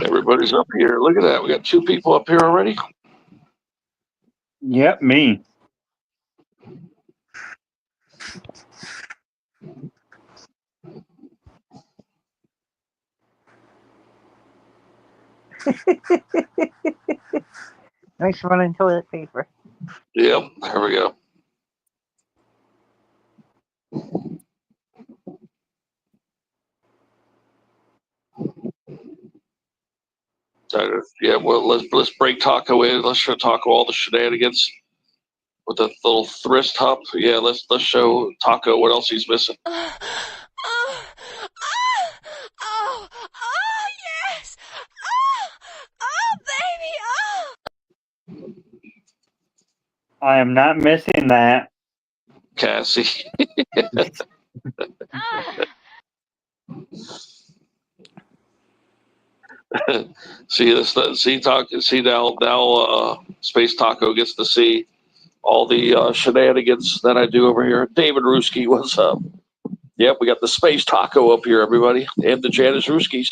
Everybody's up here. Look at that. We got 2 people up here already. Yep, me. Nice running toilet paper. Yep, there we go. So, yeah, well, let's break Taco in. Let's show Taco all the shenanigans with the little thirst hop. Yeah, let's show Taco what else he's missing. Yes! Baby! I am not missing that. Cassie. See this? See Taco? See now? Space Taco gets to see all the shenanigans that I do over here. David Ruski, what's up? Yep, we got the Space Taco up here, everybody, and the Janice Ruskis.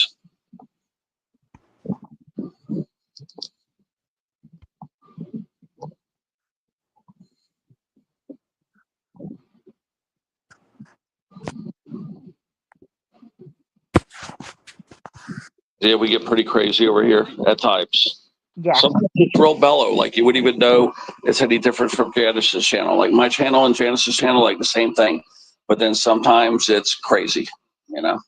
Yeah, we get pretty crazy over here at times. Yeah. Sometimes it's real mellow, like you wouldn't even know it's any different from Janice's channel. Like my channel and Janice's channel, like the same thing. But then sometimes it's crazy, you know.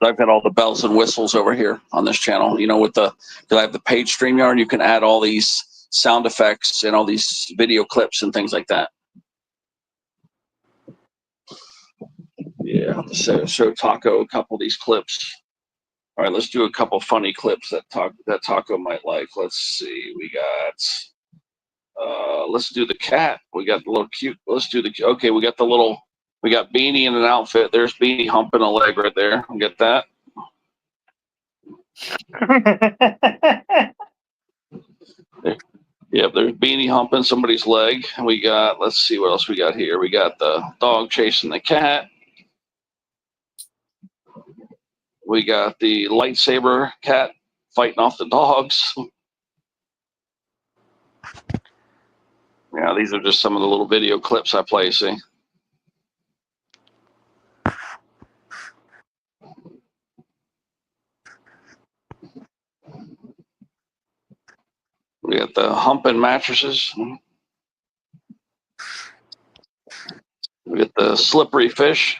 I've got all the bells and whistles over here on this channel, you know, because I have the paid StreamYard, you can add all these sound effects and all these video clips and things like that. Yeah, so show Taco a couple of these clips. All right, let's do a couple funny clips that Taco might like. Let's see, we got, let's do the cat. We got the little cute, let's do okay, we got Beanie in an outfit. There's Beanie humping a leg right there. We get that. Yep, there's Beanie humping somebody's leg. And we got, let's see what else we got here. We got the dog chasing the cat. We got the lightsaber cat fighting off the dogs. Yeah, these are just some of the little video clips I play, see? We got the humping mattresses. We got the slippery fish.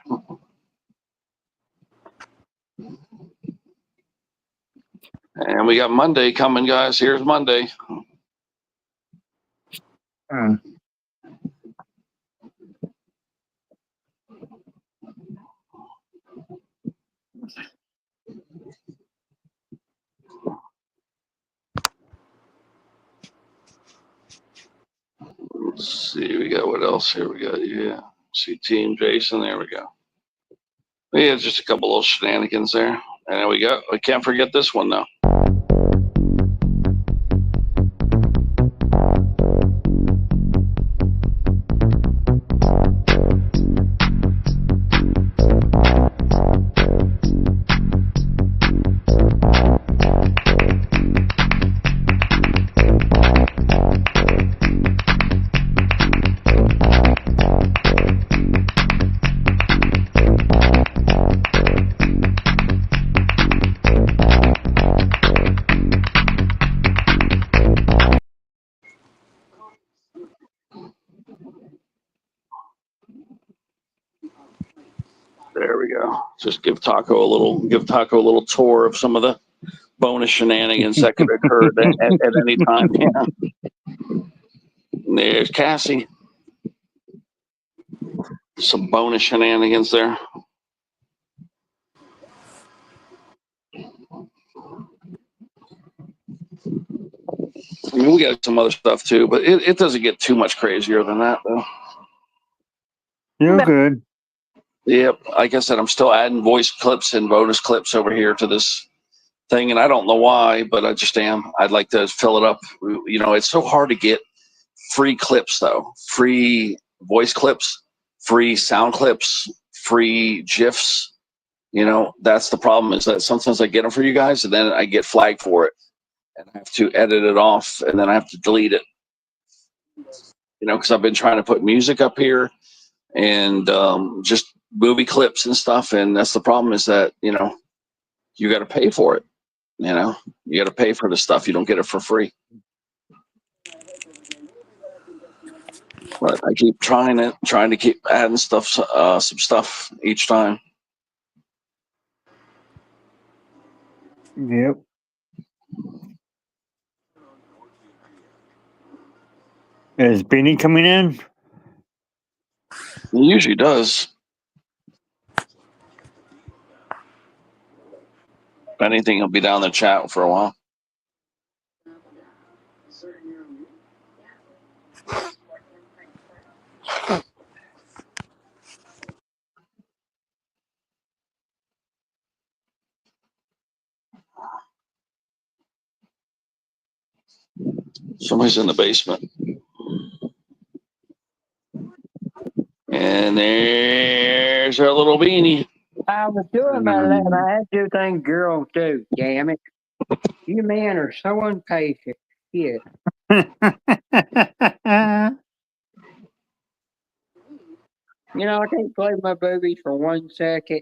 And we got Monday coming, guys. Here's Monday. Let's see, we got what else here? We got, yeah. See Team Jason, there we go. Yeah, just a couple little shenanigans there. And then we can't forget this one though. There we go. Just give Taco a little tour of some of the bonus shenanigans that could occur at any time. Yeah. There's Cassie. Some bonus shenanigans there. I mean, we got some other stuff too, but it doesn't get too much crazier than that, though. You're good. Yep. Like I said, I'm still adding voice clips and bonus clips over here to this thing, and I don't know why, but I just am. I'd like to fill it up. You know, it's so hard to get free clips, though. Free voice clips, free sound clips, free GIFs. You know, that's the problem, is that sometimes I get them for you guys and then I get flagged for it and I have to edit it off and then I have to delete it. You know, because I've been trying to put music up here and just movie clips and stuff. And that's the problem, is that, you know, you got to pay for it. You know, you got to pay for the stuff. You don't get it for free. But I keep trying to keep adding stuff, some stuff each time. Yep. Is Beanie coming in? It usually does. If anything, he'll be down in the chat for a while. Somebody's in the basement. And there's our little Beanie. I was doing my lab. I had to do things girls do, damn it. You men are so impatient. Shit. You know, I can't play with my boobies for 1 second.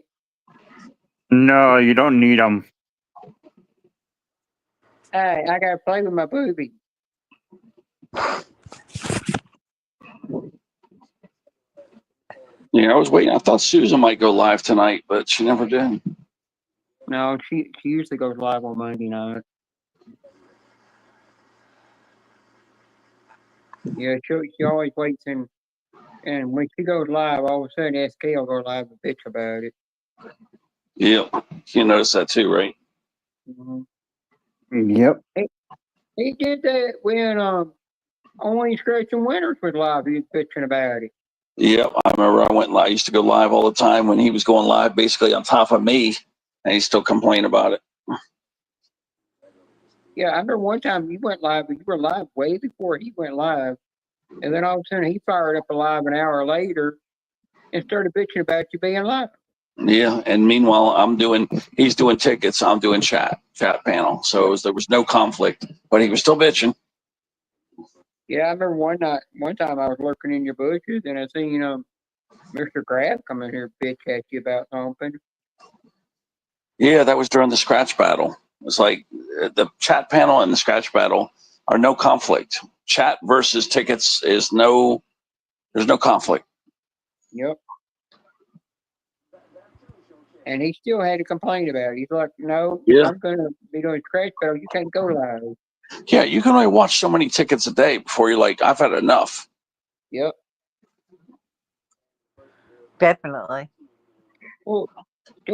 No, you don't need them. Hey, I gotta play with my boobies. Yeah, I was waiting. I thought Susan might go live tonight, but she never did. No, she usually goes live on Monday night. Yeah, she always waits and when she goes live, all of a sudden SK will go live and bitch about it. Yeah, you noticed that too, right? Mm-hmm. Yep. He did that when Only Scratching Winters was live. He was bitching about it. Yep, I remember I went live. I used to go live all the time when he was going live, basically on top of me, and he still complained about it. Yeah, I remember one time you went live, but you were live way before he went live. And then all of a sudden he fired up a live an hour later and started bitching about you being live. Yeah, and meanwhile, he's doing tickets, I'm doing chat panel. So there was no conflict, but he was still bitching. Yeah, I remember one time I was lurking in your bushes and I seen Mr. Crab come in here bitch at you about something. Yeah, that was during the scratch battle. It's like the chat panel and the scratch battle are no conflict. Chat versus tickets there's no conflict. Yep. And he still had to complain about it. He's like, no, Yeah. I'm going to be doing scratch battle. You can't go live. Yeah, you can only watch so many tickets a day before you're like, I've had enough. Yep. Definitely. Well,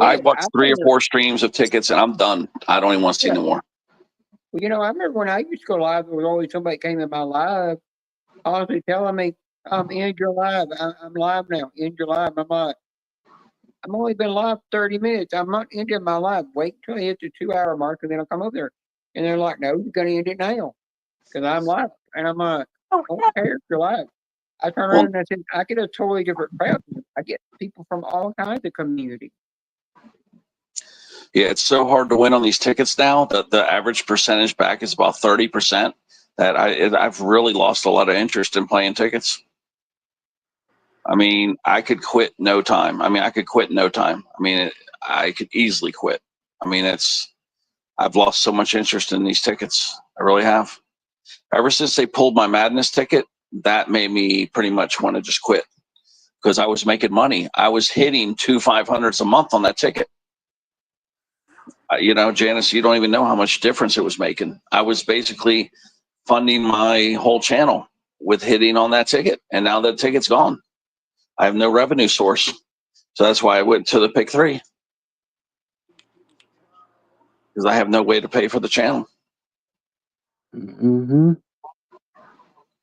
I watched 3 or 4 streams of tickets and I'm done. I don't even want to see no more. Well, I remember when I used to go live, there was always somebody came in my live, honestly telling me, end your live. I'm live now. End your live. I'm like, I've only been live 30 minutes. I'm not ending my live. Wait till I hit the 2-hour mark and then I'll come over there. And they're like, no, you're going to end it now because I'm live. And I'm like, I don't care if you're live. I turn around and I said, I get a totally different crowd. I get people from all kinds of community. Yeah, it's so hard to win on these tickets now. The average percentage back is about 30%. That I've really lost a lot of interest in playing tickets. I mean, I could quit no time. I mean, I could easily quit. I mean, I've lost so much interest in these tickets. I really have. Ever since they pulled my Madness ticket, that made me pretty much want to just quit because I was making money. I was hitting 2 500s a month on that ticket. Janice, you don't even know how much difference it was making. I was basically funding my whole channel with hitting on that ticket, and now that ticket's gone. I have no revenue source, so that's why I went to the Pick 3 because I have no way to pay for the channel. Mm-hmm.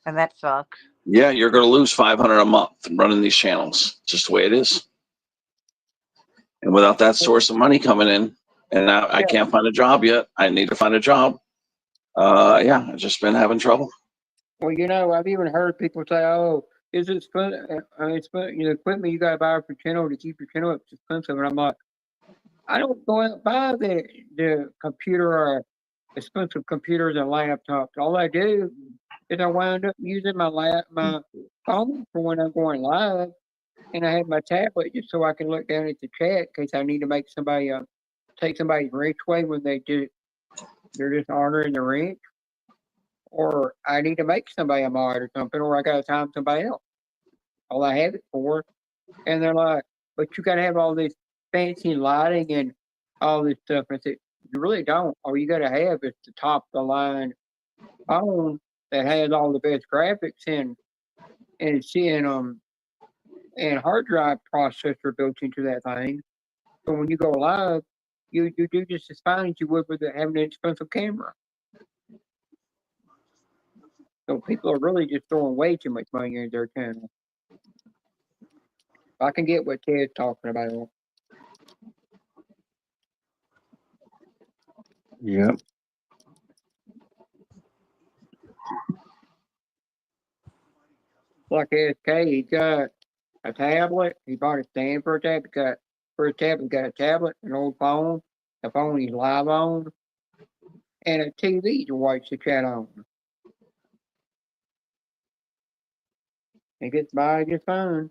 And that sucks. Yeah, you're going to lose 500 a month running these channels. Just the way it is. And without that source of money coming in, and now I can't find a job yet. I need to find a job. I've just been having trouble. Well, I've even heard people say, "Oh, is it fun? It's fun. The equipment you got to buy for your channel to keep your channel up. It's expensive." And I'm like, I don't go out and buy the computer or expensive computers and laptops. All I do is I wind up using my phone for when I'm going live, and I have my tablet just so I can look down at the chat in case I need to make somebody take somebody's wrench away when they're just ordering the wrench, or I need to make somebody a mod or something, or I got to time somebody else. All I have it for, and they're like, "But you got to have all this fancy lighting and all this stuff." I said, "You really don't. All you got to have is the top of the line phone that has all the best graphics and seeing and hard drive processor built into that thing. So when you go live, you do just as fine as you would with having an expensive camera." So people are really just throwing way too much money into their channel. I can get what Ted's talking about. Yep. Like SK, he got a tablet. He bought a stand for a tablet. He got a tablet, an old phone, a phone he's live on, and a TV to watch the chat on. He gets by just fine.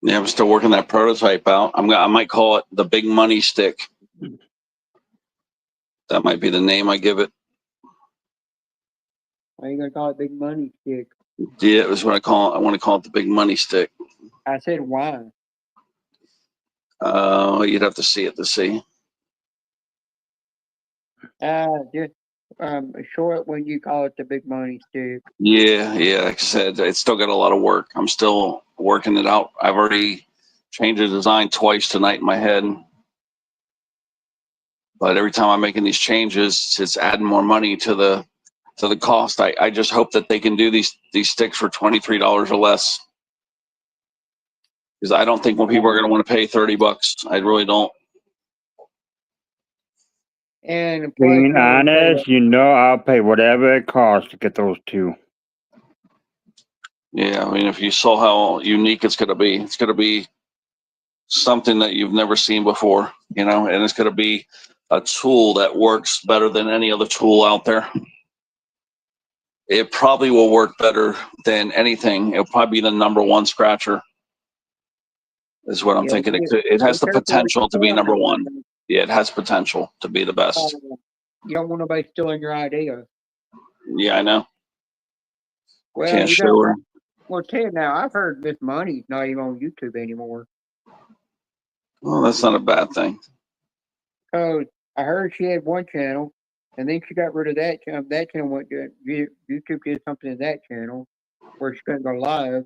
Yeah, I'm still working that prototype out. I might call it the Big Money Stick. That might be the name I give it. Why you gonna call it Big Money Stick? Yeah, it was what I call it. I want to call it the Big Money Stick. I said why? You'd have to see it to see. Just short when you call it the Big Money Stick. Yeah. Like I said, it's still got a lot of work. I'm still working it out. I've already changed the design twice tonight in my head. But every time I'm making these changes, it's adding more money to the cost. I just hope that they can do these sticks for $23 or less. Because I don't think when people are going to want to pay $30. I really don't. And Being honest, I'll pay whatever it costs to get those two. Yeah, I mean, if you saw how unique it's going to be something that you've never seen before, and it's going to be a tool that works better than any other tool out there. It probably will work better than anything. It'll probably be the number one scratcher, is what I'm thinking. It has the potential to be number one. Yeah, it has potential to be the best. You don't want nobody stealing your idea. Yeah, I know. Well, Can't show her. Well, Ted, now I've heard Miss Money's not even on YouTube anymore. Well, that's not a bad thing. Oh, I heard she had one channel, and then she got rid of that channel. That channel went to YouTube. Did something to that channel where she couldn't go live.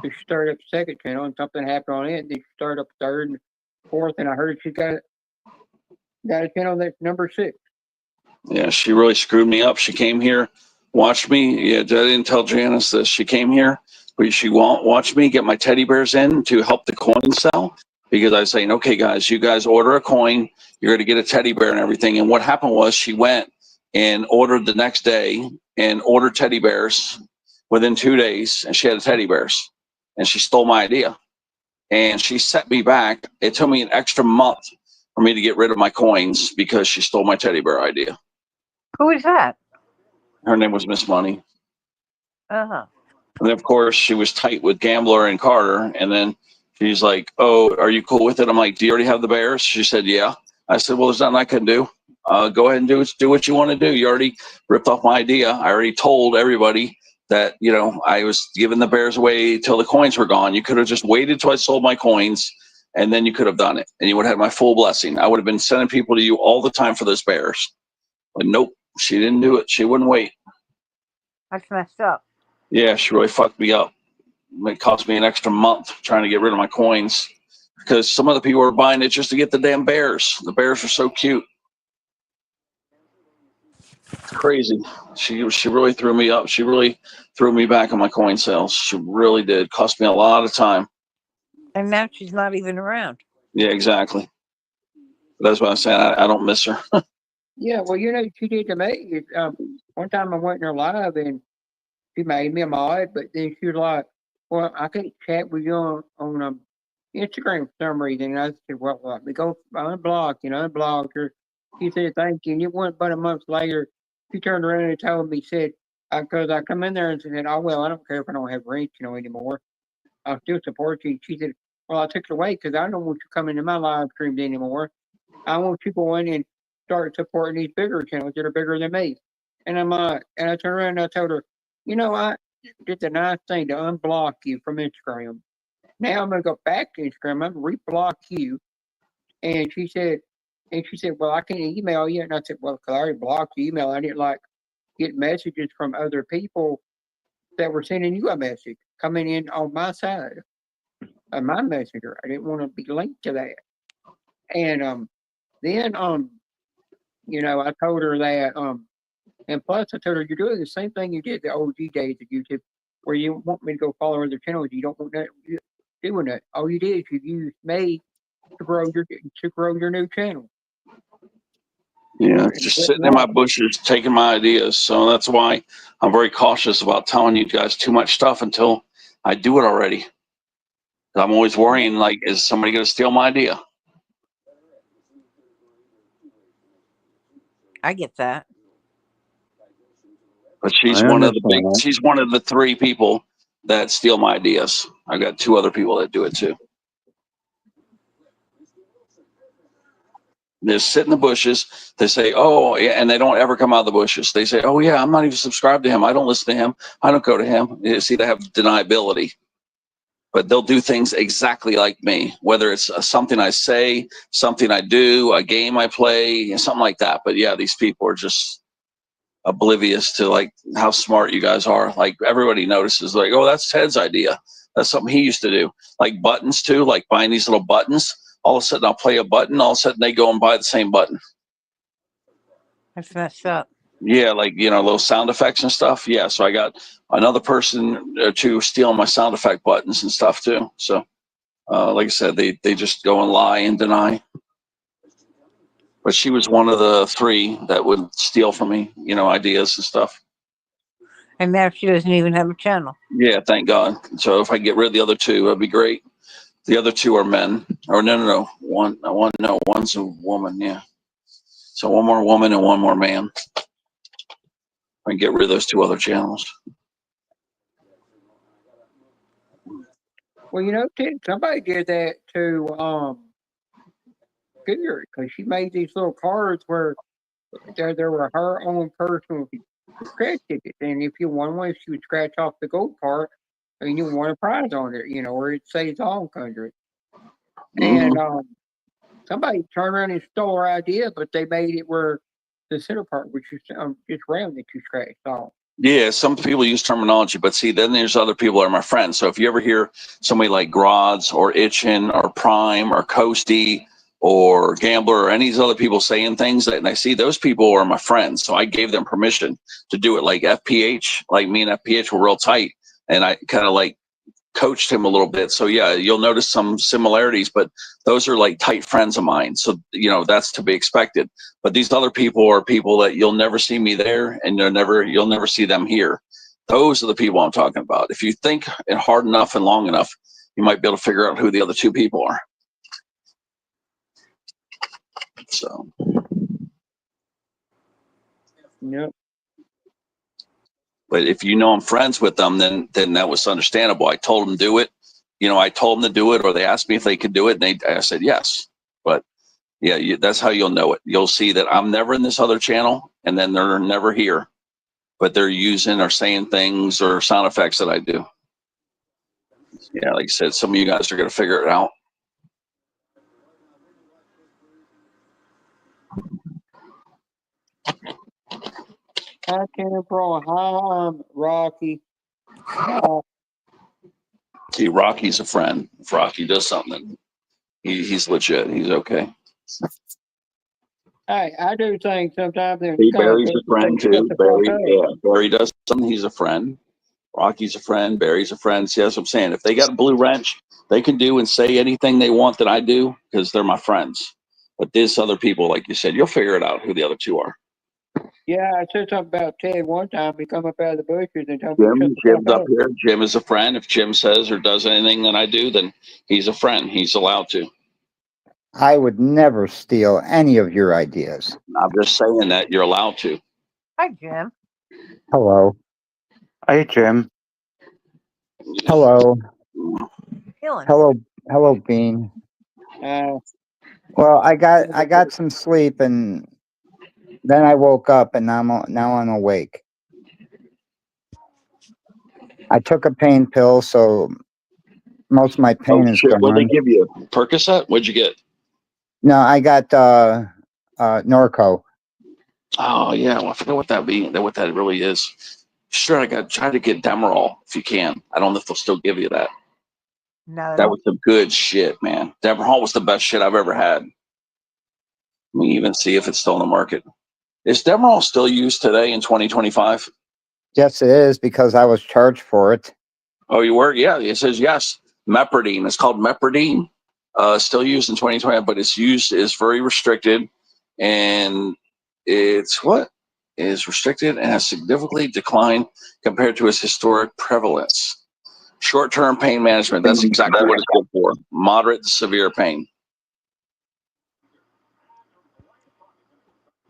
So she started up a second channel, and something happened on it. And then she started up third and fourth, and I heard she got a channel that's number 6. Yeah, she really screwed me up. She came here, watched me. Yeah, I didn't tell Janice this. She came here, but she watched me get my teddy bears in to help the coin sell, because I was saying, okay, guys, you guys order a coin, you're going to get a teddy bear and everything. And what happened was she went and ordered the next day and ordered teddy bears within 2 days, and she had the teddy bears, and she stole my idea. And she set me back. It took me an extra month for me to get rid of my coins because she stole my teddy bear idea. Who is that? Her name was Miss Money. Uh-huh. And then, of course, she was tight with Gambler and Carter. And then she's like, "Oh, are you cool with it?" I'm like, "Do you already have the bears?" She said, "Yeah." I said, "Well, there's nothing I can do. Go ahead and do what you want to do. You already ripped off my idea. I already told everybody that, I was giving the bears away till the coins were gone. You could have just waited till I sold my coins, and then you could have done it. And you would have had my full blessing. I would have been sending people to you all the time for those bears." But nope, she didn't do it. She wouldn't wait. That's messed up. Yeah, she really fucked me up. It cost me an extra month trying to get rid of my coins because some of the people were buying it just to get the damn bears. The bears are so cute. It's crazy. She really threw me up. She really threw me back on my coin sales. She really did. Cost me a lot of time. And now she's not even around. Yeah, exactly. That's what I'm saying. I don't miss her. Yeah, well, she did to me. One time I went in her live and she made me a mod, but then she was like, "Well, I can't chat with you on Instagram for some reason. And I said, well, let me go unblock, unblocked her. She said, thank you. And it wasn't but a month later, she turned around and told me, said, because I come in there and said, oh, well, I don't care if I don't have rent, anymore. I'll still support you. She said, well, I took it away because I don't want you coming to my live streams anymore. I want you going and start supporting these bigger channels that are bigger than me. And and I turned around and I told her, I did the nice thing to unblock you from Instagram. Now I'm gonna go back to Instagram. I'm gonna reblock you. And she said, well, I can't email you. And I said, well, because I already blocked the email. I didn't like get messages from other people that were sending you a message coming in on my side of my messenger. I didn't want to be linked to that. And then I told her that and plus I told her you're doing the same thing you did the OG days of YouTube, where you want me to go follow other channels. You don't want that doing that. All you did is you used me to grow your new channel. Yeah, just sitting in my bushes, taking my ideas. So that's why I'm very cautious about telling you guys too much stuff until I do it already. I'm always worrying, like, is somebody going to steal my idea? I get that. But she's I one of the understand that. she's one of the 3 people that steal my ideas. I've got 2 other people that do it too. They sit in the bushes. They say, oh, yeah, and they don't ever come out of the bushes. They say, oh, yeah, I'm not even subscribed to him. I don't listen to him. I don't go to him. You see, they have deniability. But they'll do things exactly like me, whether it's something I say, something I do, a game I play, something like that. But yeah, these people are just oblivious to like how smart you guys are. Like everybody notices, like, oh, that's Ted's idea. That's something he used to do. Like buttons too, like buying these little buttons. All of a sudden I'll play a button. All of a sudden they go and buy the same button. That's messed up. Yeah, like, little sound effects and stuff. Yeah, so I got another person to steal my sound effect buttons and stuff too. So, like I said, they just go and lie and deny. But she was one of the 3 that would steal from me, ideas and stuff. And now she doesn't even have a channel. Yeah, thank God. So if I get rid of the other 2, that'd be great. The other 2 are men. Or no. One's a woman, yeah. So 1 more woman and 1 more man. I can get rid of those 2 other channels. Well, somebody did that to Gary, because she made these little cards where there were her own personal scratch tickets, and if you won one, she would scratch off the gold part, and you won a prize on it, or it says all country. And somebody turned around and stole her idea, but they made it where the center part was just round that you scratched off. Yeah, some people use terminology, but see, then there's other people that are my friends. So if you ever hear somebody like Grods or Itchin or Prime or Coasty or Gambler or any of these other people saying things, and I see those people are my friends. So I gave them permission to do it. Like FPH, like me and FPH were real tight, and I kind of like coached him a little bit. So yeah, you'll notice some similarities, but those are like tight friends of mine. So, that's to be expected. But these other people are people that you'll never see me there, and you'll never see them here. Those are the people I'm talking about. If you think hard enough and long enough, you might be able to figure out who the other 2 people are. So. Yep. But if I'm friends with them, then that was understandable. I told them to do it. I told them to do it, or they asked me if they could do it, and I said yes. But yeah, that's how you'll know it. You'll see that I'm never in this other channel, and then they're never here, but they're using or saying things or sound effects that I do. Yeah, like I said, some of you guys are going to figure it out. Hi, Ken Pro. Hi, Rocky. See, Rocky's a friend. If Rocky does something, he's legit. He's okay. Hey, I do things sometimes. See, Barry's a friend too. Barry does something. He's a friend. Rocky's a friend. Barry's a friend. See, that's what I'm saying. If they got a blue wrench, they can do and say anything they want that I do because they're my friends. But this other people, like you said, you'll figure it out who the other 2 are. Yeah, I said something about Ted one time. He come up out of the bushes and told me to shut the Jim's fuck up up. here. Jim is a friend. If Jim says or does anything that I do, then he's a friend. He's allowed to. I would never steal any of your ideas. I'm just saying that you're allowed to. Hi, Jim. Hello. Hey, Jim. Hello. Feeling. Hello, Bean. Uh, Well, I got some sleep, and then I woke up, and now I'm awake. I took a pain pill, so most of my pain is Shit, what'd they gone. give you? Percocet? What'd you get? No, I got Norco. Oh yeah, well, I forget what that really is. Sure, try to get Demerol if you can. I don't know if they'll still give you that. No, That was some good shit, man. Demerol was the best shit I've ever had. Let me even see if it's still in the market. Is Demerol still used today in 2025? Yes, it is because I was charged for it. Oh, you were? Yeah, it says yes. Mepridine. It's called Mepridine. Still used in 2020, but is very restricted, and it's what is restricted and has significantly declined compared to its historic prevalence. Short-term pain management. That's exactly what it's good for. Moderate to severe pain.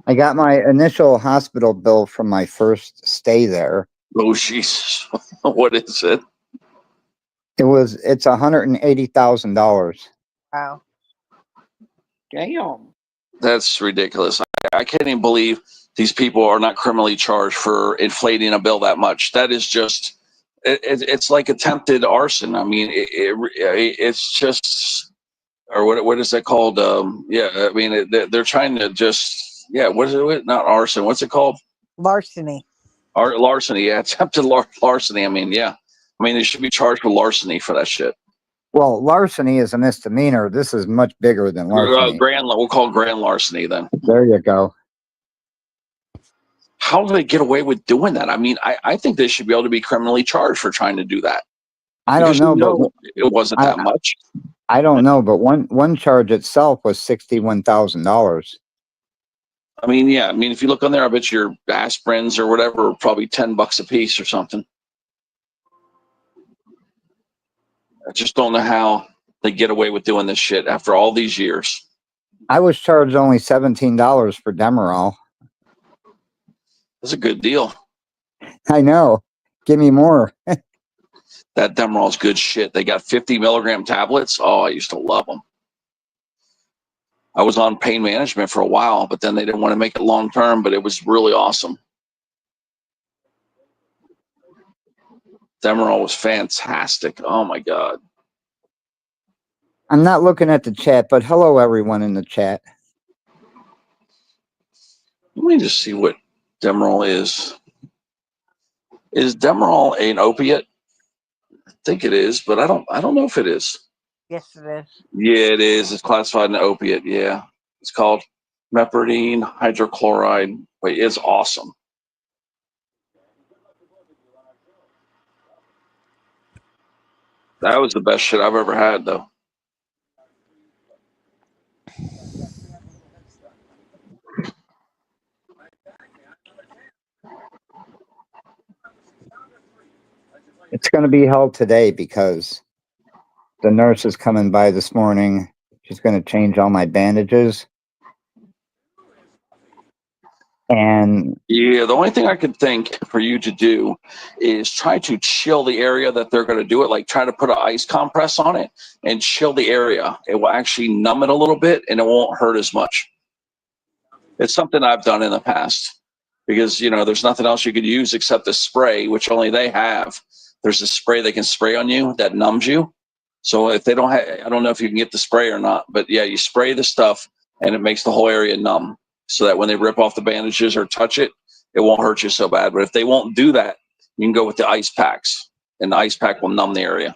I got my initial hospital bill from my first stay there. Oh, jeez. What is it? It's $180,000. wow. damn. That's ridiculous. I can't even believe these people are not criminally charged for inflating a bill that much. That is just, it's like attempted arson. I mean, it's just, or what is that called? Yeah, I mean, they're trying to just, yeah, what is it? Not arson. What's it called? Larceny. Larceny. Yeah, attempted larceny. I mean, yeah. I mean, they should be charged with larceny for that shit. Well, larceny is a misdemeanor. This is much bigger than larceny. We'll call grand larceny then. There you go. How do they get away with doing that? I mean, I think they should be able to be criminally charged for trying to do that. I don't know, but it wasn't that much. I don't know, but one charge itself was $61,000. I mean, yeah. I mean, if you look on there, I bet your aspirins or whatever are probably $10 a piece or something. I just don't know how they get away with doing this shit after all these years. I was charged only $17 for Demerol. That's a good deal. I know. Give me more. That Demerol's good shit. They got 50 milligram tablets. Oh, I used to love them. I was on pain management for a while, but then they didn't want to make it long term, but it was really awesome. Demerol was fantastic. Oh my God. I'm not looking at the chat, but hello everyone in the chat. Let me just see what Demerol is. Is Demerol an opiate? I think it is, but I don't know if it is. Yes, it is. Yeah, it is. It's classified an opiate. Yeah. It's called mepridine hydrochloride. Wait, it's awesome. That was the best shit I've ever had, though. It's going to be held today because the nurse is coming by this morning. She's going to change all my bandages. And yeah, the only thing I could think for you to do is try to chill the area that they're going to do it. Like try to put an ice compress on it and chill the area. It will actually numb it a little bit and it won't hurt as much. It's something I've done in the past because, you know, there's nothing else you could use except the spray, which only they have. There's a spray they can spray on you that numbs you. So if they don't have, I don't know if you can get the spray or not, but yeah, you spray the stuff and it makes the whole area numb. So that when they rip off the bandages or touch it, it won't hurt you so bad. But if they won't do that, you can go with the ice packs, and the ice pack will numb the area.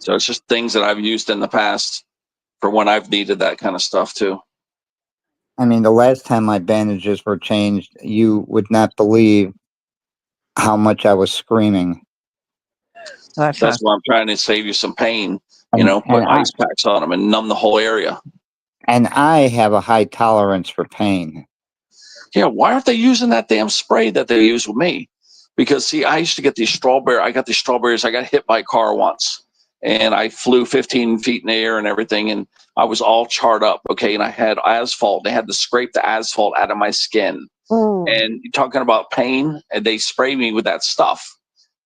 So it's just things that I've used in the past for when I've needed that kind of stuff too. I mean, the last time my bandages were changed, you would not believe how much I was screaming. That's why I'm trying to save you some pain. You know, put ice packs on them and numb the whole area. And I have a high tolerance for pain. Yeah, why aren't they using that damn spray that they use with me? Because see, I used to get these strawberry. I got these strawberries. I got hit by a car once, and I flew 15 feet in the air and everything, and I was all charred up. Okay, and I had asphalt. They had to scrape the asphalt out of my skin. Ooh. And you're talking about pain, and they spray me with that stuff.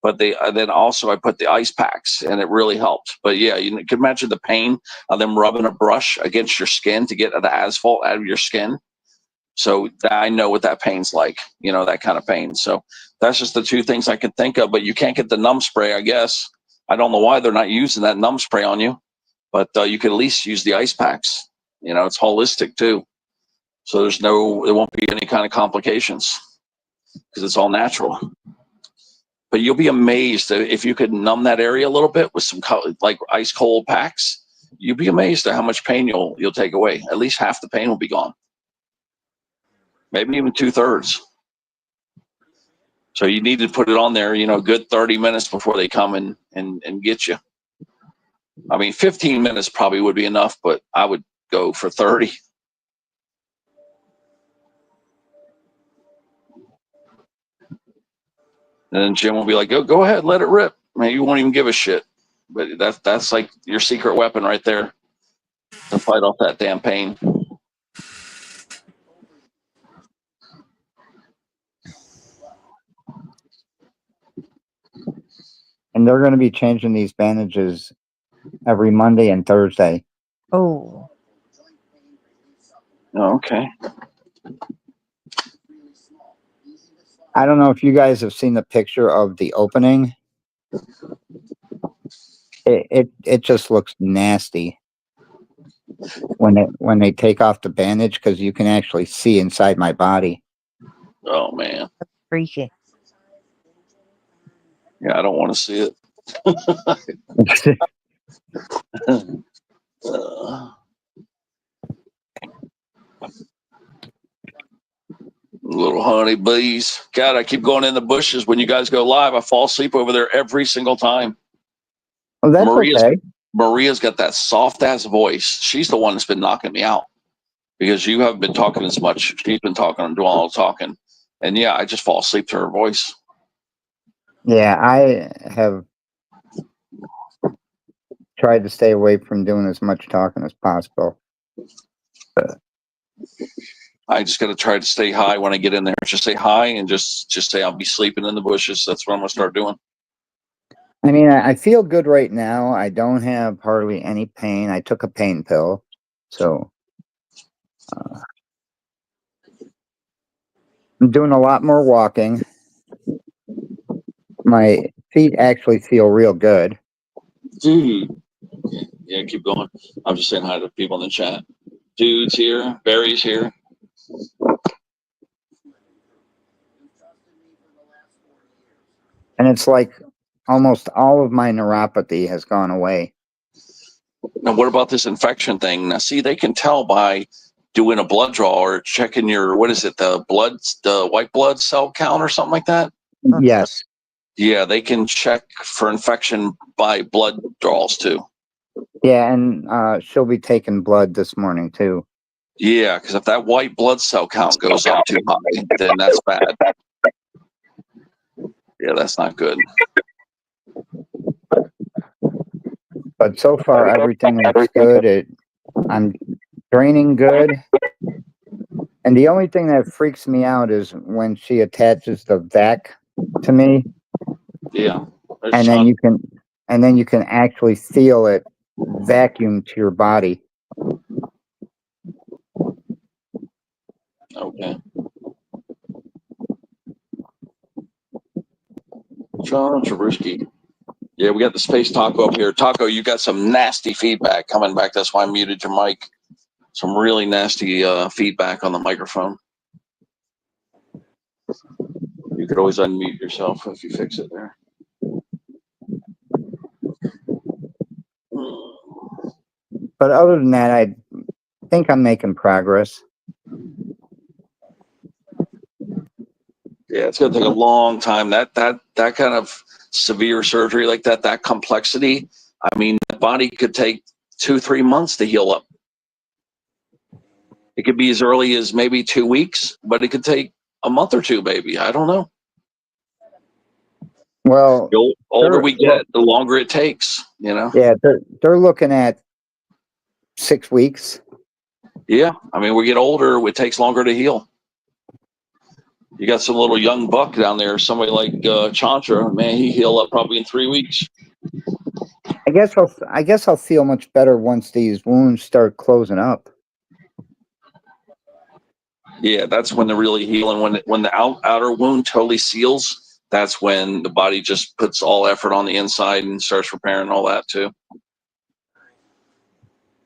But they then also I put the ice packs, and it really helped. But yeah, you can imagine the pain of them rubbing a brush against your skin to get the asphalt out of your skin. So I know what that pain's like, you know, that kind of pain. So that's just the two things I can think of. But you can't get the numb spray, I guess. I don't know why they're not using that numb spray on you, but you could at least use the ice packs. You know, it's holistic too. So there won't be any kind of complications because it's all natural. But you'll be amazed if you could numb that area a little bit with some like ice cold packs. You'll be amazed at how much pain you'll take away. At least half the pain will be gone. Maybe even 2/3. So you need to put it on there, you know, a good 30 minutes before they come and get you. I mean, 15 minutes probably would be enough, but I would go for 30. And then Jim will be like, go ahead, let it rip. Man, you won't even give a shit. But that's like your secret weapon right there to fight off that damn pain. And they're going to be changing these bandages every Monday and Thursday. Oh. Oh, okay. I don't know if you guys have seen the picture of the opening. It just looks nasty when they take off the bandage, because you can actually see inside my body. Oh man. Freaky. Yeah, I don't want to see it. Little honey bees. God, I keep going in the bushes when you guys go live. I fall asleep over there every single time. Oh, that's okay. Maria's got that soft ass voice. She's the one that's been knocking me out because you haven't been talking as much. She's been talking and doing all the talking. And yeah, I just fall asleep to her voice. Yeah, I have tried to stay away from doing as much talking as possible. I just got to try to stay high when I get in there. Just say hi and just say I'll be sleeping in the bushes. That's what I'm going to start doing. I mean, I feel good right now. I don't have hardly any pain. I took a pain pill. So I'm doing a lot more walking. My feet actually feel real good. Dude. Yeah, keep going. I'm just saying hi to people in the chat. Dude's here. Barry's here. And it's like almost all of my neuropathy has gone away. Now, what about this infection thing? Now, see, they can tell by doing a blood draw or checking your, what is it, the white blood cell count or something like that? Yes. Yeah, they can check for infection by blood draws too. Yeah, and she'll be taking blood this morning too. Yeah, because if that white blood cell count goes up too high, then that's bad. Yeah, that's not good. But so far, everything looks good. I'm draining good. And the only thing that freaks me out is when she attaches the vac to me. Yeah. And then you can actually feel it vacuum to your body. Okay. John Trubisky. Yeah, we got the Space Taco up here. Taco, you got some nasty feedback coming back. That's why I muted your mic. Some really nasty feedback on the microphone. You could always unmute yourself if you fix it there. But other than that, I think I'm making progress. Yeah, it's going to take a long time. That kind of severe surgery like that complexity, I mean, the body could take 2-3 months to heal up. It could be as early as maybe 2 weeks, but it could take a month or two, maybe. I don't know. Well, The older Sure. we get, the longer it takes, you know? yeah, they're looking at 6 weeks. Yeah. I mean, we get older, it takes longer to heal. You got some little young buck down there, somebody like Chantra, man, he healed up probably in 3 weeks. I guess I'll feel much better once these wounds start closing up. Yeah, that's when they're really healing. When the outer wound totally seals, that's when the body just puts all effort on the inside and starts repairing all that too.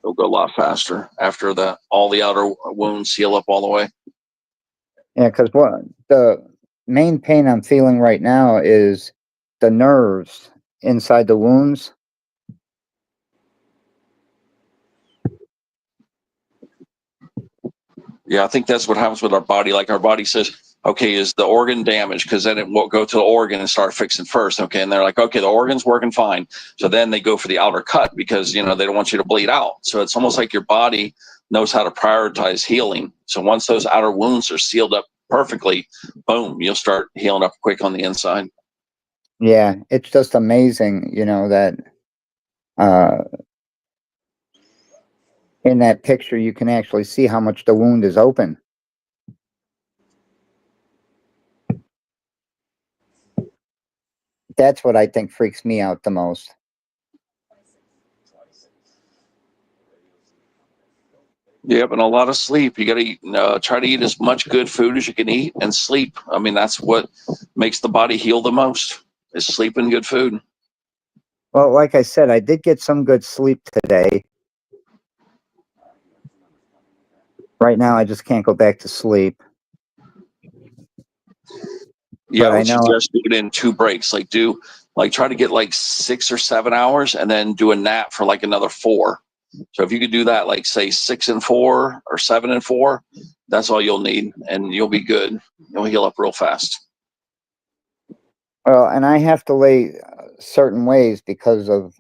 It'll go a lot faster after all the outer wounds seal up all the way. Yeah, because what the main pain I'm feeling right now is the nerves inside the wounds. Yeah, I think that's what happens with our body. Like our body says, okay, is the organ damaged? Because then it won't go to the organ and start fixing first. Okay, and they're like, okay, the organ's working fine. So then they go for the outer cut because, you know, they don't want you to bleed out. So it's almost like your body knows how to prioritize healing. So once those outer wounds are sealed up perfectly, boom, you'll start healing up quick on the inside. Yeah, it's just amazing, you know, that in that picture you can actually see how much the wound is open. That's what I think freaks me out the most. Yep, and a lot of sleep. You got to eat, try to eat as much good food as you can eat and sleep. I mean, that's what makes the body heal the most, is sleep and good food. Well, like I said, I did get some good sleep today. Right now, I just can't go back to sleep. Yeah, But I I would know- suggest do it in 2 breaks. Try to get like 6 or 7 hours and then do a nap for like another 4. So if you could do that, like say 6 and 4 or 7 and 4, that's all you'll need and you'll be good. You'll heal up real fast. Well, and I have to lay certain ways because of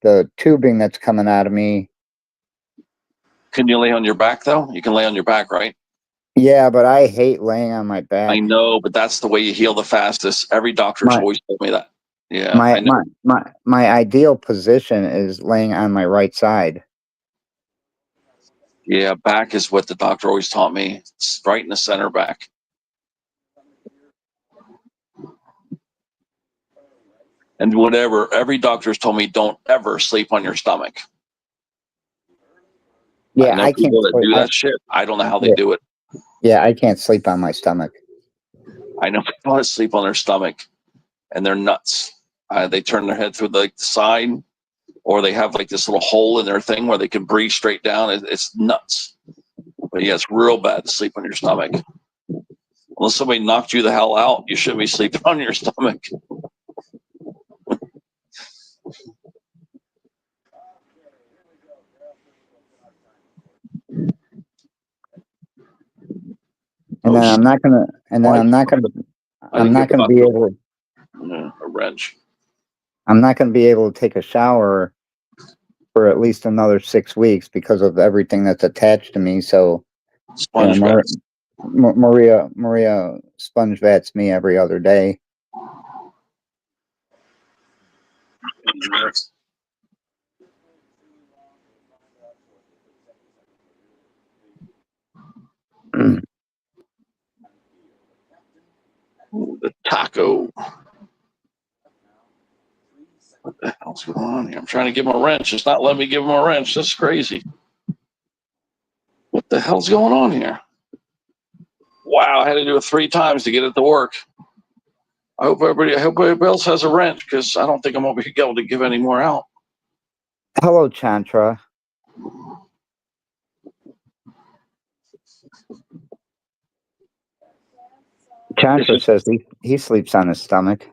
the tubing that's coming out of me. Can you lay on your back though? You can lay on your back, right? Yeah, but I hate laying on my back. I know, but that's the way you heal the fastest. Every doctor's always told me that. Yeah, I know. My ideal position is laying on my right side. Yeah, back is what the doctor always taught me. It's right in the center back. And whatever, every doctor's told me don't ever sleep on your stomach. Yeah, I know I can't people that sleep. do that shit. I don't know how they do it. Yeah, I can't sleep on my stomach. I know people that sleep on their stomach and they're nuts. They turn their head through the side, or they have like this little hole in their thing where they can breathe straight down. It's nuts. But yeah, it's real bad to sleep on your stomach. Unless somebody knocked you the hell out, you shouldn't be sleeping on your stomach. And then I'm not gonna. And then I'm not gonna. I'm not gonna be able. A wrench. I'm not gonna be able to take a shower for at least another 6 weeks because of everything that's attached to me. So, Sponge vats. Maria sponge vats me every other day. Ooh, the taco. What the hell's going on here? I'm trying to give him a wrench. It's not letting me give him a wrench. That's crazy. What the hell's going on here? Wow, I had to do it 3 times to get it to work. I hope everybody else has a wrench, because I don't think I'm going to be able to give any more out. Hello, Chantra. Chantra says he sleeps on his stomach.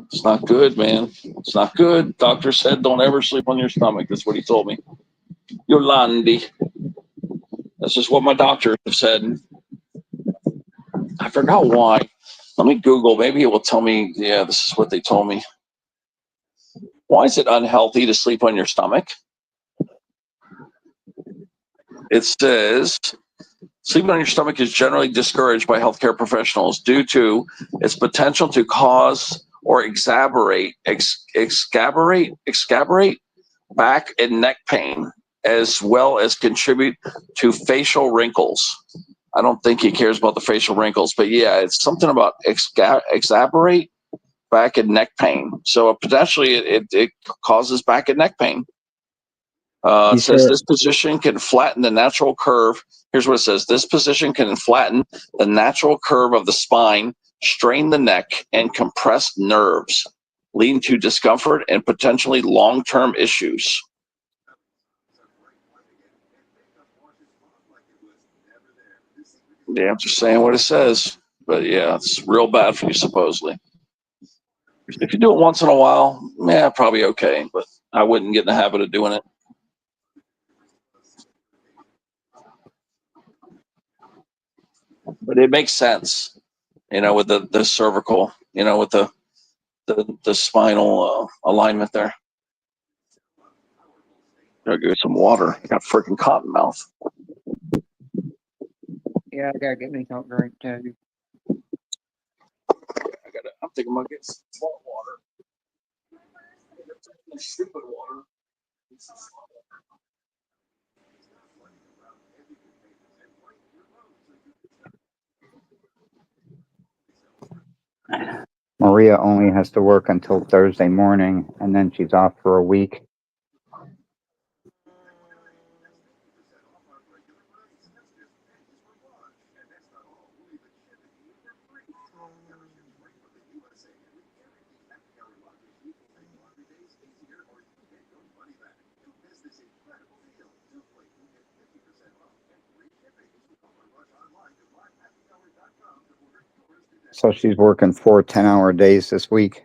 It's not good, man. It's not good. Doctor said don't ever sleep on your stomach. That's what he told me. Yolandi. That's just what my doctors have said. I forgot why. Let me Google. Maybe it will tell me, yeah, this is what they told me. Why is it unhealthy to sleep on your stomach? It says Sleeping on your stomach is generally discouraged by healthcare professionals due to its potential to cause or exacerbate back and neck pain, as well as contribute to facial wrinkles. I don't think he cares about the facial wrinkles, but yeah, it's something about exacerbate back and neck pain. So potentially it causes back and neck pain. It says this position can flatten the natural curve. Here's what it says. This position can flatten the natural curve of the spine, strain the neck, and compress nerves, leading to discomfort and potentially long-term issues. Yeah, I'm just saying what it says. But yeah, it's real bad for you, supposedly. If you do it once in a while, yeah, probably okay. But I wouldn't get in the habit of doing it. But it makes sense, with the cervical, with the spinal alignment there. Gotta give it some water. I got freaking cotton mouth. Yeah, I gotta get me something to drink too. I'm thinking about getting some salt water. Stupid water. Maria only has to work until Thursday morning, and then she's off for a week. So she's working 4 10-hour days this week.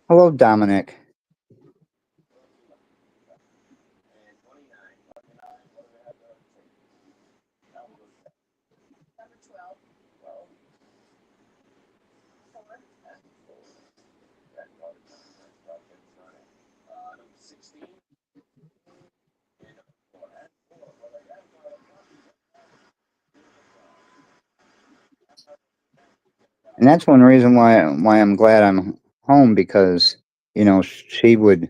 Hello, Dominic. And that's one reason why I'm glad I'm home, because she would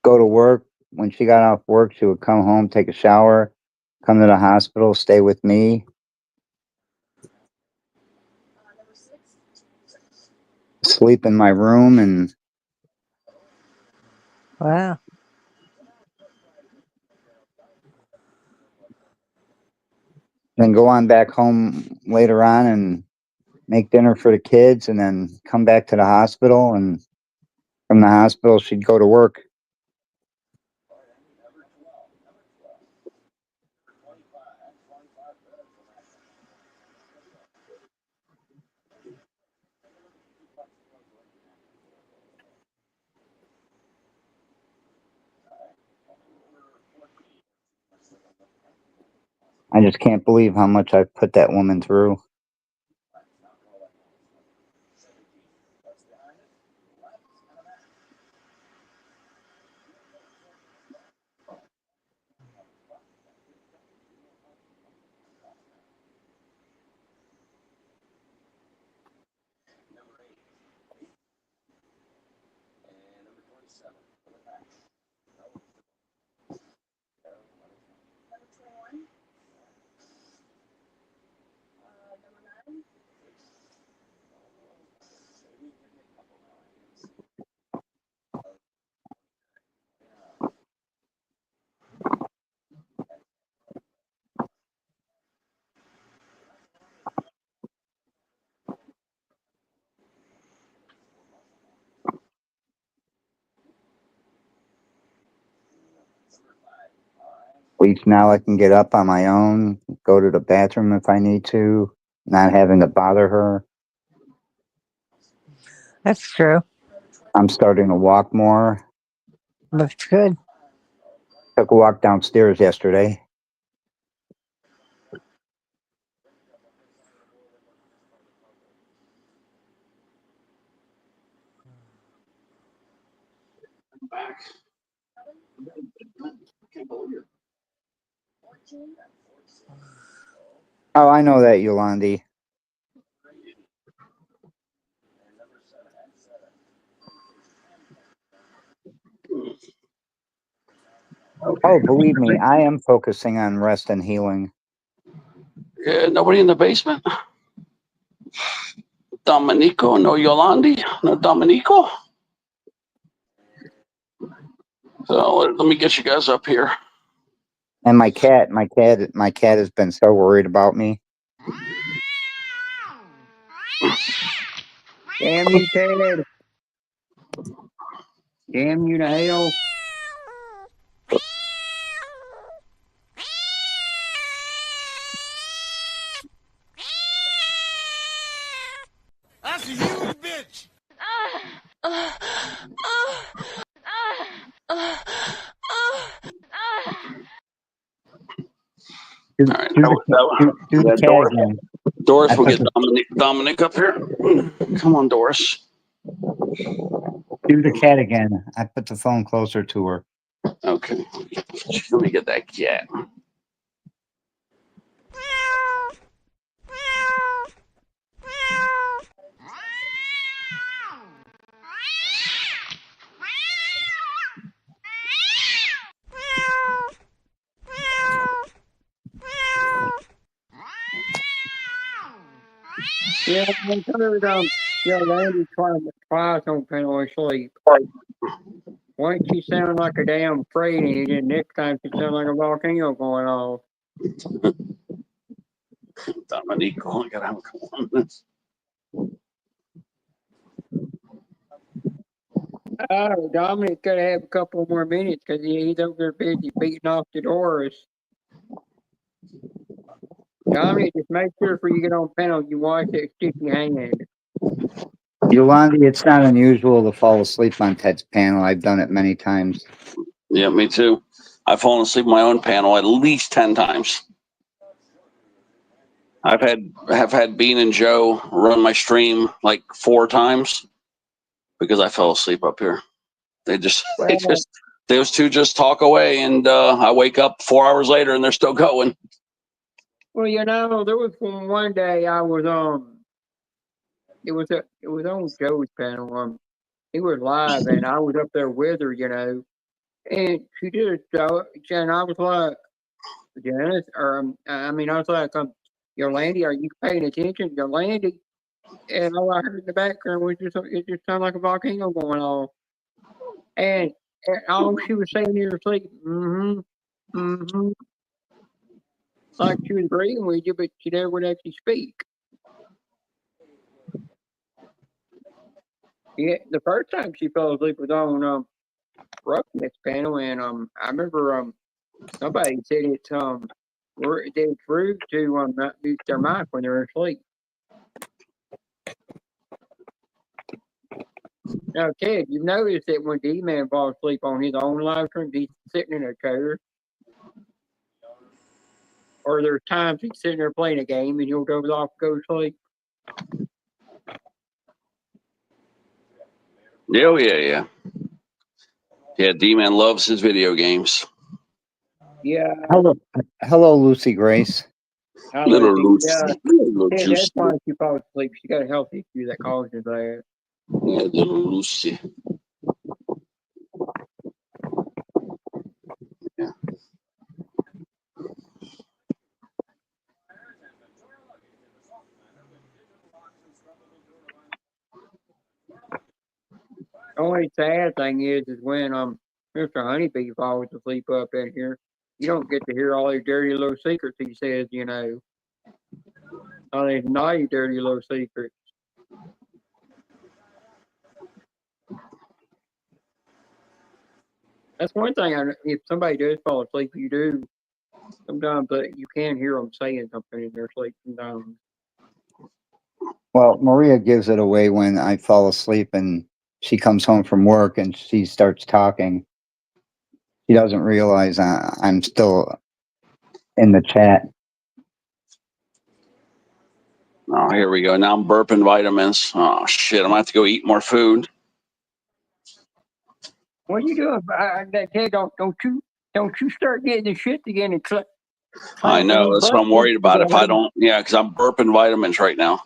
go to work. When she got off work, she would come home, take a shower, come to the hospital, stay with me, sleep in my room, and Wow. then go on back home later on and make dinner for the kids, and then come back to the hospital. And from the hospital, she'd go to work. I just can't believe how much I've put that woman through. least now I can get up on my own, go to the bathroom if I need to, not having to bother her. That's true. I'm starting to walk more. Looks good. Took a walk downstairs yesterday. I'm back. Can't believe it. Oh, I know that, Yolandi. Oh, believe me, I am focusing on rest and healing. Yeah, nobody in the basement. Dominico, no Yolandi, no Dominico. So let me get you guys up here. And my cat has been so worried about me. Damn you, Ted. Damn you to hell. That's a huge bitch. Do, All right, do yeah, the cat Doris. again. Doris I will put get Dominic up here. Come on, Doris. Do the cat again. I put the phone closer to her. Okay, let me get that cat. Yeah, I heard, Randy twice on Pennywise Sleep. Once she sounded like a damn freighty, and next time she sounded like a volcano going off. Dominico, I gotta have come on. Oh, Dominic could have a couple more minutes because he's over there busy beating off the doors. Dominic, just make sure before you get on panel you wash that sticky hand. Yolandi, it's not unusual to fall asleep on Ted's panel. I've done it many times. Yeah, me too. I've fallen asleep on my own panel at least 10 times. Have had Bean and Joe run my stream like 4 times because I fell asleep up here. Those two just talk away, and I wake up 4 hours later and they're still going. Well, there was one day I was it was on Joe's panel. He was live and I was up there with her, and she did a show, and I was like, Janice, or I was like, Yolandi, are you paying attention, Yolandi? And all I heard in the background was it just sounded like a volcano going off, and all she was saying in her sleep, like she was agreeing with you, but she never would actually speak. Yeah, the first time she fell asleep was on Roughneck's panel, and I remember somebody said it's rude to not mute their mic when they're asleep. Now, Ted, you've noticed that when D-Man falls asleep on his own live stream, he's sitting in a chair. Or there's times he's sitting there playing a game and he'll go off and go to sleep. Oh, yeah. Yeah, D-Man loves his video games. Yeah. Hello, Lucy Grace. Little Lucy. Ted, that's why she falls asleep. She got a health issue that causes that. Yeah, little Lucy. Yeah. The only sad thing is when Mr. Honeybee falls asleep up in here, you don't get to hear all these dirty little secrets he says, all these naughty, dirty little secrets. That's one thing. If somebody does fall asleep, you do Sometimes you can hear them saying something in their sleep sometimes. Well, Maria gives it away when I fall asleep and she comes home from work and she starts talking. She doesn't realize I'm still in the chat. Oh, here we go. Now I'm burping vitamins. Oh shit! I'm gonna have to go eat more food. What are you doing? Ted, don't you start getting the shit again and I know. That's what I'm worried about. If I don't, yeah, because I'm burping vitamins right now.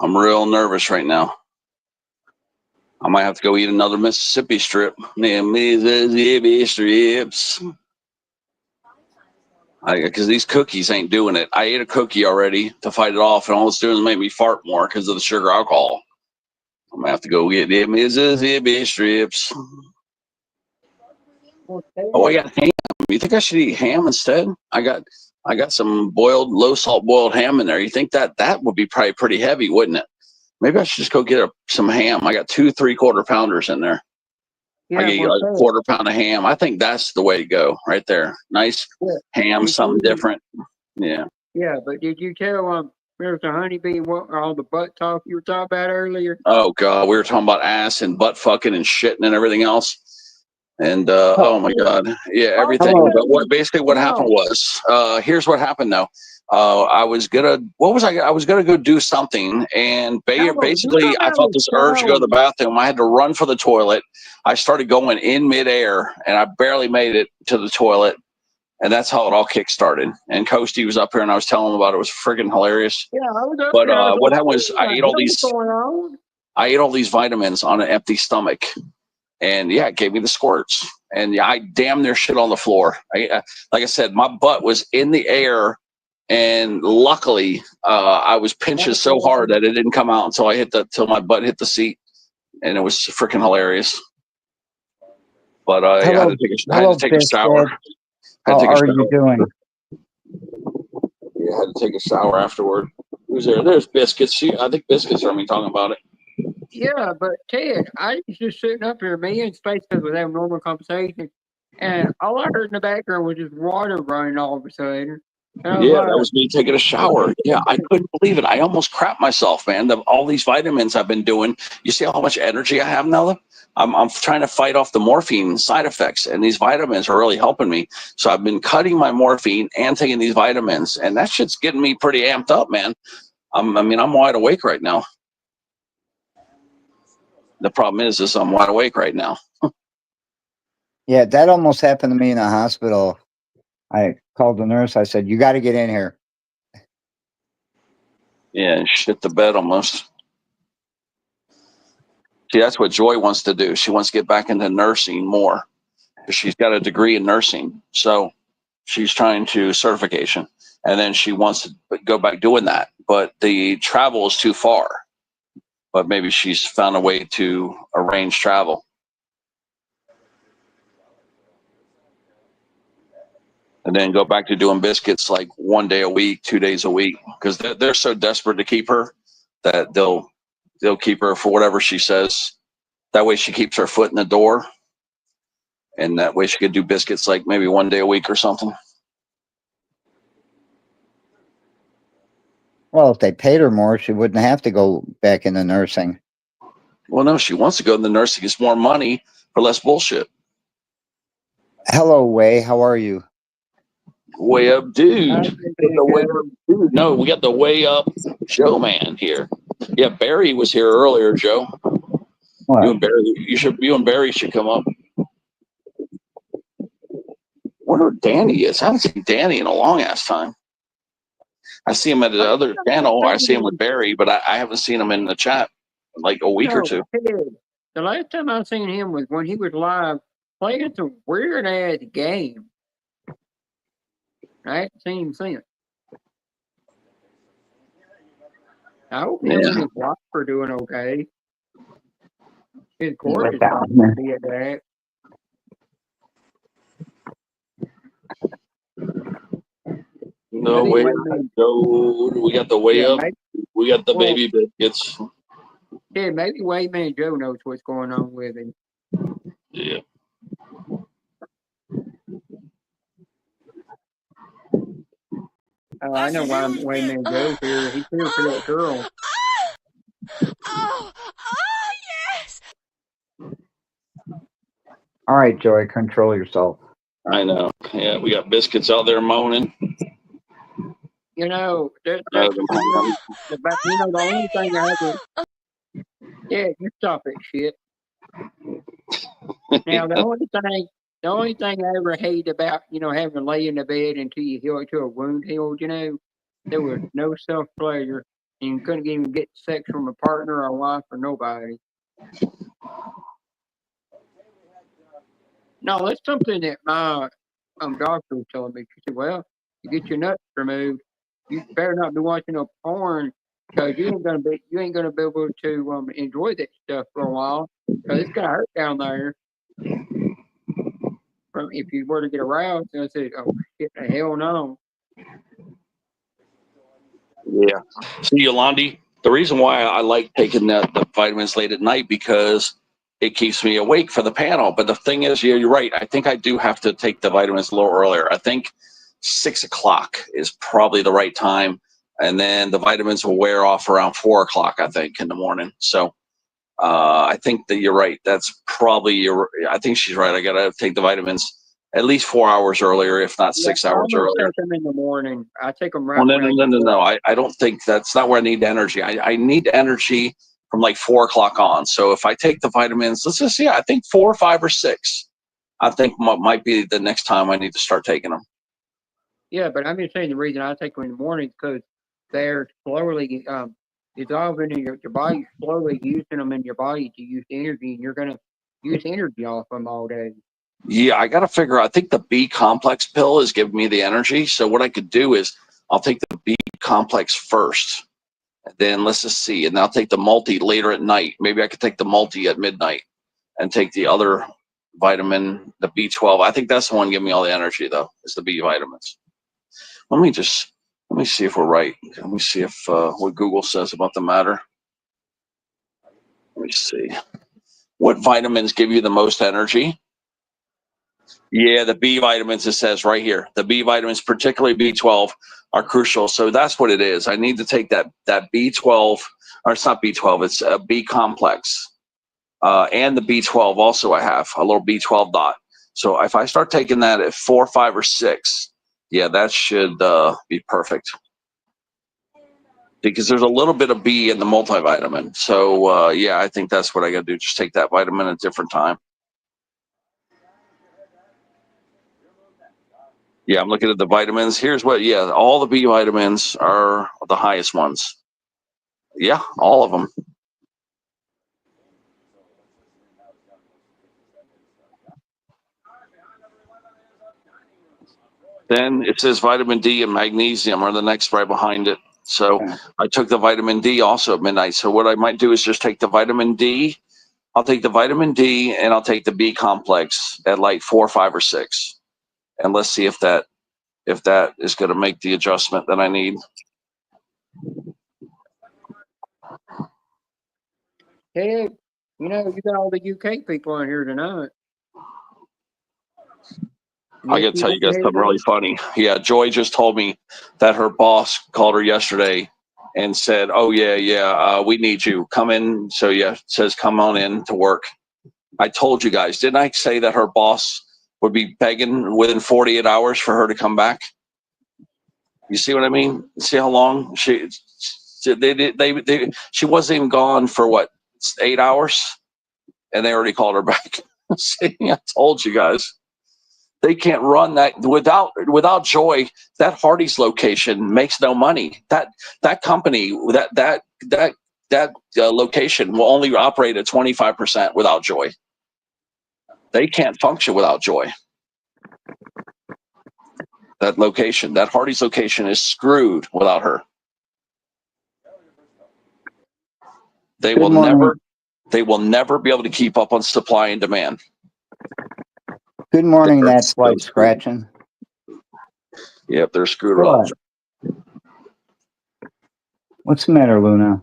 I'm real nervous right now. I might have to go eat another Mississippi strip. Mississippi strips. Because these cookies ain't doing it. I ate a cookie already to fight it off, and all it's doing is make me fart more because of the sugar alcohol. I'm gonna have to go get them Mississippi strips. Oh, I got ham. You think I should eat ham instead? I got some boiled, low salt boiled ham in there. You think that would be probably pretty heavy, wouldn't it? Maybe I should just go get some ham. I got 2 3/4 pounders in there. Yeah, I get like a 1/4 pound of ham. I think that's the way to go right there. Nice ham, something different. Yeah. Yeah, but did you tell there's a honeybee what all the butt talk you were talking about earlier? Oh God, we were talking about ass and butt fucking and shitting and everything else. And oh my God, yeah, everything. But what happened was, here's what happened though. I was gonna go do something, and basically I felt this urge to go to the bathroom. I had to run for the toilet. I started going in midair, and I barely made it to the toilet, and that's how it all kick-started. And Coasty was up here, and I was telling him about it. It was friggin' hilarious. Yeah, I was up But there. what happened was I ate all these vitamins on an empty stomach. And yeah, it gave me the squirts. And yeah, I damn near shit on the floor. Like I said, my butt was in the air, and luckily, I was pinching so hard that it didn't come out until my butt hit the seat, and it was freaking hilarious. But I had to take a shower. How are you doing? Yeah, I had to take a shower afterward. Who's there? There's Biscuits. I think Biscuits heard me talking about it. Yeah, but Ted, I was just sitting up here, me and Space was having normal conversation, and all I heard in the background was just water running all of a sudden. Yeah, that was me taking a shower. Yeah, I couldn't believe it. I almost crapped myself, man. All these vitamins I've been doing. You see how much energy I have now? I'm trying to fight off the morphine side effects, and these vitamins are really helping me. So I've been cutting my morphine and taking these vitamins, and that shit's getting me pretty amped up, man. I'm wide awake right now. The problem is I'm wide awake right now. Yeah, that almost happened to me in the hospital. I called the nurse. I said, "You got to get in here." Yeah, shit the bed almost. See, that's what Joy wants to do. She wants to get back into nursing more. She's got a degree in nursing, so she's trying to certification, and then she wants to go back doing that. But the travel is too far. But maybe she's found a way to arrange travel. And then go back to doing biscuits like 1 day a week, 2 days a week, because they're so desperate to keep her that they'll keep her for whatever she says. That way she keeps her foot in the door, and that way she could do biscuits like maybe 1 day a week or something. Well, if they paid her more, she wouldn't have to go back into nursing. Well, no, she wants to go into nursing. It's more money for less bullshit. Hello, Way. How are you? Way Up Dude. No, we got the Way Up Joe man here. Yeah, Barry was here earlier, Joe. What? You and Barry should come up. Wonder where Danny is. I haven't seen Danny in a long ass time. I see him at the other channel. I see him with Barry, but I haven't seen him in the chat in like a week or two. The last time I seen him was when he was live playing some weird ass game. I haven't seen him since. I hope him and his wife are doing okay. His court is probably be at that. No way. Joe. We got the Way Up. We got the baby biscuits. Yeah, maybe Wayman Joe knows what's going on with him. Yeah. Oh, I know why Wayman goes here. He's here for that girl. Oh, oh, yes. All right, Joey, control yourself. I know. Yeah, we got biscuits out there moaning. You know, Uh, the only thing I ever, yeah, you stop it, shit. Now, the only thing I ever hated about, having to lay in the bed until you heal to a wound healed, there was no self pleasure, and you couldn't even get sex from a partner or wife or nobody. No, that's something that my doctor was telling me. She said, "Well, you get your nuts removed, you better not be watching no porn because you ain't gonna be able to enjoy that stuff for a while because it's gonna hurt down there." From if you were to get aroused, and I said, "Oh shit, the hell no." Yeah. See, Yolandi, the reason why I like taking the vitamins late at night because it keeps me awake for the panel. But the thing is, yeah, you're right. I think I do have to take the vitamins a little earlier. I think 6 o'clock is probably the right time. And then the vitamins will wear off around 4 o'clock, I think, in the morning. So I think that you're right. That's probably I think she's right. I got to take the vitamins at least 4 hours earlier, if not Yeah, 6 hours I earlier. take them in the morning. I take them right Well, when I get up. no. I don't think that's not where I need energy. I need energy from like 4 o'clock on. So if I take the vitamins, let's just see, I think 4, 5, or 6, I think might be the next time I need to start taking them. Yeah, but I'm just saying the reason I take them in the morning because they're slowly dissolving in your body, slowly using them in your body to use energy, and you're gonna use energy off them all day. Yeah, I got to figure out. I think the B complex pill is giving me the energy. So what I could do is I'll take the B complex first. Then let's just see. And I'll take the multi later at night. Maybe I could take the multi at midnight and take the other vitamin, the B12. I think that's the one giving me all the energy, though, is the B vitamins. Let me see if we're right. Let me see if what Google says about the matter. Let me see. What vitamins give you the most energy? Yeah, the B vitamins, it says right here. The B vitamins, particularly B12, are crucial. So that's what it is. I need to take that B12, or it's not B12, it's a B complex. And the B12 also I have, a little B12 dot. So if I start taking that at 4, 5, or 6, yeah, that should be perfect. Because there's a little bit of B in the multivitamin. So yeah, I think that's what I got to do. Just take that vitamin at a different time. Yeah, I'm looking at the vitamins. Here's what, yeah, all the B vitamins are the highest ones. Yeah, all of them. Then it says vitamin D and magnesium are the next right behind it. So I took the vitamin D also at midnight. So what I might do is just take the vitamin D. I'll take the vitamin D and I'll take the B complex at like 4, 5, or 6. And let's see if that is going to make the adjustment that I need. Hey, you got all the UK people on here tonight. I got to tell you guys something really funny. Yeah, Joy just told me that her boss called her yesterday and said, "Oh yeah, we need you. Come in." So yeah, it says come on in to work. I told you guys, didn't I say that her boss would be begging within 48 hours for her to come back? You see what I mean? See how long she wasn't even gone for what, 8 hours, and they already called her back. See, I told you guys. They can't run that without Joy. That Hardee's location makes no money. That company, that location will only operate at 25% without Joy. They can't function without Joy. That location, that Hardee's location, is screwed without her. They will never be able to keep up on supply and demand. Good morning, that's like scratching. Yep, they're screwed without Joy. What's the matter, Luna?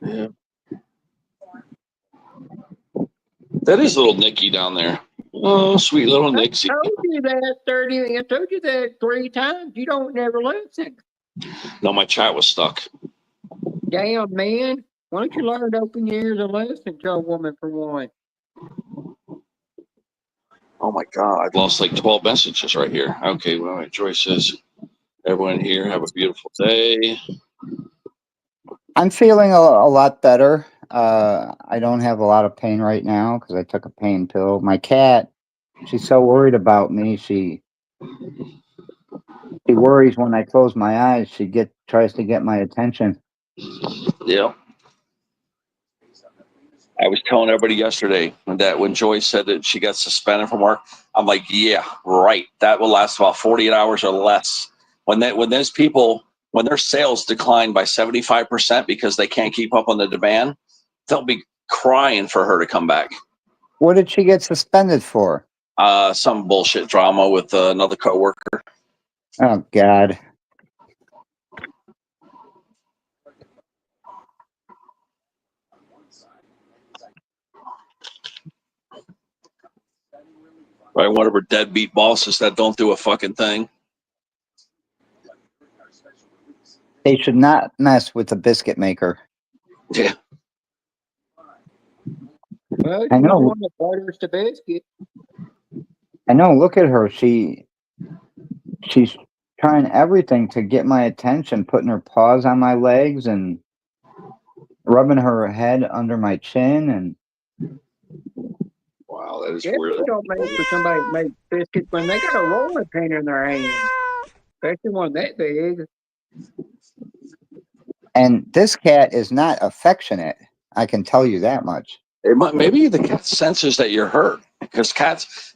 Yeah. That is little Nikki down there. Oh, sweet little I Nixie. told you that 30. I told you that 3 times. You don't never listen. No, my chat was stuck. Damn, man. Why don't you learn to open your ears and listen to a woman for one? Oh my God, I've lost like 12 messages right here. Okay, well, Joyce says, everyone here have a beautiful day. I'm feeling a lot better. I don't have a lot of pain right now because I took a pain pill. My cat, she's so worried about me. She worries when I close my eyes. She tries to get my attention. Yeah. I was telling everybody yesterday that when Joyce said that she got suspended from work, I'm like, yeah, right. That will last about 48 hours or less. When those people, when their sales decline by 75% because they can't keep up on the demand, they'll be crying for her to come back. What did she get suspended for? Some bullshit drama with another coworker. Oh God. Right, one of her deadbeat bosses that don't do a fucking thing. They should not mess with the biscuit maker. Yeah. Well, I you know. want the butters to biscuit. I know. Look at her. She's trying everything to get my attention, putting her paws on my legs and rubbing her head under my chin. And Wow, that is Yeah, weird. you don't make for somebody to make biscuits when they got a rolling pin in their hand, especially one that big. and this cat is not affectionate. I can tell you that much. Maybe the cat senses that you're hurt because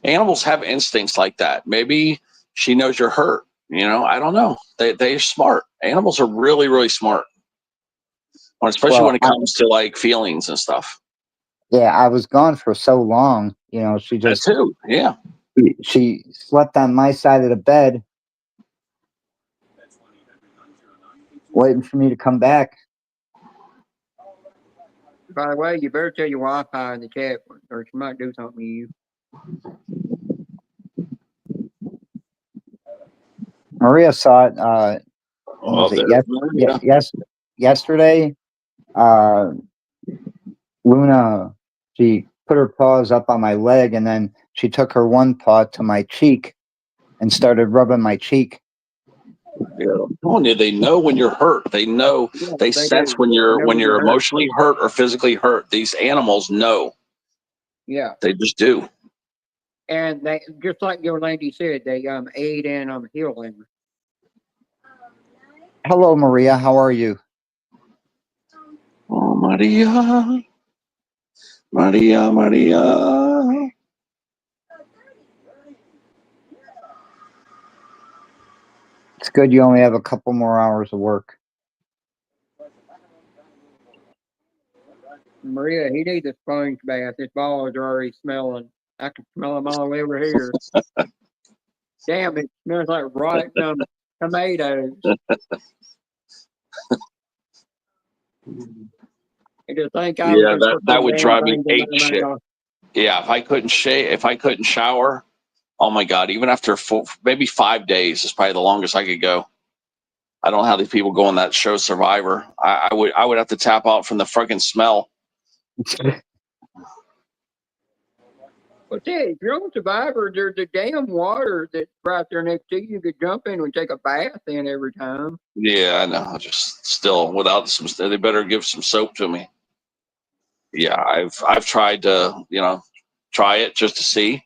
animals have instincts like that. Maybe she knows you're hurt. You know, I don't know. They're smart. Animals are really, really smart, especially when it comes to like feelings and stuff. Yeah, I was gone for so long. You know, she That just too. Yeah. she slept on my side of the bed, waiting for me to come back. By the way, you better tell your Wi-Fi in the chat, or she might do something to you. Maria saw it. Was it yesterday? Luna, she put her paws up on my leg, and then she took her one paw to my cheek and started rubbing my cheek. Yeah. They know when you're hurt. They know. Yeah, they sense when you're emotionally hurt or physically hurt. These animals know. Yeah. They just do. And they, just like your lady said, they aid in healing. Hello, Maria. How are you? Oh, Maria. Maria, Maria. It's good you only have a couple more hours of work. Maria, he needs a sponge bath. His balls are already smelling. I can smell them all the way over here. Damn, it smells like rotten tomatoes. I just think that would drive me ape shit. Yeah, if I couldn't shower, oh my God, even after maybe 5 days is probably the longest I could go. I don't know how these people go on that show Survivor. I would have to tap out from the freaking smell. Well, if you're on Survivor, there's the damn water that's right there next to you. You could jump in and take a bath in every time. Yeah, I know. Just still without some, they better give some soap to me. Yeah, I've tried to, try it just to see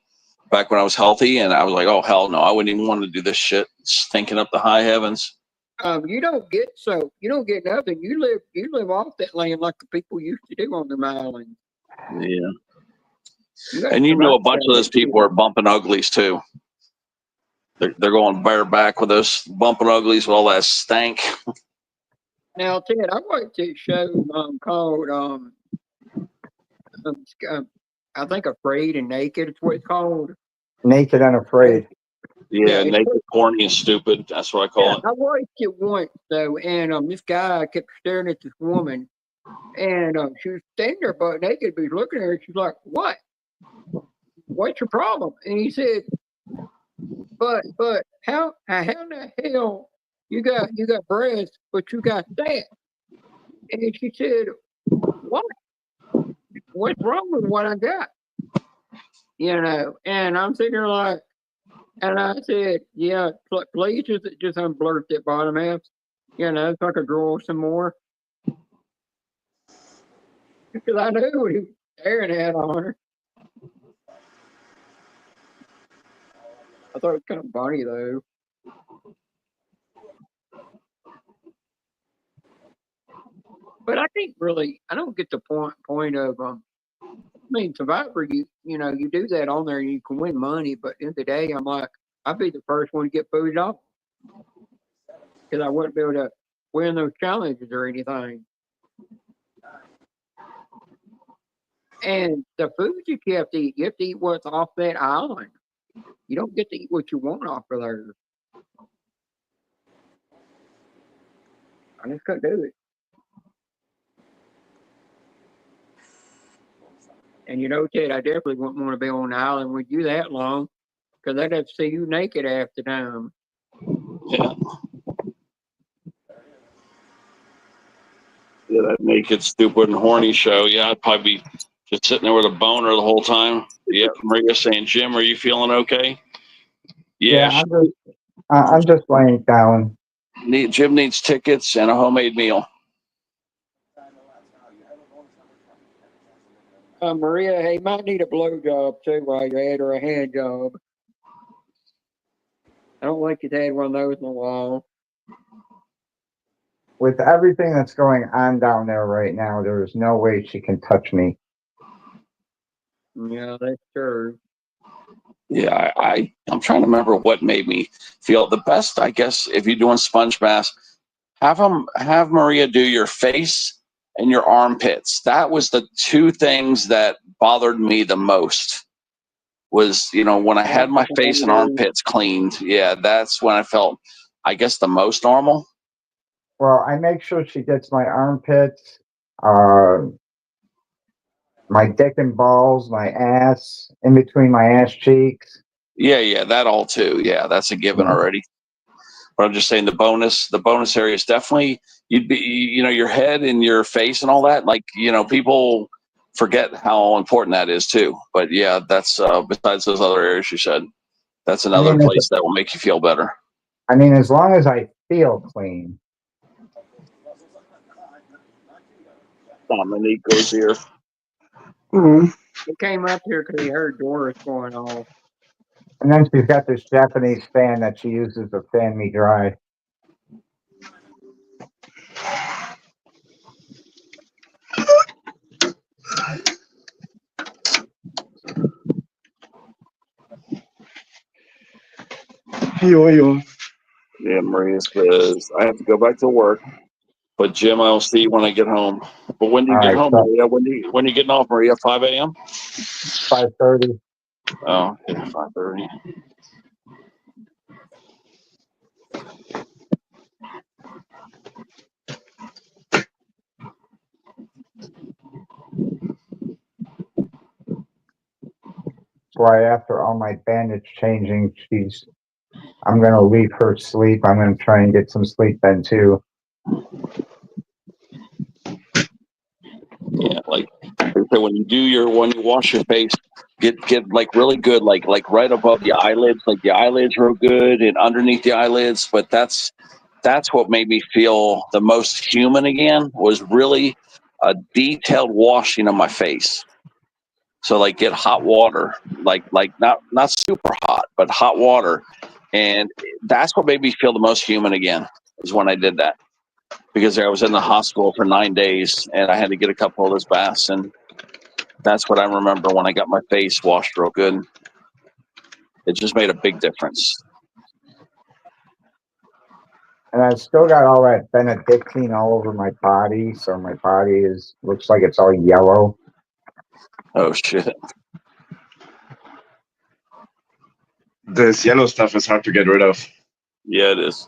back when I was healthy, and I was like, oh hell no, I wouldn't even want to do this shit. Stinking up the high heavens. You don't get soap. You don't get nothing. You live off that land like the people used to do on them islands. Yeah. And a bunch of those people are bumping uglies too. They're going bareback with those bumping uglies with all that stank. Now, Ted, I watched this show called I think Afraid and Naked. It's what it's called. Naked and Afraid. Yeah, naked, corny, and stupid. That's what I call it. I watched it once though, and this guy kept staring at this woman, and she was standing there butt naked, but he's looking at her. She's like, "What?" what's your problem? And he said, but how in the hell you got breasts, but you got that? And she said, what? What's wrong with what I got? You know, and I'm sitting there like, and I said, yeah, please just unblurt that bottom half, you know, so I could draw some more. Because I knew what he was staring at on her. I thought it was kind of funny though. But I think really, I don't get the point of I mean, Survivor, you know, you do that on there, and you can win money. But in the day, I'm like, I'd be the first one to get booted off because I wouldn't be able to win those challenges or anything. And the foods you have to eat what's off that island. You don't get to eat what you want off of there. I just couldn't do it. And you know, Ted, I definitely wouldn't want to be on the island with you that long because I'd have to see you naked half the time. Yeah. Yeah, that naked, stupid, and horny show. Yeah, I'd probably be just sitting there with a boner the whole time. Yeah, Maria saying, Jim, are you feeling okay? Yeah, I'm just laying down. Jim needs tickets and a homemade meal. Maria, hey, might need a blowjob too while you're at, or a hand job. I don't think you've had one of those in a while. With everything that's going on down there right now, there is no way she can touch me. Yeah, that's true. Yeah, I'm trying to remember what made me feel the best. I guess if you're doing sponge baths, have Maria do your face and your armpits. That was the two things that bothered me the most. Was, you know, when I had my face and armpits cleaned. Yeah, that's when I felt, I guess, the most normal. Well, I make sure she gets my armpits, my dick and balls, my ass, in between my ass cheeks. Yeah, that all too. Yeah, that's a given already. But I'm just saying the bonus area is definitely, you'd be, you know, your head and your face and all that. Like, you know, people forget how important that is too. But yeah, that's besides those other areas you said, that's another place that will make you feel better. I mean, as long as I feel clean. Dominique goes here. He came up here because he heard Doris going off. And then she's got this Japanese fan that she uses to fan me dry. Yeah, Maria says, I have to go back to work. But Jim, I'll see you when I get home. But when do you get home, Maria? When are you getting off, Maria? 5 a.m.? 5:30. Oh, yeah, 5:30. Why after all my bandage changing, I'm going to leave her sleep. I'm going to try and get some sleep then too. Yeah, like so when you wash your face, get like really good, like right above the eyelids, like the eyelids real good and underneath the eyelids. But that's what made me feel the most human again, was really a detailed washing of my face. So like get hot water, like not super hot, but hot water, and that's what made me feel the most human again, is when I did that. Because I was in the hospital for 9 days and I had to get a couple of those baths, and that's what I remember when I got my face washed real good. It just made a big difference. And I've still got all that Benedictine all over my body, so my body looks like it's all yellow. Oh shit. This yellow stuff is hard to get rid of. Yeah, it is.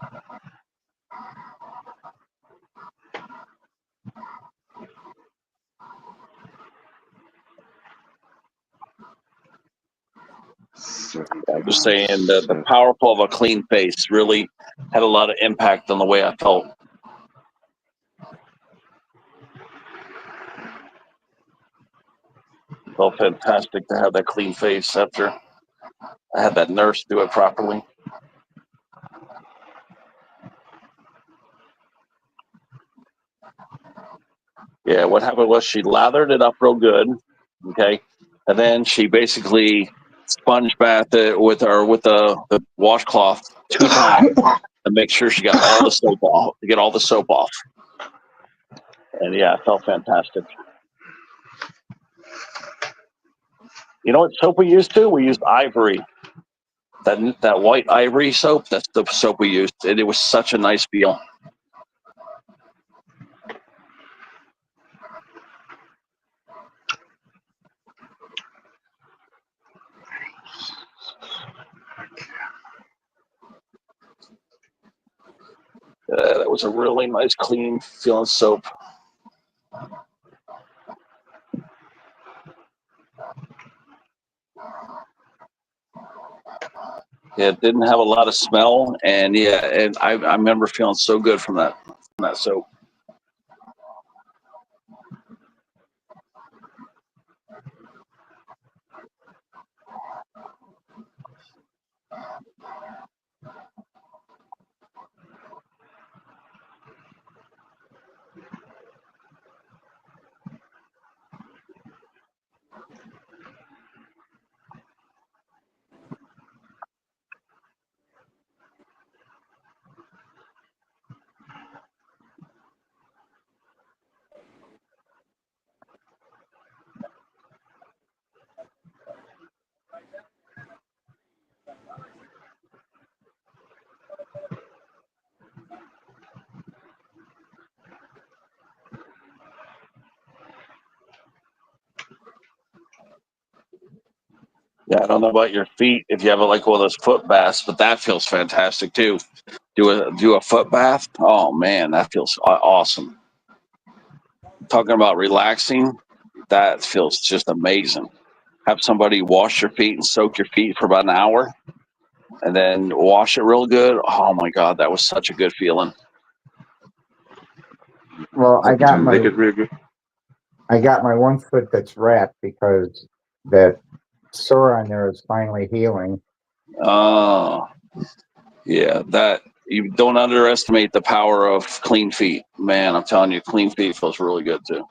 I'm just saying that the powerful of a clean face really had a lot of impact on the way I felt. Felt fantastic to have that clean face after I had that nurse do it properly. Yeah, what happened was she lathered it up real good, okay, and then she basically sponge bathed it with the washcloth 2 times to make sure she got all the soap off, to get all the soap off. And yeah, it felt fantastic. You know what soap we used to? We used Ivory. That white Ivory soap, that's the soap we used. It was such a nice feel. That was a really nice, clean feeling soap. Yeah, it didn't have a lot of smell, and yeah, and I remember feeling so good from that soap. Yeah, I don't know about your feet if you have like one of those foot baths, but that feels fantastic too. Do a foot bath. Oh man, that feels awesome. Talking about relaxing, that feels just amazing. Have somebody wash your feet and soak your feet for about an hour, and then wash it real good. Oh my God, that was such a good feeling. Well, I got make it real good. my one foot that's wrapped because that sore on there is finally healing. Oh, yeah, that you don't underestimate the power of clean feet. Man, I'm telling you, clean feet feels really good too.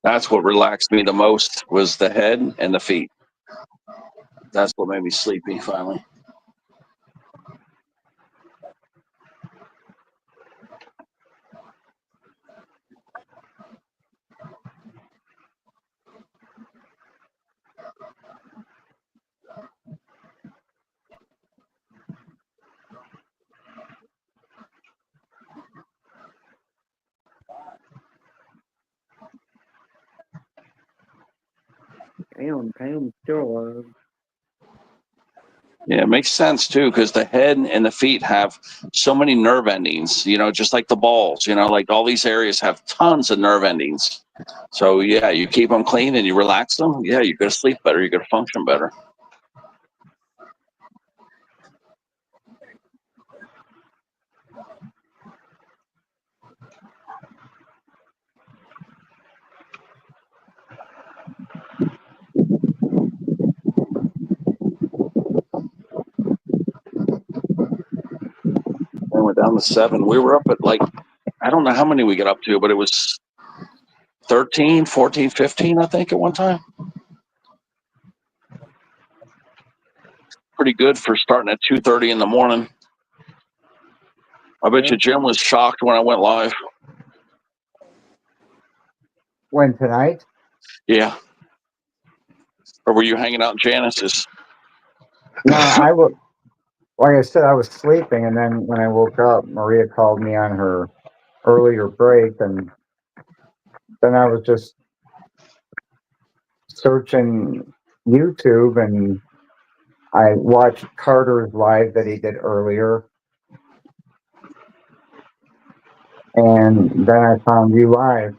That's what relaxed me the most was the head and the feet. That's what made me sleepy finally. Damn, still alive. Yeah, it makes sense too, because the head and the feet have so many nerve endings, just like the balls, like all these areas have tons of nerve endings. So yeah, you keep them clean and you relax them. Yeah, you're going to sleep better. You're going to function better. Then we're down to 7. We were up at like, I don't know how many we got up to, but it was 13, 14, 15, I think at one time. Pretty good for starting at 2:30 in the morning. I bet you Jim was shocked when I went live. When tonight? Yeah. Or were you hanging out in Janice's? No, I was. Like I said, I was sleeping, and then when I woke up, Maria called me on her earlier break, and then I was just searching YouTube, and I watched Carter's live that he did earlier, and then I found you live.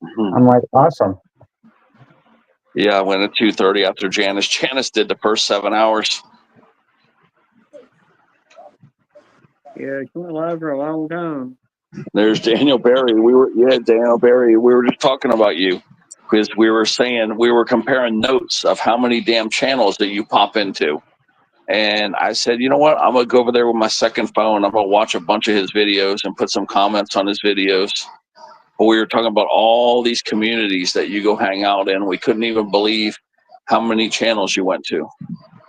Mhm. I'm like, awesome. Yeah, I went at 2:30 after Janice. Janice did the first 7 hours. Yeah, she went live for a long time. There's Daniel Barry. Daniel Barry. We were just talking about you because we were saying we were comparing notes of how many damn channels that you pop into. And I said, you know what? I'm going to go over there with my second phone. I'm going to watch a bunch of his videos and put some comments on his videos. But we were talking about all these communities that you go hang out in. We couldn't even believe how many channels you went to.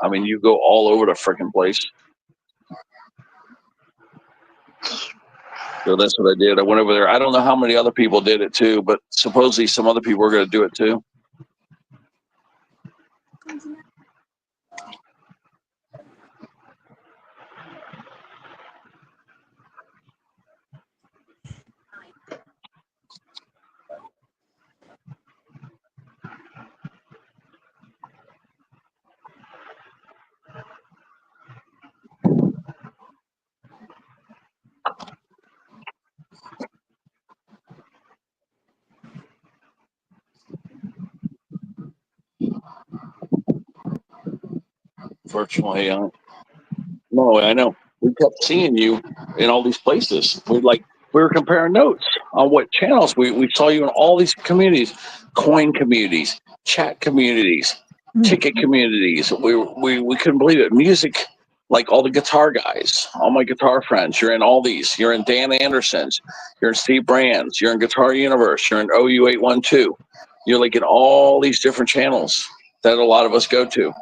I mean, you go all over the freaking place. So that's what I did. I went over there. I don't know how many other people did it too, but supposedly some other people were going to do it too. Virtually, no, I know. We kept seeing you in all these places. We were comparing notes on what channels we saw you in all these communities, coin communities, chat communities, ticket communities. We couldn't believe it. Music, like all the guitar guys, all my guitar friends. You're in all these. You're in Dan Anderson's. You're in Steve Brand's. You're in Guitar Universe. You're in OU812. You're like in all these different channels that a lot of us go to.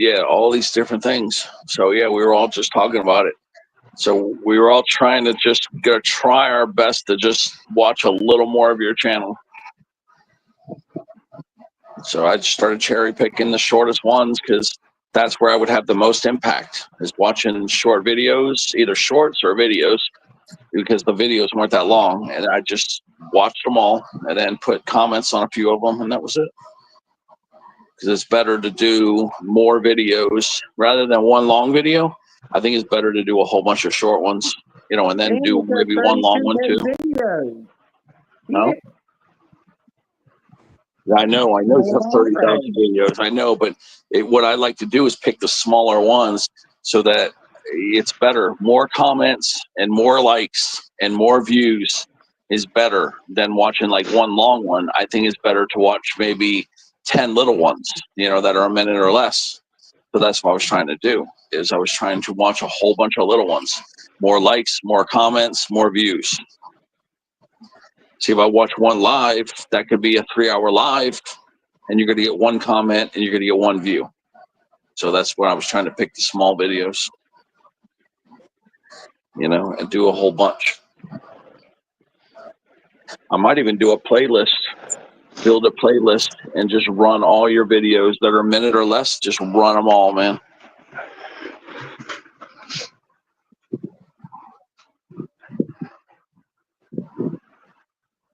Yeah, all these different things. So yeah, we were all just talking about it. So we were all trying to just try our best to just watch a little more of your channel. So I just started cherry picking the shortest ones because that's where I would have the most impact, is watching short videos, either shorts or videos, because the videos weren't that long. And I just watched them all and then put comments on a few of them, and that was it. Because it's better to do more videos rather than one long video. I think it's better to do a whole bunch of short ones, and then do maybe one long one too. Video. No? I know you have 30,000 videos. I know, but what I like to do is pick the smaller ones so that it's better. More comments and more likes and more views is better than watching like one long one. I think it's better to watch maybe 10 little ones, that are a minute or less. So that's what I was trying to do, is I was trying to watch a whole bunch of little ones. More likes, more comments, more views. See, if I watch one live, that could be a 3-hour live, and you're going to get one comment and you're going to get one view. So that's what I was trying to pick, the small videos, and do a whole bunch. I might even do a playlist, build a playlist, and just run all your videos that are a minute or less. Just run them all, man.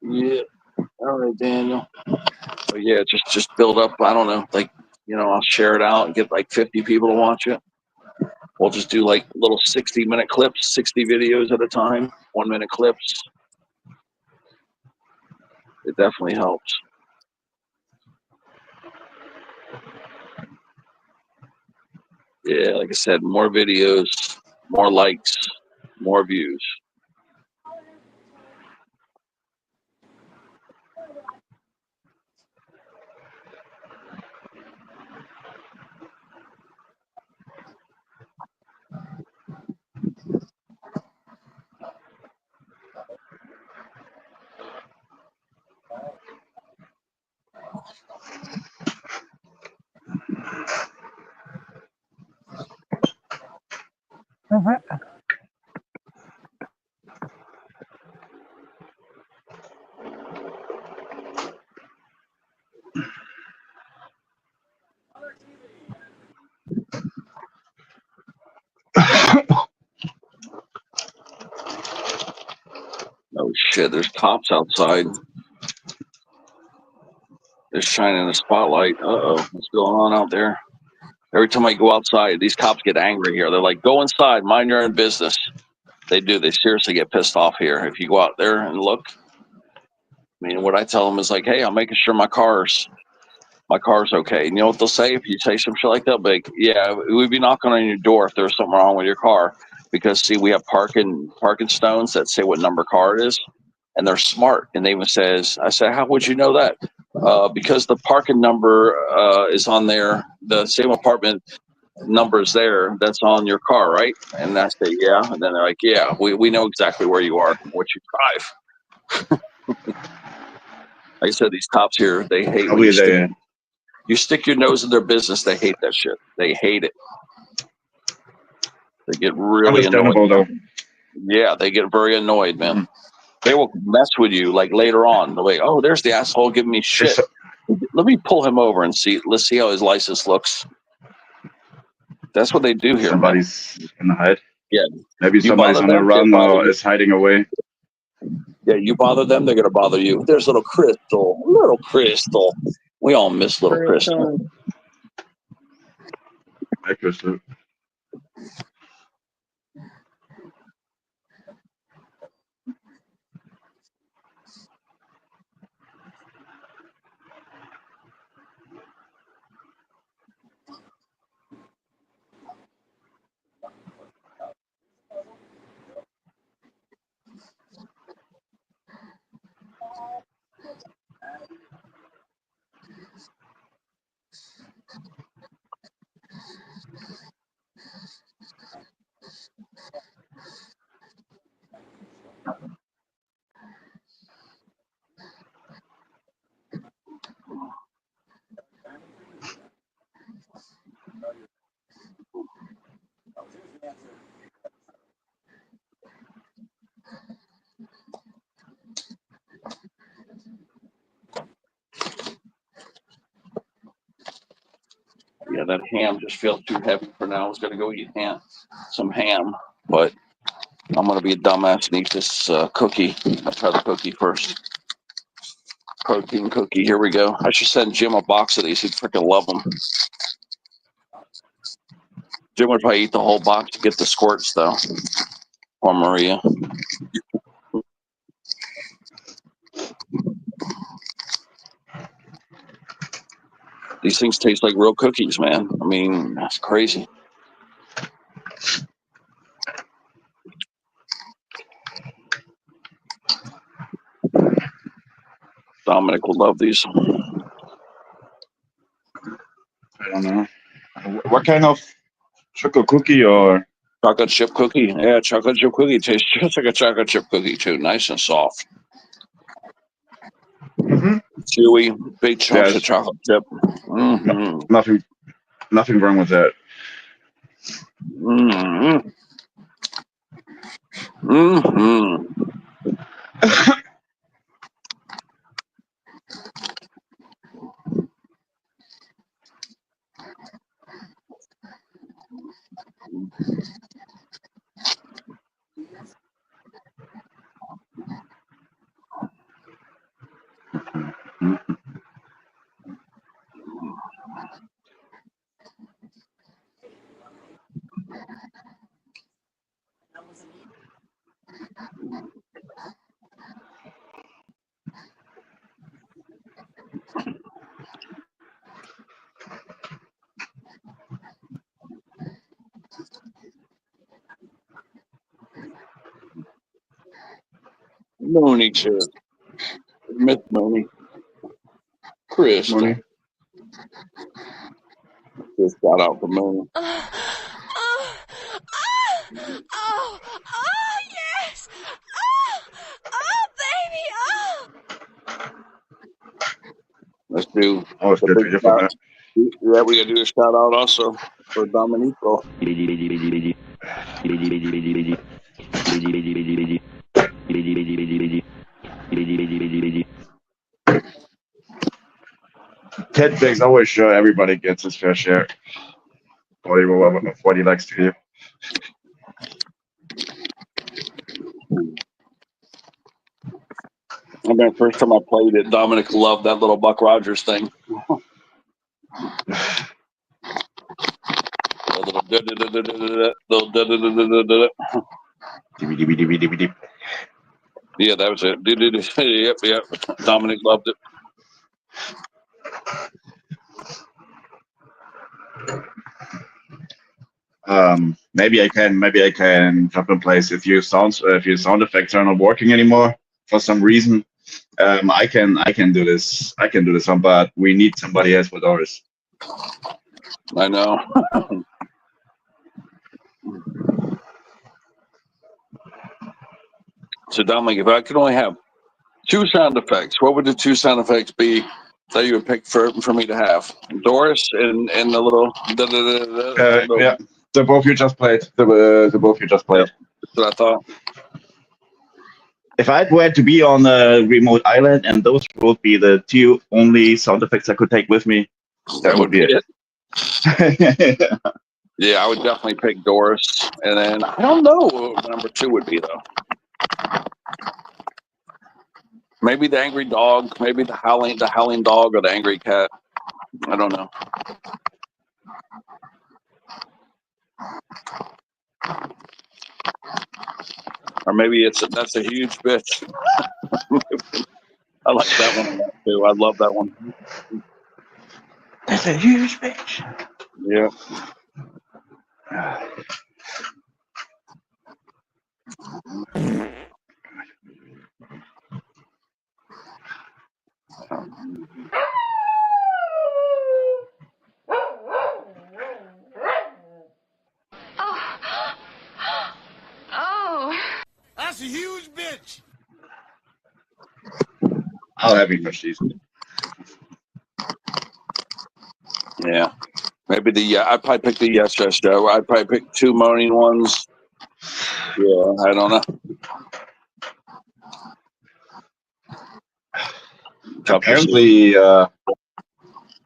Yeah. All right, Daniel. So yeah, just build up. I don't know, I'll share it out and get like 50 people to watch it. We'll just do like little 60-minute clips, 60 videos at a time, 1-minute clips. It definitely helps. Yeah, like I said, more videos, more likes, more views. Oh shit, there's cops outside. They're shining a spotlight. Uh-oh, what's going on out there? Every time I go outside, these cops get angry here. They're like, go inside, mind your own business. They do. They seriously get pissed off here. If you go out there and look, mean, what I tell them is like, hey, I'm making sure my car's okay. And you know what they'll say if you say some shit like that? They'll be like, yeah, we'd be knocking on your door if there's something wrong with your car. Because see, we have parking stones that say what number car it is, and they're smart. And they even says, I said, how would you know that? Because the parking number is on there. The same apartment number is there that's on your car, right? And I say, yeah. And then they're like, yeah, we know exactly where you are, what you drive. Like I said, these cops here, they hate when Probably you stick your nose in their business. They hate that shit. They hate it. They get really annoyed. understandable though. Yeah, they get very annoyed, man. They will mess with you like later on. They're like, oh, there's the asshole giving me shit. Let me pull him over and see. Let's see how his license looks. That's what they do here. Somebody's gonna hide. Yeah. Maybe somebody's on the run or is hiding away. Yeah, you bother them, they're gonna bother you. There's little Crystal. We all miss little Crystal. Hi, Crystal. Yeah, that ham just feels too heavy for now. I was gonna go eat some ham, but I'm gonna be a dumbass and eat this cookie. I'll try the cookie first. Protein cookie. Here we go. I should send Jim a box of these. He'd freaking love them. Jim would probably eat the whole box to get the squirts, though. Or Maria. These things taste like real cookies, man. I mean, that's crazy. Dominic will love these. I don't know. What kind of chocolate cookie or Chocolate chip cookie? Yeah, chocolate chip cookie tastes just like a chocolate chip cookie, too. Nice and soft. Chewy, big chunks of chocolate chip. Mm-hmm. nothing wrong with that. Mm-hmm. Mm-hmm. Mooney, too. Miss Mooney. Crystal. Mooney. Just got out the moon. Oh, yes! Baby! Let's do. Oh, it's good to hear from that. Yeah, we gotta do a shout out also for Dominico. Ted Biggs always sure everybody gets his fair share. What he likes to hear. I mean, first time I played it, Dominic loved that little Buck Rogers thing. Yeah, that was it. Yep. Dominic loved it. Maybe I can drop in place if your sound effects are not working anymore for some reason. I can do this. I can do this one, but we need somebody else for Doris. I know. So Dominic, if I could only have 2 sound effects, what would the 2 sound effects be that you would pick for me to have? Doris and the little. Yeah, the both you just played. The both you just played. That's what I thought. If I were to be on a remote island and those would be the 2 only sound effects I could take with me, that would be it. Yeah, I would definitely pick Doris, and then I don't know what number 2 would be though. Maybe the angry dog, maybe the howling dog, or the angry cat. I don't know. Or maybe that's a huge bitch. I like that one a lot too. I love that one. That's a huge bitch. Yeah. Oh. That's a huge bitch. I'll have it for season. Yeah. Maybe I'd probably pick the Yes Joe. I'd probably pick 2 moaning ones. Yeah, I don't know. Apparently, there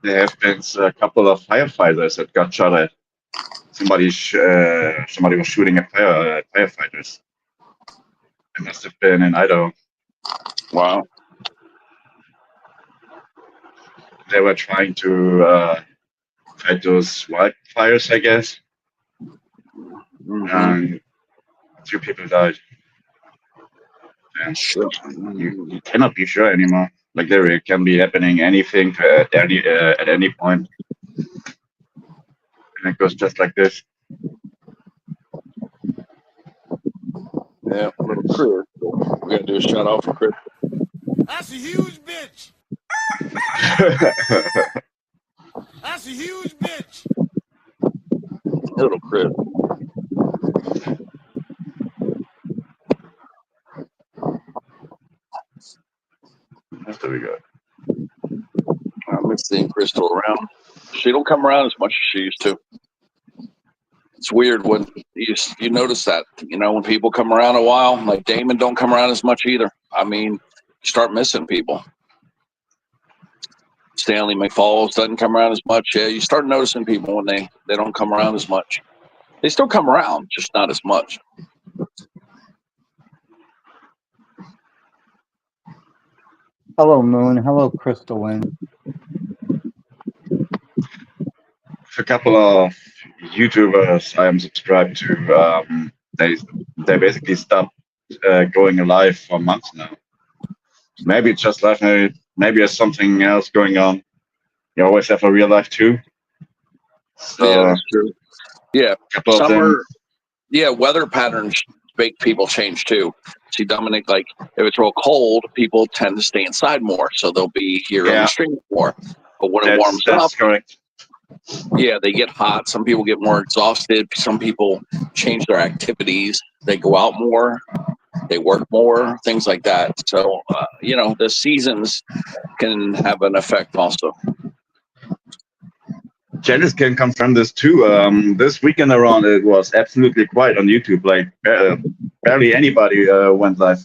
have been a couple of firefighters that got shot at. Somebody was shooting at firefighters. It must have been in Idaho. Wow. They were trying to fight those wildfires, I guess. Mm-hmm. 2 people died. Yeah. Sure. You cannot be sure anymore. Like there can be happening anything at any point, and it goes just like this. Yeah, little Chris. We gotta do a shout out for Chris. That's a huge bitch. That's a huge bitch. Little Chris. That's what we got. I miss seeing Crystal around. She don't come around as much as she used to. It's weird when you notice that, when people come around a while, like Damon don't come around as much either. I mean, you start missing people. Stanley McFalls doesn't come around as much. Yeah, you start noticing people when they don't come around as much. They still come around, just not as much. Hello, Moon. Hello, Crystal Lynn. A couple of YouTubers I am subscribed to, they basically stopped going live for months now. Maybe it's just life. Maybe there's something else going on. You always have a real life too. So, Yeah, that's true. Yeah, couple of them. Yeah, weather patterns make people change too. See, Dominic, like if it's real cold, people tend to stay inside more, so they'll be here on the stream more. But when it warms up, correct. Yeah, they get hot. Some people get more exhausted. Some people change their activities. They go out more. They work more. Things like that. So, the seasons can have an effect also. Janice can confirm this too. This weekend around, it was absolutely quiet on YouTube. Like barely anybody went live.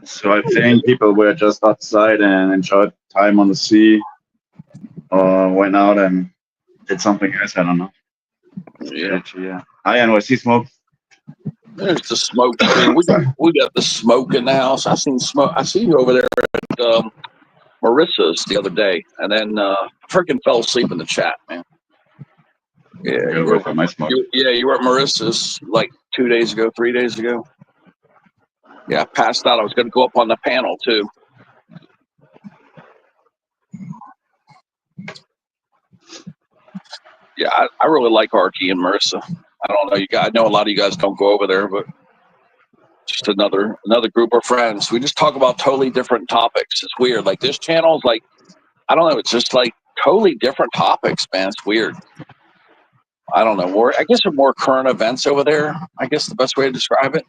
So I think people were just outside and enjoyed time on the sea, or went out and did something else. I don't know. Yeah. Hi, NYC Smoke. There's the smoke. We got the smoke in the house. I seen smoke. I see you over there at Marissa's the other day, and then freaking fell asleep in the chat, man. Yeah, you were at Marissa's like 2 days ago, 3 days ago. Yeah, I passed out. I was going to go up on the panel too. Yeah, I really like Archie and Marissa. I don't know you guys. I know a lot of you guys don't go over there, but just another group of friends. We just talk about totally different topics. It's weird. Like this channel is like, I don't know. It's just like totally different topics, man. It's weird. I don't know. More, I guess, there are more current events over there. I guess the best way to describe it.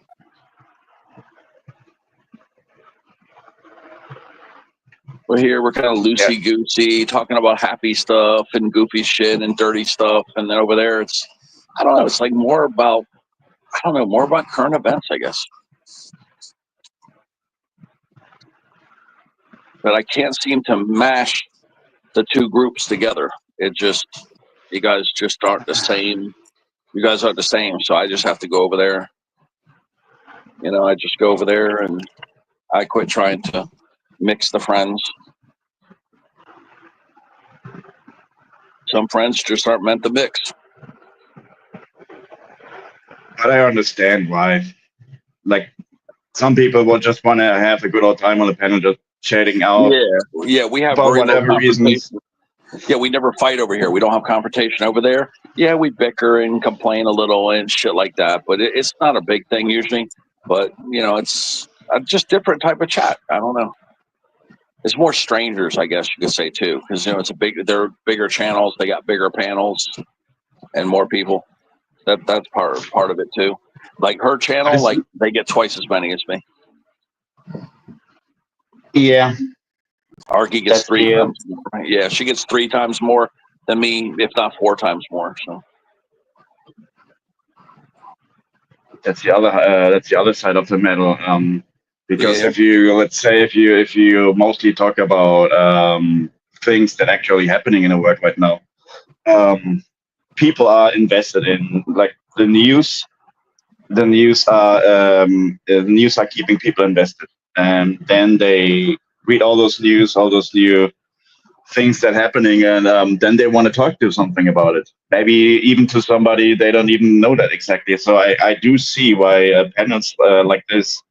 We're here. We're kind of loosey goosey, talking about happy stuff and goofy shit and dirty stuff, and then over there, it's, I don't know. It's like more about, I don't know, more about current events, I guess. But I can't seem to mash the two groups together. It just, you guys just aren't the same. You guys aren't the same, so I just have to go over there. You know, I just go over there and I quit trying to mix the friends. Some friends just aren't meant to mix. But I understand why. Like, some people will just want to have a good old time on the panel, just chatting out. Yeah, we have for very little whatever reasons. Yeah, we never fight over here. We don't have confrontation over there. Yeah, we bicker and complain a little and shit like that, but it's not a big thing usually. But, you know, it's a just different type of chat. I don't know. It's more strangers, I guess you could say, too, because, you know, they're bigger channels. They got bigger panels and more people. That's part of it, too. Like her channel, like they get twice as many as me. Yeah. Arky gets That's 3 the, times more. Yeah, she gets 3 times more than me, if not 4 times more. So that's the other side of the medal. Because Yeah. if you, let's say, if you mostly talk about things that actually happening in the world right now, people are invested in, like, the news. The news are keeping people invested, and then they read all those new things that happening, and then they want to talk to something about it. Maybe even to somebody they don't even know that exactly. So I do see why panels like this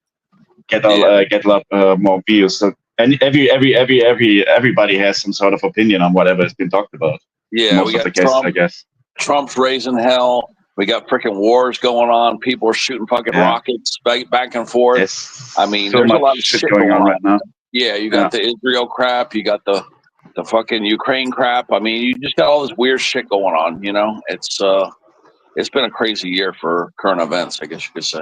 get a lot more views. So, and everybody has some sort of opinion on whatever has been talked about. Yeah, Most we of the got cases, Trump. I guess. Trump's raising hell. We got freaking wars going on. People are shooting fucking rockets back and forth. It's I mean, so there's a much lot of shit going on right now. Yeah, you got the Israel crap. You got the fucking Ukraine crap. I mean, you just got all this weird shit going on. You know, it's been a crazy year for current events, I guess you could say.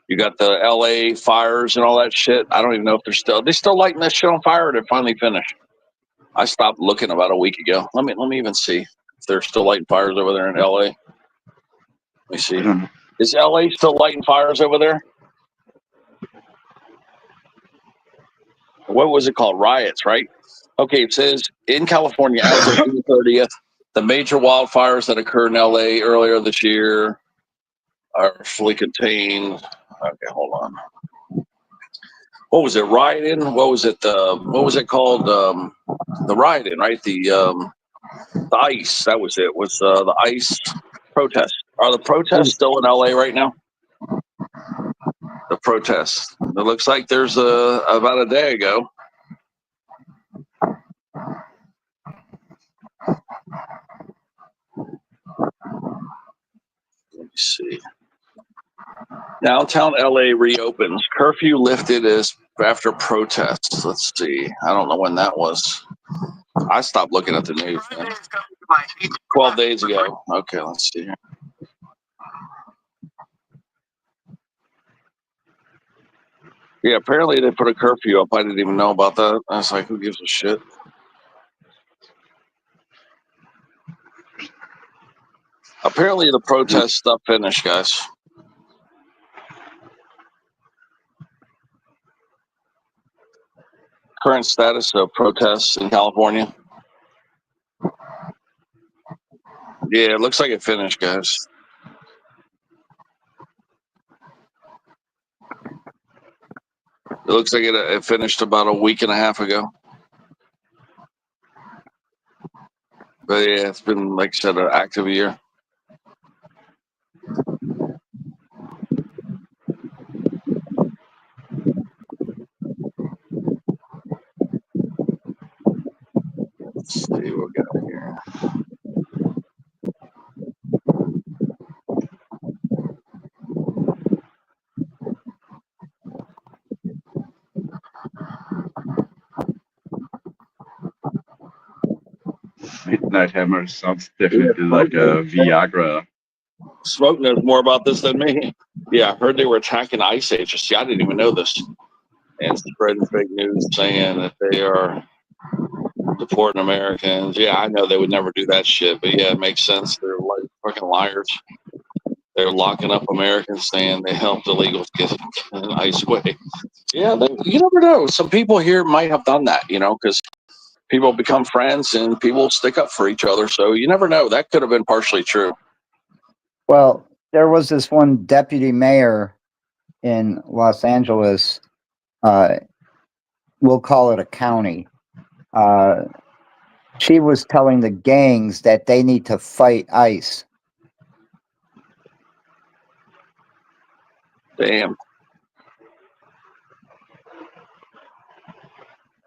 You got the LA fires and all that shit. I don't even know if they're still lighting that shit on fire, or they're finally finished. I stopped looking about a week ago. Let me even see if they're still lighting fires over there in LA. Let me see. Is LA still lighting fires over there? What was it called? Riots, right? Okay, it says in California as of June 30th, the major wildfires that occurred in LA earlier this year are fully contained. Okay, hold on. What was it? Rioting? What was it? What was it called? The rioting, right? The ICE. That was it. Was the ICE protest? Are the protests still in LA right now? The protests. It looks like there's about a day ago. Let me see. Downtown LA reopens. Curfew lifted as after protests. Let's see. I don't know when that was. I stopped looking at the news, man. 12 days ago. Okay, let's see here. Yeah, apparently they put a curfew up. I didn't even know about that. I was like, who gives a shit? Apparently the protest stuff finished, guys. Current status of protests in California. Yeah, it looks like it finished, guys. It looks like it finished about a week and a half ago. But yeah, it's been, like I said, an active year. see what we got here. Midnight Hammer sounds definitely like a Viagra. Smoke knows more about this than me. Yeah, I heard they were attacking Ice Ages. See, I didn't even know this. And spreading fake news saying that they are deporting Americans. Yeah, I know they would never do that shit, but yeah, it makes sense. They're like fucking liars. They're locking up Americans saying they helped illegals get ICE away. Yeah, you never know. Some people here might have done that, you know, because people become friends and people stick up for each other. So you never know. That could have been partially true. Well, there was this one deputy mayor in Los Angeles. We'll call it a county. She was telling the gangs that they need to fight ICE. Damn.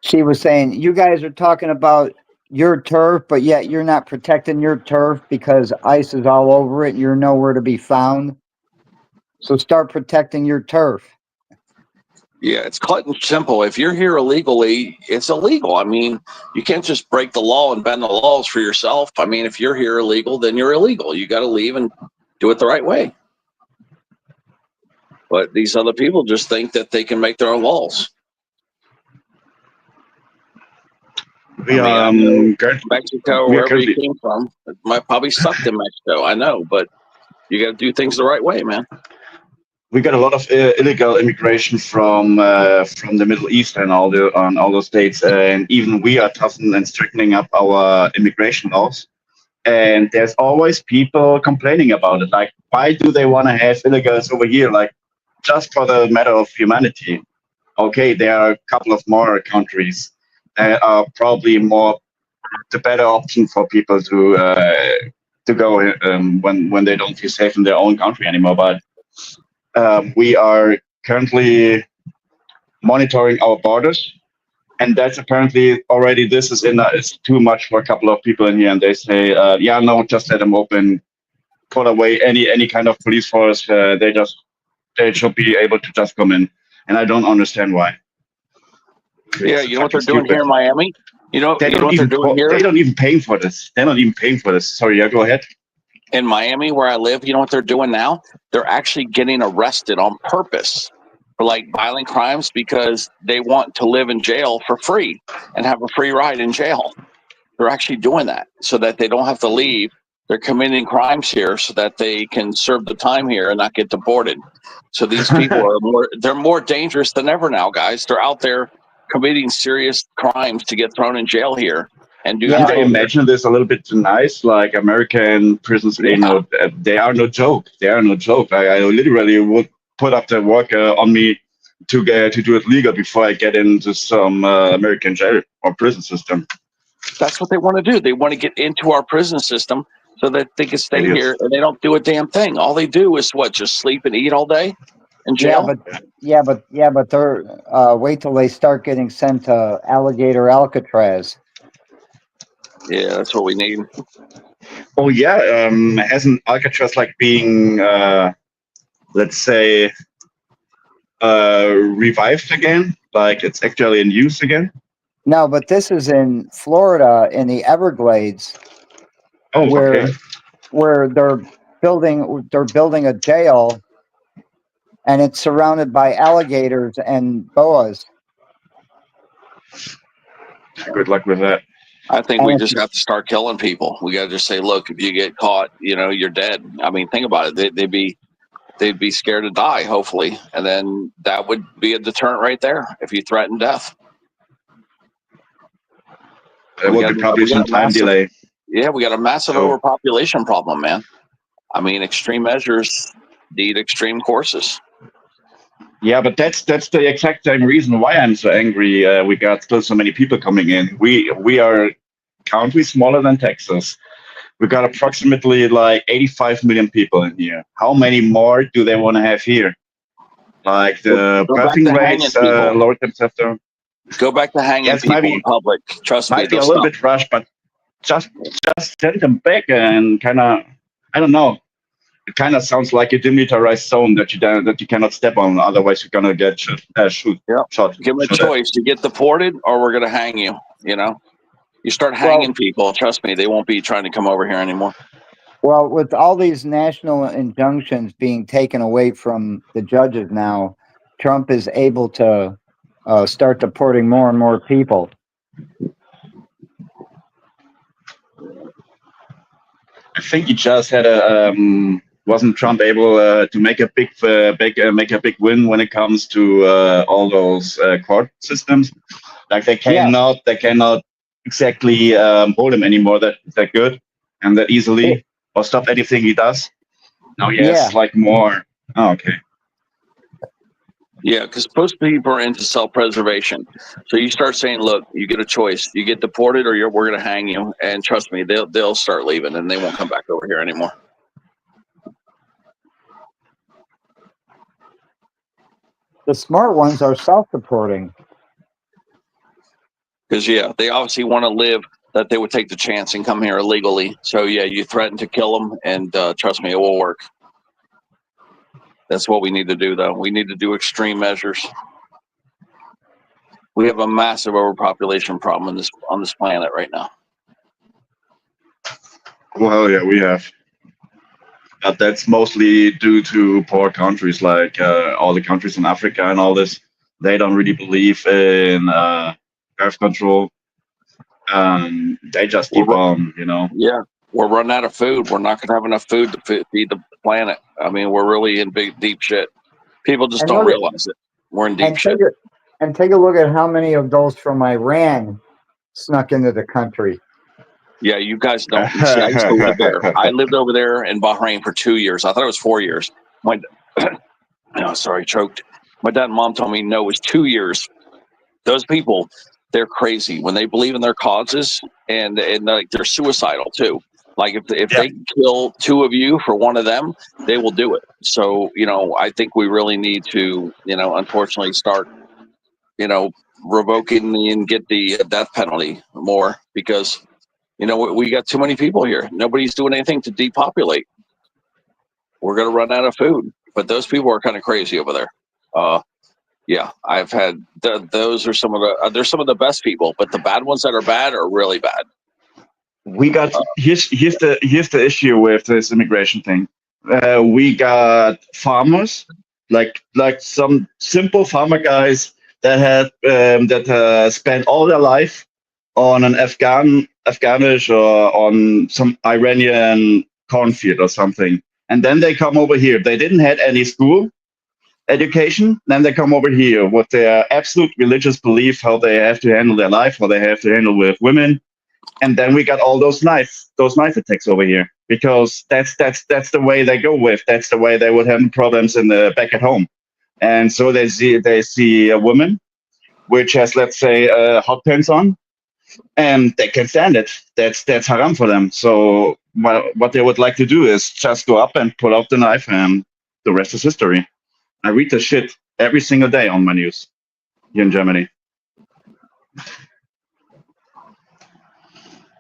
She was saying, you guys are talking about your turf, but yet you're not protecting your turf because ICE is all over it and you're nowhere to be found. So start protecting your turf. Yeah, it's cut and simple. If you're here illegally, it's illegal. I mean, you can't just break the law and bend the laws for yourself. I mean, if you're here illegal, then you're illegal. You got to leave and do it the right way. But these other people just think that they can make their own laws. We I are mean, currently, Mexico, we are wherever you currently, came from, it might probably sucked in Mexico. I know, but you got to do things the right way, man. we got a lot of illegal immigration from the Middle East and all those states, and even we are toughening and strictening up our immigration laws. And there's always people complaining about it. Like, why do they want to have illegals over here? Like, just for the matter of humanity. Okay, there are a couple of more countries that are probably more the better option for people to go when they don't feel safe in their own country anymore. But we are currently monitoring our borders, and that's apparently already this is it's too much for a couple of people in here, and they say, yeah, no, just let them open, put away any kind of police force. They should be able to just come in, and I don't understand why. Yeah, you know what they're doing here in Miami? You know what they're doing here? They don't even pay for this. They're not even paying for this. Sorry, yeah, go ahead. In Miami, where I live, you know what they're doing now? They're actually getting arrested on purpose for like violent crimes because they want to live in jail for free and have a free ride in jail. They're actually doing that so that they don't have to leave. They're committing crimes here so that they can serve the time here and not get deported. So these people they're more dangerous than ever now, guys. They're out there committing serious crimes to get thrown in jail here. And do I imagine this a little bit too nice? Like American prisons, they are no joke. They are no joke. I literally would put up the work on me to do it legal before I get into some American jail or prison system. That's what they want to do. They want to get into our prison system so that they can stay here and they don't do a damn thing. All they do is what? Just sleep and eat all day in jail? Yeah, but they're wait till they start getting sent to Alligator Alcatraz. Yeah, that's what we need. Oh yeah, hasn't Alcatraz like being let's say revived again? Like it's actually in use again? No, but this is in Florida in the Everglades. Oh, okay. Where they're building a jail, and it's surrounded by alligators and boas. Good luck with that. I think we just have to start killing people. We got to just say, look, if you get caught, you know, you're dead. I mean, think about it. They'd be scared to die, hopefully. And then that would be a deterrent right there if you threaten death. There will be probably some time delay. Yeah, we got a massive overpopulation problem, man. I mean, extreme measures need extreme courses. Yeah, but that's the exact same reason why I'm so angry. We got still so many people coming in. We are country smaller than Texas. We got approximately like 85 million people in here. How many more do they want to have here? Like the birthing rates lowered themselves down. Go back to hanging people in public. Trust me, might be a little bit rushed, but just send them back and kind of, I don't know. It kind of sounds like a demilitarized zone that you cannot step on, otherwise you're gonna get shot. Shot. Give them a shot at. choice: to get deported, or we're gonna hang you. You know, you start hanging people. Trust me, they won't be trying to come over here anymore. Well, with all these national injunctions being taken away from the judges now, Trump is able to start deporting more and more people. I think he just had wasn't Trump able to make a big win when it comes to all those court systems? Like they cannot exactly hold him anymore that good and that easily, or stop anything he does. Now he has like more. Oh, okay. Yeah, because most people are into self-preservation. So you start saying, "Look, you get a choice: you get deported, or we're going to hang you." And trust me, they'll start leaving, and they won't come back over here anymore. The smart ones are self-deporting. Because they obviously want to live that they would take the chance and come here illegally. So you threaten to kill them, and trust me, it will work. That's what we need to do, though. We need to do extreme measures. We have a massive overpopulation problem on this planet right now. Well, yeah, we have. But that's mostly due to poor countries like all the countries in Africa and all this. They don't really believe in birth control. They just keep on, Yeah, we're running out of food. We're not going to have enough food to feed the planet. I mean, we're really in deep shit. People just don't realize it. We're in deep shit. Take a look at how many of those from Iran snuck into the country. Yeah, you guys don't. See, I used to live there. I lived over there in Bahrain for 2 years. I thought it was 4 years. Choked. My dad and mom told me no, it was 2 years. Those people, they're crazy when they believe in their causes, and like they're suicidal too. Like if they kill two of you for one of them, they will do it. So I think we really need to unfortunately start revoking and get the death penalty more, because we got too many people here. Nobody's doing anything to depopulate. We're gonna run out of food. But those people are kind of crazy over there. Yeah, I've had those are some of the best people, but the bad ones that are bad are really bad. We got here's the issue with this immigration thing. We got farmers, like some simple farmer guys that had spent all their life on an Afghanish or on some Iranian cornfield or something, and then they come over here. They didn't have any school education. Then they come over here with their absolute religious belief, how they have to handle their life, how they have to handle with women. And then we got all those knife attacks over here, because that's the way they go with. That's the way they would have problems back at home. And so they see a woman which has, let's say, hot pants on, and they can stand it. That's haram for them. So what they would like to do is just go up and pull out the knife, and the rest is history. I read the shit every single day on my news here in Germany.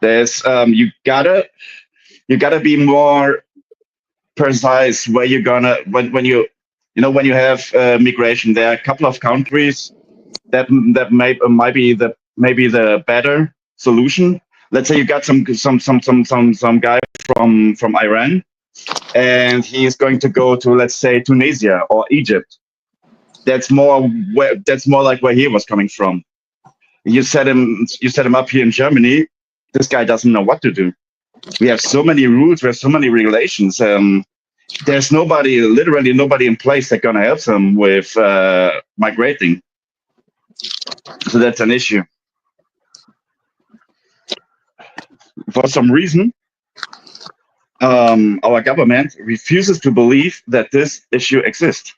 There's you gotta be more precise where you're gonna when you have migration. There are a couple of countries that might be the better solution. Let's say you got some guy from Iran, and he's going to go to, let's say, Tunisia or Egypt. That's more like where he was coming from. You set him up here in Germany. This guy doesn't know what to do. We have so many rules. We have so many regulations. There's literally nobody in place that's gonna help them with migrating. So that's an issue. For some reason, our government refuses to believe that this issue exists.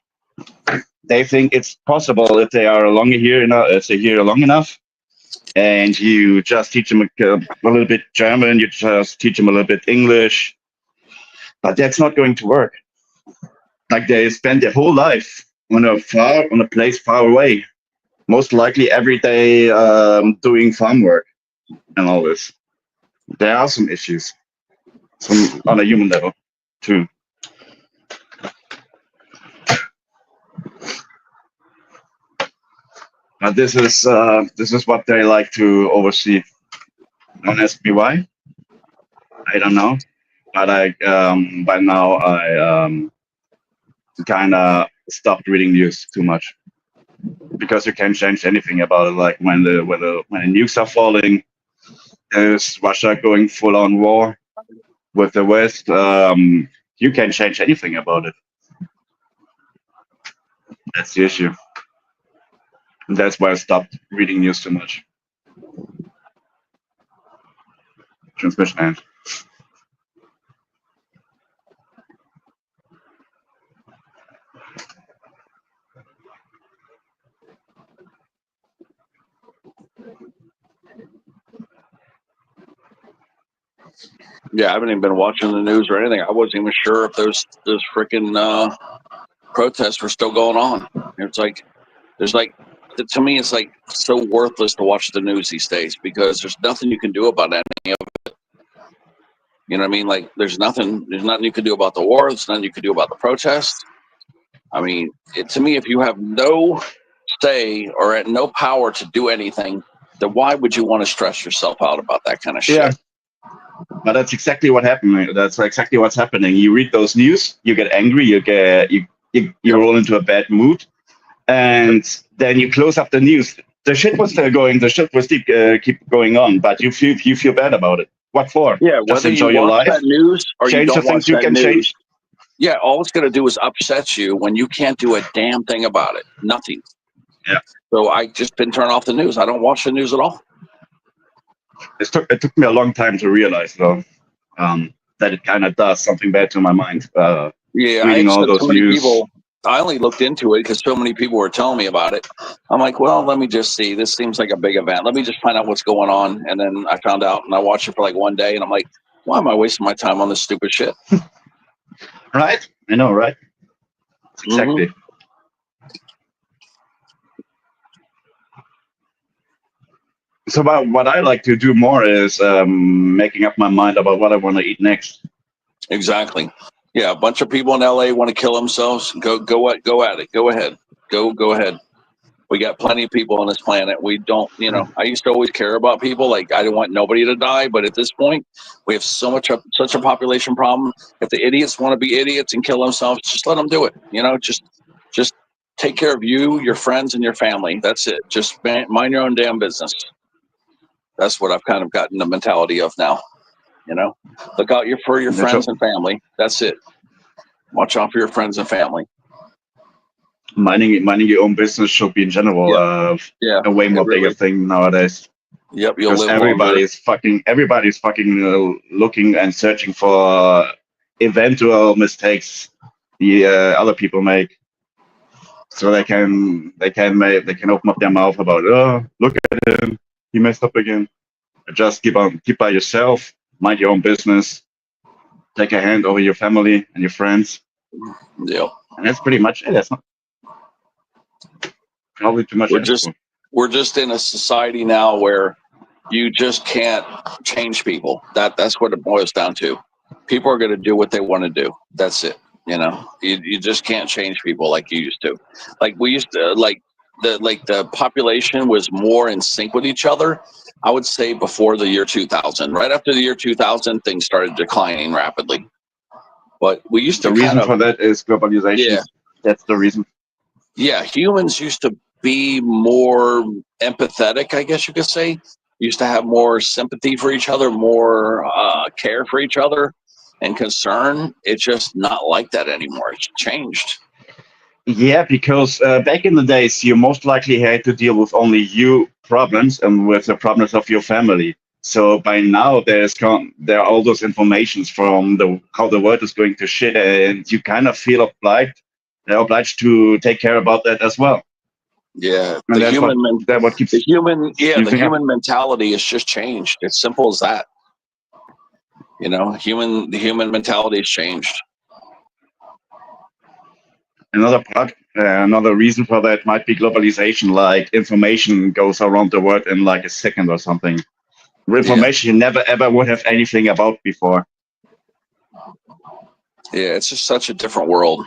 They think it's possible if they are if they're here long enough, and you just teach them a little bit German, you just teach them a little bit English, but that's not going to work. Like, they spend their whole life on a place far away, most likely every day doing farm work and all this. there are some issues, some on a human level too. But this is what they like to oversee. Don't ask me why. I don't know. But by now I kind of stopped reading news too much, because you can't change anything about it. Like when the nukes are falling, is Russia going full on war with the West? You can't change anything about it. That's the issue. And that's why I stopped reading news too much. Transmission end. Yeah, I haven't even been watching the news or anything. I wasn't even sure if those freaking protests were still going on. It's like to me, it's like so worthless to watch the news these days, because there's nothing you can do about any of it. You know what I mean? Like there's nothing you can do about the war. There's nothing you can do about the protests. I mean, to me, if you have no say or no power to do anything, then why would you want to stress yourself out about that kind of shit? Yeah. But that's exactly what happened. That's exactly what's happening. You read those news, you get angry, you roll into a bad mood, and then you close up the news. The shit was still going. The shit was keep going on, but you feel bad about it. What for? Yeah, just whether enjoy you your watch life. that news or Change you the don't things watch you that can news. change. Yeah, all it's going to do is upset you when you can't do a damn thing about it. Nothing. Yeah. So I just been turning off the news. I don't watch the news at all. It took me a long time to realize, though, that it kind of does something bad to my mind. Yeah, reading all those so many news. people. I only looked into it because so many people were telling me about it. I'm like, well, let me just see. This seems like a big event. Let me just find out what's going on. And then I found out, and I watched it for like one day, and I'm like, why am I wasting my time on this stupid shit? Right? I know, right? Exactly. So what I like to do more is making up my mind about what I want to eat next. Exactly. Yeah, a bunch of people in LA want to kill themselves. Go at it. Go ahead. Go ahead. We got plenty of people on this planet. We don't, I used to always care about people. Like I didn't want nobody to die, but at this point, we have such a population problem. If the idiots want to be idiots and kill themselves, just let them do it. Just take care of you, your friends, and your family. That's it. Just mind your own damn business. That's what I've kind of gotten the mentality of now. Look out for your friends and family. That's it. Watch out for your friends and family. Minding your own business should be in general a way more bigger thing nowadays. Yep, you'll live everybody's fucking looking and searching for eventual mistakes the other people make, so they can open up their mouth about, oh, look at him, he messed up again. Just keep by yourself, mind your own business, take a hand over your family and your friends. Yeah, and that's pretty much it. That's not probably too much. We're just in a society now where you just can't change people. That's what it boils down to. People are going to do what they want to do. That's it. You just can't change people like you used to. Like we used to, the population was more in sync with each other. I would say before the year 2000. Right after the year 2000, things started declining rapidly. But we used to. The reason for that is globalization. Yeah. That's the reason. Yeah, humans used to be more empathetic, I guess you could say. Used to have more sympathy for each other, more care for each other, and concern. It's just not like that anymore. It's changed. Yeah, because back in the days, you most likely had to deal with only you problems and with the problems of your family. So by now, there are all those informations from how the world is going to shit, and you kind of feel obliged to take care about that as well. Yeah, and the human human mentality is just changed. It's simple as that. The human mentality has changed. Another reason for that might be globalization. Like information goes around the world in like a second or something. information you never ever would have anything about before. Yeah, it's just such a different world.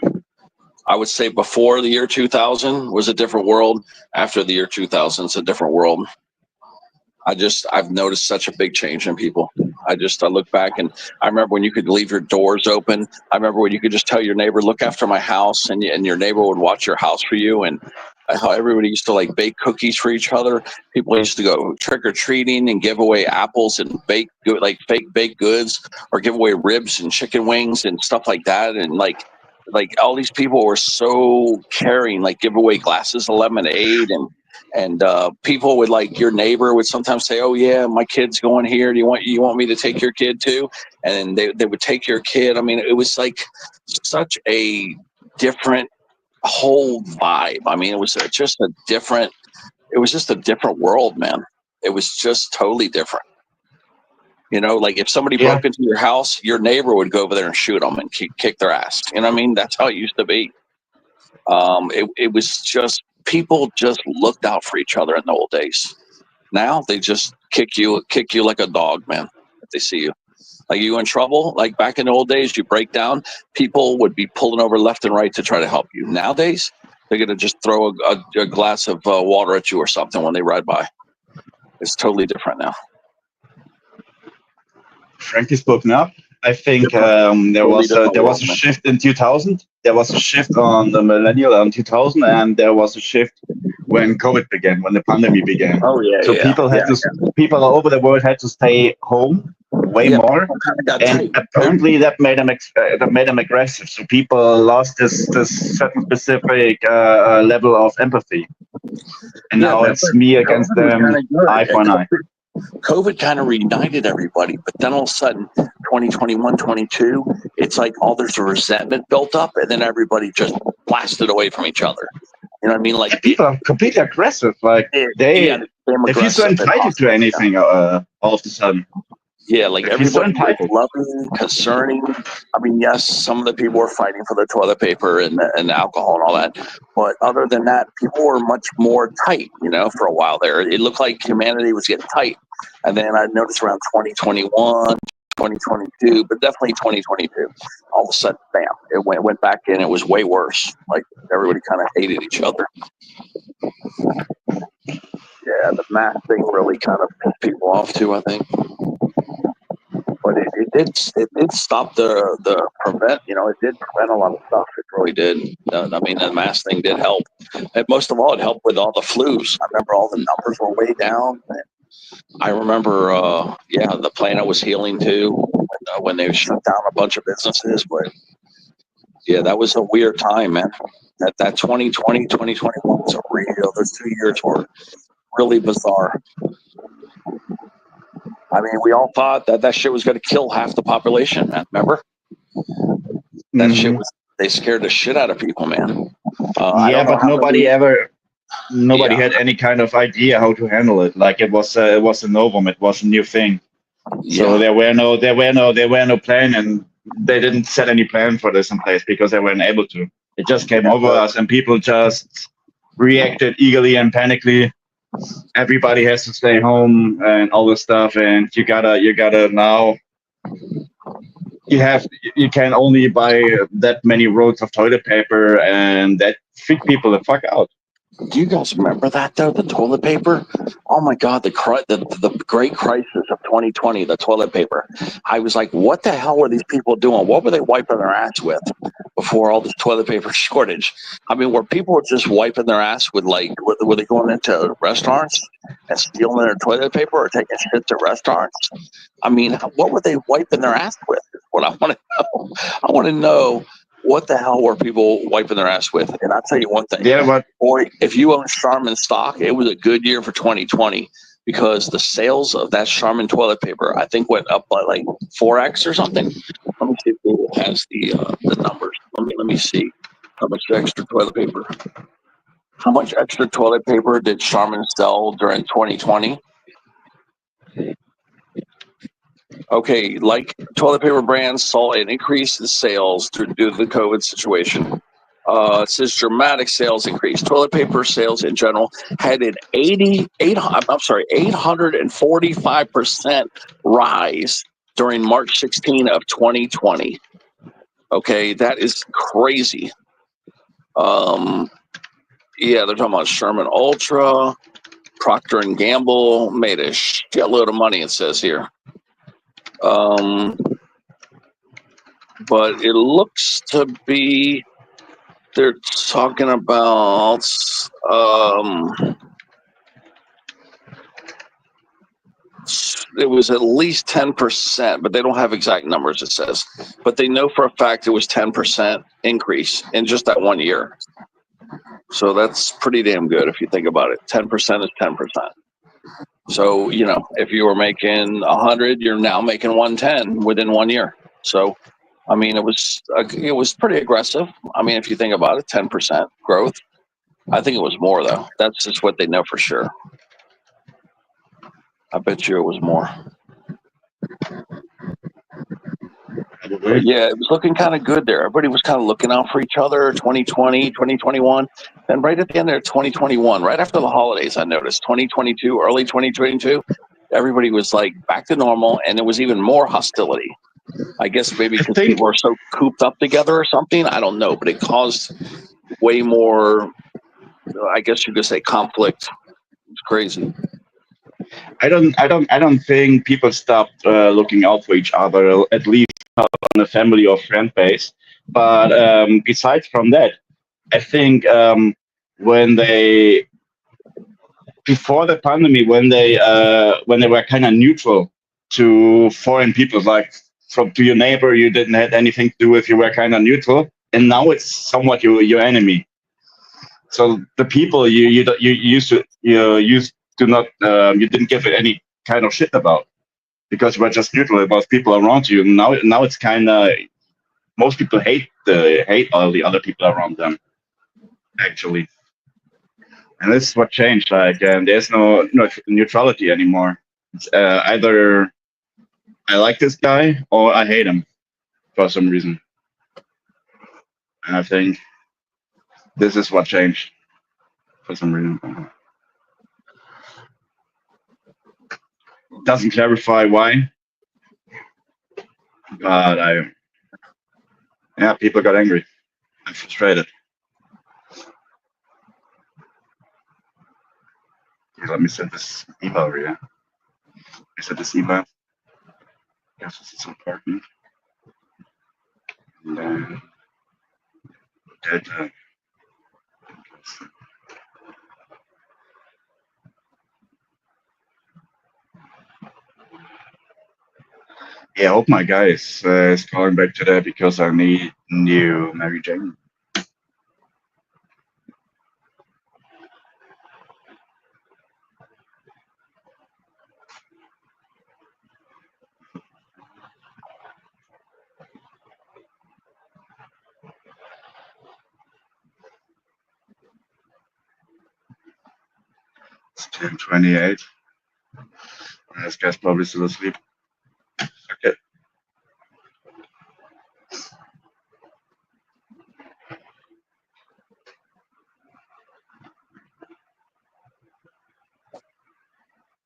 I would say before the year 2000 was a different world. After the year 2000, it's a different world. I've noticed such a big change in people. I look back and I remember when you could leave your doors open. I remember when you could just tell your neighbor, look after my house, and your neighbor would watch your house for you. And how everybody used to like bake cookies for each other. People used to go trick or treating and give away apples and fake baked goods, or give away ribs and chicken wings and stuff like that. And like all these people were so caring, like give away glasses of lemonade, and people would, like, your neighbor would sometimes say, oh yeah, my kid's going here, do you want me to take your kid too? And they would take your kid. I mean, it was like such a different whole vibe. I mean, it was just a different world, man. It was just totally different. You know, like if somebody broke into your house, your neighbor would go over there and shoot them and kick their ass. You know what I mean? That's how it used to be. It was just, people just looked out for each other in the old days. Now they just kick you like a dog, man, if they see you. Like you in trouble, like back in the old days, you break down, people would be pulling over left and right to try to help you. Nowadays, they're going to just throw a glass of water at you or something when they ride by. It's totally different now. Frankly spoken up, I think there was a shift in 2000. There was a shift on the millennial in 2000, and there was a shift when COVID began, when the pandemic began. Oh yeah. So people all over the world had to stay home way more, and apparently that made them aggressive. So people lost this certain specific level of empathy, and now it's me against them, eye for an eye. COVID kind of reunited everybody, but then all of a sudden, 2021, 22, it's like there's a resentment built up, and then everybody just blasted away from each other. You know what I mean? Like people are completely aggressive. Like they feel so entitled to anything all of a sudden. Yeah, like everybody was loving, concerning. I mean, yes, some of the people were fighting for the toilet paper and the alcohol and all that. But other than that, people were much more tight, you know, for a while there. It looked like humanity was getting tight. And then I noticed around 2021, 2022, but definitely 2022, all of a sudden, bam, it went back in. It was way worse. Like everybody kind of hated each other. Yeah, the mask thing really kind of pissed people off too, I think. But it did stop the prevent, you know, it did prevent a lot of stuff. It really did. I mean, the mask thing did help. And most of all, it helped with all the flus. I remember all the numbers were way down. And I remember, the planet was healing too when they shut down a bunch of businesses. But yeah, that was a weird time, man. That 2020, 2021 was a real, those 2 years were really bizarre. I mean, we all thought that shit was going to kill half the population, man. Remember? That shit they scared the shit out of people, man. But nobody had any kind of idea how to handle it. Like it was a novum. It was a new thing. Yeah. So there were no plan, and they didn't set any plan for this in place because they weren't able to. It just came over us, and people just reacted eagerly and panically. Everybody has to stay home and all this stuff, and you gotta now. You can only buy that many rolls of toilet paper, and that freaked people the fuck out. Do you guys remember that though? The toilet paper? Oh my God, the great crisis of 2020, the toilet paper. I was like, what the hell were these people doing? What were they wiping their ass with before all this toilet paper shortage? I mean, were people just wiping their ass with, like, were they going into restaurants and stealing their toilet paper or taking shit to restaurants? I mean, what were they wiping their ass with? Is what I want to know. I want to know. What the hell were people wiping their ass with? And I'll tell you one thing. Yeah, but boy, if you own Charmin stock, it was a good year for 2020 because the sales of that Charmin toilet paper, I think, went up by like 4x or something. Let me see if Google has the numbers. Let me see how much extra toilet paper. How much extra toilet paper did Charmin sell during 2020? Okay, like toilet paper brands saw an increase in sales due to the COVID situation. It says dramatic sales increase. Toilet paper sales in general had an 845% rise during March 16 of 2020. Okay, that is crazy. Yeah, they're talking about Sherman Ultra, Procter and Gamble made a shitload of money. It says here. But it looks to be they're talking about it was at least 10%, but they don't have exact numbers, it says. But they know for a fact it was 10% increase in just that 1 year. So that's pretty damn good if you think about it. 10% is 10%. So, you know, if you were making 100, you're now making 110 within 1 year. So, I mean, it was pretty aggressive. I mean, if you think about it, 10% growth. I think it was more though. That's just what they know for sure. I bet you it was more. But yeah, it was looking kind of good there. Everybody was kind of looking out for each other. 2020, 2021, and right at the end there, 2021, right after the holidays, I noticed 2022, early 2022, everybody was like back to normal, and there was even more hostility. I guess maybe because people were so cooped up together or something. I don't know, but it caused way more. I guess you could say conflict. It's crazy. I don't think people stopped looking out for each other, at least not on a family or friend base. But besides from that, I think when they before the pandemic, when they were kind of neutral to foreign people, like to your neighbor, you didn't have anything to do with. You were kind of neutral, and now it's somewhat your enemy. So the people you used to didn't give it any kind of shit about, because you were just neutral about people around you. Now it's kind of most people hate all the other people around them, actually. And this is what changed. Like, there's no neutrality anymore. It's either I like this guy or I hate him for some reason. And I think this is what changed for some reason. Doesn't clarify why, but people got angry and frustrated. Let me send this email over here. I sent this email. Yes, this is important. And then data. Yeah, I hope my guy is calling back today, because I need new Mary Jane. It's 10:28. This guy's probably still asleep. Okay.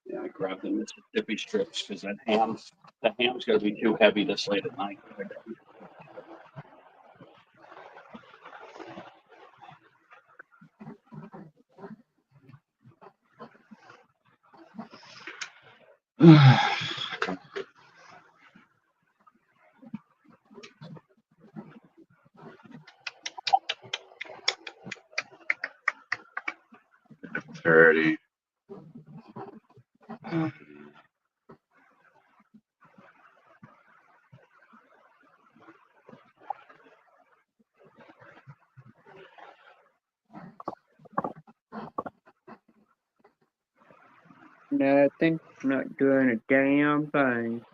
Yeah, I grabbed the Mississippi strips because the ham's gonna be too heavy this late at night. $30. Nothing. Not doing a damn thing.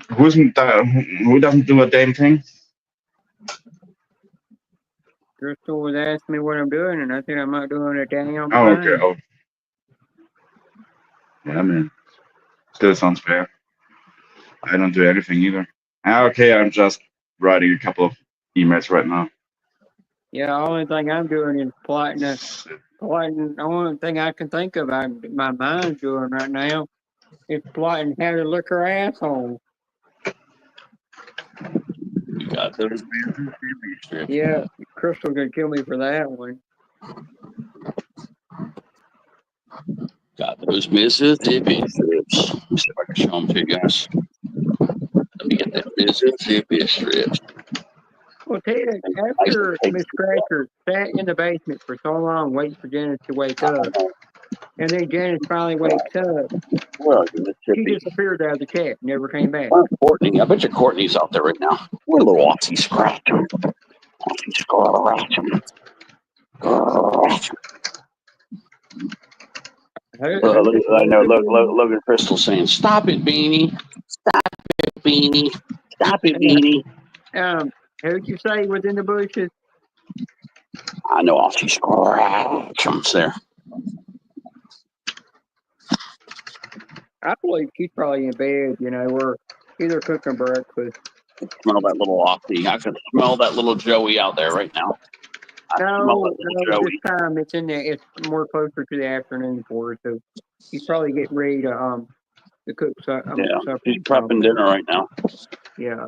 Who doesn't do a damn thing? Crystal was asking me what I'm doing, and I said I'm not doing a damn Oh, thing. okay. Oh. Yeah, man. Still sounds fair. I don't do anything either. Okay, I'm just writing a couple of emails right now. Yeah, the only thing I'm doing is plotting. The only thing I can think of, my mind's doing right now, is plotting how to lick her asshole. You got those Mississippi strips. Yeah, Crystal gonna kill me for that one. Got those Mississippi strips. Let me see if I can show them to you guys. Let me get that Mississippi strips. Well, Ted, after Miss Scratcher sat in the basement for so long waiting for Janice to wake up, and then Janice finally wakes up, Where are you, she Mississippi? disappeared out of the chat, never came back. Where's Courtney? I bet you Courtney's out there right now. What a little Aussie scratch. Aussie scratch. I know Logan Crystal saying, "Stop it, Beanie! Stop it, Beanie! Stop it, Beanie!" Who'd you say was in the bushes? I know Aussie scratch there. I believe she's probably in bed, or either cooking breakfast. Smell that little Aussie. I can smell that little Joey out there right now. No, this time it's in there. It's more closer to the afternoon for her, so she's probably getting ready to cook supper. She's prepping dinner right now. Yeah.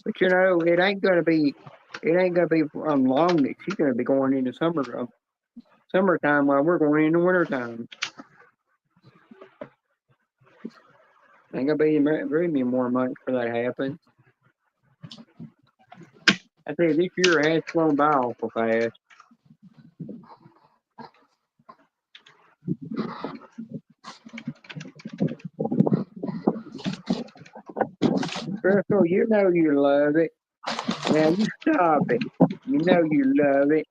But it ain't gonna be long that she's gonna be going into summertime while we're going into wintertime. Ain't gonna be very many more months for that to happen. I tell you, this year has flown by awful fast. Crystal, you know you love it. Now you stop it. You know you love it.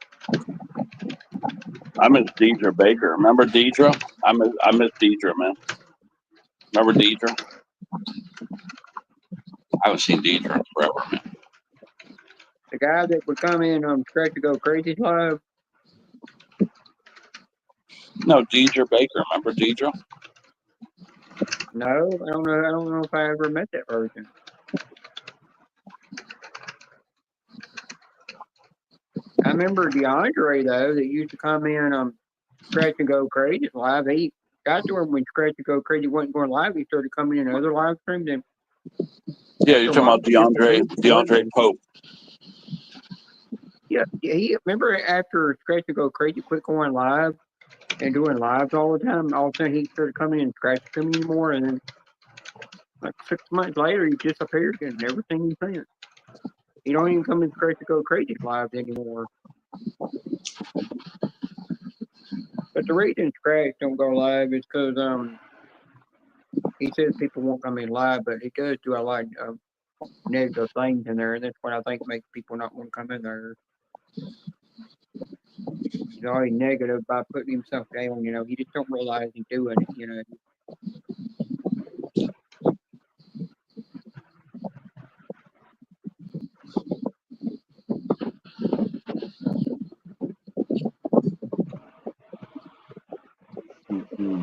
I miss Deidre Baker. Remember Deidre? I miss Deidre, man. Remember Deidre? I haven't seen Deidre in forever, man. The guy that would come in on Scratch to Go Crazy Live. No, Deidre Baker. Remember Deidre? No, I don't know. I don't know if I ever met that person. I remember DeAndre though that used to come in on Scratch and Go Crazy Live. He got to him when Scratch and Go Crazy wasn't going live. He started coming in other live streams. And yeah, you're talking about DeAndre Pope. Yeah. He remember after Scratch and Go Crazy quit going live and doing lives all the time. All of a sudden he started coming in and Scratch streaming anymore, and then like 6 months later he disappeared and never seen him since. He don't even come in Scratch to Go Crazy live anymore. But the reason Scratch don't go live is because he says people won't come in live, but he does do a lot of negative things in there, and that's what I think makes people not want to come in there. He's always negative by putting himself down, he just don't realize he's doing it, Mm-hmm.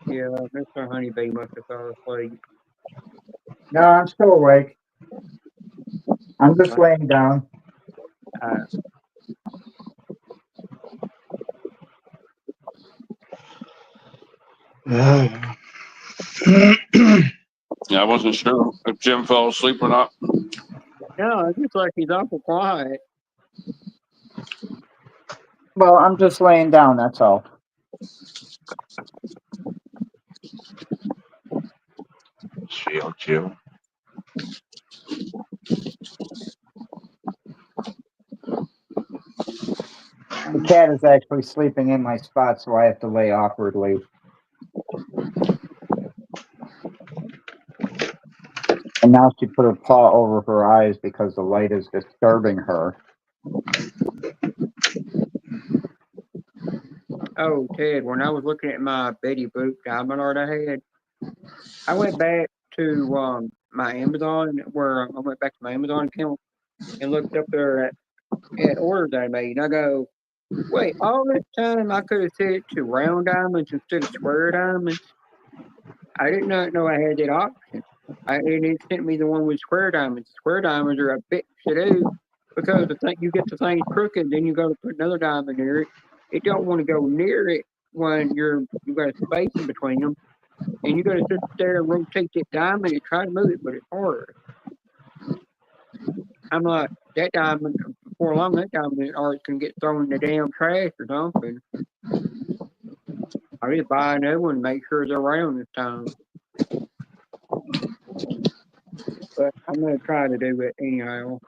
Yeah, Mr. Honeybee must have fell asleep. No, I'm still awake. I'm just laying down. Yeah, I wasn't sure if Jim fell asleep or not. No, it's just like he's awful quiet. Well, I'm just laying down, that's all. Chill. The cat is actually sleeping in my spot, so I have to lay awkwardly. And now she put her paw over her eyes because the light is disturbing her. Oh, Ted, when I was looking at my Betty Boop diamond art I had, I went back to my Amazon where I went back to my Amazon account and looked up there at orders I made. And I go, wait, all this time I could have set it to round diamonds instead of square diamonds. I did not know I had that option. And it sent me the one with square diamonds. Square diamonds are a bitch to do because the thing you get the thing crooked, then you got to put another diamond near it. It don't want to go near it when you got a space in between them, and you got to sit there and rotate that diamond and try to move it, but it's hard. I'm like, that diamond, before long, that diamond art's gonna get thrown in the damn trash or something. I need to buy another one and make sure they're round this time. But I'm gonna try to do it anyhow.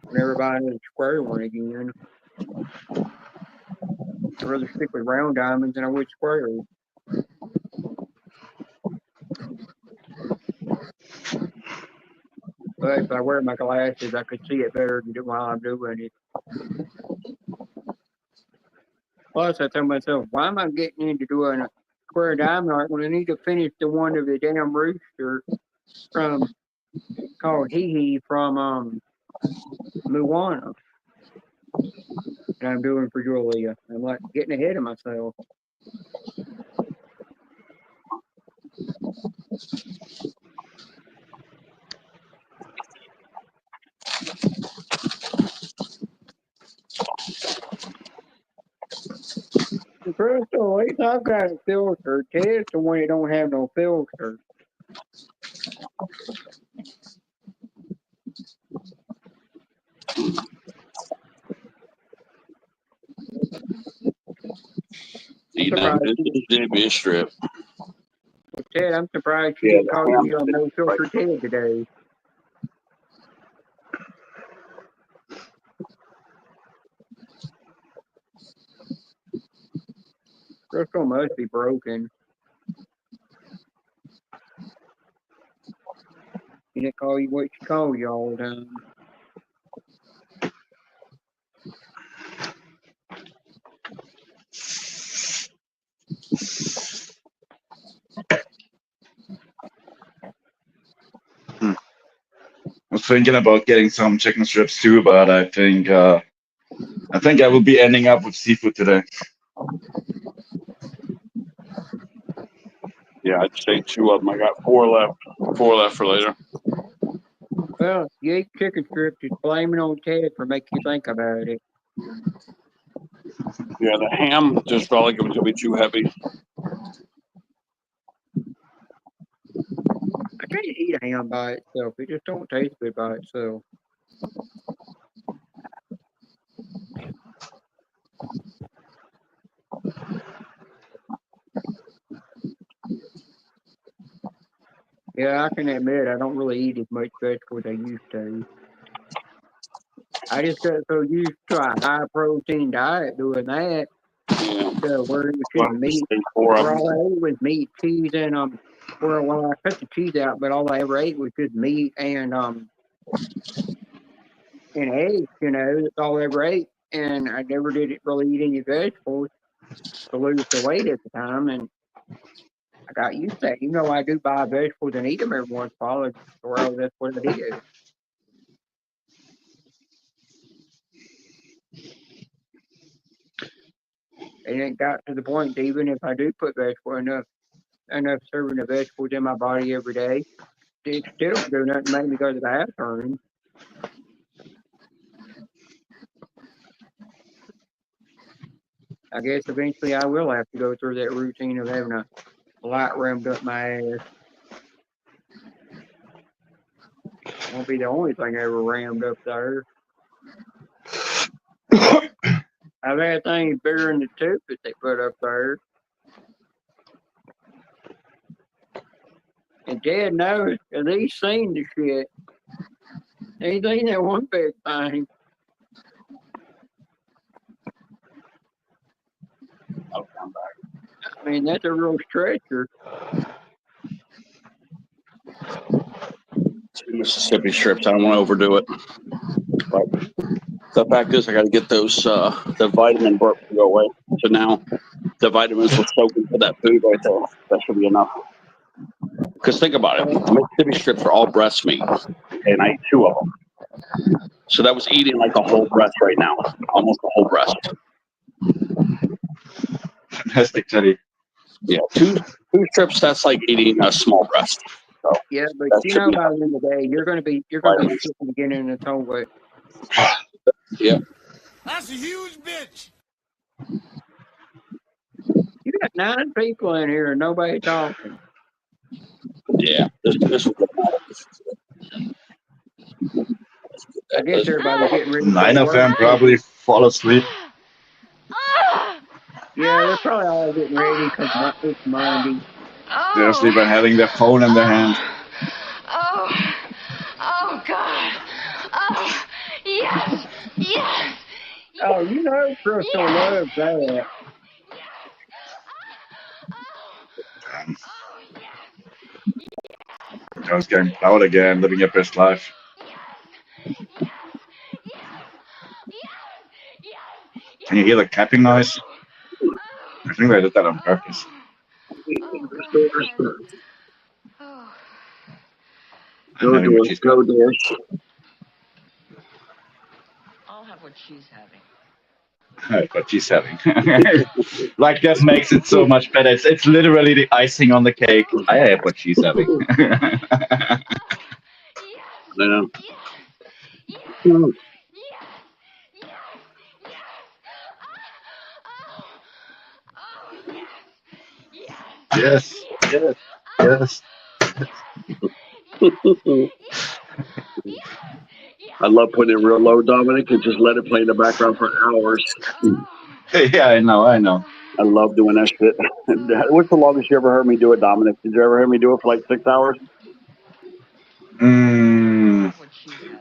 Never buy another square one again. I'd rather stick with round diamonds than I would squares. But if I wear my glasses, I could see it better while I'm doing it. Plus, I tell myself, why am I getting into doing a square diamond art when I need to finish the one of the damn rooster from called Hee Hee from Moana that I'm doing for Julia. I'm like getting ahead of myself. Crystal, at least I've got a filter. Ted's the one that don't have no filter. Eating that JB strip. Well, Ted, I'm surprised you didn't call me on no filter Ted today. Crystal must be broken. She didn't call you what she called you all the time. I was thinking about getting some chicken strips too, but I think I will be ending up with seafood today. Yeah, I'd say 2 of them. I got 4 left. 4 left for later. Well, you ate chicken strips, just blame it on Ted for making you think about it. Yeah, the ham just felt like it was gonna be too heavy. I can't eat a ham by itself. It just don't taste good by itself. Yeah, I can admit I don't really eat as much vegetables as I used to. I just got so used to a high protein diet doing that. Yeah. So where it was just meat, 4 of where them. all I ate was meat, cheese, and well, I cut the cheese out, but all I ever ate was just meat and eggs. You know, that's all I ever ate, and I never did really eat any vegetables to lose the weight at the time, and I got used to that. You know, I do buy vegetables and eat them every once in a while, or that's what I did. And it got to the point that even if I do put enough serving of vegetables in my body every day, it still don't do nothing to make me go to the bathroom. I guess eventually I will have to go through that routine of having a light rammed up my ass. Won't be the only thing I ever rammed up there. I've had things bigger than the tube that they put up there. And Dad knows, because he's seen the shit. He's seen that one big thing. I'll come back. I mean, that's a real stretcher. 2 Mississippi strips. I don't want to overdo it. But The fact is, I got to get those the vitamin burp to go away. So now the vitamins will soak into that food right there. That should be enough. Because think about it, Mississippi strips are all breast meat, and I ate 2 of them. So that was eating like a whole breast right now, almost a whole breast. Fantastic, Teddy. Yeah, two strips. That's like eating a small breast. So Yeah, but that you should know, be by the end of the day, you're gonna be Vitamins. sick again in the toilet. That's a huge bitch. You got 9 people in here and nobody talking. Yeah. This was I guess everybody's getting ready to go 9 to of them work. probably fall asleep. Yeah, they're probably all getting ready because it's Monday. They're asleep and having their phone in their hand. Oh. Oh, God. Oh, yes. Yes. Oh, you know Crystal loves that. I was getting proud again, living your best life. Can you hear the clapping noise? I think they did that on purpose. I'm having what she's got. I'll have what she's having. But she's having. Like, that makes it so much better. It's literally the icing on the cake. I have what she's having. I know. Yes, yes, yes. I love putting it real low, Dominic, and just let it play in the background for hours. Yeah, I know. I love doing that shit. What's the longest you ever heard me do it, Dominic? Did you ever hear me do it for like 6 hours?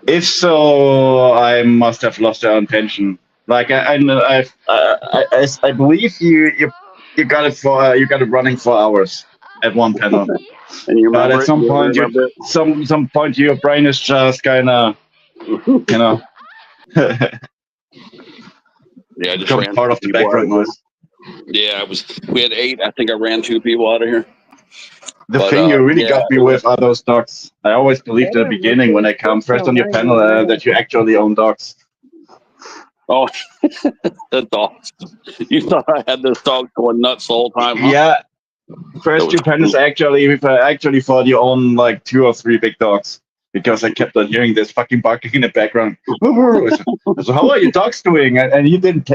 If so, I must have lost our intention. Like I believe you got it running for hours at one panel. And you But remember at some point, some point, your brain is just kind of, you know, Yeah, I just becomes ran part of the people out background of here. noise. Yeah, we had 8. I think I ran 2 people out of here. The But, thing you really yeah. got me with are those dogs. I always believed at the beginning when I come first on your panel that you actually own dogs. Oh, the dogs. You thought I had this dog going nuts the whole time, huh? Yeah, first That 2 panels cool. actually thought you own like 2 or 3 big dogs. Because I kept on hearing this fucking barking in the background. So how are your dogs doing? And you didn't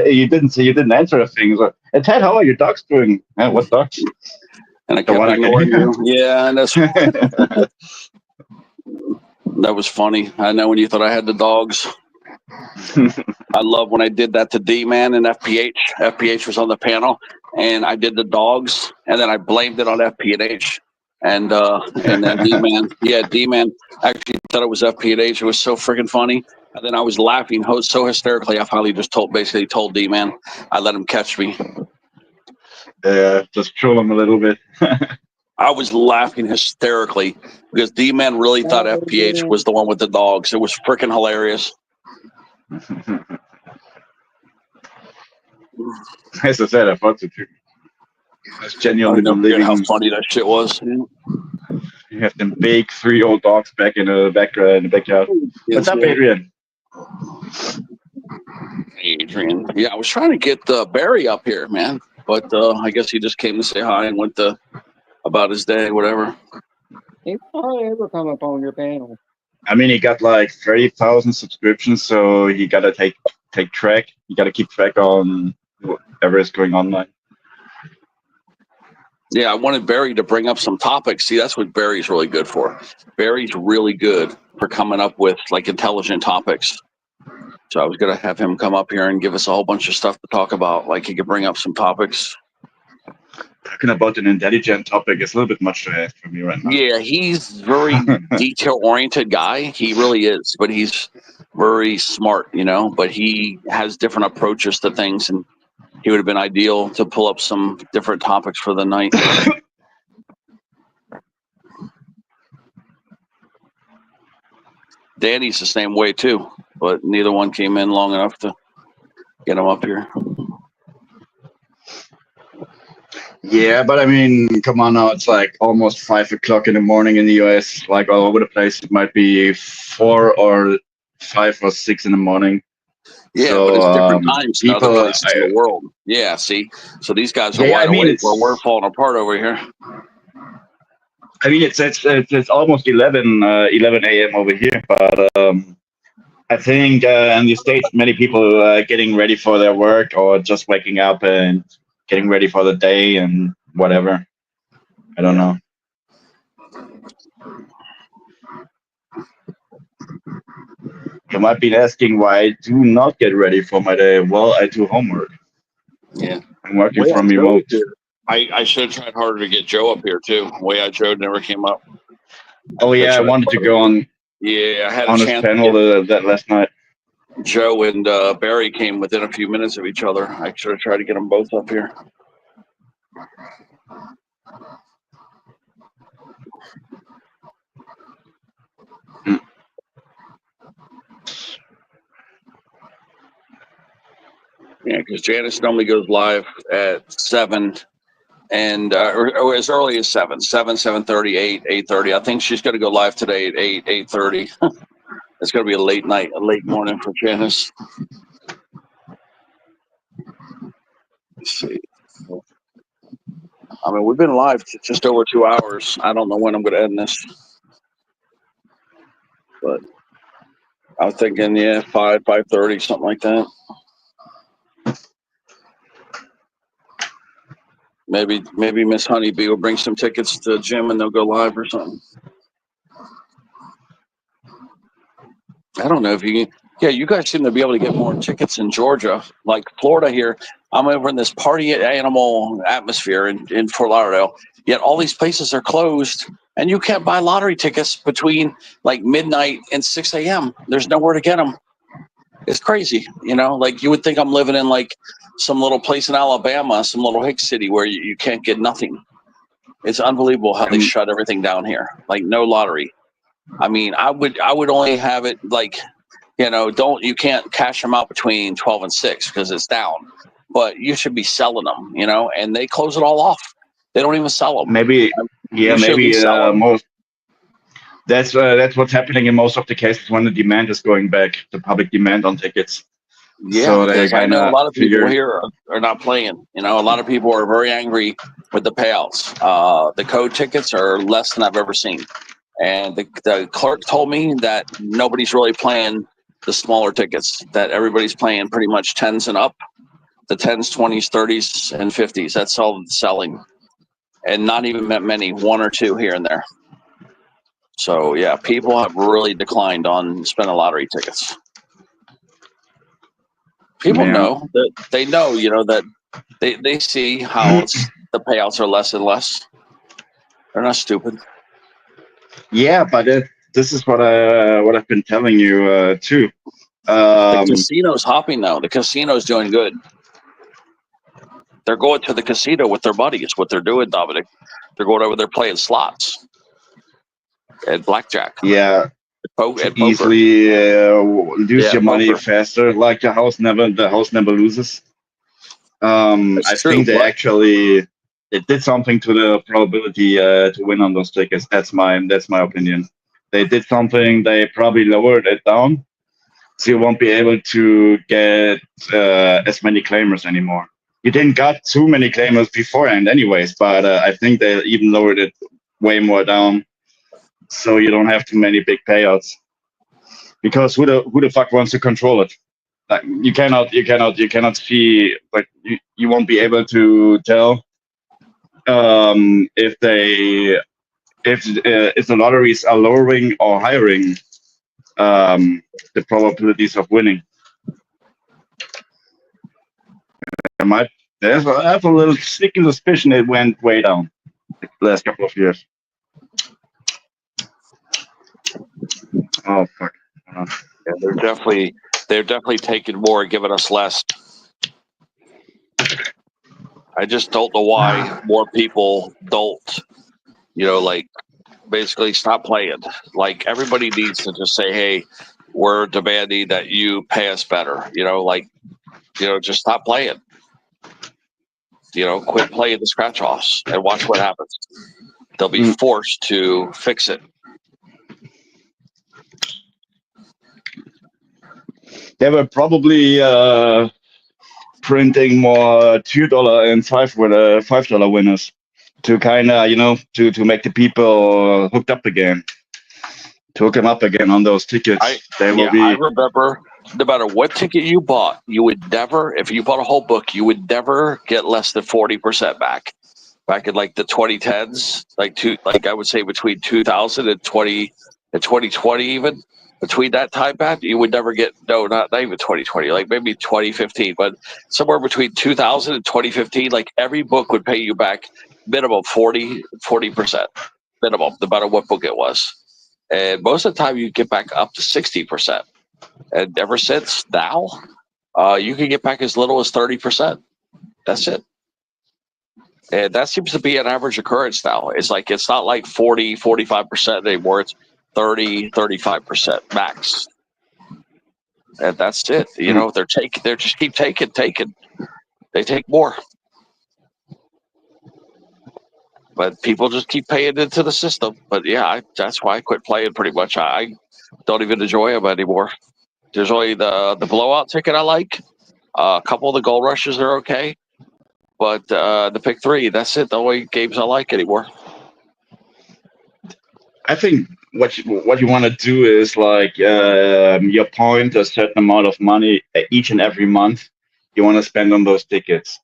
answer a thing. So, and Ted, how are your dogs doing? What dogs? And I The one kept I ignoring can- you. Yeah, and that was funny. I know when you thought I had the dogs. I love when I did that to D-Man and FPH. FPH was on the panel, and I did the dogs, and then I blamed it on FPH. And then D-Man, D-Man actually thought it was FPH. It was so freaking funny. And then I was laughing so hysterically. I finally just told D-Man. I let him catch me. Just troll him a little bit. I was laughing hysterically because D-Man really thought FPH was the one with the dogs. It was freaking hilarious. As I said, I thought so too. I was I genuinely never forget how believing funny that shit was. you have them big 3 old dogs back in the backyard. What's up, Adrian? Adrian. Yeah, I was trying to get Barry up here, man. But I guess he just came to say hi and went about his day, whatever. He probably ever come up on your panel. I mean, he got like 30,000 subscriptions, so he got to take track. You got to keep track on whatever is going on there. Yeah, I wanted Barry to bring up some topics. See, that's what Barry's really good for. Barry's really good for coming up with like intelligent topics. So I was going to have him come up here and give us a whole bunch of stuff to talk about. Like he could bring up some topics. Talking about an intelligent topic is a little bit much to ask for me right now. Yeah, he's very detail-oriented guy. He really is, but he's very smart, you know. But he has different approaches to things, and he would have been ideal to pull up some different topics for the night. Danny's the same way too. but neither one came in long enough to get them up here. Yeah, but I mean, come on now. It's like almost 5 o'clock in the morning in the US, like all over the place. It might be 4 or 5 or 6 in the morning. Yeah, So, but it's different times in other people, places in the world. Yeah, see? So these guys are Yeah, I wide mean, awake it's- where we're falling apart over here. I mean, it's almost 11 a.m. over here, but I think in the States, many people getting ready for their work or just waking up and getting ready for the day and whatever. I don't know. You might be asking why I do not get ready for my day. Well, I do homework. Yeah. I'm working Way from Out Joe remote. is here. I should have tried harder to get Joe up here too. Way Out Joe never came up. Oh yeah, I wanted to go on Yeah, I had a his chance panel to get that last night. Joe and Barry came within a few minutes of each other. I should have tried to get them both up here. Yeah, because Janice normally goes live at 7, and or as early as 7, 7:30, 8, 8:30. I think she's going to go live today at 8, 8:30. It's going to be a late night, a late morning for Janice. Let's see. I mean, we've been live just over 2 hours. I don't know when I'm going to end this, but I was thinking, 5:30, something like that. Maybe Miss Honeybee will bring some tickets to Jim and they'll go live or something. I don't know if you can. Yeah, you guys seem to be able to get more tickets in Georgia. Like Florida here, I'm over in this party animal atmosphere in Fort Lauderdale, yet all these places are closed and you can't buy lottery tickets between like midnight and 6 a.m. There's nowhere to get them. It's crazy, like you would think I'm living in like some little place in Alabama, some little hick city where you can't get nothing. It's unbelievable how they shut everything down here. Like no lottery. I mean, I would only have it like, you can't cash them out between 12 and 6 because it's down, but you should be selling them, and they close it all off. They don't even sell them. Maybe, yeah, You should maybe be selling. most. That's what's happening in most of the cases when the demand is going back, the public demand on tickets. Yeah, So they because I know a kinda lot of people figure- here are not playing. A lot of people are very angry with the payouts. The code tickets are less than I've ever seen. And the clerk told me that nobody's really playing the smaller tickets, that everybody's playing pretty much 10s and up, the 10s, 20s, 30s, and 50s. That's all selling. And not even many, 1 or 2 here and there. So, yeah, people have really declined on spending lottery tickets. People Yeah. know that they know, that they see how the payouts are less and less. They're not stupid. Yeah, but this is what I've been telling you too. The casino's hopping now. The casino's doing good. They're going to the casino with their buddies. What they're doing, Dominic, they're going over there playing slots and blackjack. Yeah, at poker. easily lose Yeah, your money poker. faster. Like the house never loses. That's I true, think they but- actually it did something to the probability to win on those tickets. That's my opinion. They did something. They probably lowered it down, so you won't be able to get as many claimers anymore. You didn't got too many claimers beforehand, anyways. But I think they even lowered it way more down, so you don't have too many big payouts. Because who the fuck wants to control it? Like you cannot see, like you won't be able to tell if the lotteries are lowering or hiring the probabilities of winning. I have a little sneaky suspicion it went way down the last couple of years. Oh fuck. Yeah, they're definitely taking more and giving us less. I just don't know why more people don't, like basically stop playing. Like everybody needs to just say, hey, we're demanding that you pay us better. Just stop playing. Quit playing the scratch offs and watch what happens. They'll be forced to fix it. They were probably printing more $2 and $5 winners to kind of to make the people hooked up again, to hook them up again on those tickets. I remember, no matter what ticket you bought, you would never, if you bought a whole book, you would never get less than 40% back. Back in like the 2010s, I would say between 2000 and 2020 even. Between that time back, you would never get, not even 2020, like maybe 2015, but somewhere between 2000 and 2015, like every book would pay you back minimum 40% minimum, no matter what book it was. And most of the time you get back up to 60%. And ever since now, you can get back as little as 30%. That's it. And that seems to be an average occurrence now. It's not like 40, 45% anymore. It's 30, 35% max. And that's it. They're just keep taking. They take more. But people just keep paying into the system. But yeah, that's why I quit playing pretty much. I don't even enjoy them anymore. There's only the blowout ticket I like. A couple of the gold rushes are okay. But the pick 3, that's it. The only games I like anymore. I think what you want to do is you point a certain amount of money each and every month you want to spend on those tickets.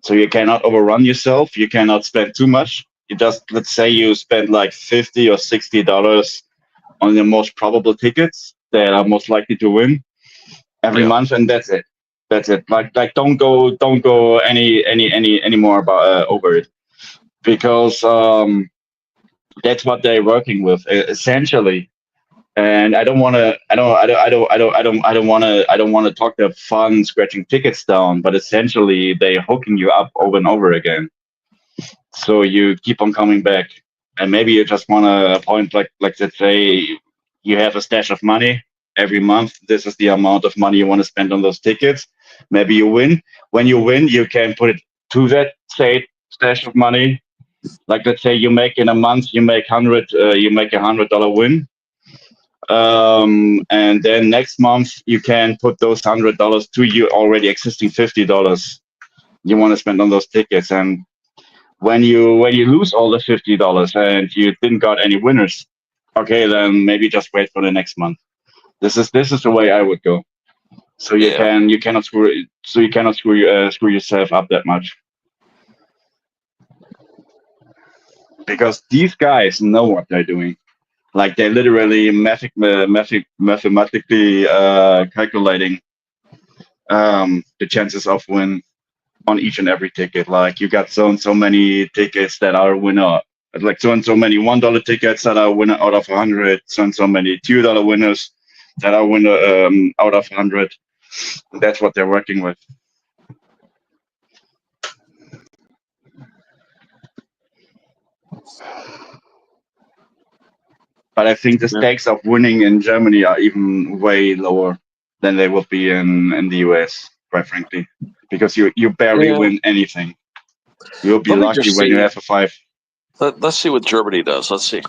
So you cannot overrun yourself. You cannot spend too much. You just, let's say you spend like $50 or $60 on the most probable tickets that are most likely to win every month, and that's it. That's it. Like don't go any more about over it, because that's what they're working with essentially. And I don't want to talk the fun scratching tickets down, but essentially they're hooking you up over and over again, so you keep on coming back. And maybe you just want to point, like let's say you have a stash of money every month. This is the amount of money you want to spend on those tickets. Maybe you win. When you win, you can put it to that stash of money. Like let's say you make in a month, you make $100 win. And then next month you can put those $100 to your already existing $50 you want to spend on those tickets. And when you lose all the $50 and you didn't got any winners, okay, then maybe just wait for the next month. This is the way I would go. So you cannot screw yourself up that much, because these guys know what they're doing. Like they're literally mathematically calculating the chances of win on each and every ticket. Like you got so and so many tickets that are winner, like so and so many $1 tickets that are winner out of 100, so and so many $2 winners that are winner out of 100. That's what they're working with. But I think the stakes of winning in Germany are even way lower than they would be in the US, quite frankly, because you barely win anything. You'll be lucky when you have a 5. Let's see what Germany does. Let's see.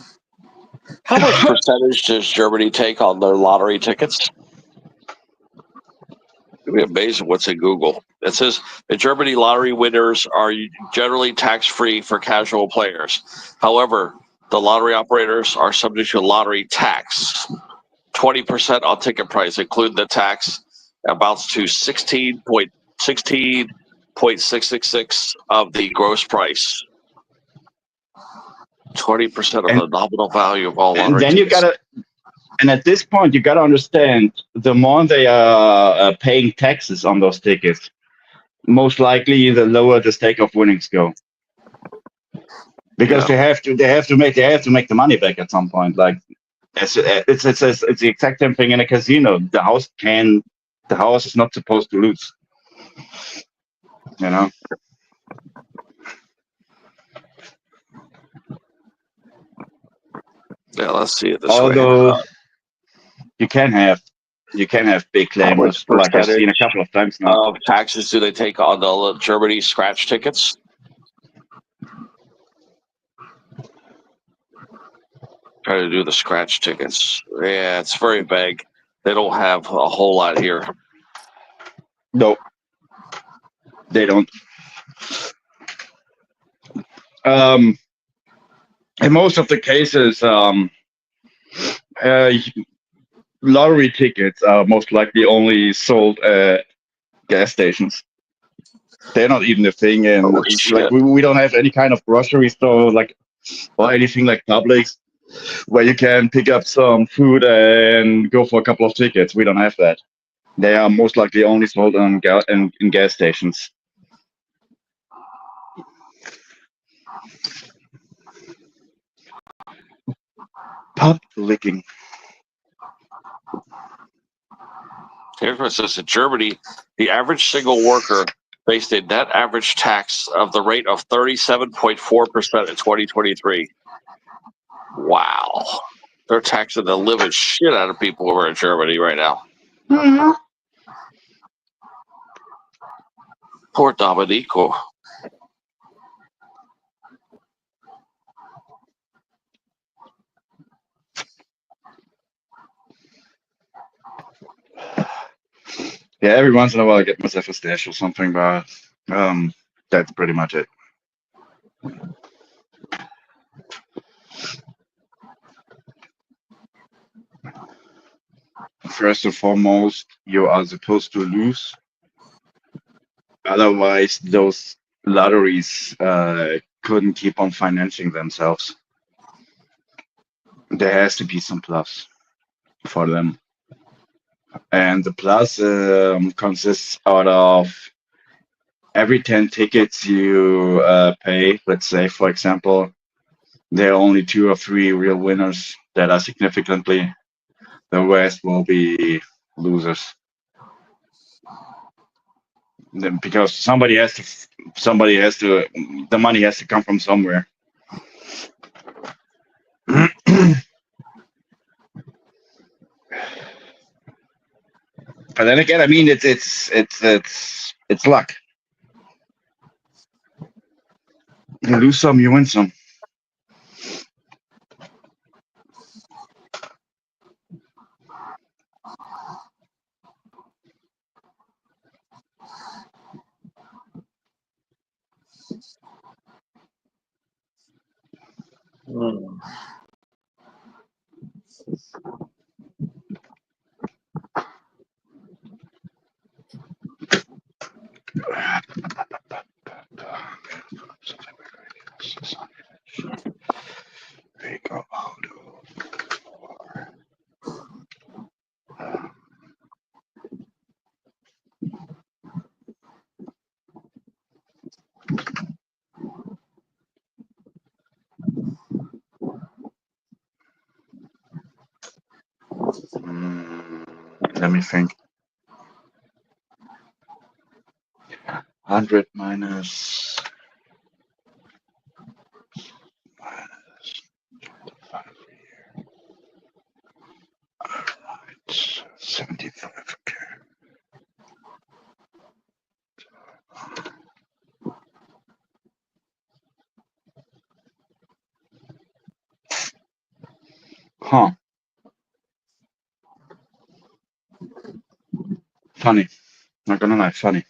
How much percentage does Germany take on their lottery tickets? It'd be amazing what's in Google. It says the Germany lottery winners are generally tax-free for casual players. However, the lottery operators are subject to lottery tax. 20% on ticket price, including the tax, amounts to 16.666 of the gross price. 20% of the nominal value of all lottery tickets. And at this point, you gotta understand, the more they are paying taxes on those tickets, most likely the lower the stake of winnings go. Because they have to make the money back at some point. Like it's the exact same thing in a casino. The house is not supposed to lose. You know. Yeah, let's see it this way. You can have You can have big How claimers, much like I've seen a percentage couple of times now. of taxes do they take on the Germany scratch tickets? Try to do the scratch tickets. Yeah, it's very vague. They don't have a whole lot here. No, they don't. In most of the cases, lottery tickets are most likely only sold at gas stations. They're not even a thing, and Holy like shit. we don't have any kind of grocery store like or anything like Publix where you can pick up some food and go for a couple of tickets. We don't have that. They are most likely only sold in gas stations. Pub licking. Here's what it says in Germany, the average single worker faced a net average tax of the rate of 37.4% in 2023. Wow. They're taxing the living shit out of people over in Germany right now. Poor Domenico. Yeah, every once in a while I get myself a stash or something, but that's pretty much it. First and foremost, you are supposed to lose. Otherwise, those lotteries couldn't keep on financing themselves. There has to be some plus for them. And the plus consists out of every 10 tickets you pay. Let's say, for example, there are only 2 or 3 real winners that are significantly. The rest will be losers. Because somebody has to, the money has to come from somewhere. But then again, I mean, it's luck. You lose some, you win some. They go out let me think. 100 minus 25 here. Alright, 75. Okay. Huh. Funny. Not gonna lie, funny.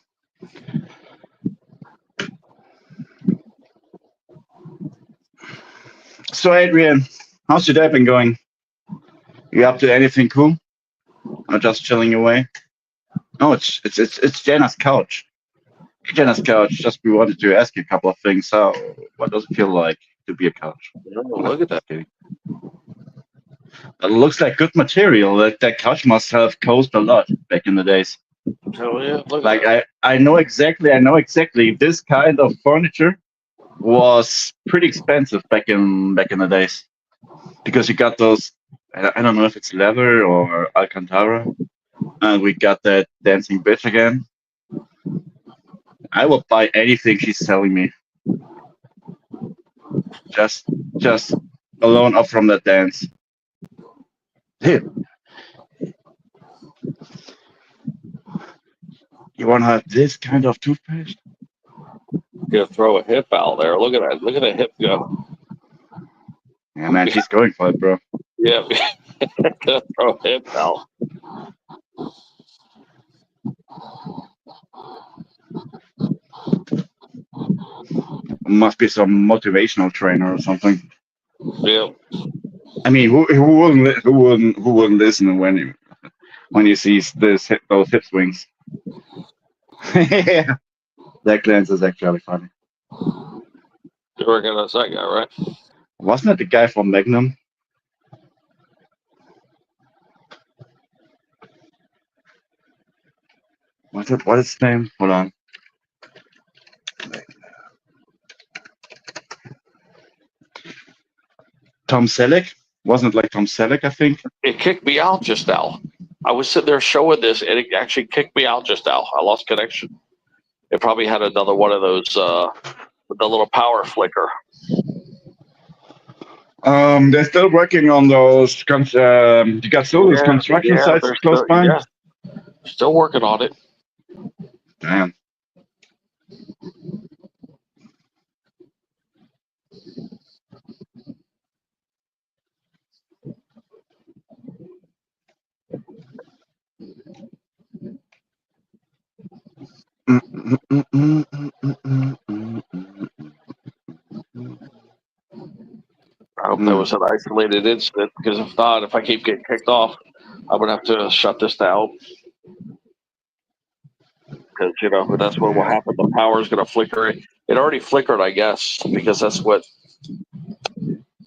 So Adrian, how's your day been going? You up to anything cool? Or just chilling away? No, it's Jenna's couch. Jenna's couch. Just we wanted to ask you a couple of things. So, what does it feel like to be a couch? Look at that. It looks like good material. That couch must have cost a lot back in the days. Hell yeah. Look Like at I know exactly. This kind of furniture was pretty expensive back in the days, because you got those. I don't know if it's leather or Alcantara, and we got that dancing bitch again. I will buy anything she's selling me. Just alone up from that dance. Dude, You want to have this kind of toothpaste? Gonna throw a hip out there. Look at that. Look at that hip go. Yeah, man, she's going for it, bro. Yeah. Gonna throw a hip out. Must be some motivational trainer or something. Yeah. I mean, who wouldn't listen when you see those hip swings? Yeah, that glance is actually funny. You reckon that's that guy, right? Wasn't it the guy from Magnum? What is his name? Hold on. Tom Selleck? Wasn't it like Tom Selleck, I think? It kicked me out just now. I was sitting there showing this, and it actually kicked me out just now. I lost connection. It probably had another one of those, with the little power flicker. They're still working on those. You got still those construction sites they're close still, by? yeah, still working on it. Damn. I hope there was an isolated incident, because if not, if I keep getting kicked off, I'm gonna have to shut this down. Because that's what will happen. The power is gonna flicker. It already flickered, I guess, because that's what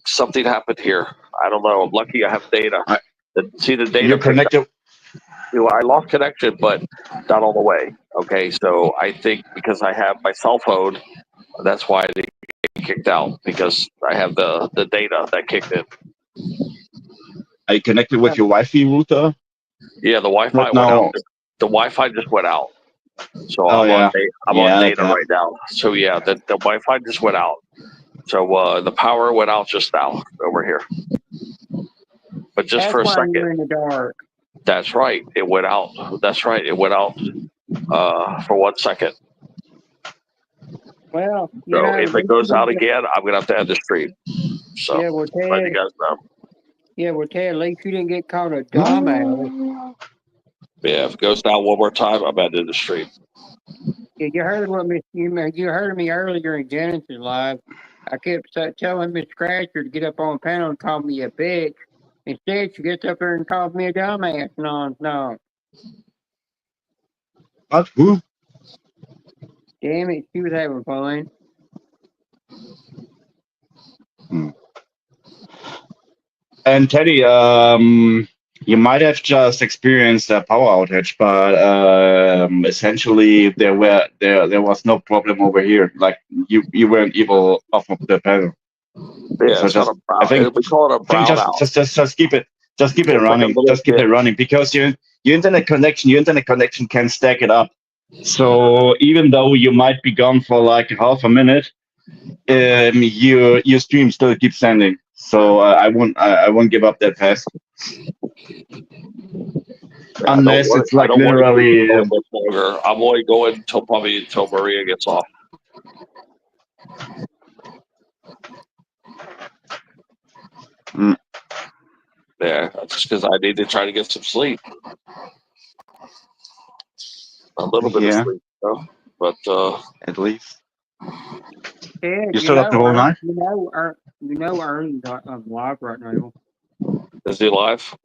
something happened here. I don't know. I'm lucky I have data. See the data. You're connected. I lost connection, but not all the way. Okay, so I think because I have my cell phone, that's why I didn't get kicked out, because I have the data that kicked in. Are you connected with your Wi-Fi router? Yeah, the Wi-Fi went out. The Wi-Fi just went out. So I'm on data right now. So yeah, the Wi-Fi just went out. So the power went out just now over here. But just for a second. You're in the dark. That's right. It went out. That's right. It went out for 1 second. Well, so if it goes out again, I'm gonna have to end the stream. So yeah, well, Ted, let you guys know. Yeah, well, Ted, at least you didn't get caught a dumbass. Yeah, if it goes down one more time, I'm ending the stream. Yeah, you heard what you heard me earlier in Genesis Live. I kept telling Miss Scratcher to get up on the panel and call me a bitch. Instead, she gets up there and calls me a dumbass. No. What? Who? Damn it, she was having fun. And Teddy, you might have just experienced a power outage, but essentially there was no problem over here. Like you weren't even off of the panel. Yeah, so I think we call it a brownout. Just keep it running. Just keep it running, because your internet connection can stack it up. So even though you might be gone for like half a minute, your stream still keeps sending. So I won't give up that fast. Unless it's like literally. I'm only going until Maria gets off. Yeah, that's just because I need to try to get some sleep. A little bit of sleep, but at least. Yeah, you still up the whole night? You know Ernie's live right now. Is he live?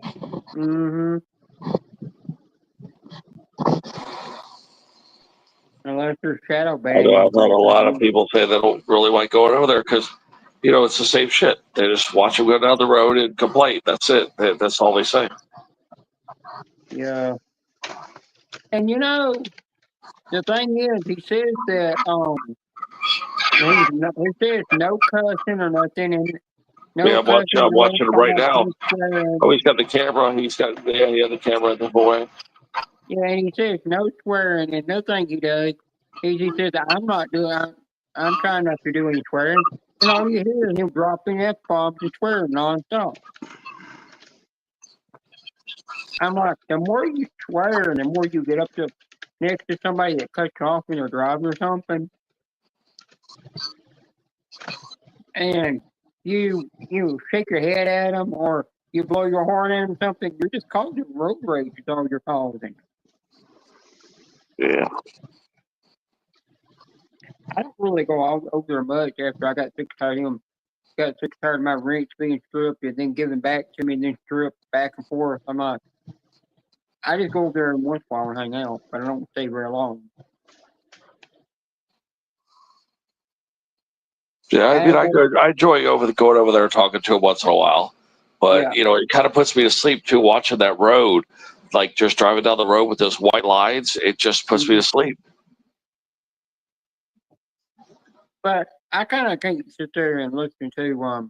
Mm-hmm. Unless there's shadow banning. I know I've heard a lot of people say they don't really like going over there because, it's the same shit. They just watch him go down the road and complain. That's it. That's all they say. Yeah. And the thing is, he says that he says no cussing or nothing, and I'm watching him right now. Oh, he's got the camera. He has the camera in the boy. Yeah, and he says no swearing, and nothing he does is he says I'm trying not to do any swearing, and all you hear is him dropping F-bombs and swearing nonstop. I'm like, the more you swear and the more you get up to next to somebody that cuts you off when they're driving or something, and you shake your head at them or you blow your horn at them, something, you're just causing road rage. Is all you're causing. Yeah. I don't really go over there much after I got sick tired of him. Got sick tired of my wrench being stripped and then given back to me and then stripped back and forth. I'm like, I just go over there once in a while and hang out, but I don't stay very long. Yeah, I mean, I enjoy going over there and talking to him once in a while, but Yeah. you know, it kind of puts me to sleep too. Watching that road, like just driving down the road with those white lines, it just puts me to sleep. But I kind of can't sit there and listen to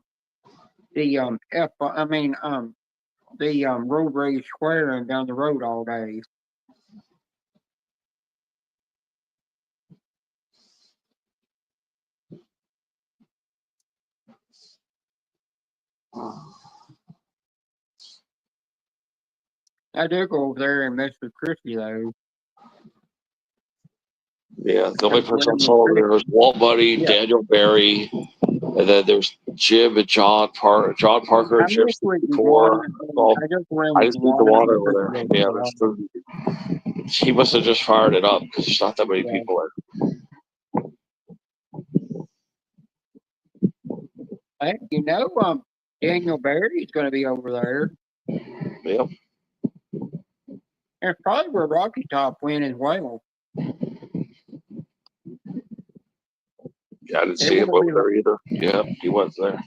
the road rage swearing down the road all day. I do go over there and mess with Chrissy though. Yeah, the only person I saw over there was Walt Buddy, Yeah. Daniel Barry, and then there's Jim and John Parker, I Jim miss with before. Water. I just ran I with just need the water over there. Yeah, Water. he must have just fired it up because there's not that many Yeah. people there. Hey, Daniel Barry's going to be over there. Yep. That's probably where Rocky Top went as well. Yeah, I didn't see him over there either. Yeah, he was there.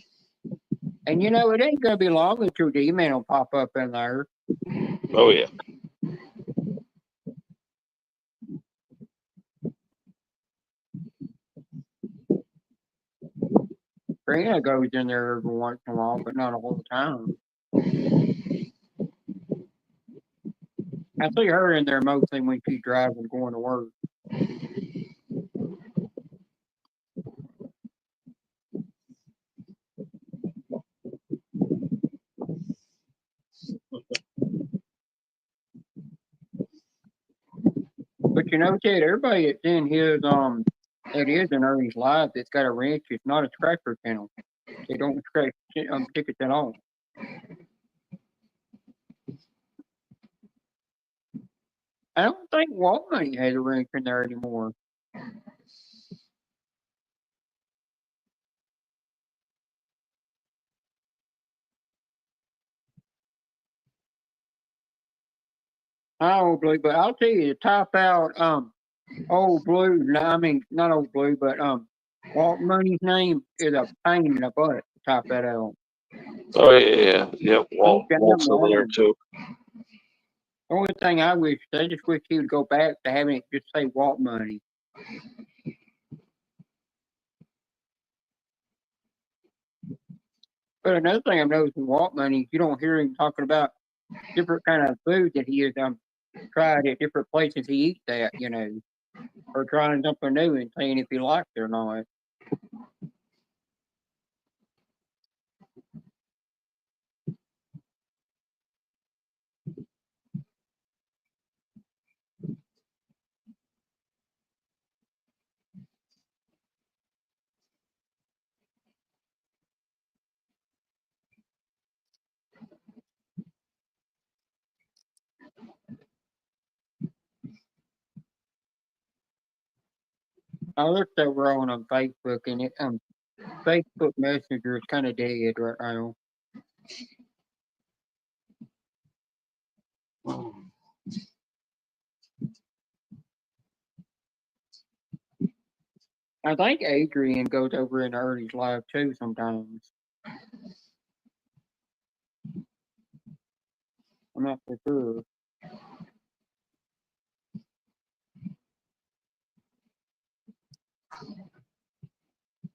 And it ain't going to be long until D-Man will pop up in there. Oh, yeah. Trina goes in there every once in a while, but not all the time. I see her in there mostly when she's driving going to work. But Ted, everybody that's in his that is in Ernie's Live that's got a wrench, it's not a scratcher channel. They don't scratch tickets at all. I don't think Walt Money has a wrench in there anymore. Old Blue, but I'll tell you to type out Old Blue. No, I mean not Old Blue, but Walt Money's name is a pain in the butt to type that out. Oh yeah. Walt's over there too. The only thing I just wish he would go back to having it just say Walt Money. But another thing I've noticed in Walt Money, you don't hear him talking about different kind of food that he has tried at different places he eats at, or trying something new and saying if he likes it or not. I looked over on Facebook and Facebook Messenger is kind of dead right now. I think Adrian goes over in Ernie's Live too sometimes. I'm not for sure.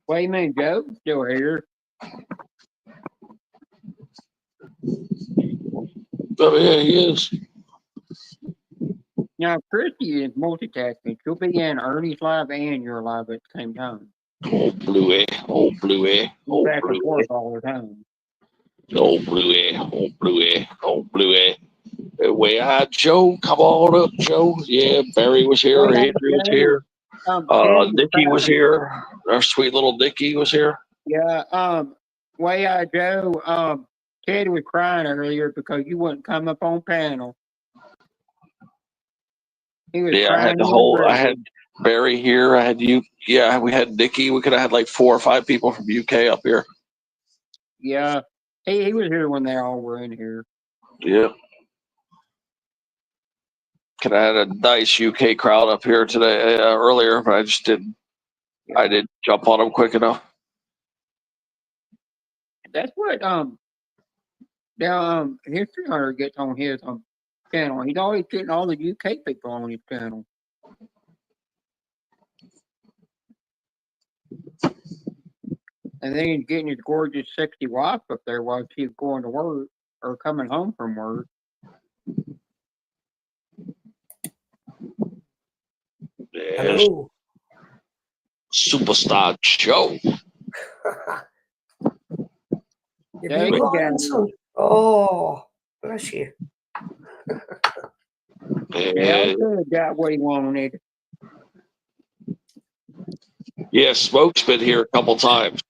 Wayman Joe's still here. Oh yeah, he is. Now, Christy is multitasking. She'll be in Ernie's Live and your live at the same time. Old Bluey. Back and forth all the time. Old Bluey. We had Joe. Come on up, Joe. Yeah, Barry was here. Way out Andrew was Joe. here. Ted was Dickie was crying. here. Our sweet little Dickie was here. Yeah, way out Joe. Ted was crying earlier because you wouldn't come up on panel. He was Yeah, I had crying. the whole. I had Barry here. I had you. Yeah, we had Dickie. We could have had like 4 or 5 people from UK up here. Yeah, he was here when they all were in here. Yep. Could have had a nice UK crowd up here today earlier, but I just didn't. I didn't jump on them quick enough. That's what History Hunter gets on his channel. He's always getting all the UK people on his channel. And then he's getting his gorgeous, sexy wife up there while she's going to work or coming home from work. There's Hello. Superstar Joe. You've There been you crying, go. son. Oh, bless you. Yeah, got what he wanted. Yeah, Smoke's been here a couple times.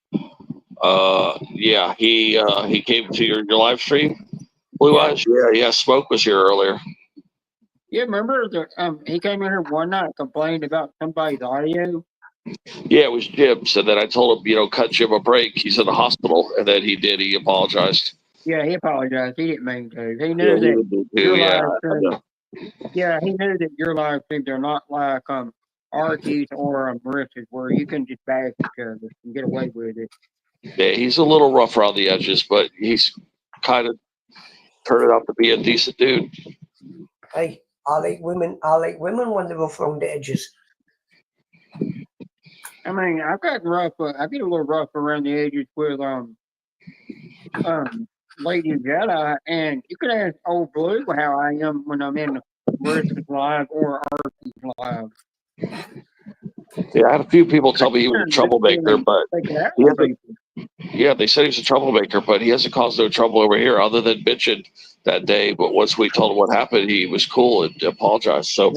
Yeah, he came to your live stream. Blue Eyes. Yeah, Smoke was here earlier. Yeah, remember he came in here one night and complained about somebody's audio. Yeah, it was Jim's, and then I told him, cut Jim a break. He's in the hospital, and then he did. He apologized. Yeah, he apologized. He didn't mean to. He Yeah, knew he that would do too. your Yeah, live I stream. know. Yeah, he knew that your live streams are not like Archie's or Marissa's, where you can just bash each other and get away with it. Yeah, he's a little rough around the edges, but he's kind of turned out to be a decent dude. Hey, I like women when they're rough around the edges. I mean, I get a little rough around the edges with Lady Jedi, and you could ask Old Blue how I am when I'm in Marissa's live or Archie's live. Yeah, I had a few people tell me he was a troublemaker, but he hasn't. Yeah, they said he was a troublemaker, but he hasn't caused no trouble over here other than bitching that day. But once we told him what happened, he was cool and apologized. So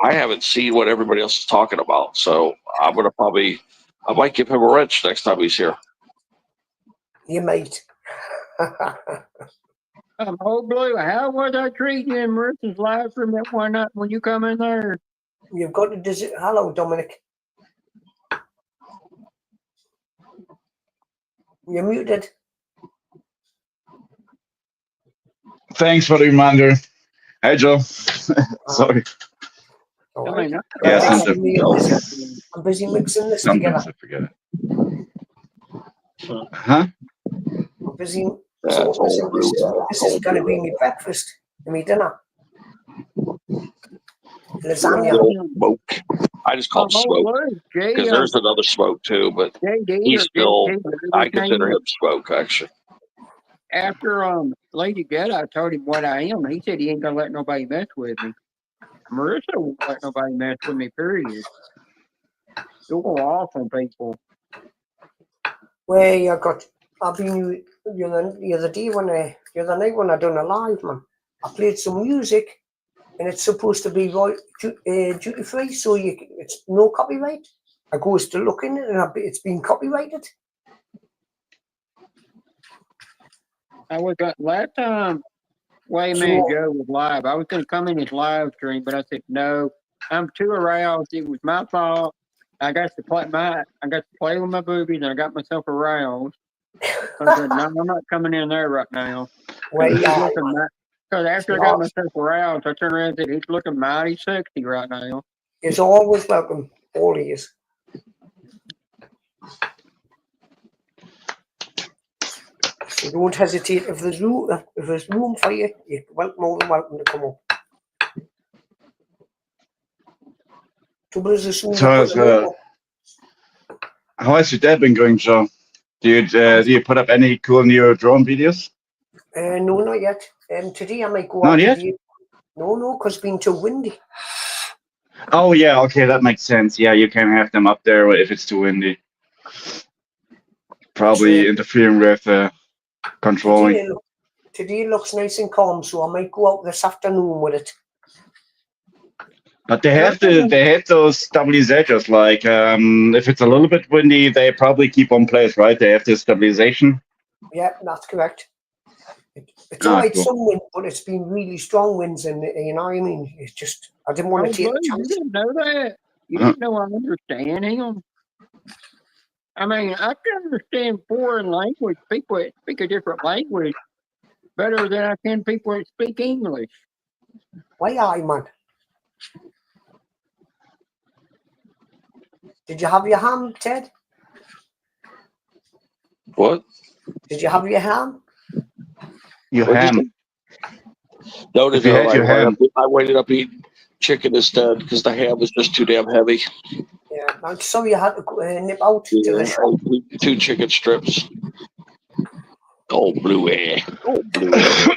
I haven't seen what everybody else is talking about. So I'm gonna I might give him a wrench next time he's here. You might. Old Blue, how was I treating you in Marissa's live from that one night when you come in there? You've got to visit. Hello, Dominic. You're muted. Thanks for the reminder. Hey, Joe. Sorry. All I mean, right. Yeah, I'm busy mixing this sometimes together. I forget it. Huh? I'm busy. So this is going to be my breakfast and my dinner. Lasagna. Smoke. I just call him Smoke because there's another Smoke too, but he's still. I consider him Smoke actually. After Lady Jedi, I told him what I am. He said he ain't gonna let nobody mess with me. Marissa won't let nobody mess with me. Period. You'll go off on people. Well, I've been the other night when I done a live, man. I played some music, and it's supposed to be duty free, so it's no copyright. I goes to look in it, and it's been copyrighted. I was last time Wayman Joe was live. I was going to come in his live stream, but I said no. I'm too aroused. It was my fault. I got to play with my boobies, and I got myself aroused. I said, no, I'm not coming in there right now. Because after I got myself aroused, I turned around and said, he's looking mighty sexy right now. It's always welcome, all of you. So don't hesitate. If there's room for you, you're more than welcome to come up. How has your day been going, Joe? Do you put up any cool new drone videos? No, not yet. Today I might go out. Not yet? Today. No, because it's been too windy. Oh, yeah, okay, that makes sense. Yeah, you can have them up there if it's too windy. Probably interfering with controlling. today looks nice and calm, so I might go out this afternoon with it. But they have those stabilizers. Like if it's a little bit windy, they probably keep on place, right? They have this stabilization. Yeah, that's correct. It's Ah, alright cool. some wind, but it's been really strong winds, and you know what I mean. It's just I didn't want Oh, to take Blue, a you chance. didn't know that. You didn't know I understand him. I mean, I can understand foreign language, people that speak a different language, better than I can people that speak English. Why are you, man? Did you have your ham, Ted? What? Did you have your ham? You What'd you ham. say? No, If you had your ham. I waited up eating chicken instead because the ham was just too damn heavy. Yeah, I'm sorry you had to nip out to Yeah, the shop. I ate 2 chicken strips. Oh, Blue air. Oh, Blue air.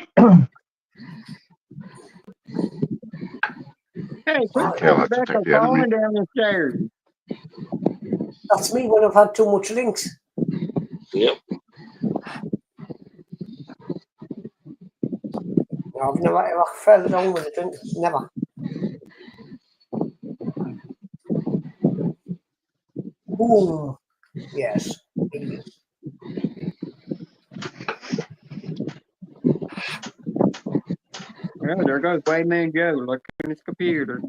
Hey, quit Okay, I'll have to Rebecca take the enemy. falling down the stairs. That's me when I've had too much links. Yep. I've never ever fell down with a drink. Never. Boom. Yes. Well, there goes Wayman Joe looking at his computer.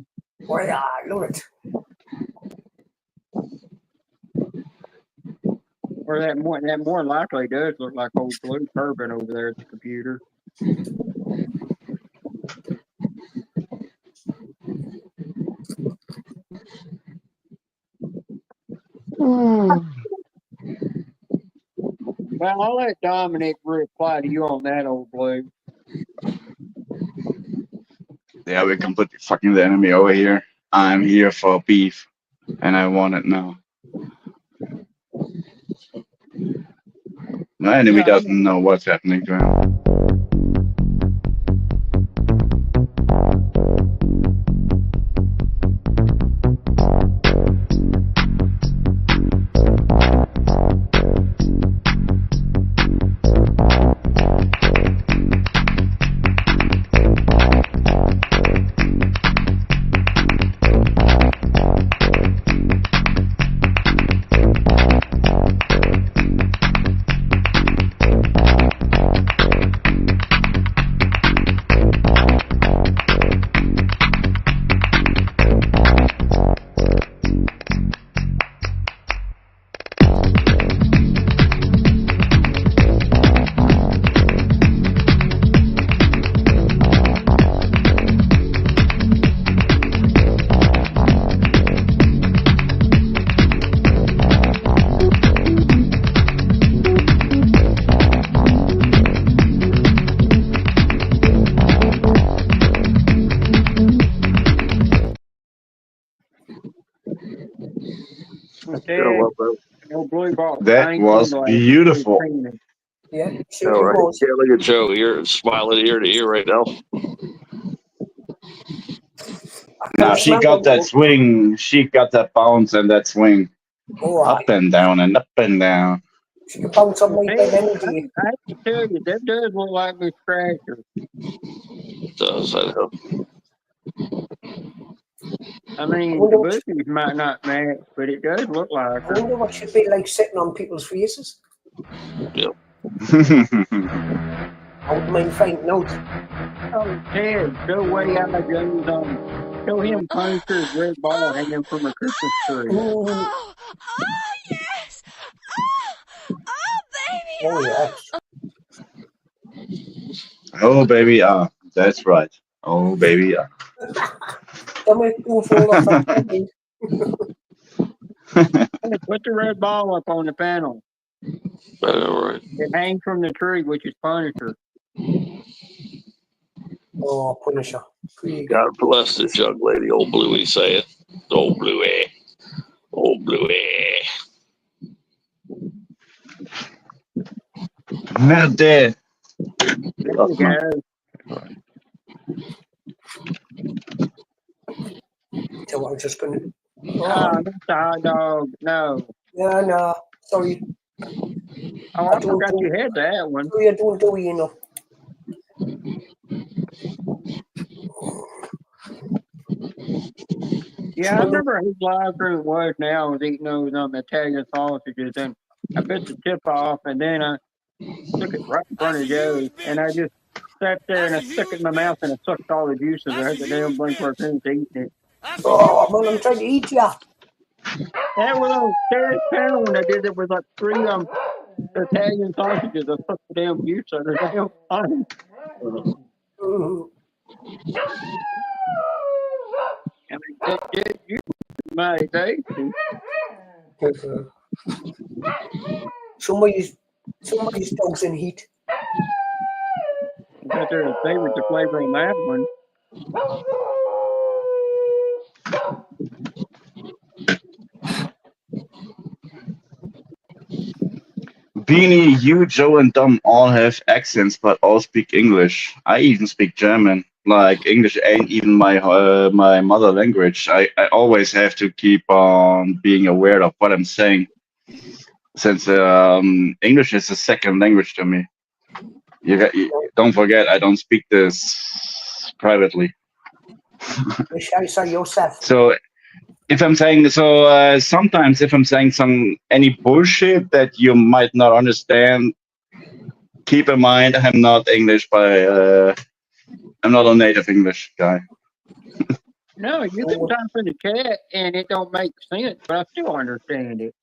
Well, yeah, look it. Or that more likely does look like old Blue Turban over there at the computer. Well, I'll let Dominic reply to you on that, old Blue. Yeah, we're completely fucking the enemy over here. I'm here for beef, and I want it now. My enemy Yeah, doesn't know what's happening to him. Old Blue bought That tiny was sunglasses. beautiful. Yeah, All certainly right. was. Yeah, look at Joe here, smiling ear to ear right now. Now she got that swing. She got that bounce and that swing. Oh, Up and down and up and down. she can bounce on my Hey, bed any day. I have to tell you, that does look like Miss Scratcher. Does I know? I mean, wonder the what bushes might not match, but it does look like I her. wonder what she'd be like sitting on people's faces. Yep. I wouldn't mind finding out. Oh, Ted, show way out of Joe's on. Show him Punisher's red ball hanging from a Christmas tree. Ooh, Oh, yes. Oh, baby. oh yes. Oh baby, that's right. Oh baby, Don't make me fall off a building. Hey, put the red ball up on the panel. All right. It hangs from the tree, which is Punisher. Oh, Punisher. God bless this young lady, old Bluey saying. Old Bluey. Old Bluey. not dead. There you go. So I'm just gonna. Oh, not the hot dog. No. Yeah, no. Sorry. Oh, I forgot you had that one. Sorry, I don't do you know. Yeah, I remember his live stream was now. I was eating those Italian sausages, and I bit the tip off, and then I took it right in front of Joe, and I just sat there and I stuck it in my mouth and I sucked all the juices. I had the damn blink where I finished eating it. Oh, man, I'm trying to eat ya. That was on Terry's channel when I did it with like 3 Italian sausages. I sucked the damn juice out of the damn thing. I mean, that juice is mighty tasty. Somebody's dog's in heat. But they're a favorite to flavor on that one. Beanie, you, Joe, and Dom all have accents, but all speak English. I even speak German. Like, English ain't even my my mother language. I always have to keep on being aware of what I'm saying, since English is a second language to me. Don't forget, I don't speak this privately. Yourself. So if I'm saying sometimes if I'm saying any bullshit that you might not understand, keep in mind I'm not English I'm not a native English guy. No, you can type in the chat and it don't make sense, but I still understand it.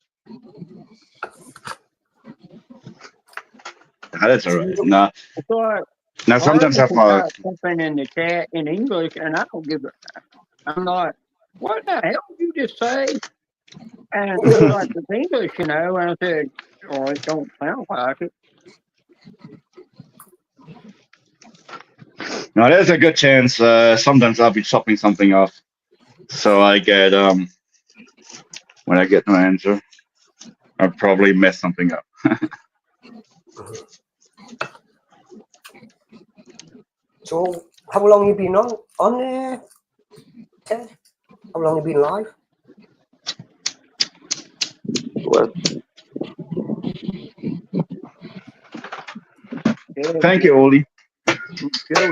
That's alright. Now sometimes I've something in the chat in English, and I don't give a. I'm like, what the hell did you just say? And it's like it's English, and I said, "Oh, it don't sound like it." Now there's a good chance. Sometimes I'll be chopping something off, so I get when I get no answer, I'll probably mess something up. So, how long you been on Ted? How long you been live? What? Thank you, Oli.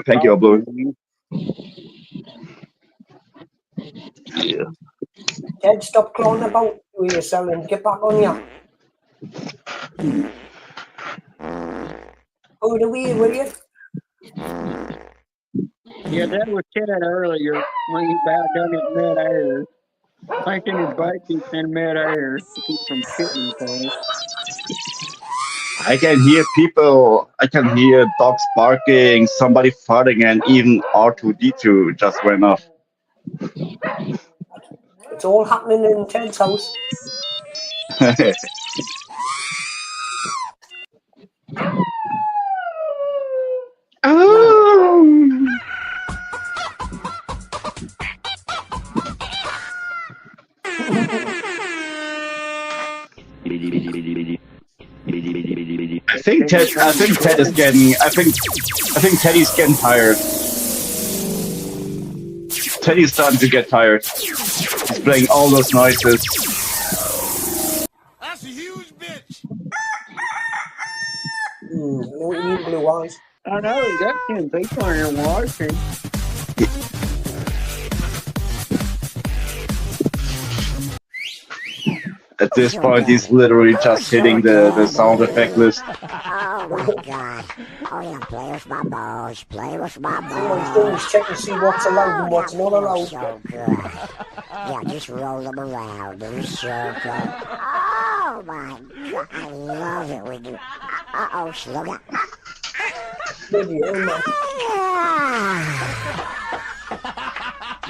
Thank you, Blue. Yeah. Ted, stop clowning about with yourself and get back on ya. Oh, the way, will you? Yeah, that was Ted earlier when he about done it mid-air. Thinking his butt keeps in mid-air to keep from shitting things. I can hear people. I can hear dogs barking, somebody farting, and even R2D2 just went off. It's all happening in Ted's house. I think Teddy's getting tired. Teddy's starting to get tired. He's playing all those noises. That's a huge bitch. I know what you mean, Blue Eyes. I know, he got 10 people in here watching. At this point, he's literally just hitting the sound effect list. Oh my god. Oh yeah, play with my balls. Play with my balls. All he's doing is check to see what's allowed and what's not allowed. So good. Yeah, just roll them around in a circle. Oh my god, I love it when you... Uh-oh, slow down. Maybe, man.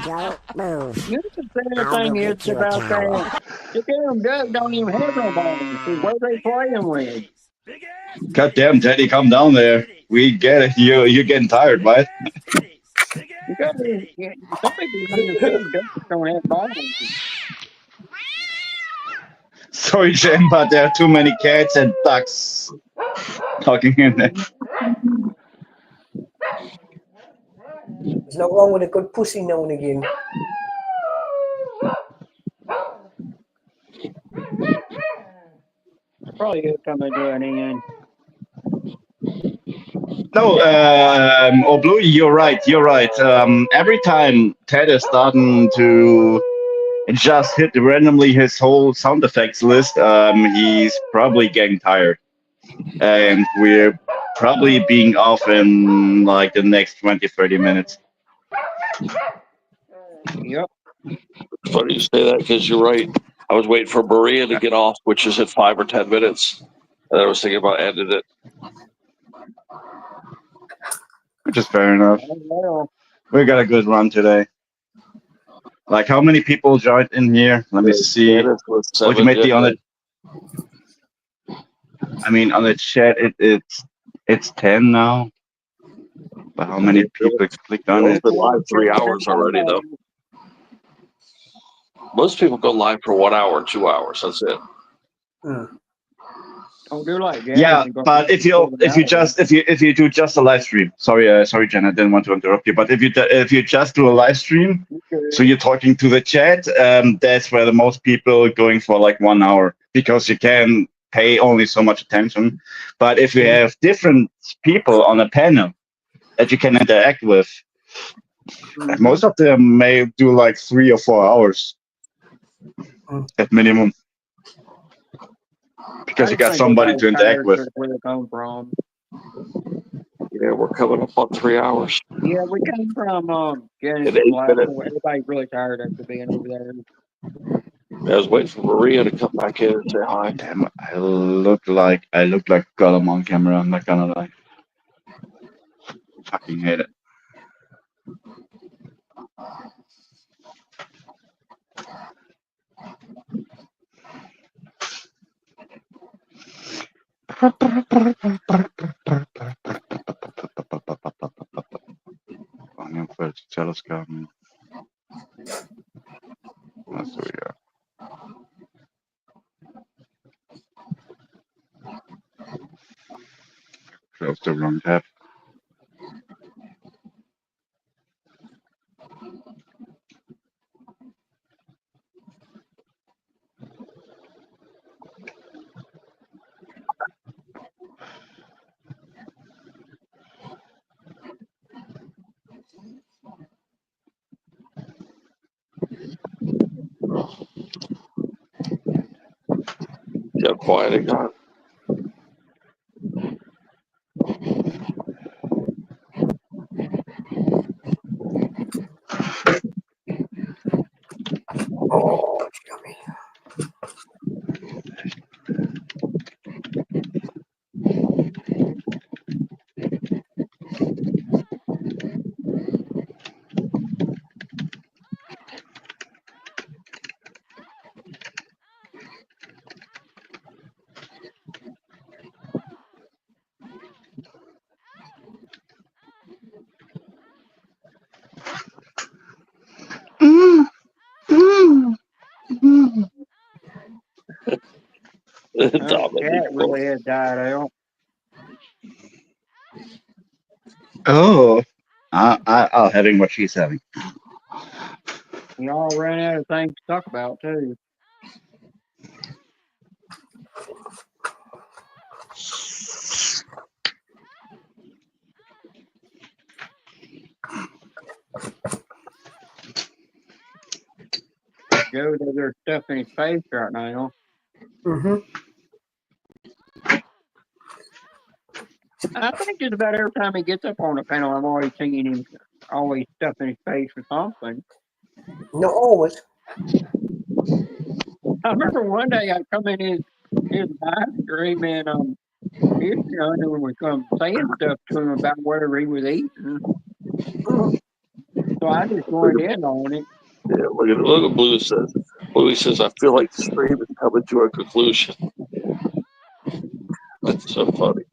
Don't move. You know the sad thing is about that? The damn Doug don't even have no balls. What are they playing with? God damn, Teddy, come down there. We get it. You're getting tired, right? You got to, some people don't have balls. Sorry, Jen, but there are too many cats and ducks talking in there. There's no wrong with a good pussy now and again. Probably gonna come into an end. No, Blue, you're right. Every time Ted is starting to it just hit randomly his whole sound effects list. He's probably getting tired, and we're probably being off in like the next 20-30 minutes. Yep. It's funny you say that because you're right. I was waiting for Maria to get off, which is at 5 or 10 minutes. And I was thinking about ending it. Which is fair enough. Well, We got a good run today. Like, how many people joined in here? Let me see. Dennis was 7 Ultimately on it. yesterday. I mean, on the chat, it's 10 now. But how many people clicked on It's it? been live 3 hours already, though. Most people go live for 1 hour, 2 hours. That's it. don't do like that. Yeah, but if you do just a live stream, sorry Jen, I didn't want to interrupt you, but if you just do a live stream, so you're talking to the chat, that's where the most people are going for like 1 hour, because you can pay only so much attention. But if you have different people on a panel that you can interact with, most of them may do like 3 or 4 hours at minimum. Because you got somebody to interact with. Where they come from. Yeah, we're coming up on 3 hours. Yeah, we came from Genesis. In 8 minutes. Everybody's really tired after being over there. I was waiting for Maria to come back in and say hi. Damn, I look like Gollum on camera. I'm not gonna lie. Fucking hate it. Onion first, jealous garden. That's what we got. Close the wrong tab. See how quiet it got. Oh, it's yummy. That really has died out. Oh, I'll having what she's having. We all ran out of things to talk about too. Joe does their stuff in his face right now. I think just about every time he gets up on the panel, I'm always seeing him always stuffing his face with something. Not always. I remember one day I come in his live stream and his son was saying stuff to him about whatever he was eating. So I just joined in on it. Yeah, look at Blue says. Bluey says, I feel like the stream is coming to a conclusion. That's so funny.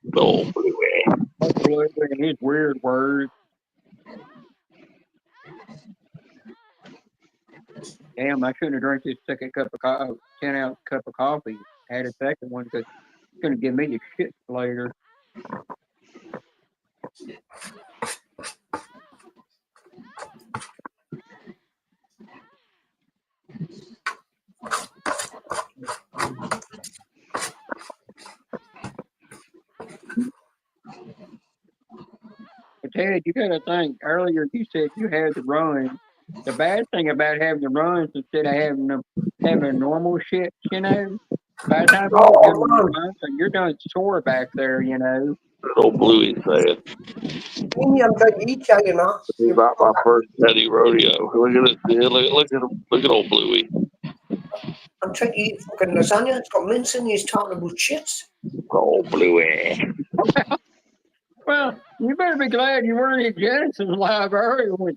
No, Bluey. Bluey and his weird words. Damn, I shouldn't have drank this second 10-ounce cup of coffee. Had a second one because it's going to give me the shit later. But Ted, you got to think, earlier you said you had to run The bad thing about having the runs instead of having normal shit, by the time you're Oh, done with man. your runs, you're done sore back there, Good old Bluey saying, Mimi, I'm trying to eat you, know. "This is not my first petty rodeo." Look at it. Yeah, look at old Bluey. I'm trying to eat fucking lasagna. It's got mince in. He's talking about shits. Old Bluey. Well, you better be glad you weren't in Genesis live earlier with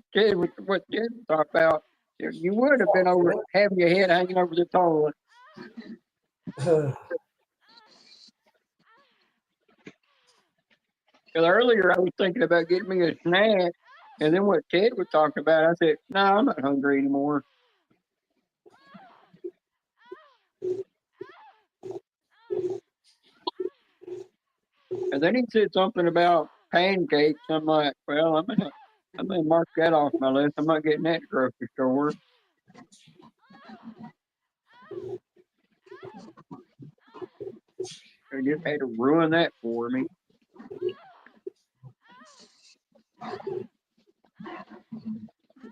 what Ted talked about. You would have been over having your head hanging over the toilet. Because earlier I was thinking about getting me a snack, and then what Ted was talking about, I said, "No, I'm not hungry anymore." And then he said something about pancakes. I'm like, well, I'm gonna mark that off my list. I'm not getting that at the grocery store. They just had to ruin that for me.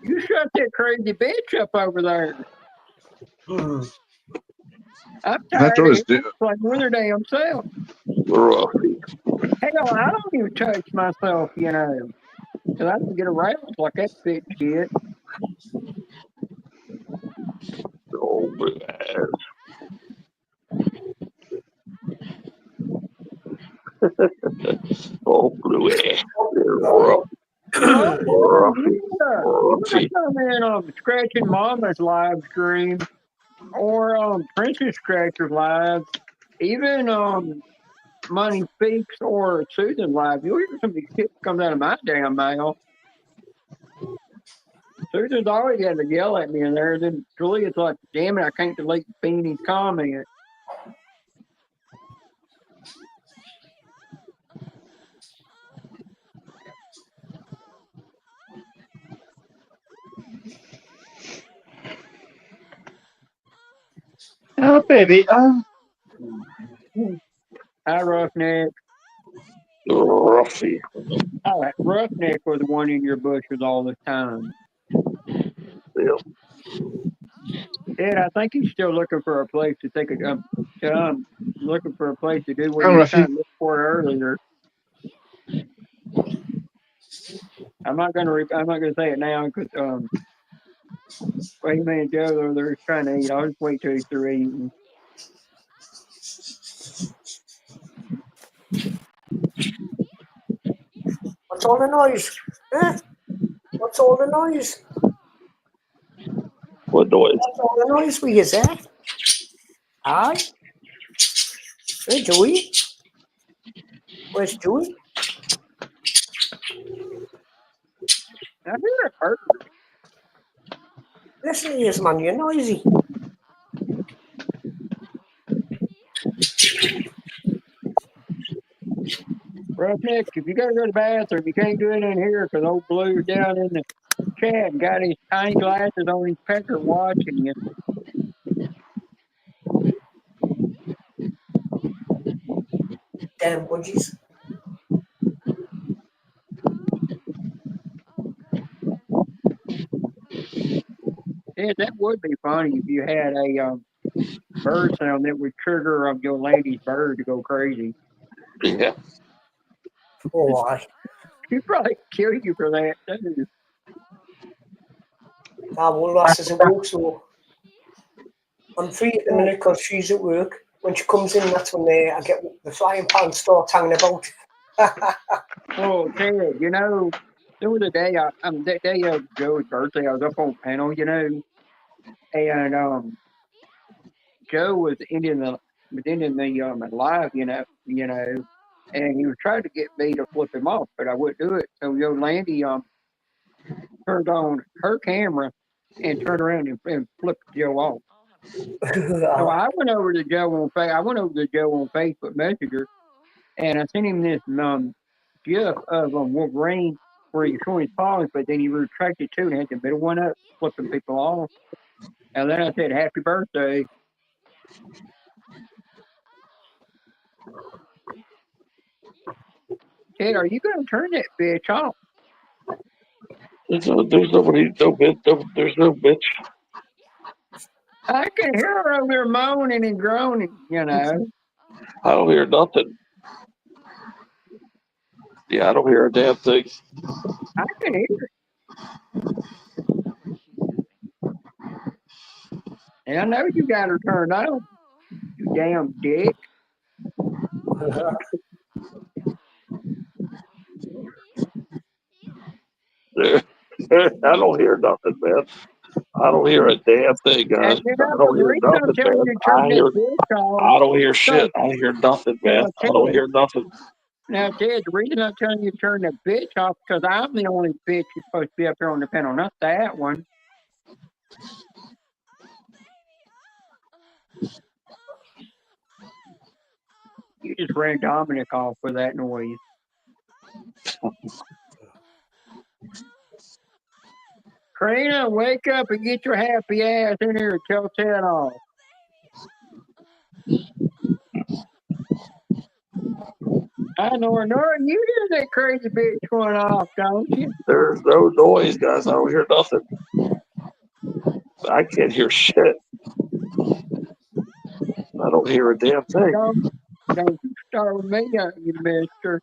You shut that crazy bitch up over there. I'm tired That of was it. It's like with her damn self. Hell, I don't even touch myself, because I can get around like that bitch did. Old Bluey. Old Bluey. You gotta come in on Scratching Mama's live stream or Princess Scratcher's live, even Money Speaks or Susan live. You'll hear some of these shit comes out of my damn mouth. Susan's always had to yell at me in there. Then Julia's like, damn it, I can't delete Beanie's comment. Oh, baby. Hi, Roughneck. Ruffy. All right, Roughneck was the one in your bushes all the time. Yep. Ed, I think he's still looking for a place to take a looking for a place to do what Oh, he was Ruffy. trying to look for earlier. I'm not gonna say it now because Wayman and Joe they're trying to eat. I'll just wait till he's through eating. What's all the noise? Eh? What's all the noise? What noise? What's all the noise we is that? Aye? Hey, Joey? Where's Joey? I hear a bird. Listen to this, man. You're noisy. Roughneck, if you gotta go to the bathroom, you can't do it in here because old Blue's down in the chat and got his tiny glasses on his pecker watching you. Damn budgies. Yeah, that would be funny if you had a bird sound that would trigger your lady's bird to go crazy. Yeah. Oh, aye. She'd probably kill you for that, too. Well, lass is at work, so I'm free at the minute because she's at work. When she comes in, that's when I get the flying pan starts hanging about. Well, Ted, there was a day, that day of Joe's birthday, I was up on panel, and Joe was ending the live, and he was trying to get me to flip him off, but I wouldn't do it. So Landy turned on her camera and turned around and flipped Joe off. So I went over to Joe on Facebook Messenger, and I sent him this GIF of Wolverine where he's showing his paws, but then he retracted too and had the middle one up, flipping people off. And then I said, "Happy birthday." Ted, are you going to turn that bitch off? There's nobody, no bitch, there's no bitch. I can hear her over there moaning and groaning, you know. I don't hear nothing. Yeah, I don't hear a damn thing. I can hear it. And I know you got her turned on, you damn dick. I don't hear nothing, man. I don't hear a damn thing, guys. And then I don't the hear reason I'm nothing, telling man. you to turn that bitch off. I don't hear shit. I don't hear nothing, man. Now, I don't hear nothing. Now, Ted, the reason I'm telling you to turn that bitch off because I'm the only bitch who's supposed to be up here on the panel, not that one. You just ran Dominic off with that noise. Karina, wake up and get your happy ass in here and tell Ted off. I know, Nora, you hear that crazy bitch going off, don't you? There's no noise, guys. I don't hear nothing. I can't hear shit. I don't hear a damn thing. Don't you start with me, you mister.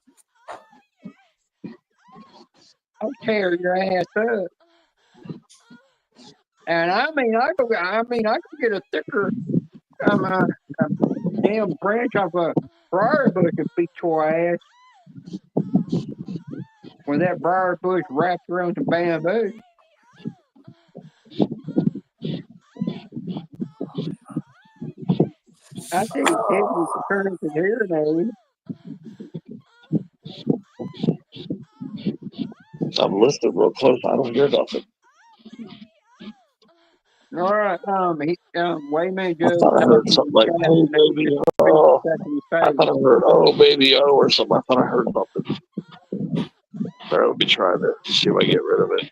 I'll tear your ass up. And I mean, I could get a thicker damn branch off a briar bush and beat your ass. With that briar bush wrapped around some bamboo. I think Ted was turning to hearing aid. I'm listening real close. I don't hear nothing. All right, Wayman I Joe. thought I heard something like, "Hey, baby, oh." I thought I heard, "Oh, baby, oh," or something. I thought I heard something. All right, let me try that. See if I get rid of it.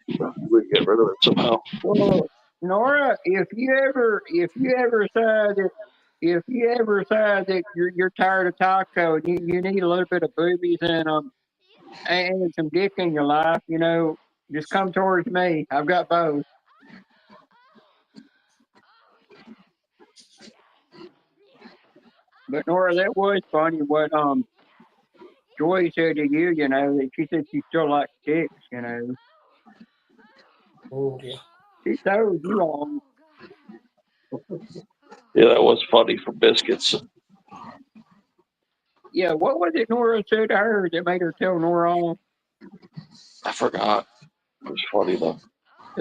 We can get rid of it somehow. Well, Nora, if you ever decide that you're tired of taco and you need a little bit of boobies and some dick in your life, you know, just come towards me. I've got both. But Nora, that was funny what Joy said to you, you know, that she said she still likes dicks, you know. Oh dear. She told you on. Yeah, that was funny for biscuits. Yeah, what was it Nora said to her that made her tell Nora on? I forgot. It was funny though.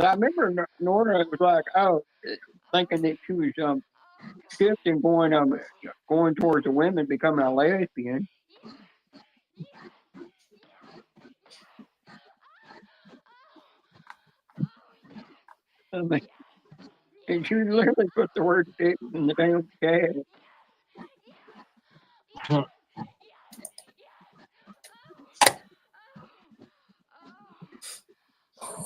I remember Nora was like, thinking that she was shifting, going towards the women, becoming a lesbian. I mean, and she literally put the word dick in the damn chat.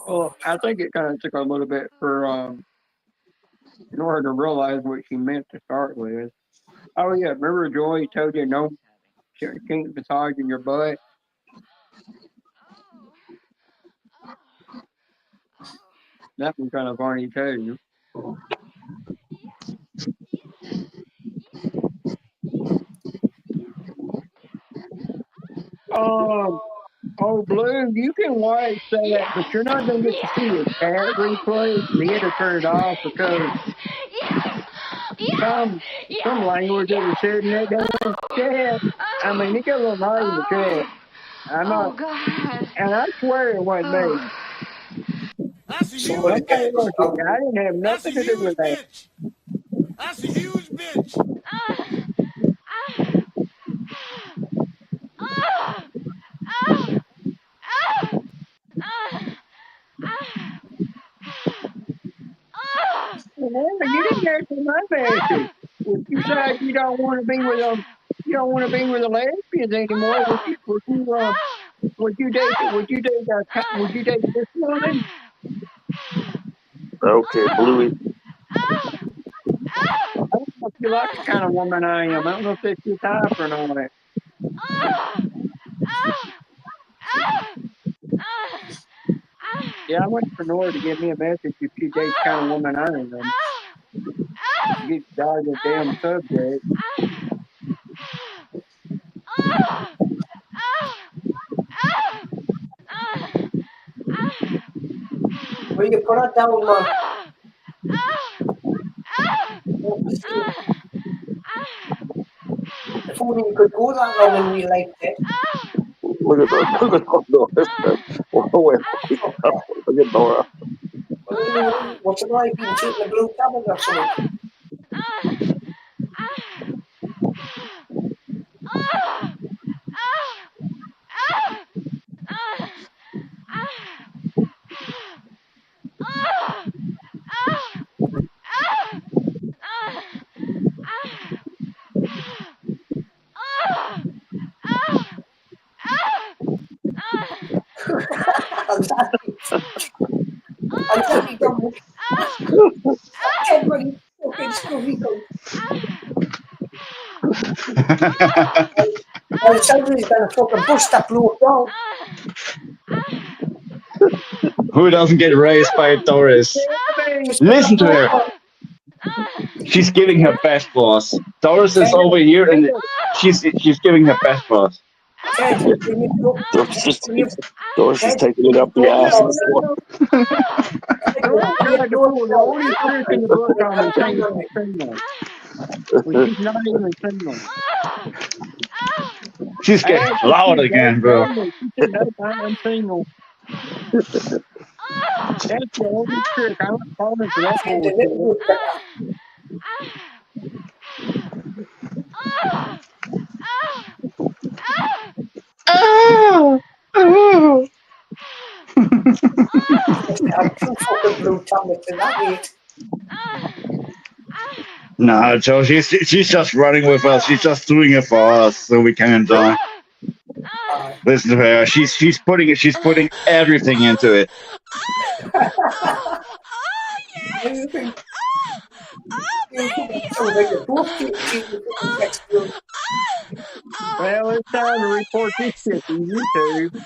Well, I think it kind of took a little bit for Nora to realize what she meant to start with. Oh yeah, remember Joy told you no, she can't massage in your butt. That was kind of funny too. Oh, Blue, you can watch that, but you're not going to get to see the chat replay. We had to turn it off because some language that was said in that damn chat. I mean, it got a little naughty in the chat. I'm not, and I swear it wasn't me. That's a huge Somebody bitch. I didn't have nothing to do with that. Bitch. That's a huge bitch. Remember, you didn't answer my message. If you said you don't want to be with you don't want to be with the lesbians anymore, would you date this woman? Okay, Bluey. I don't know if you like the kind of woman I am. I don't know if that's your type or not. Yeah, I went for Nora to give me a message if she dates the kind of woman I am. She gets died of the damn subject. Will you put her down, man? If only you could go that long and we liked it. Look at Doris. Look at Nora. What's it like being taking a blue tablet or something? Exactly, Dominic. Everybody fucking scruffy goat. Well, somebody's gonna fucking bust that bloke down. Who doesn't get raised by Doris? Listen to her. She's giving her best, boss. Doris is over here and she's giving her best, boss. Doris is taking it up the ass. The only trick in the book on me saying she's not even single. She's getting loud again, bro. She said, "Nope, I'm single." That's the only trick. I'm not falling for that bullshit. Oh! Oh! I'm too fucking blue tablet for that weight. No, Joe, she's just running with us. She's just doing it for us so we can enjoy. Listen to her. She's putting everything into it. Well, it's time to report this shit to YouTube.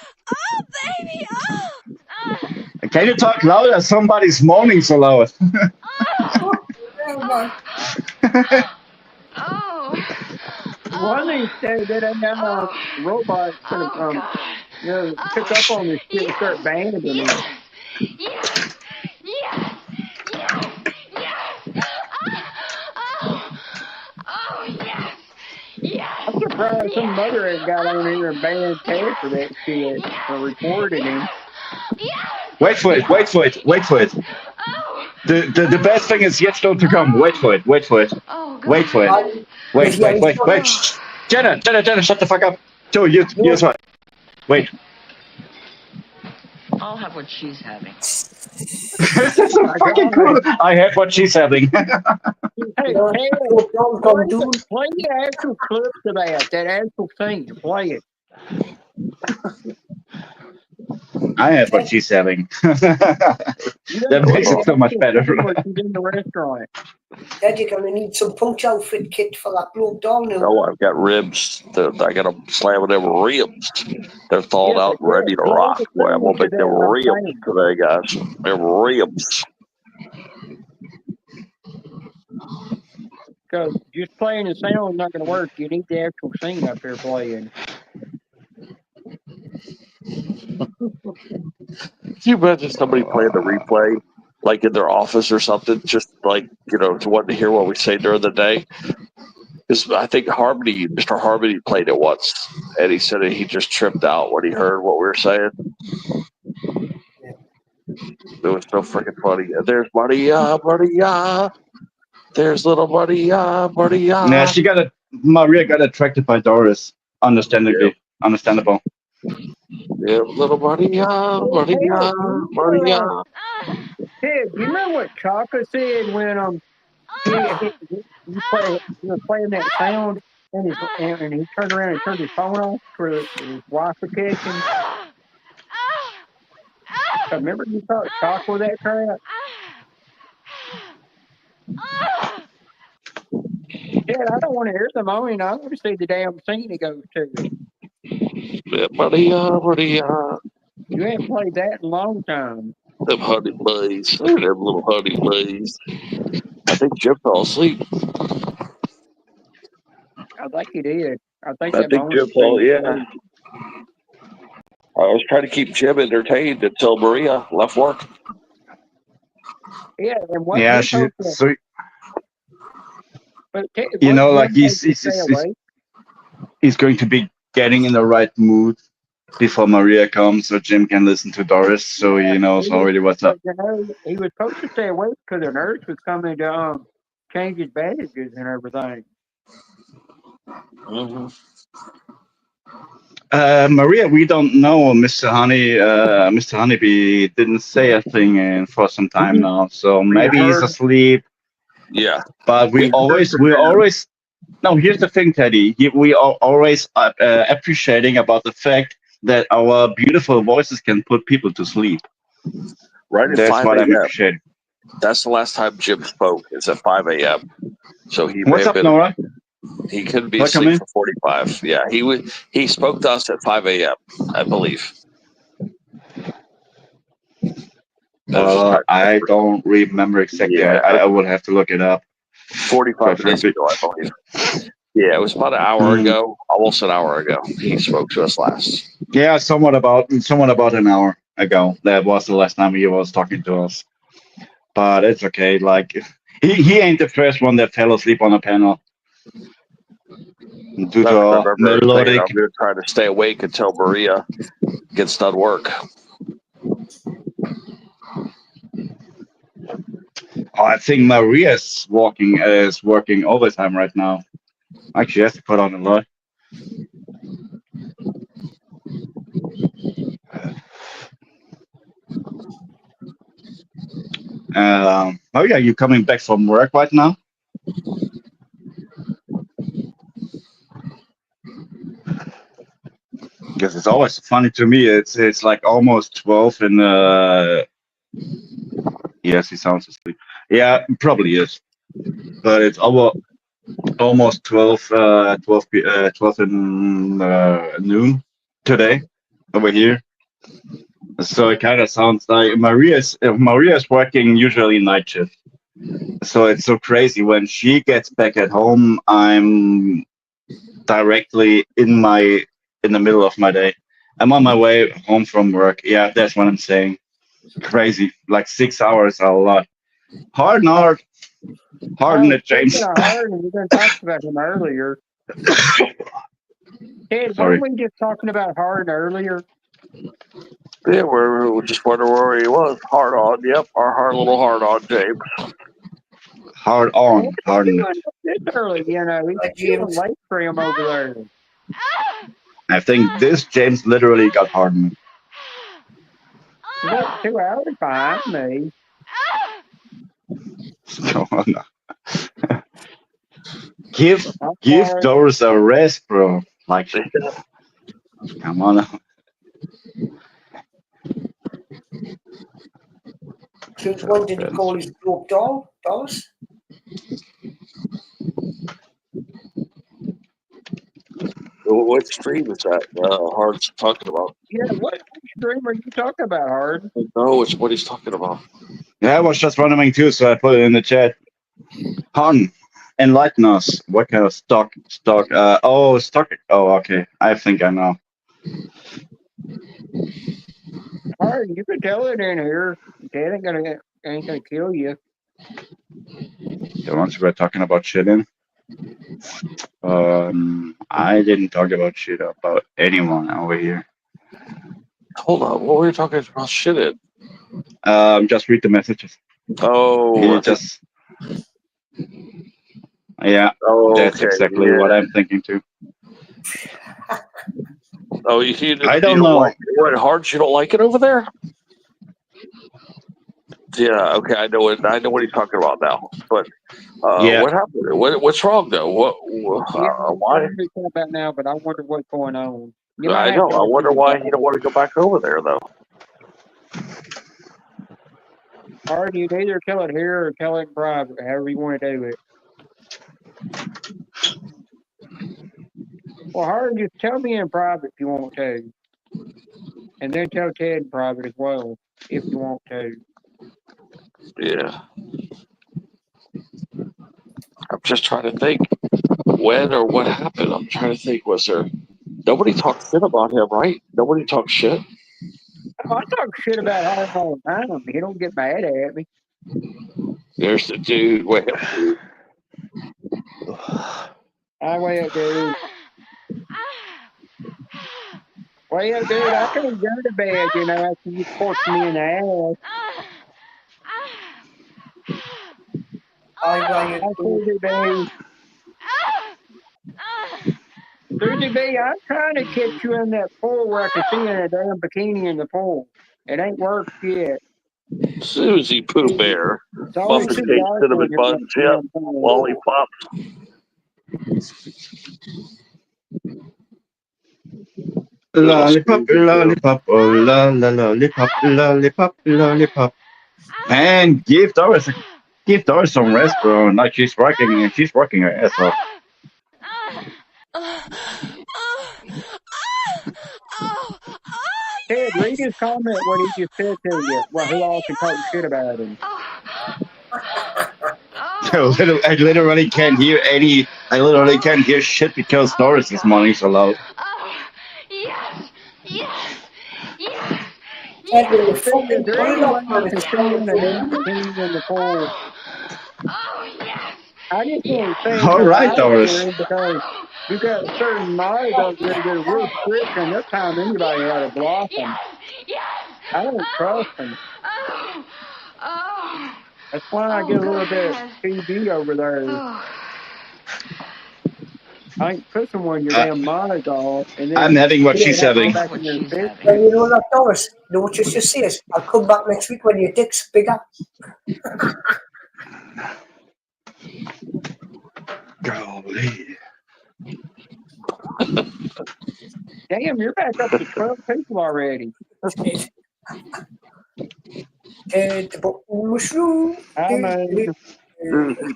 Can you talk louder? Somebody's moaning so loud. One of these days, that robot's gonna pick up on this shit and start banning me. I'm surprised some mother had got on here and banned Ted for that shit or reported him. Wait for it. The best thing is yet still to come. Wait for it. Wait. Shh. Jenna, shut the fuck up. Joe, you're right. Wait. I'll have what she's having. This is so fucking cool. I have what she's having. Hey, play the actual clips of that actual thing. Play it. I have what she's having. That makes it so much better. She's in the restaurant. Dad, you're gonna need some punch outfit kit for that bloke down now. Oh, I've got ribs. I got to slam them ribs. They're thawed out and ready to rock. Boy, I'm going to make them ribs today, guys. They're ribs. Because just playing the sound is not going to work. You need the actual scene up there playing. Can you imagine somebody playing the replay, like in their office or something, just like, to want to hear what we say during the day? Because I think Mr. Harmony played it once, and he said he just tripped out when he heard what we were saying. It was so freaking funny. There's Maria. There's little Maria. Yeah, Maria got attracted by Doris. Understandable. Yeah, little Maria. Hey, do you remember what Chaka said when he was playing that sound and he turned around and turned his phone off for his wife was catching? Remember you thought Chaka with that crap? Yeah, I don't want to hear the moaning. I want to see the damn scene it goes to. Yeah, Maria. You haven't played that in a long time. Them honey bees. Look at them little honey bees. I think Jim fell asleep. I think he did. I think I that think bonus Jim fell, thing. yeah. I was trying to keep Jim entertained until Maria left work. Yeah, and what Yeah, Jim supposed to, so but you what know, like Jim supposed to stay awake? he's going to be getting in the right mood before Maria comes, so Jim can listen to Doris, so he knows He was, already what's up. you know, he was supposed to stay awake because the nurse was coming to change his bandages and everything. Mm-hmm. Maria, we don't know. Mr. Honeybee didn't say a thing for some time now, so maybe he's heard- asleep. Yeah. But we always. No, here's the thing, Teddy. We are always appreciating about the fact that our beautiful voices can put people to sleep. Right at That's 5 what I'm a.m. appreciating. That's the last time Jim spoke. It's at 5 a.m. So he may What's have up, been, Nora? he could be Welcome asleep in. for 45. Yeah, he spoke to us at 5 a.m., I believe. I don't remember exactly. Yeah. I would have to look it up. 45 minutes ago, I believe. Yeah, it was about an hour ago, almost an hour ago. He spoke to us last. Yeah, somewhat about an hour ago. That was the last time he was talking to us. But it's okay. Like he ain't the first one that fell asleep on a panel. Due I to remember saying melodic. I'm going to try to stay awake until Maria gets done work. Oh, I think Maria's working overtime right now. Actually, she has to put on a lot. Oh yeah, you coming back from work right now? Because it's always funny to me. It's like almost 12 in Yes, he sounds asleep. Yeah, probably is. But it's almost 12 in noon today over here. So it kind of sounds like Maria's working usually night shift. So it's so crazy when she gets back at home. I'm directly in the middle of my day. I'm on my way home from work. Yeah, that's what I'm saying. Crazy, like 6 hours are a lot. Hard it, James. Speaking of Harden, we didn't talk about him earlier. Ted, Sorry. weren't we just talking about Harden earlier? Yeah, we're just wondering where he was. Hard on. Yep, our little hard on, James. Hard on. This early, you know, he's getting late for him over there. I think this James literally got hardened. Look, 2 hours behind me. Come on now. Give Doris a rest, bro. Like, come on now. Since when did he call his broke doll, Doris? What stream is that Hard's talking about? Yeah, what stream are you talking about, Hard? No, it's what he's talking about. Yeah, I was just wondering too, so I put it in the chat. Han, enlighten us. What kind of stock? Stock. Oh, okay. I think I know. Hard, you can tell it in here. Dad ain't gonna kill you. The ones we're talking about shit in. I didn't talk about shit about anyone over here. Hold on, what were you talking about shit in? Just read the messages. Oh, yeah. Oh, that's okay, exactly what I'm thinking too. Oh, I don't know. Like, what, Hard? You don't like it over there? Yeah. Okay, I know what he's talking about now. But Yeah. what happened? What's wrong though? Why? I'm talking about now, but I wonder what's going on. I know. I wonder why you don't want to go back over there though. Hard, you can either tell it here or tell it in private, however you want to do it. Well, Hard, just tell me in private if you want to. And then tell Ted in private as well, if you want to. Yeah. I'm just trying to think when or what happened. I'm trying to think. Was there nobody talked shit about him, right? Nobody talked shit. I talk shit about him all the time. He don't get mad at me. There's the dude. Wait. Way up, dude. Way up, dude. I can't go to bed, you know, after you torch me in the ass. I told you, babe. Susie B, I'm trying to catch you in that pool where I can see you in a damn bikini in the pool. It ain't worked yet. Susie Pooh Bear. Muffin cake, cinnamon bun, chip, lollipops. Lollipop, lollipop, oh la la lollipop, lollipop, lollipop. And give Doris some rest, bro. Like she's working her ass off. Ted, read his comment what he just said to you. Well, who all can talk shit about him? I literally can't hear shit because Doris is moaning so loud. All right, Doris. Because you got certain knives out there that are real quick, and they'll time anybody out to block them. I don't trust them. That's why I get a little bit TV over there. I ain't pissing one your damn mind off. And then I'm having what she's having. Well, you know what, Doris? You know what you just say is, I'll come back next week when your dick's bigger. Golly. Damn, you're back up to 12 people already. And the mushroom.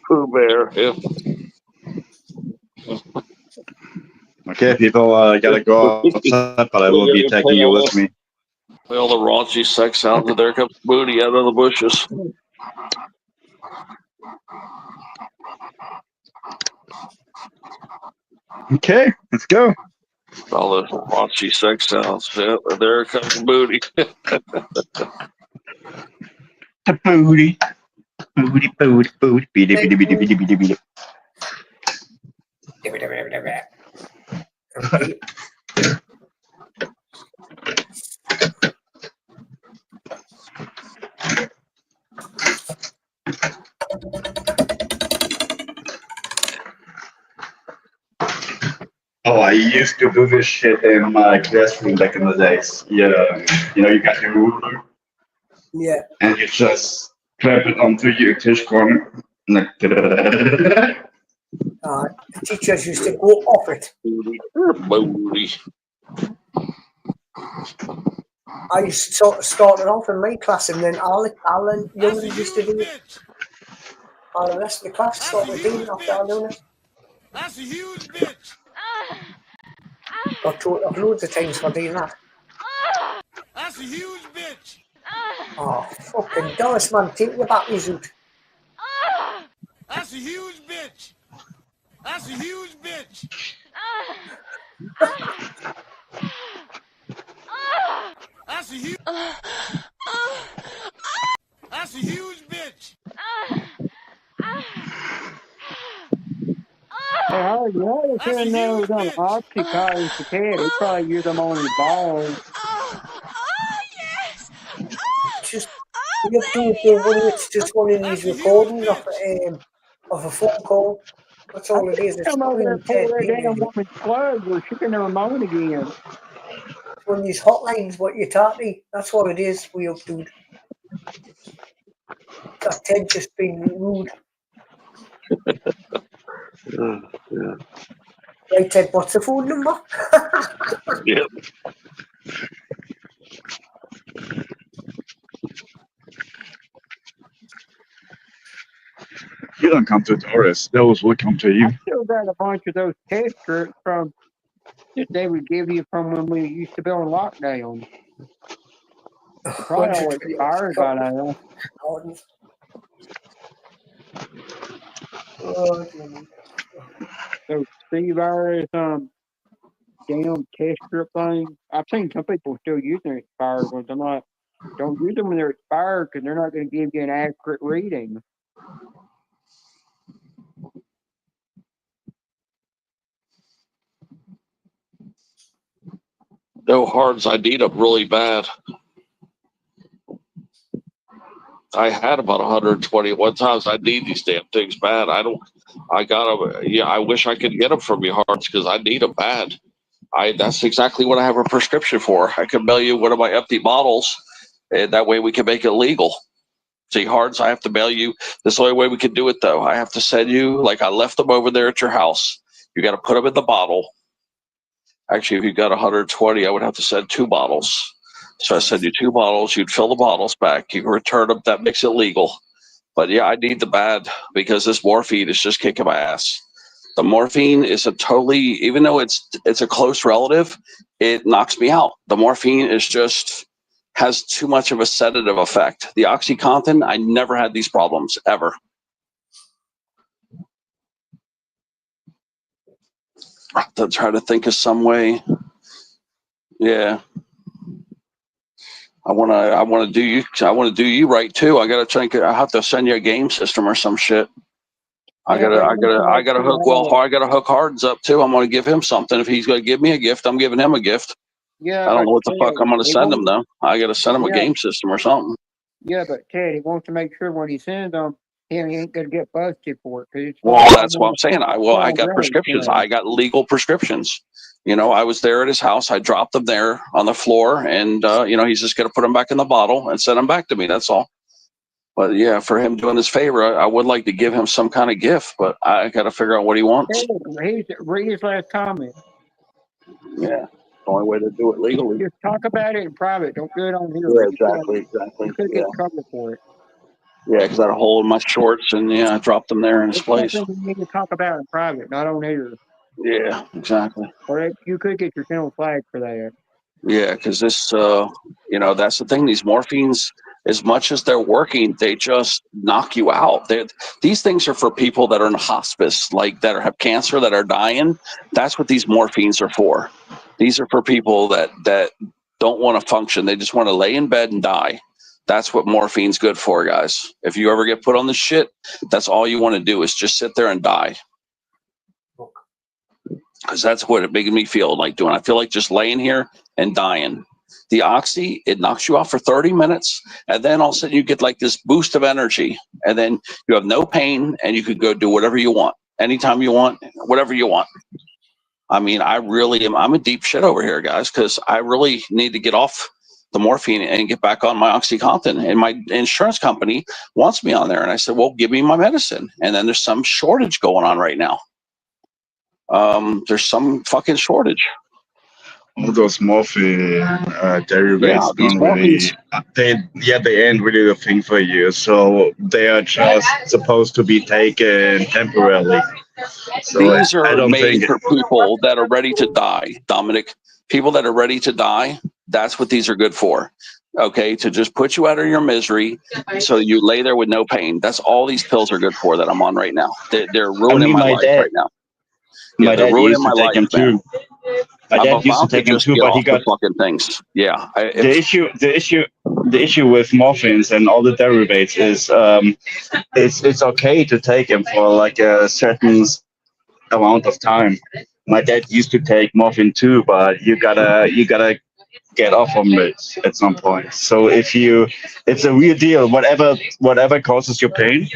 Pooh Bear. Yeah. Okay, people, gotta go outside, but I will be taking you with me. All the raunchy sex out, and there comes Booty out of the bushes. Okay, let's go. All those raunchy sex sounds. Yeah, there comes Booty. The booty. Booty, booty, booty, beady, beady, beady, beady, beady, beady. Oh, I used to do this shit in my classroom back in the days. Yeah, you know, you got your ruler. Yeah. And you just clamp it onto your tish corner. Like, Teachers used to go off it. Booty. I used to sort of start it off in my class, and then Alan Young used to do it. And the rest of the class started doing it after Alan doing it. That's a huge bitch. Got told off loads of times for doing that. That's a huge bitch. Oh, fucking Doris, man, take your batteries out. That's a huge bitch. That's a huge bitch. That's a huge. That's a huge bitch. Hey, Howard, you always hearing those on Oxycontin for Ted. He probably use them on his balls. Just, you have to do it when it's just one of these recordings of a phone call. That's all it is. It's Come over there and pull that damn woman's plug where she can never moan again. One of these hotlines, what you taught me. That's what it is. We have to. That Ted just being rude. Yeah. Right, Ted, what's the phone number? Yep. you don't come to Doris. Those will come to you. I still got a bunch of those test strips from that they would give you from when we used to be on lockdown. Probably always expired by now. So C-virus, damn test strip thing. I've seen some people still using expired ones. I'm like, don't use them when they're expired because they're not going to give you an accurate reading. No hards, I need them really bad. I had about 121 times. I need these damn things bad. I got them. Yeah, I wish I could get them from you, hards, because I need them bad. That's exactly what I have a prescription for. I can mail you one of my empty bottles, and that way we can make it legal. See, hards, I have to mail you. This is the only way we can do it, though. I have to send you, like I left them over there at your house. You got to put them in the bottle. Actually, if you got 120, I would have to send 2 bottles. So I send you 2 bottles. You'd fill the bottles back. You can return them. That makes it legal. But yeah, I need the bad because this morphine is just kicking my ass. The morphine is a totally, even though it's a close relative, it knocks me out. The morphine is just has too much of a sedative effect. The OxyContin, I never had these problems ever. To try to think of some way. Yeah. I want to do you right too. I have to send you a game system or some shit. I gotta hook Hardens up too. I'm gonna give him something. If he's gonna give me a gift, I'm giving him a gift. Yeah. I don't know what the fuck I'm gonna send him though. I gotta send him a game system or something. Yeah, but Ted, he wants to make sure when he sends them, he ain't gonna get busted for it. Well, that's what I'm saying. I got prescriptions. I got legal prescriptions. You know, I was there at his house. I dropped them there on the floor, and he's just gonna put them back in the bottle and send them back to me. That's all. But yeah, for him doing this favor, I would like to give him some kind of gift, but I got to figure out what he wants. Read his last comment. Yeah, the only way to do it legally. Just talk about it in private. Don't do it on here. Yeah, exactly. You could get in trouble for it. Yeah, because I had a hole in my shorts, and I dropped them there in his place. Something you need to talk about in private, not on here. Yeah, exactly. Or you could get your channel flagged for that. Yeah, because this, that's the thing. These morphines, as much as they're working, they just knock you out. These things are for people that are in hospice, like that have cancer, that are dying. That's what these morphines are for. These are for people that don't want to function. They just want to lay in bed and die. That's what morphine's good for, guys. If you ever get put on this shit, that's all you want to do is just sit there and die. Because that's what it made me feel like doing. I feel like just laying here and dying. The Oxy, it knocks you out for 30 minutes, and then all of a sudden you get like this boost of energy, and then you have no pain, and you can go do whatever you want, anytime you want, whatever you want. I mean, I'm in deep shit over here, guys, because I really need to get off the morphine and get back on my OxyContin. And my insurance company wants me on there. And I said, well, give me my medicine. And then there's some shortage going on right now. There's some fucking shortage. All those morphine derivatives don't really, they ain't really the thing for you. So they are just supposed to be taken temporarily. So these are made for people that are ready to die, Dominic. People that are ready to die, that's what these are good for. Okay, to just put you out of your misery so you lay there with no pain. That's all these pills are good for that I'm on right now. They're ruining my life right now. My dad used to take them too. My dad used to take them too, but he got fucking things. Yeah. The issue with morphines and all the derivatives is it's okay to take them for like a certain amount of time. My dad used to take morphine too, but you gotta get off of it at some point. So it's a real deal. Whatever causes your pain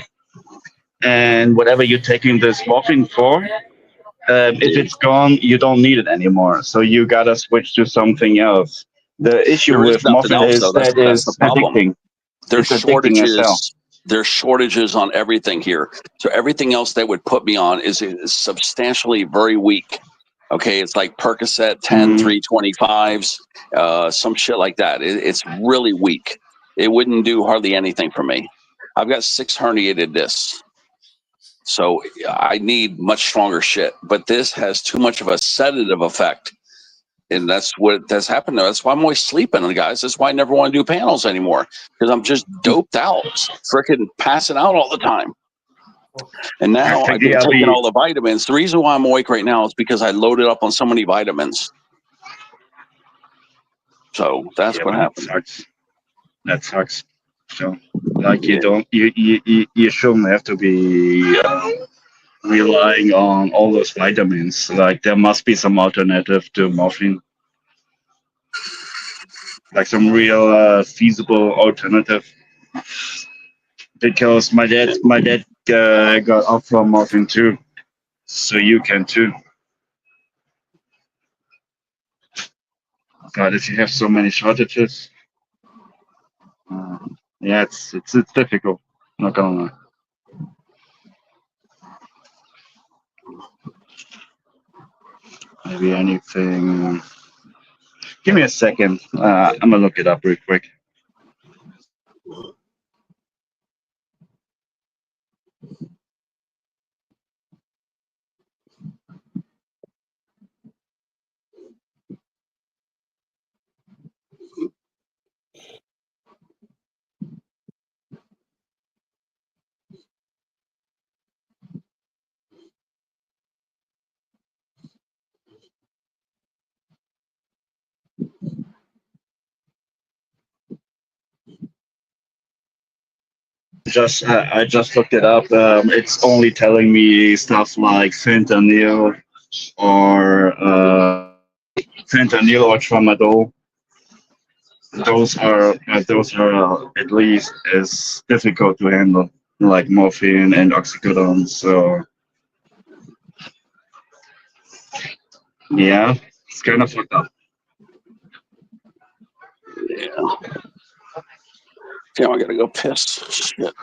and whatever you're taking this morphine for. If it's gone, you don't need it anymore. So you gotta switch to something else. The issue with morphine is that it's addicting. There's shortages on everything here. So everything else they would put me on is substantially very weak. Okay, it's like Percocet 10 325s, some shit like that. It's really weak. It wouldn't do hardly anything for me. I've got 6 herniated discs. So I need much stronger shit, but this has too much of a sedative effect. And that's that's happened. That's why I'm always sleeping, guys. That's why I never want to do panels anymore, because I'm just doped out, freaking passing out all the time. And now I've been taking all the vitamins. The reason why I'm awake right now is because I loaded up on so many vitamins. So that's what happened. That sucks. So, like, you shouldn't have to be relying on all those vitamins. Like, there must be some alternative to morphine, like some real feasible alternative. Because my dad got off from morphine too, so you can too. But if you have so many shortages, yeah, it's difficult. Not gonna lie. Maybe anything. Give me a second. I'm gonna look it up real quick. I just looked it up. It's only telling me stuff like fentanyl or tramadol. Those are at least as difficult to handle, like morphine and oxycodone. So yeah, it's kind of fucked up. Yeah. Damn, I gotta go piss. Shit.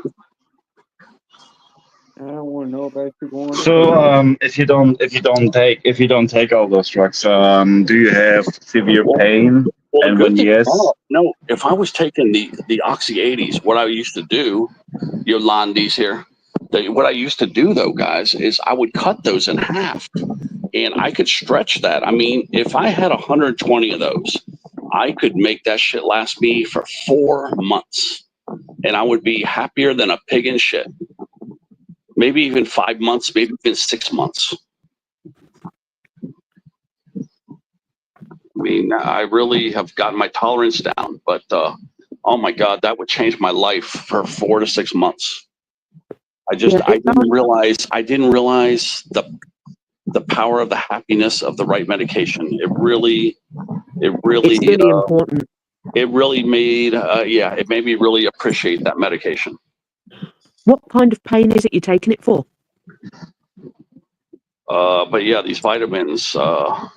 I don't want to know about you going. So if you don't take all those drugs, do you have severe pain? Well, and when yes, no. If I was taking the Oxy 80s, what I used to do, Yolandes here, what I used to do though, guys, is I would cut those in half, and I could stretch that. I mean, if I had 120 of those, I could make that shit last me for 4 months, and I would be happier than a pig in shit. Maybe even 5 months, maybe even 6 months. I mean, I really have gotten my tolerance down, but oh my God, that would change my life for 4 to 6 months. I didn't realize the power of the happiness of the right medication. It really important. It really made it made me really appreciate that medication. What kind of pain is it you're taking it for? But yeah, these vitamins, I've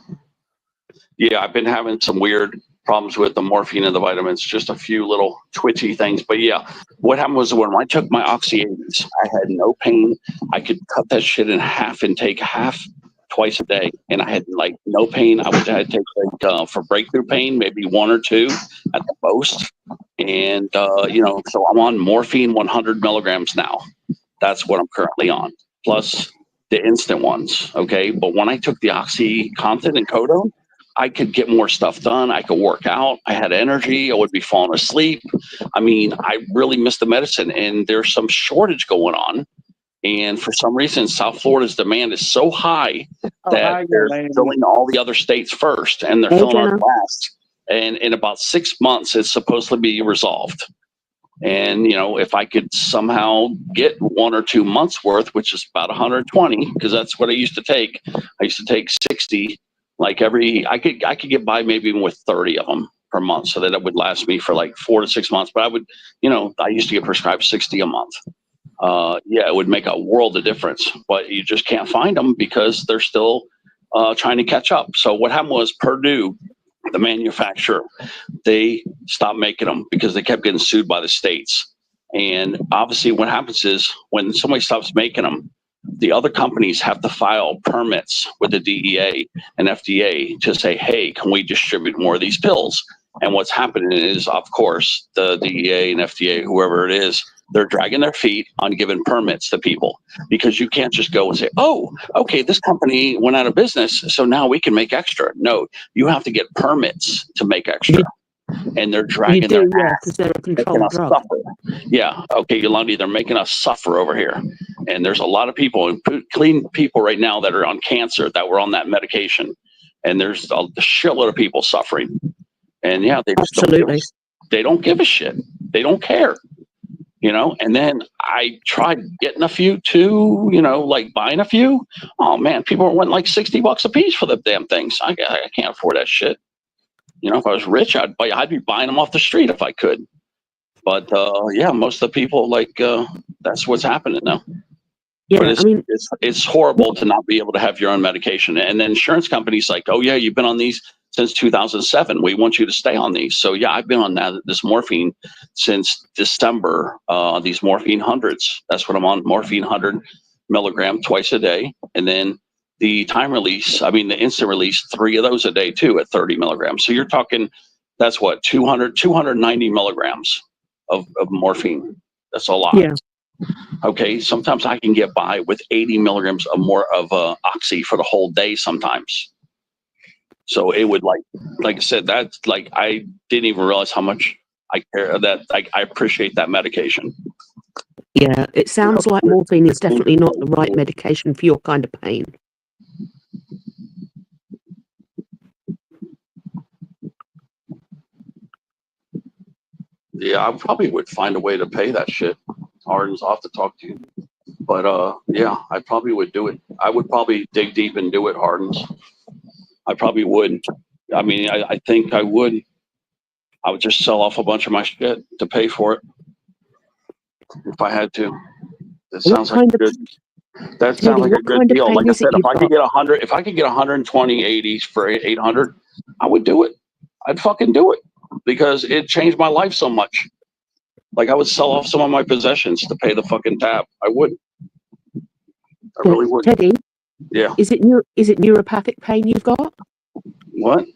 been having some weird problems with the morphine and the vitamins, just a few little twitchy things. But yeah, what happened was when I took my Oxy 80s, I had no pain. I could cut that shit in half and take half twice a day. And I had like no pain. I would take like, for breakthrough pain, maybe 1 or 2 at the most. And, so I'm on morphine 100 milligrams now. That's what I'm currently on, plus the instant ones. Okay. But when I took the OxyContin and Codone, I could get more stuff done. I could work out. I had energy. I would be falling asleep. I mean, I really missed the medicine, and there's some shortage going on. And for some reason, South Florida's demand is so high that they're filling all the other states first, and they're filling our last. And in about 6 months, it's supposed to be resolved. And, if I could somehow get 1 or 2 months worth, which is about 120, because that's what I used to take. I used to take 60, like I could get by maybe even with 30 of them per month, so that it would last me for like 4 to 6 months. But I would, I used to get prescribed 60 a month. It would make a world of difference, but you just can't find them because they're still trying to catch up. So what happened was Purdue, the manufacturer, they stopped making them because they kept getting sued by the states. And obviously what happens is when somebody stops making them, the other companies have to file permits with the DEA and FDA to say, hey, can we distribute more of these pills? And what's happening is, of course, the DEA and FDA, whoever it is, they're dragging their feet on giving permits to people, because you can't just go and say, oh, okay, this company went out of business, so now we can make extra. No, you have to get permits to make extra. And they're You dragging their do, yeah, ass, because they're a making controlled us drug. suffer. Yeah, okay, Yolandi, they're making us suffer over here. And there's a lot of people, and clean people right now, that are on cancer, that were on that medication. And there's a shitload of people suffering. And yeah, they just Absolutely. they don't give a shit. They don't care. You know, and then I tried getting a few too, you know, like buying a few. Oh man, people went like $60 a piece for the damn things. I can't afford that shit. You know, if I was rich, I'd be buying them off the street if I could. But yeah, most of the people, like, that's what's happening now. Yeah, But I mean, it's horrible to not be able to have your own medication. And then insurance companies like, oh yeah, you've been on these since 2007. We want you to stay on these. So yeah, I've been on this morphine since December. These morphine hundreds. That's what I'm on. Morphine 100 milligram twice a day, and then the time release. I mean, the instant release, 3 of those a day too, at 30 milligrams. So you're talking, that's what 290 milligrams of morphine. That's a lot. yeah. Okay, sometimes I can get by with 80 milligrams or more of oxy for the whole day sometimes. So it would, like I said, that's like, I didn't even realize how much I care, that I appreciate that medication. Yeah, it sounds like morphine is definitely not the right medication for your kind of pain. Yeah, I probably would find a way to pay that shit. Arden's off to talk to you. But yeah, I probably would do it. I would probably dig deep and do it, Hardens. I probably would. I mean, I think I would. I would just sell off a bunch of my shit to pay for it if I had to. That sounds like a good. That sounds like a good deal. Like I said, if I could get 100, if I could get 120 80s for 800, I would do it. I'd fucking do it, because it changed my life so much. Like, I would sell off some of my possessions to pay the fucking tab. I would. I really would. Teddy? Yeah. Is it neuropathic pain you've got? What?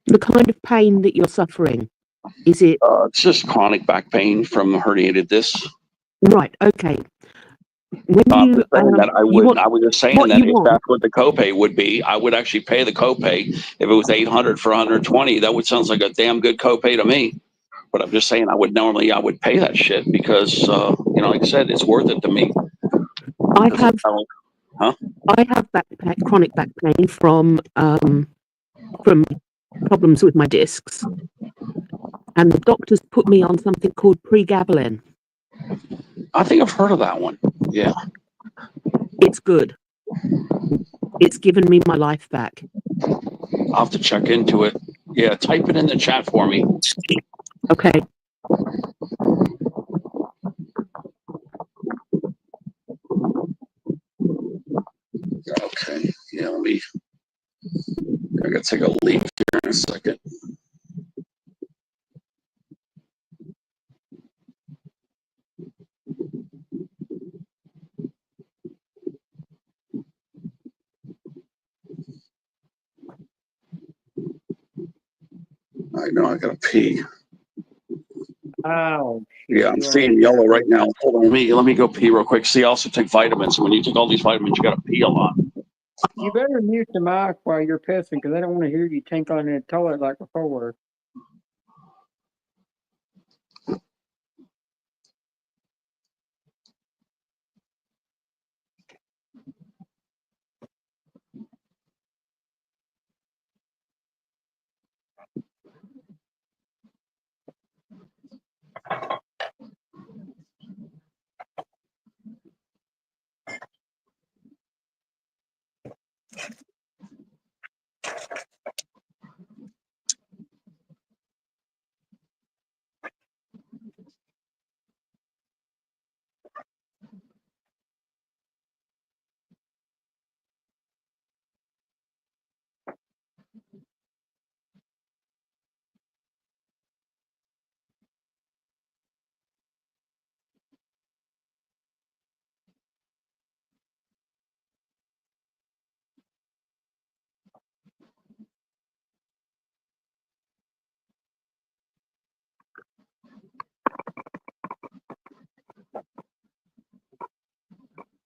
The kind of pain that you're suffering, is it? It's just chronic back pain from herniated discs. Right. Okay. When I'm you, just saying that I you wouldn't. want, I was just saying what that you if want, that's what the copay would be, I would actually pay the copay. If it was 800 for 120, that would sounds like a damn good copay to me. But I'm just saying, I would pay that shit because, you know, like I said, it's worth it to me. I have chronic back pain from problems with my discs, and the doctors put me on something called pregabalin. I think I've heard of that one. Yeah. It's good. It's given me my life back. I'll have to check into it. Yeah, type it in the chat for me. Okay. Okay. Yeah, I gotta take a leak here in a second. I know I gotta pee. Oh, yeah, I'm seeing yellow right now. Hold on, let me go pee real quick. See, I also take vitamins. When you take all these vitamins, you gotta pee a lot. You better mute the mic while you're pissing, because I don't want to hear you tinkling in the toilet like before.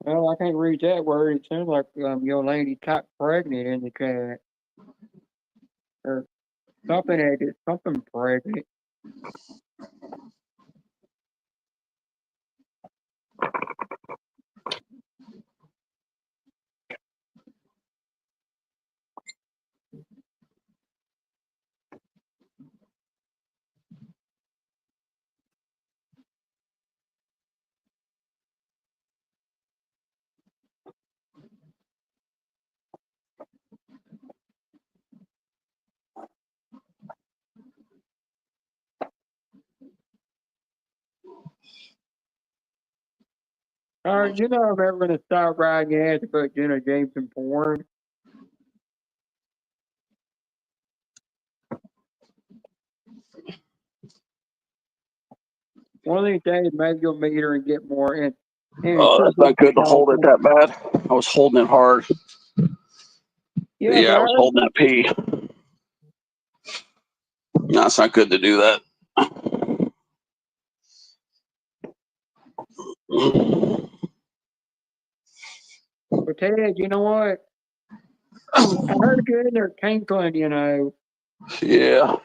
Well, I can't read that word. It sounds like your lady typed pregnant in the chat. Or something added, something pregnant. All right, you know I'm ever going to stop riding ass to put Jenna Jameson porn. One of these days, maybe you'll meet her and get more. And Oh, that's not good to hold it that bad. I was holding it hard. Yeah, I was holding that pee. No, it's not good to do that. But Ted, you know what? I heard you in there tinkling, you know. Yeah.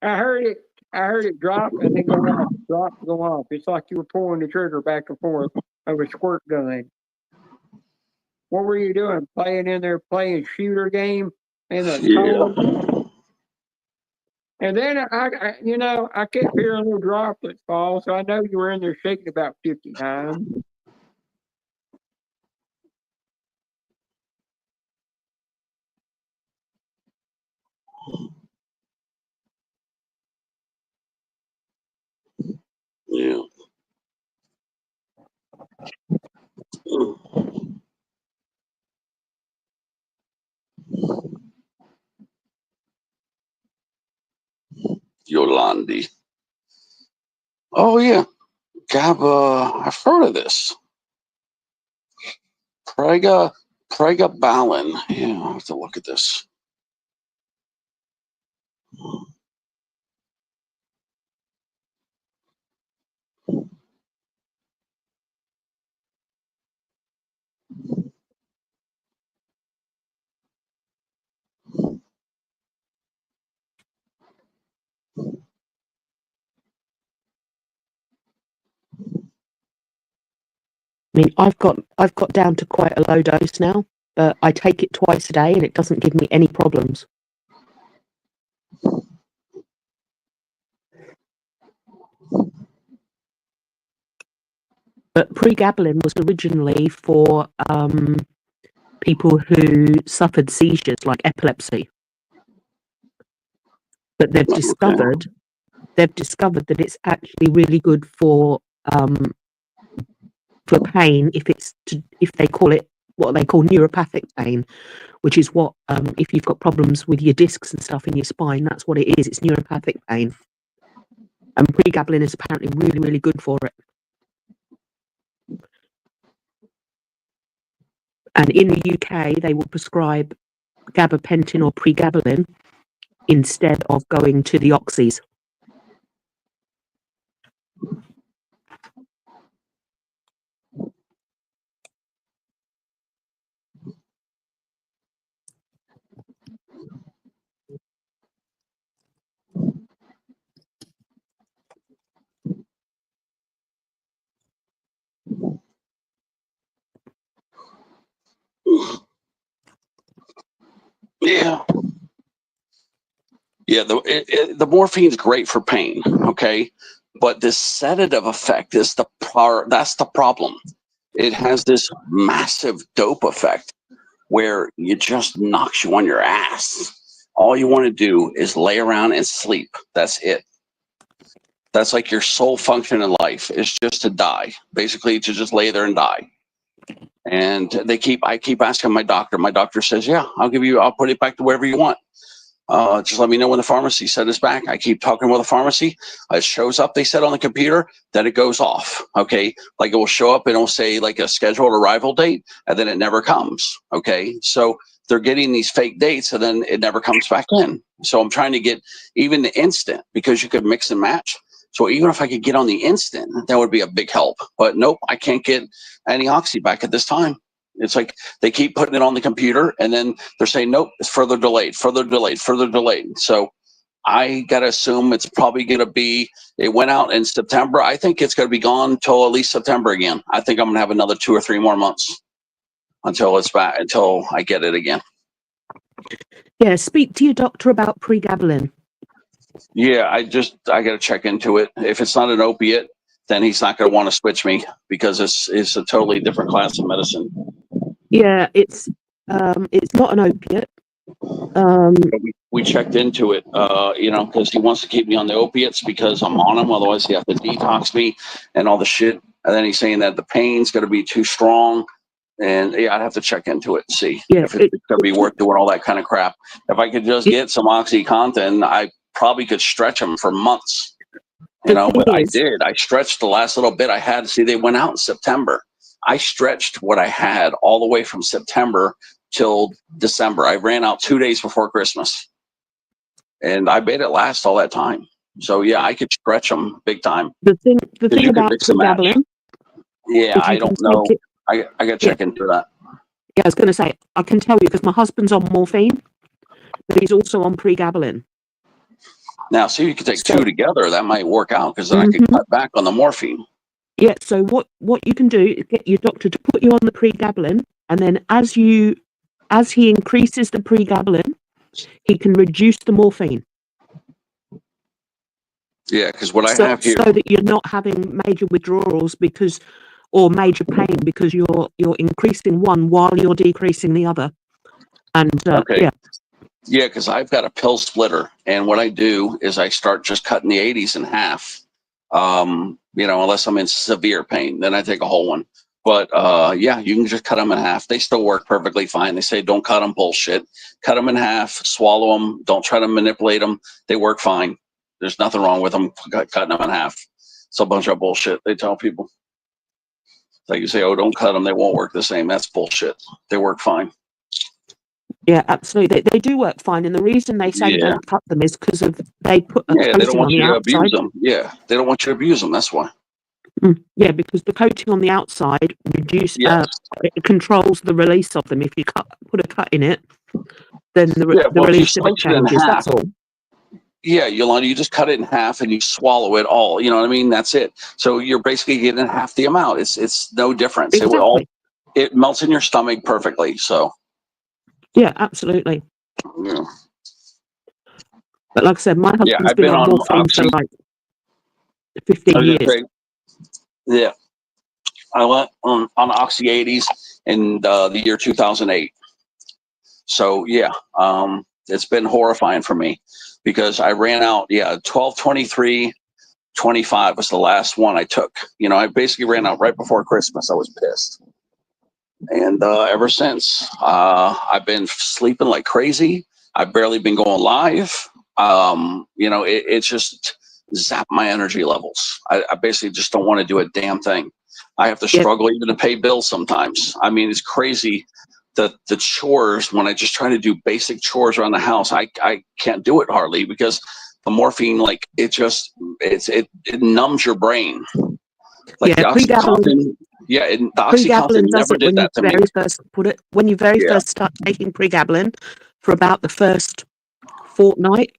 I heard it drop and then go off, drop, go off. It's like you were pulling the trigger back and forth of a squirt gun. What were you doing? Playing in there, playing shooter game in the cold? And then I kept hearing little droplets fall, so I know you were in there shaking about 50 times. Yeah. Yolandi. Oh yeah, GABA. I've heard of this. Pregabalin. Yeah, I'll have to look at this. I mean, I've got down to quite a low dose now, but I take it twice a day and it doesn't give me any problems. But pregabalin was originally for people who suffered seizures like epilepsy. But they've discovered that it's actually really good for pain if they call it what they call neuropathic pain, which is what if you've got problems with your discs and stuff in your spine, that's what it is. It's neuropathic pain. And pregabalin is apparently really, really good for it. And in the UK, they will prescribe gabapentin or pregabalin instead of going to the oxys. Yeah. Yeah, the morphine's great for pain, okay? But this sedative effect is that's the problem. It has this massive dope effect where it just knocks you on your ass. All you want to do is lay around and sleep. That's it. That's like your sole function in life is just to die, basically to just lay there and die. And I keep asking my doctor. My doctor says, yeah, I'll put it back to wherever you want. Just let me know when the pharmacy sends us back. I keep talking with the pharmacy. It shows up, they said on the computer, that it goes off. Okay. Like it will show up and it'll say like a scheduled arrival date, and then it never comes. Okay. So they're getting these fake dates and then it never comes back in. So I'm trying to get even the instant, because you could mix and match. So even if I could get on the instant, that would be a big help. But nope, I can't get any oxy back at this time. It's like they keep putting it on the computer and then they're saying, nope, it's further delayed, further delayed, further delayed. So I got to assume it's probably going to be, it went out in September. I think it's going to be gone till at least September again. I think I'm going to have another 2 or 3 more months until it's back, until I get it again. Yeah, speak to your doctor about pregabalin. Yeah, I got to check into it. If it's not an opiate, then he's not going to want to switch me because it's a totally different class of medicine. Yeah, it's not an opiate. We checked into it, because he wants to keep me on the opiates because I'm on them. Otherwise, he has to detox me and all the shit. And then he's saying that the pain's going to be too strong. And yeah, I'd have to check into it and see if it's going to be worth doing all that kind of crap. If I could just get some OxyContin, I probably could stretch them for months. But I did. I stretched the last little bit I had. See, they went out in September. I stretched what I had all the way from September till December. I ran out 2 days before Christmas. And I made it last all that time. So yeah, I could stretch them big time. The thing about pregabalin. Yeah, I don't know. I got to check into that. Yeah, I was going to say, I can tell you because my husband's on morphine, but he's also on pregabalin. Now, see, you could take two together. That might work out because then I could cut back on the morphine. Yeah, so what you can do is get your doctor to put you on the pregabalin, and then as he increases the pregabalin, he can reduce the morphine. Yeah, because what I have here, so that you're not having major withdrawals or major pain because you're increasing one while you're decreasing the other. And yeah, because I've got a pill splitter, and what I do is I start just cutting the 80s in half. Unless I'm in severe pain, then I take a whole one. But yeah, you can just cut them in half. They still work perfectly fine. They say don't cut them, bullshit. Cut them in half, swallow them. Don't try to manipulate them. They work fine. There's nothing wrong with them cutting them in half. It's a bunch of bullshit they tell people. Like you say, oh, don't cut them. They won't work the same. That's bullshit. They work fine. Yeah, absolutely. They do work fine. And the reason they say don't cut them is because they put a they don't coating want on you the to outside. abuse them. Yeah, they don't want you to abuse them. That's why. Yeah, because the coating on the outside it controls the release of them. If you put a cut in it, then the release of it changes. That's all. Yeah, Yolanda, you just cut it in half and you swallow it all. You know what I mean? That's it. So you're basically getting half the amount. It's no difference. Exactly. It melts in your stomach perfectly. So yeah, absolutely. Yeah. But like I said, my husband's been on morphine for like 15 years. Yeah, I went on Oxy 80s in the year 2008. So yeah, it's been horrifying for me because I ran out. Yeah, 12/23/25 was the last one I took. I basically ran out right before Christmas. I was pissed, and ever since I've been sleeping like crazy. I've barely been going live. It's just zap my energy levels. I basically just don't want to do a damn thing. I have to struggle even to pay bills sometimes. I mean, it's crazy. The chores, when I just try to do basic chores around the house, I can't do it hardly because the morphine, like it numbs your brain. Like the OxyContin, the OxyContin never did that to me. When you first start taking pregabalin for about the first fortnight,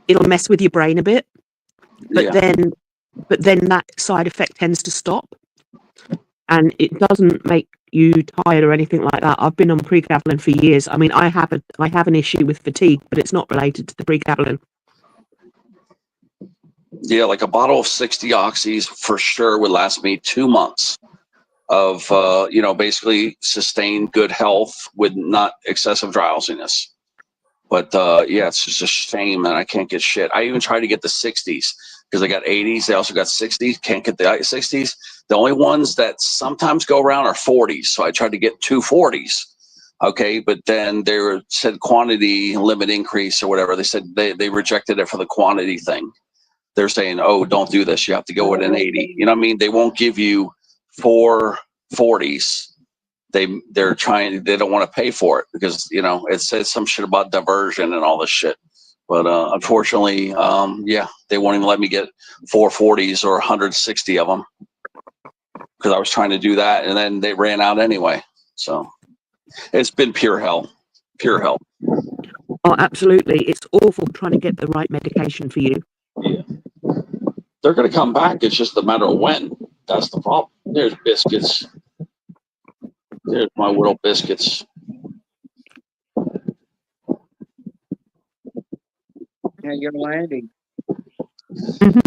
it'll mess with your brain a bit, but then that side effect tends to stop, and it doesn't make you tired or anything like that. I've been on pregabalin for years. I mean, I have an issue with fatigue, but it's not related to the pregabalin. Yeah, like a bottle of 60 oxys for sure would last me 2 months of basically sustained good health with not excessive drowsiness. But it's just a shame that I can't get shit. I even tried to get the 60s because I got 80s. They also got 60s. Can't get the 60s. The only ones that sometimes go around are 40s. So I tried to get 2 40s. Okay, but then they said quantity limit increase or whatever. They said they rejected it for the quantity thing. They're saying, oh, don't do this. You have to go with an 80. You know what I mean? They won't give you 4 40s. They don't want to pay for it because it says some shit about diversion and all this shit, But unfortunately, yeah, they won't even let me get 440s or 160 of them because I was trying to do that, and then they ran out anyway. So it's been pure hell, pure hell. Oh, absolutely. It's awful trying to get the right medication for you. Yeah. They're going to come back. It's just a matter of when. That's the problem. There's biscuits. There's my little biscuits. Yeah, you're landing.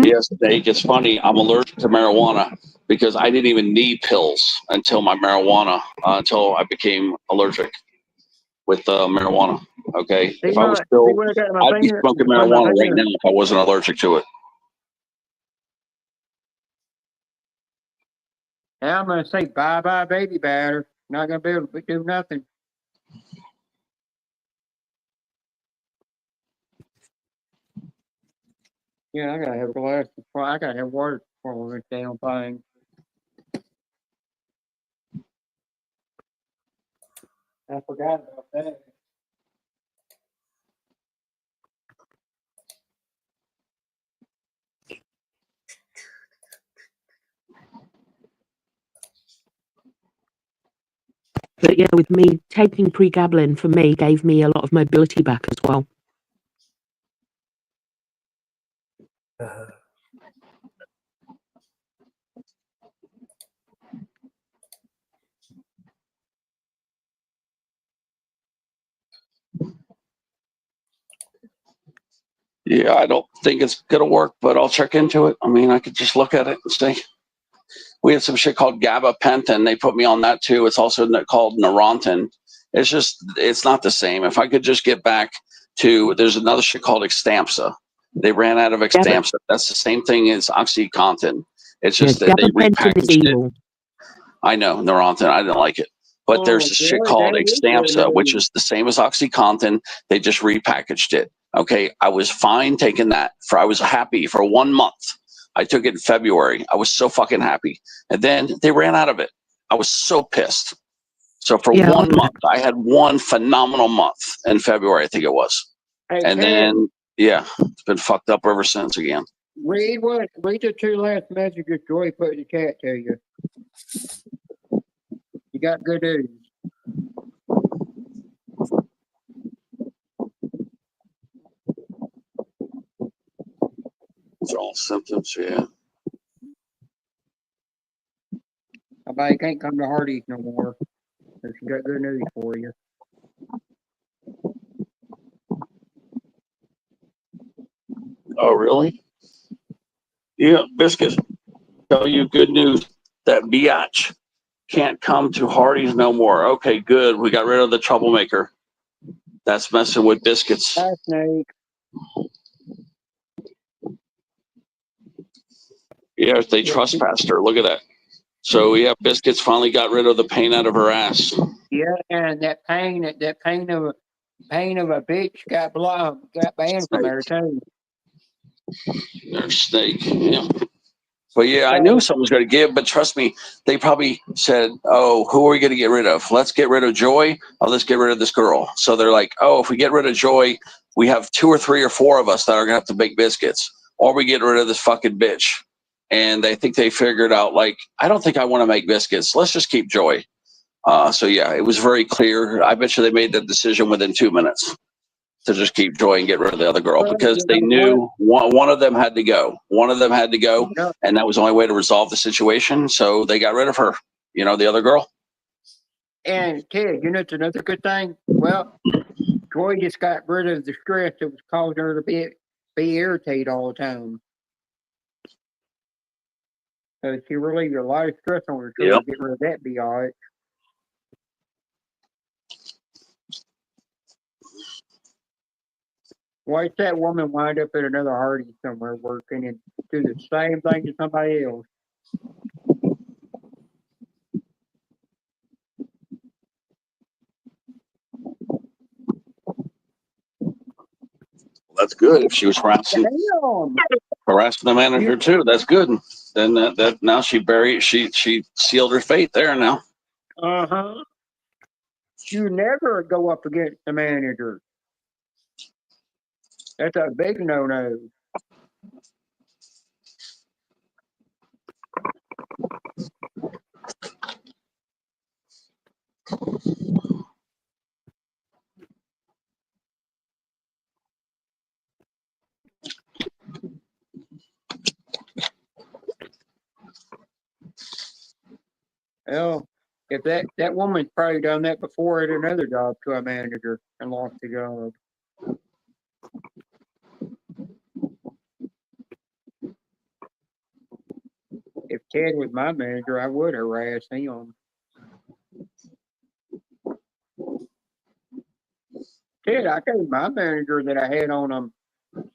Yes, Snake. It's funny. I'm allergic to marijuana because I didn't even need pills until my marijuana, until I became allergic with marijuana. Okay. See, If I was see still, when I got my I'd be finger, smoking on my marijuana right finger. now if I wasn't allergic to it. Now I'm gonna say bye bye baby batter. Not gonna be able to do nothing. Yeah, I gotta have a glass. I gotta have water for this damn thing. I forgot about that. But yeah, with me taking pregabalin for me gave me a lot of mobility back as well. Yeah, I don't think it's gonna work, but I'll check into it. I mean, I could just look at it and see. We had some shit called gabapentin. They put me on that too. It's also called Neurontin. It's just, it's not the same. If I could just get back to, there's another shit called Xtampza. They ran out of Xtampza. That's the same thing as OxyContin. It's just that they Gabapentin is repackaged it. evil. I know, Neurontin. I didn't like it. But there's this shit called Xtampza, which is the same as OxyContin. They just repackaged it. Okay, I was fine taking that. I was happy for 1 month. I took it in February. I was so fucking happy. And then they ran out of it. I was so pissed. So for 1 month, I had one phenomenal month in February, I think it was. Hey, And then, yeah, it's been fucked up ever since again. read the two last messages Joy put in the chat to you. You got good news. It's all symptoms, yeah. Nobody can't come to Hardee's no more. She got good news for you. Oh, really? Yeah, Biscuit. Tell you good news. That biatch can't come to Hardee's no more. Okay, good. We got rid of the troublemaker. That's messing with Biscuits. Hi, Snake. Yeah, they trespassed her. Look at that. So yeah, Biscuits finally got rid of the pain out of her ass. Yeah, and that pain of a bitch got banned from there too. There's Snake. Yeah. But yeah, I knew someone was going to give, but trust me, they probably said, oh, who are we going to get rid of? Let's get rid of Joy. Oh, let's get rid of this girl. So they're like, oh, if we get rid of Joy, we have 2 or 3 or 4 of us that are going to have to make biscuits, or we get rid of this fucking bitch. And I think they figured out, like, I don't think I want to make biscuits. Let's just keep Joy. So yeah, it was very clear. I bet you they made that decision within 2 minutes to just keep Joy and get rid of the other girl, because they knew one of them had to go. One of them had to go, and that was the only way to resolve the situation. So they got rid of her, the other girl. And Ted, it's another good thing. Well, Joy just got rid of the stress that was causing her to be irritated all the time. So she relieved a lot of stress on her. So Yep. get rid of that, be all right. Why does that woman wind up at another Hardee's somewhere working and do the same thing to somebody else? That's good. If she was harassing the manager too, that's good. Then that now she sealed her fate there now. You never go up against the manager. That's a big no-no. Well, if that woman's probably done that before at another job to a manager and lost the job. If Ted was my manager, I would harass him. Ted, I told my manager that I had on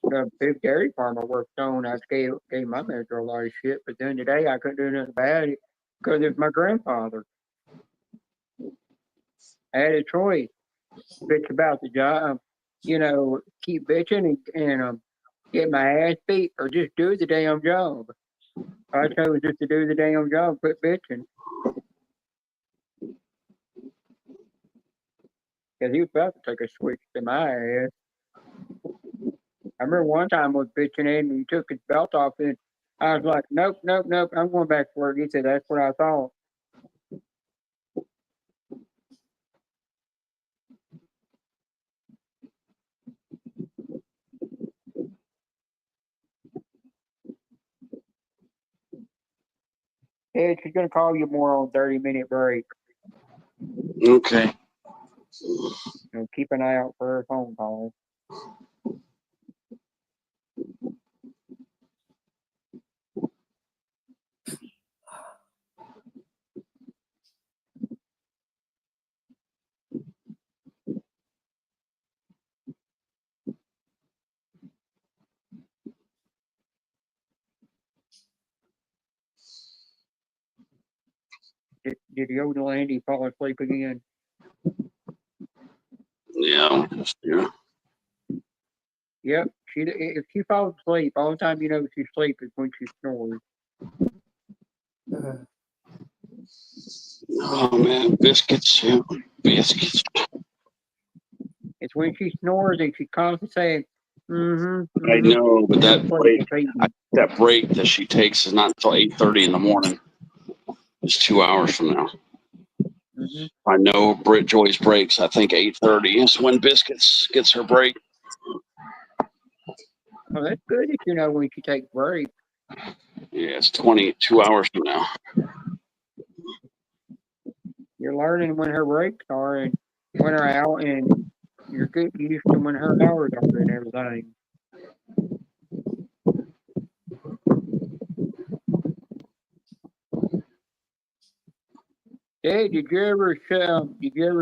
the big dairy farm I worked on. I gave my manager a lot of shit, but then today I couldn't do nothing about it because it's my grandfather. I had a choice: bitch about the job, keep bitching and get my ass beat, or just do the damn job. I chose just to do the damn job, quit bitching. Because he was about to take a switch to my ass. I remember one time I was bitching in and he took his belt off and I was like, nope, I'm going back to work. He said, that's what I thought. Ed, she's going to call you more on 30-minute break. Okay. Keep an eye out for her phone call. Did the old Landy fall asleep again? Yeah. Yep. If she falls asleep, all the time you know she's asleep is when she snores. Oh man, biscuits. Biscuits. It's when she snores and she constantly saying, I know, but that break that she takes is not until 8:30 in the morning. It's 2 hours from now. I know Britt Joy's breaks. I think 8:30 is when Biscuits gets her break. Oh, that's good if you know when she takes breaks. Yeah, it's 22 hours from now. You're learning when her breaks are and when her out, and you're getting used to when her hours are and everything. Hey, did you ever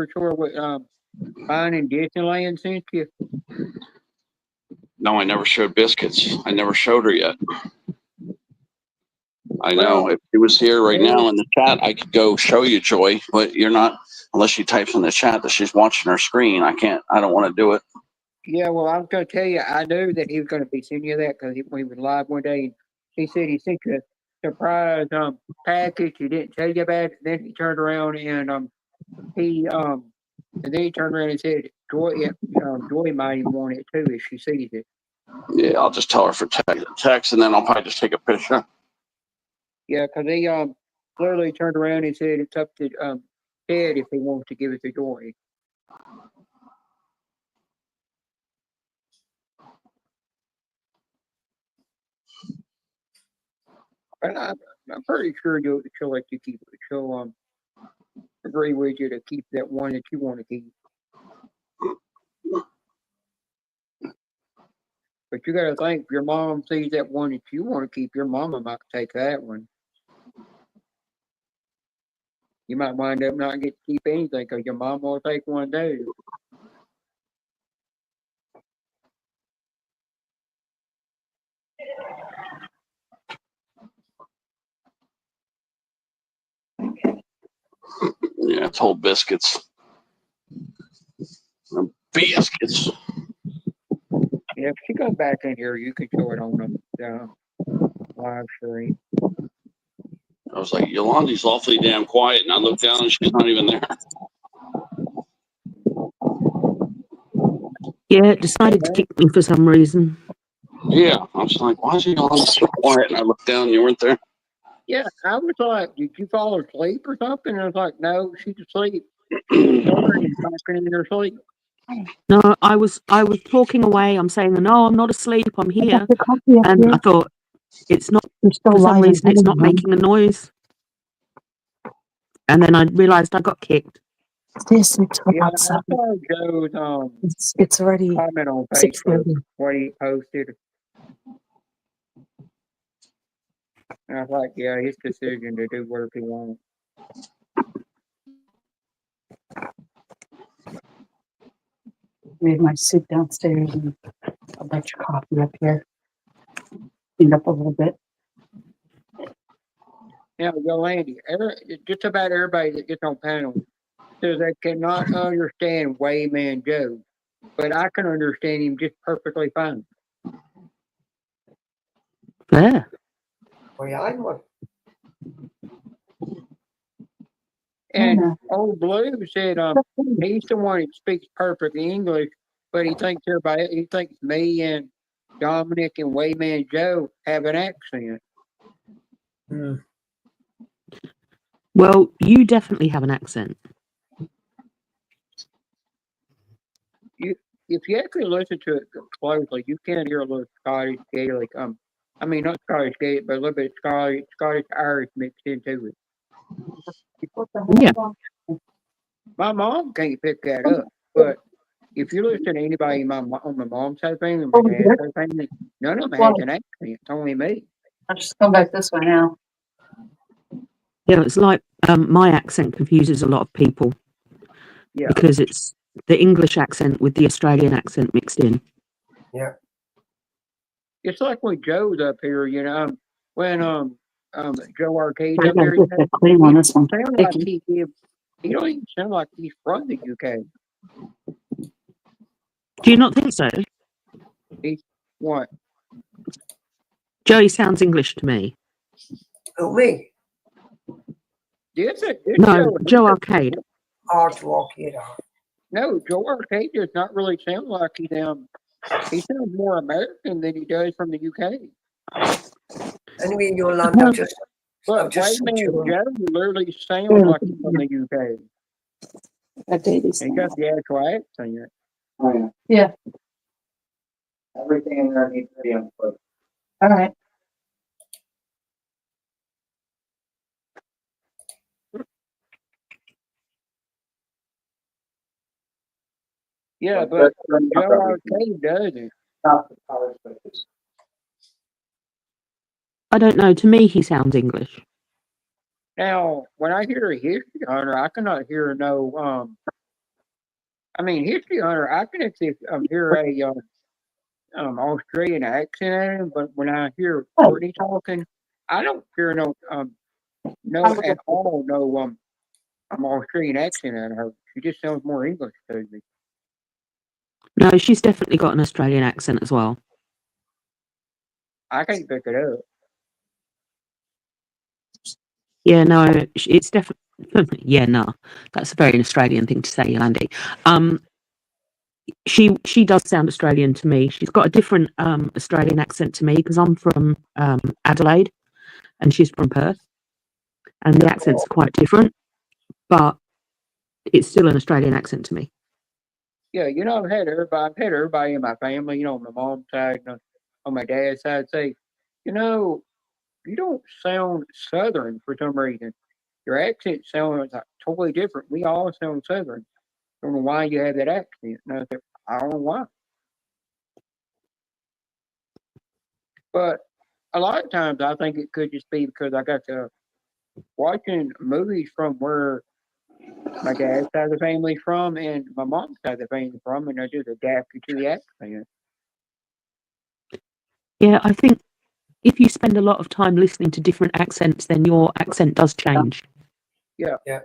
tour what Finding Disneyland sent you? No, I never showed Biscuits. I never showed her yet. I know if she was here right now in the chat, I could go show you, Joy, but you're not, unless she types in the chat that she's watching her screen. I don't want to do it. Yeah, well, I'm going to tell you, I knew that he was going to be sending you that because we were live one day and he said he sent you a surprise package. He didn't tell you about it. Then he turned around and and then he turned around and said, Joy might even want it too if she sees it. Yeah, I'll just tell her for text, and then I'll probably just take a picture. Yeah, because he literally turned around and said it's up to Ted if he wants to give it to Joy. And I'm pretty sure she'll let you keep it. She'll agree with you to keep that one that you want to keep. But you got to think, if your mom sees that one that you want to keep, your mama might take that one. You might wind up not getting to keep anything because your mom will take one too. Yeah, it's whole Biscuits. Biscuits. Yeah, if she comes back in here, you can show it on the live stream. I was like, Yolanda's awfully damn quiet, and I looked down and she's not even there. Yeah, it decided to kick me for some reason. Yeah, I was like, why is he on so quiet? And I looked down, you weren't there. Yeah, I was like, did you fall asleep or something? And I was like, no, she's asleep. Sorry, talking in her sleep. No, I was talking away. I'm saying, no, I'm not asleep. I'm here. The coffee up And here. I thought, it's not, You're still for some lying reason, it's on not making a noise. And then I realized I got kicked. This it's Yeah, I outside. saw Joe's It's already comment on 6:30. Facebook, what he posted. And I was like, yeah, his decision to do whatever he wants. We have my soup downstairs and a bunch of coffee up here. Cleaned up a little bit. Now, Yolandi, just about everybody that gets on panel says they cannot understand Wayman Joe, but I can understand him just perfectly fine. Yeah. Well, yeah, I'm one. And old Blue said he's the one that speaks perfect English, but he thinks me and Dominic and Wayman Joe have an accent. Well, you definitely have an accent. If you actually listen to it closely, you can hear a little Scottish Gaelic. I mean not Scottish Gaelic, but a little bit of Scottish Irish mixed into it. Yeah. My mom can't pick that up, but if you listen to anybody on my mom's side of the family, my dad's side of the family, none of them has an accent. It's only me. I'll just come back this way now. Yeah, it's like my accent confuses a lot of people. Yeah. Because it's the English accent with the Australian accent mixed in. Yeah. It's like when Joe's up here, when Joe Arcade's I up gotta here, get the cream on this one. sound like he don't even sound like he's from the UK. Do you not think so? He's what? Joey sounds English to me. Who, me? No, Joe Arcade. Hard to walk it out. No, Joe Arcade does not really sound like he sounds more American than he does from the UK. Anyway, you'll land up just. But Wayman Joe literally sounds like he's from the UK. He got the actual accent. Oh, yeah. Yeah. Everything in there needs to be unplugged. All right. Yeah, but Joe Arcade doesn't. I don't know. To me, he sounds English. Now, when I hear a History Hunter, I cannot hear no. History Hunter, I can actually hear a Australian accent at him, but when I hear Courtney talking, I don't hear no Australian accent out of her. She just sounds more English to me. No, she's definitely got an Australian accent as well. I can't pick it up. Yeah, no, it's definitely. Yeah, no, that's a very Australian thing to say, Yolandi. She does sound Australian to me. She's got a different Australian accent to me because I'm from Adelaide and she's from Perth, and the accent's quite different, but it's still an Australian accent to me. Yeah, I've had everybody in my family, on my mom's side, on my dad's side, say, you don't sound Southern for some reason. Your accent sounds like totally different. We all sound Southern. Don't know why you have that accent. And I said, I don't know why. But a lot of times I think it could just be because I got to watching movies from where my dad's side of the family from and my mom's side of the family from, and I just adapted to the accent. Yeah, I think if you spend a lot of time listening to different accents, then your accent does change. Yeah. Yeah.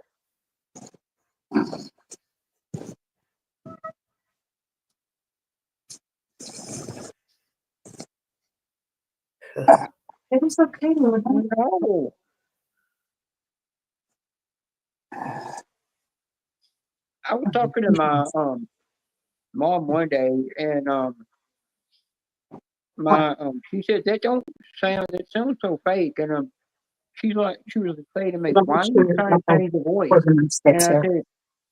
It was okay. No. I was talking to my mom one day, and she said that sounds so fake, and she was saying to me, Let me why are show you you trying to change the voice? before the nurse And gets I here. said,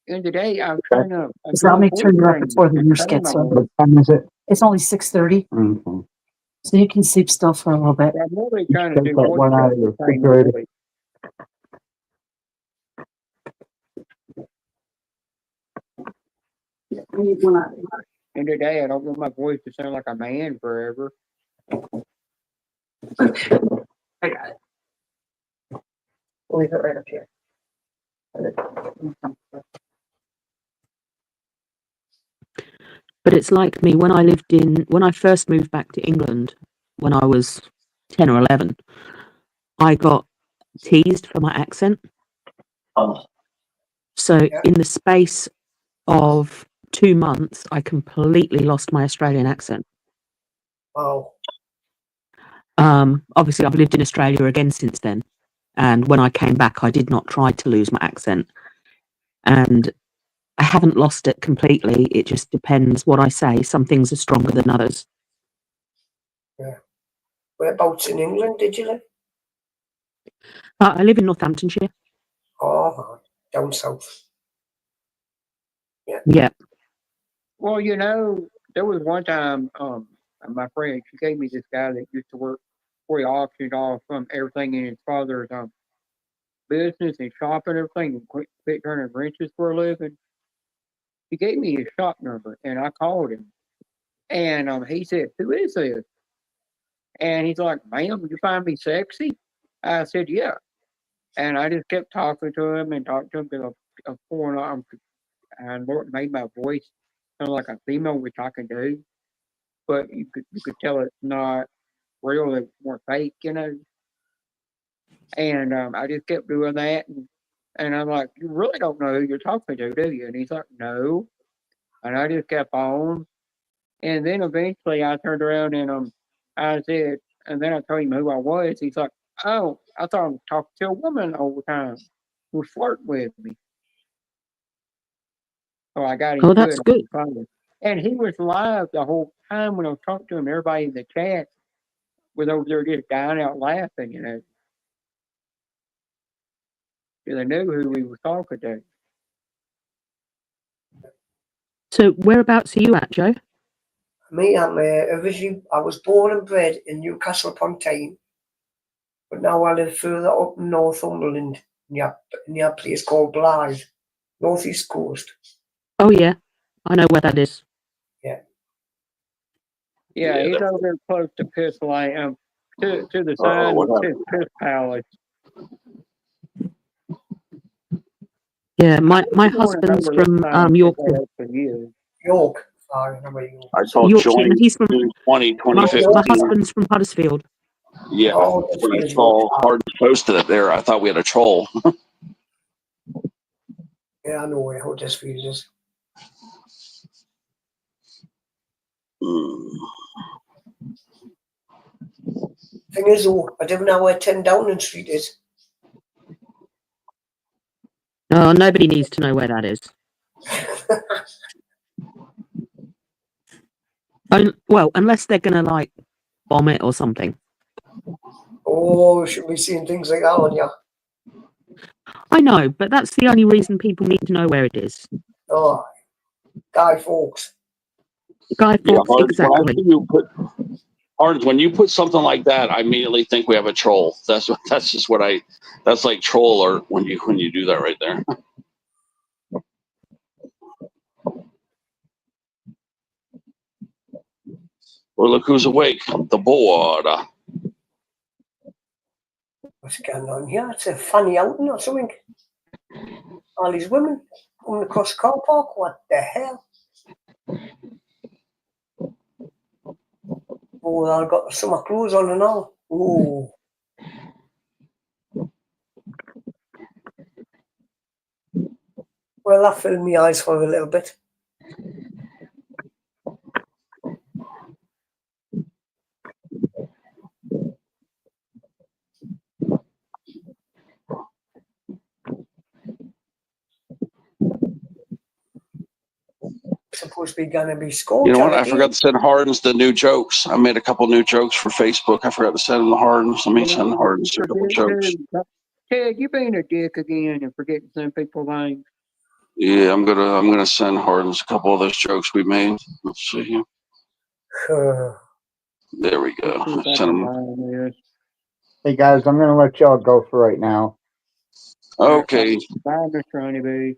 in the day, I'm trying to So do let a me voice turn you up training. before the I'm nurse telling gets my here. voice. What time is it? It's only 6:30, Mhm. so you can sleep still for a little bit. I'm really You trying to take do that voice one out of training your to train my refrigerator. voice. In the day, I don't want my voice to sound like a man forever. I got it. We'll leave it right up here. But it's like me when I first moved back to England when I was 10 or 11, I got teased for my accent. Oh. So Yeah. in the space of 2 months, I completely lost my Australian accent. Wow. Obviously, I've lived in Australia again since then. And when I came back, I did not try to lose my accent. And I haven't lost it completely. It just depends what I say. Some things are stronger than others. Yeah. Whereabouts in England did you live? I live in Northamptonshire. Oh, down south. Yeah. Well, you know, there was one time, my friend, she gave me this guy that used to work where he auctioned off everything in his father's business and shop and everything, and quit turning wrenches for a living. He gave me his shop number, and I called him, and he said, "Who is this?" And he's like, "Ma'am, you find me sexy?" I said, "Yeah." And I just kept talking to him and talking to him because of pouring on, and Lord made my voice sound like a female, which I can do, but you could tell it's not real, it's more fake, you know. And I just kept doing that, and I'm like, "You really don't know who you're talking to, do you?" And he's like, "No." And I just kept on, and then eventually I turned around and I said, and then I told him who I was. He's like, "Oh, I thought I was talking to a woman all the time who was flirting with me." So I got him Oh, good that's good. finally. And he was live the whole time when I was talking to him. Everybody in the chat was over there just dying out laughing, you know. Because they knew who we was talking to. So whereabouts are you at, Joe? Me, I'm originally, I was born and bred in Newcastle upon Tyne, but now I live further up in Northumberland, near a place called Blythe, northeast coast. Oh, yeah. I know where that is. Yeah. Yeah, he's over there close to Piss Lane, to the Oh, sign what that says happened? Piss Palace. Yeah, my I husband's remember this from sign said Yorkshire. that for years. York. I remember York. I saw Yorkshire, and join he's from June 20, my 2015. husband's from Huddersfield. Yeah, Oh, that's when I good. saw Hard posted it there, I thought we had a troll. Yeah, I know where Huddersfield is. Thing is, though, I don't know where 10 Downing Street is. Oh, nobody needs to know where that is. Well, unless they're going to, like, bomb it or something. Oh, we should be seeing things like that on you. I know, but that's the only reason people need to know where it is. Oh, Guy Fawkes. Guy Yeah, Fawkes, Hard, exactly. when you put something like that, I immediately think we have a troll. That's just what that's like troll alert when you do that right there. Well, look who's awake. The board. What's going on here? It's a funny outing or something. All these women coming across the car park. What the hell? Oh, I've got summer clothes on and all. Oh. Well, that filled my eyes for a little bit. supposed to be gonna be You scorched know on what? I it. forgot to send Hardens the new jokes. I made a couple new jokes for Facebook. I forgot to send them to Hardens. Let me send Hardens a couple jokes. Ted, you being a dick again and forgetting some people's names. Yeah, I'm gonna send Hardens a couple of those jokes we made. Let's see here. There we go. I sent them. Hey guys, I'm gonna let y'all go for right now. Okay, Bye, Mr. Honeybee.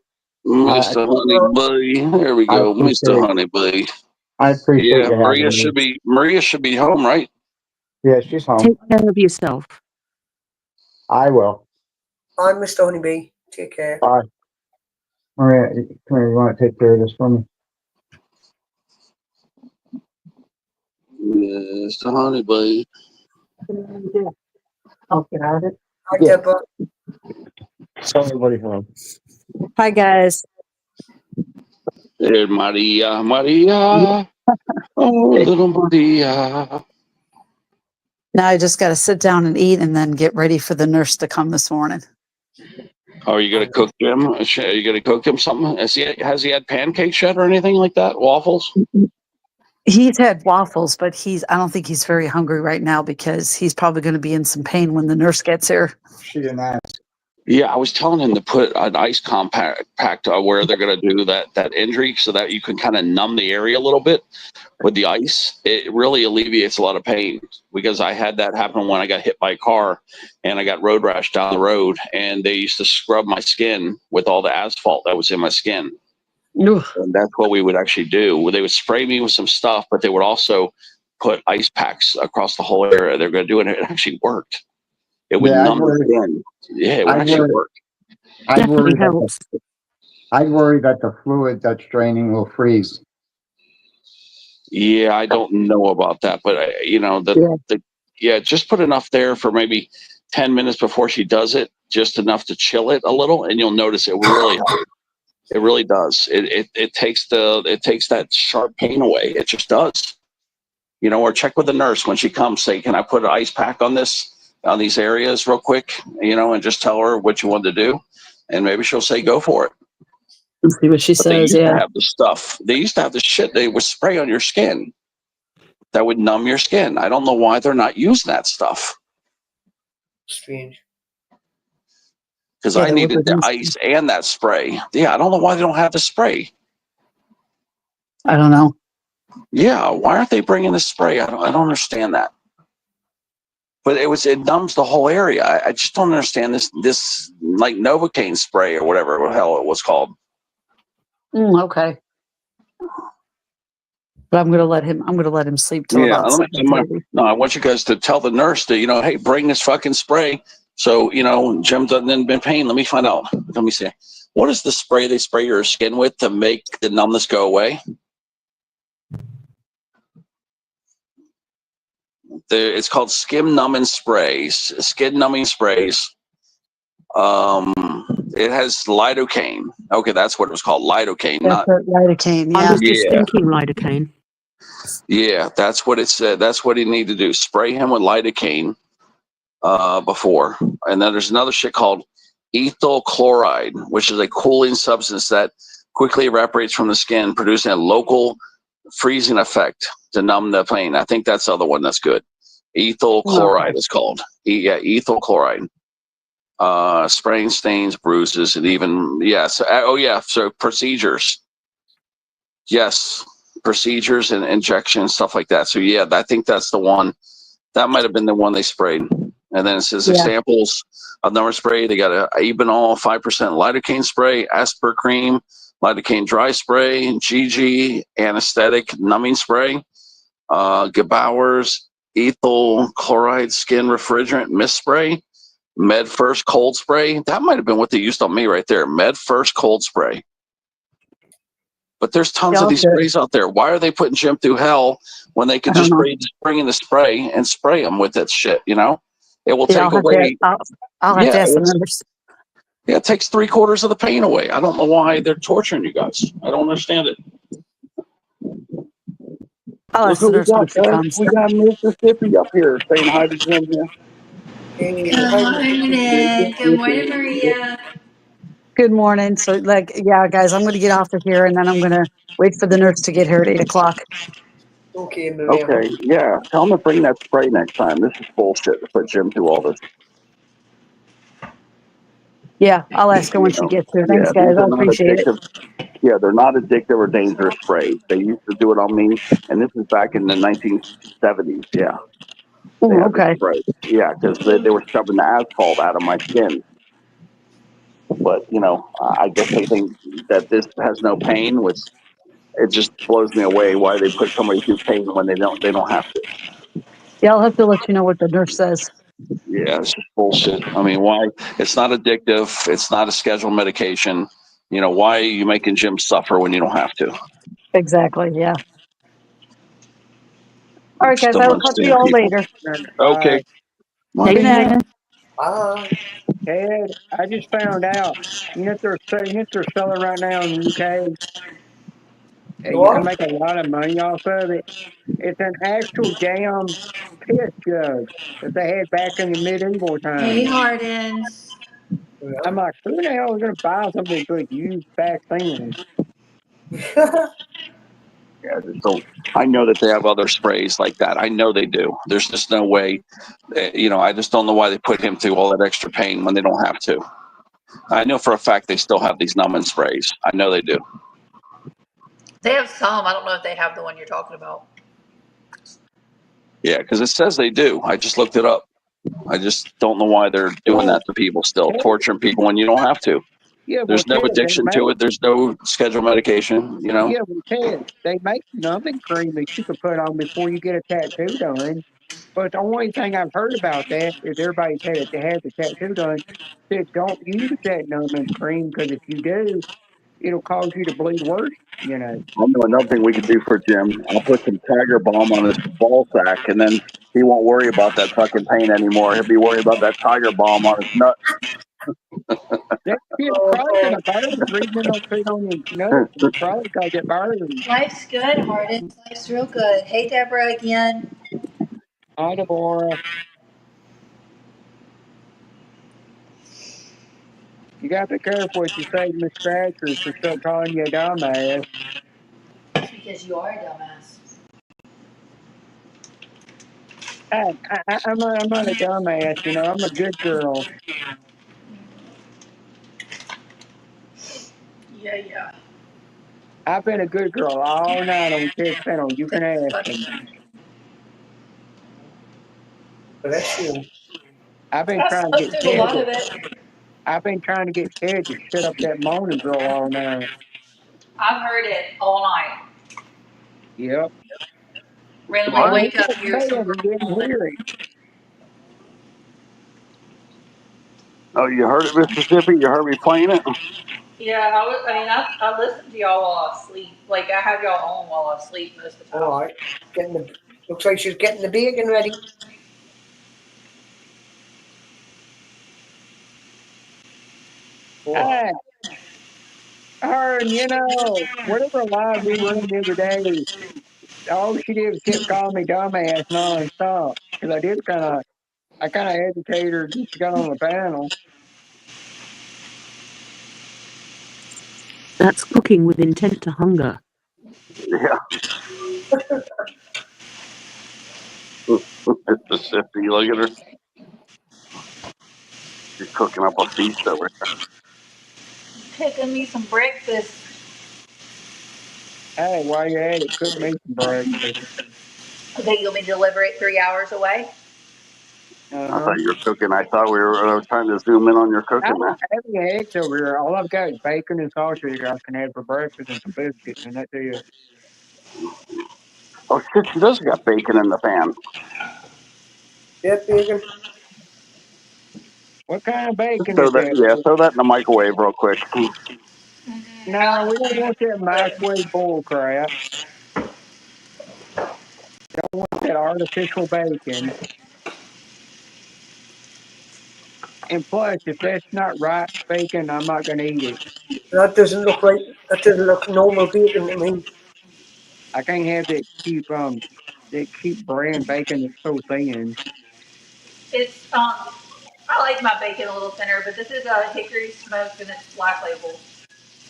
Mr. Honeybee. There we go, Mr. Honeybee. I appreciate Yeah, you having Maria should be home, right? Yeah, she's home. Take care of yourself. I will. I'm Mr. Honeybee. Take care. Bye. Maria, come here. You want to take care of this for me? Mr. Honeybee. I'll get out of it. Hi, Deborah. Tell everybody hello. Hi, guys. There, Maria. Oh, little Maria. Now I just got to sit down and eat and then get ready for the nurse to come this morning. Oh, are you gonna cook him? Are you gonna cook him something? Has he had pancakes yet or anything like that? Waffles? He's had waffles, but I don't think he's very hungry right now because he's probably going to be in some pain when the nurse gets here. She didn't ask. Yeah, I was telling him to put an ice compact where they're going to do that injury so that you can kind of numb the area a little bit with the ice. It really alleviates a lot of pain because I had that happen when I got hit by a car and I got road rash down the road, and they used to scrub my skin with all the asphalt that was in my skin. Ugh. And that's what we would actually do. They would spray me with some stuff, but they would also put ice packs across the whole area. They're going to do it. It actually worked. It would numb the skin. Yeah, it would actually work. I worry that the fluid that's draining will freeze. Yeah, I don't know about that, but just put enough there for maybe 10 minutes before she does it, just enough to chill it a little, and you'll notice it really helps. It really does. It takes that sharp pain away. It just does. Or check with the nurse when she comes. Say, can I put an ice pack on these areas real quick? And just tell her what you want to do, and maybe she'll say go for it. Let's see what she says. They used Yeah. to have the stuff. They used to have the shit they would spray on your skin that would numb your skin. I don't know why they're not using that stuff. Strange. Because I needed the ice and that spray. Yeah, I don't know why they don't have the spray. I don't know. Yeah, why aren't they bringing the spray? I don't understand that. But it numbs the whole area. I just don't understand this like Novocaine spray or whatever the hell it was called. Okay. But I'm gonna let him sleep till about 7:30. No, I want you guys to tell the nurse to, hey, bring this fucking spray. So, Jim doesn't end in pain. Let me find out. Let me see. What is the spray they spray your skin with to make the numbness go away? It's called skin numbing sprays. Skin numbing sprays. It has lidocaine. Okay, that's what it was called, lidocaine. That's lidocaine. Yeah. I was just thinking lidocaine. Yeah, that's what it said. That's what he needed to do. Spray him with lidocaine before. And then there's another shit called ethyl chloride, which is a cooling substance that quickly evaporates from the skin, producing a local freezing effect to numb the pain. I think that's the other one that's good. Ethyl chloride is called. Ethyl chloride. Spraying stains, bruises, and even, so procedures. Yes, procedures and injections, stuff like that. So, yeah, I think that's the one. That might have been the one they sprayed. And then it says examples of number spray. They got a Ebenol 5% lidocaine spray, Asper cream, lidocaine dry spray, GG anesthetic numbing spray, Gebauer's ethyl chloride skin refrigerant mist spray, Med First cold spray. That might have been what they used on me right there. Med First cold spray. But there's tons of these sprays out there. Why are they putting Jim through hell when they could just bring in the spray and spray them with that shit? It will take away. I'll have to ask the nurse. Yeah, it takes 3/4 of the pain away. I don't know why they're torturing you guys. I don't understand it. I'll ask the nurse when she comes. We got Mississippi up here saying hi to Jim here. Good morning. Good morning, Maria. Good morning. So, like, yeah, guys, I'm going to get off of here and then I'm going to wait for the nurse to get here at 8 o'clock. Okay, Maria. Okay, yeah. Tell them to bring that spray next time. This is bullshit to put Jim through all this. Yeah, I'll ask her when she gets here. Thanks, Yeah, guys. these I are not appreciate it. addictive. Yeah, they're not addictive or dangerous sprays. They used to do it on me, and this is back in the 1970s. Yeah, they Oh, had this okay. spray. Yeah, because they were shoving the asphalt out of my skin. But you know, I guess they think that this has no pain, which it just blows me away. Why they put somebody through pain when they don't have to. Yeah, I'll have to let you know what the nurse says. Yeah, it's just bullshit. I mean, why? It's not addictive. It's not a scheduled medication. You know, why are you making Jim suffer when you don't have to? Exactly. Yeah. All right, guys. Still I will talk to you understand all people. later. Okay. Good night. Bye. Ted, I just found out. You know they're selling right now in the UK. And you can What? make a lot of money off of it. It's an actual damn piss jug that they had back in the medieval Hey, times. Hardens. I'm like, who the hell is going to buy something good used back then? Yeah, I just don't. I know that they have other sprays like that. I know they do. There's just no way. You know, I just don't know why they put him through all that extra pain when they don't have to. I know for a fact they still have these numbing sprays. I know they do. They have some. I don't know if they have the one you're talking about. Yeah, because it says they do. I just looked it up. I just don't know why they're doing that to people still, torturing people when you don't have to. Yeah, There's no Ted, addiction to it. There's no scheduled medication, you know. Ted, they make numbing cream that you can put on before you get a tattoo done. But the only thing I've heard about that is everybody's had it to have the tattoo done. Said don't use that numbing cream because if you do, it'll cause you to bleed worse. You know. I know another thing we could do for Jim. I'll put some Tiger Balm on his ball sack, and then he won't worry about that fucking pain anymore. He'll be worried about that Tiger Balm on his nut. That kid's probably gonna burn breathing on feet on his nose. It's probably gonna get burned. Life's good, Hardens. Life's real good. Hey, Deborah again. Hi, Deborah. You got to be careful what you say to Miss Scratchers to start calling you a dumbass. It's because you are a dumbass. I'm not a dumbass, you know. I'm a good girl. Yeah. I've been a good girl all night on Ted's panel. You can ask him. Bless you. I've been I trying to slept get through a Ted. lot of it. I've been trying to get Ted to shut up that moaning girl all night. I've heard it all night. Yep. Randomly And he wake up, kept hear some saying girl. he didn't hear it. Oh, you heard it, Mississippi? You heard me playing it? Yeah, I listen to y'all while I sleep. Like, I have y'all on while I sleep most of the time. All right. Looks like she's getting the bacon ready. Hey, you know, whatever live we were in the other day, all she did was kept calling me dumbass nonstop. Because I kind of educated her and she got on the panel. That's cooking with intent to hunger. Yeah. Mississippi, look at her. She's cooking up a feast over here. Cooking me some breakfast. Hey, while you're at it, cook me some breakfast. Okay, you want me to deliver it 3 hours away? I thought you were cooking. I thought we were trying to zoom in on your I cooking don't there. have any eggs over here. All I've got is bacon and sausage I can have for breakfast and some biscuits, and that's it. Oh shit, she does got bacon in the pan. Yep, bacon. What kind of bacon Throw is that, that? yeah, throw that in the microwave real quick. No, we don't want that microwave bull crap. Don't want that artificial bacon. And plus, if that's not right bacon, I'm not going to eat it. That doesn't look normal bacon to me. I can't have that cheap brand bacon that's so thin. It's I I like my bacon a little thinner, but this is a hickory smoked and it's Black Label.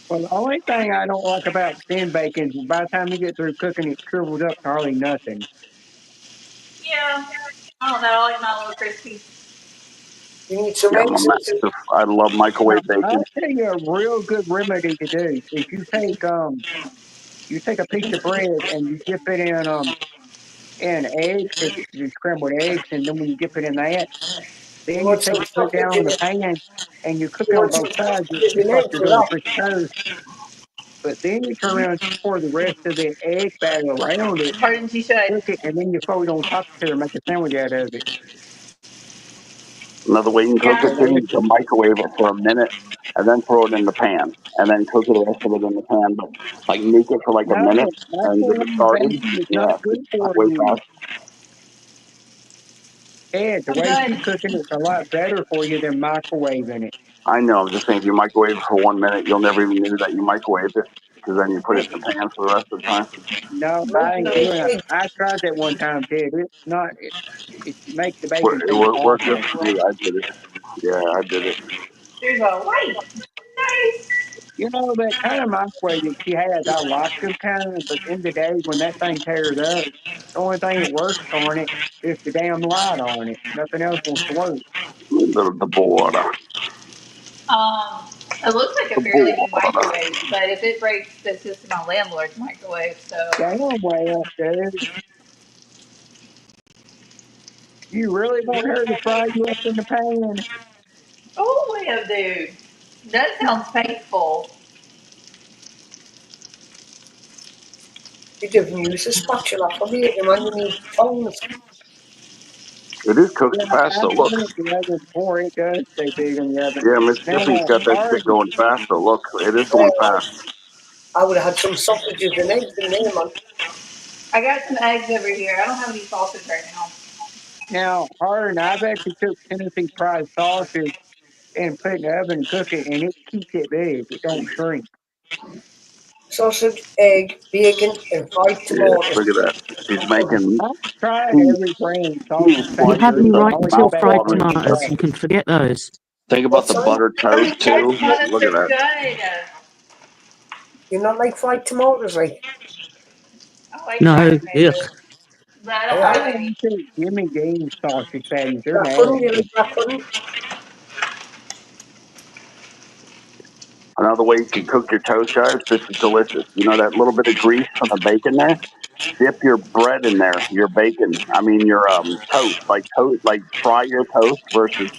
Well, the only thing I don't like about thin bacon is by the time you get through cooking, it shrivels up to hardly nothing. Yeah, I don't know. I like my little crispy. You need some Yeah, eggs. I love microwave I'll bacon. tell you a real good remedy to do is you take a piece of bread and you dip it in eggs, the scrambled eggs, and then when you dip it in that, You then you want take some it, put it down sausage on in the it. pan, and you cook You it on want some both sides. It sausages looks and like eggs you're with doing a that. French toast, but then you turn around and pour the rest of the egg batter around it, Pardon, you should. cook it, and then you fold it on top of it and make a sandwich out of it. Another way you can cook Yeah. it too, you can microwave it for a minute and then throw it in the pan and then cook the rest of it in the pan. But like make it for like a No, minute and get it microwave started. bacon is Yeah, not good for way you. fast. Ed, the I'm way good. she's cooking it's a lot better for you than microwaving it. I know. I'm just saying, if you microwave it for 1 minute, you'll never even know that you microwaved it because then you put it in the pan for the rest of the time. No, I ain't Microwave doing it. eggs. I tried that one time, Ted. It's not. It makes the bacon It taste worked awful. good for me. I did it. Yeah, I did it. There's a light. Nice. You know, that kind of microwave that she has, I like them kind of, but in the day when that thing tears up, the only thing that works on it is the damn light on it. Nothing else wants to work. The border. It looks like a The fairly new border. microwave, but if it breaks, that's just my landlord's microwave. So. Damn well, dude. You really want her to fry you up in the pan? Oh, yeah, dude. That sounds painful. You didn't use a spatula for bacon, man. You need tongs. It is cooked Yeah, fast I've though. Look. done it the oven before. It does stay big in the oven. Yeah, Now, Mississippi's got that shit Harvey, going fast though. Look, it is going Yeah, fast. I would have had some sausages and eggs in there, man. I got some eggs over here. I don't have any sausage right now. now, Harden, I've actually cooked Tennessee fried sausage and put it in the oven and cook it, and it keeps it big. It don't shrink. Sausage, egg, bacon, and fried Yeah, tomatoes. look at that. She's making I've tried two, every brand two sausage You slices had factory. me It's the of right only until fried mouth-watering bacon tomatoes. stuff. You I can forget those. Think about What's the that? buttered toast Fried too. tomatoes Look at are that. good. You not like fried tomatoes, like? I like No, fried ugh. tomatoes, but I don't Yeah, don't have want any. to Jimmy Dean sausage patties. They're I couldn't, you nasty. like, I couldn't. Another way you can cook your toast, guys. This is delicious. You know that little bit of grease from the bacon there? Dip your bread in there, your bacon. I mean your toast. Like fry your toast versus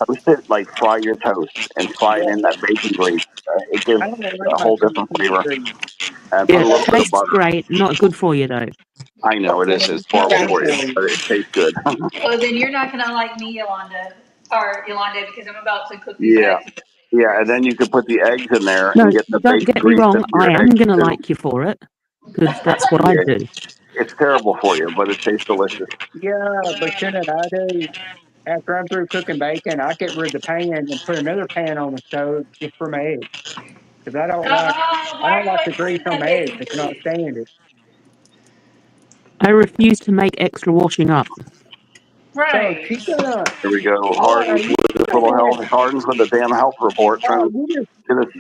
toast it. Like fry your toast and fry it Yeah. in that bacon grease. It gives I don't like a my whole toast different too flavor. greasy. And put Yeah, a little bit of tastes butter. great. Not good for you though. I know it is. Yeah, It's it's not horrible good for you, for you. but it tastes good. Well, then you're not gonna like me, Yolanda, because I'm about to cook these Yeah. eggs in bacon Yeah, and grease. then you could put the eggs in there No, and get the don't bacon get me grease wrong. into I your am eggs gonna too. like you for it because that's what I Yeah, do. it's terrible for you, but it tastes delicious. Yeah, but you know what I do? After I'm through cooking bacon, I get rid of the pan and put another pan on the stove just for my eggs. Because I Why don't are you like the grease wasting on that my eggs. bacon I cannot grease? stand it. I refuse to make extra washing up. So Right. she gonna, Here we go. are Hardens you with his little saying, health. Hardens with the damn health report, trying to you just,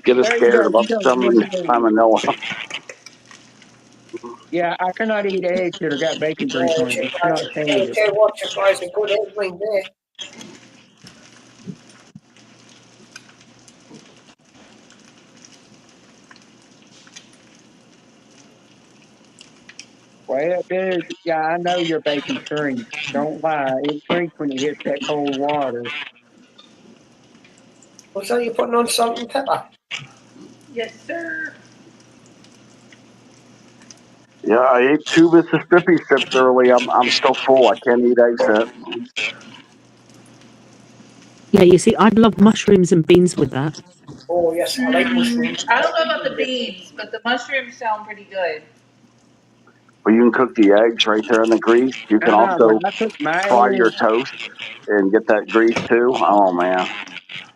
get us there you go, scared you about don't some want to eat. salmonella. Yeah, I cannot eat eggs that have got bacon grease Oh, on it. she Just fries cannot it. stand Hey, it. tell you what, she fries a good egg wing there. Well, dude, yeah, I know your bacon shrinks. Don't lie. It shrinks when it hits that cold water. What's that? You putting on salt and pepper? Yes, sir. Yeah, I ate 2 Mississippi strips early. I'm still full. I can't eat eggs yet. Yeah, you see, I'd love mushrooms and beans with that. Oh, yes, I like mushrooms. I don't know about the beans, but the mushrooms sound pretty good. But you can cook the eggs right there in the grease. You can When also I cook my fry your eggs, toast and get that grease too. Oh man.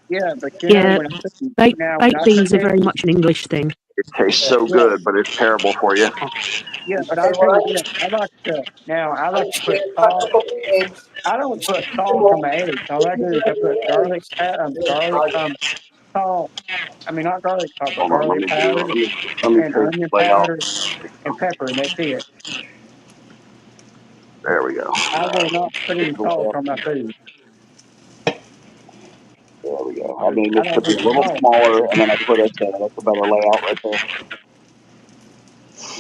yeah, but Yeah, when I cook, baked now when baked I cook beans are very eggs, much an English thing. It tastes so good, but it's terrible for you. Yeah, but Okay, I'll tell well, you this, I like to, now, I I like to just put crack a salt. couple of eggs. I don't put Beat them salt on up. my eggs. All I do is I put garlic, salt. I mean, not garlic salt, but Hold on, garlic powder let me and take onion the layout. powder and pepper, and that's it. There we go. I will not put any salt on my food. There we go. I mean, I this don't could be put a little salt. smaller, and then I put it there. That's a better layout right there.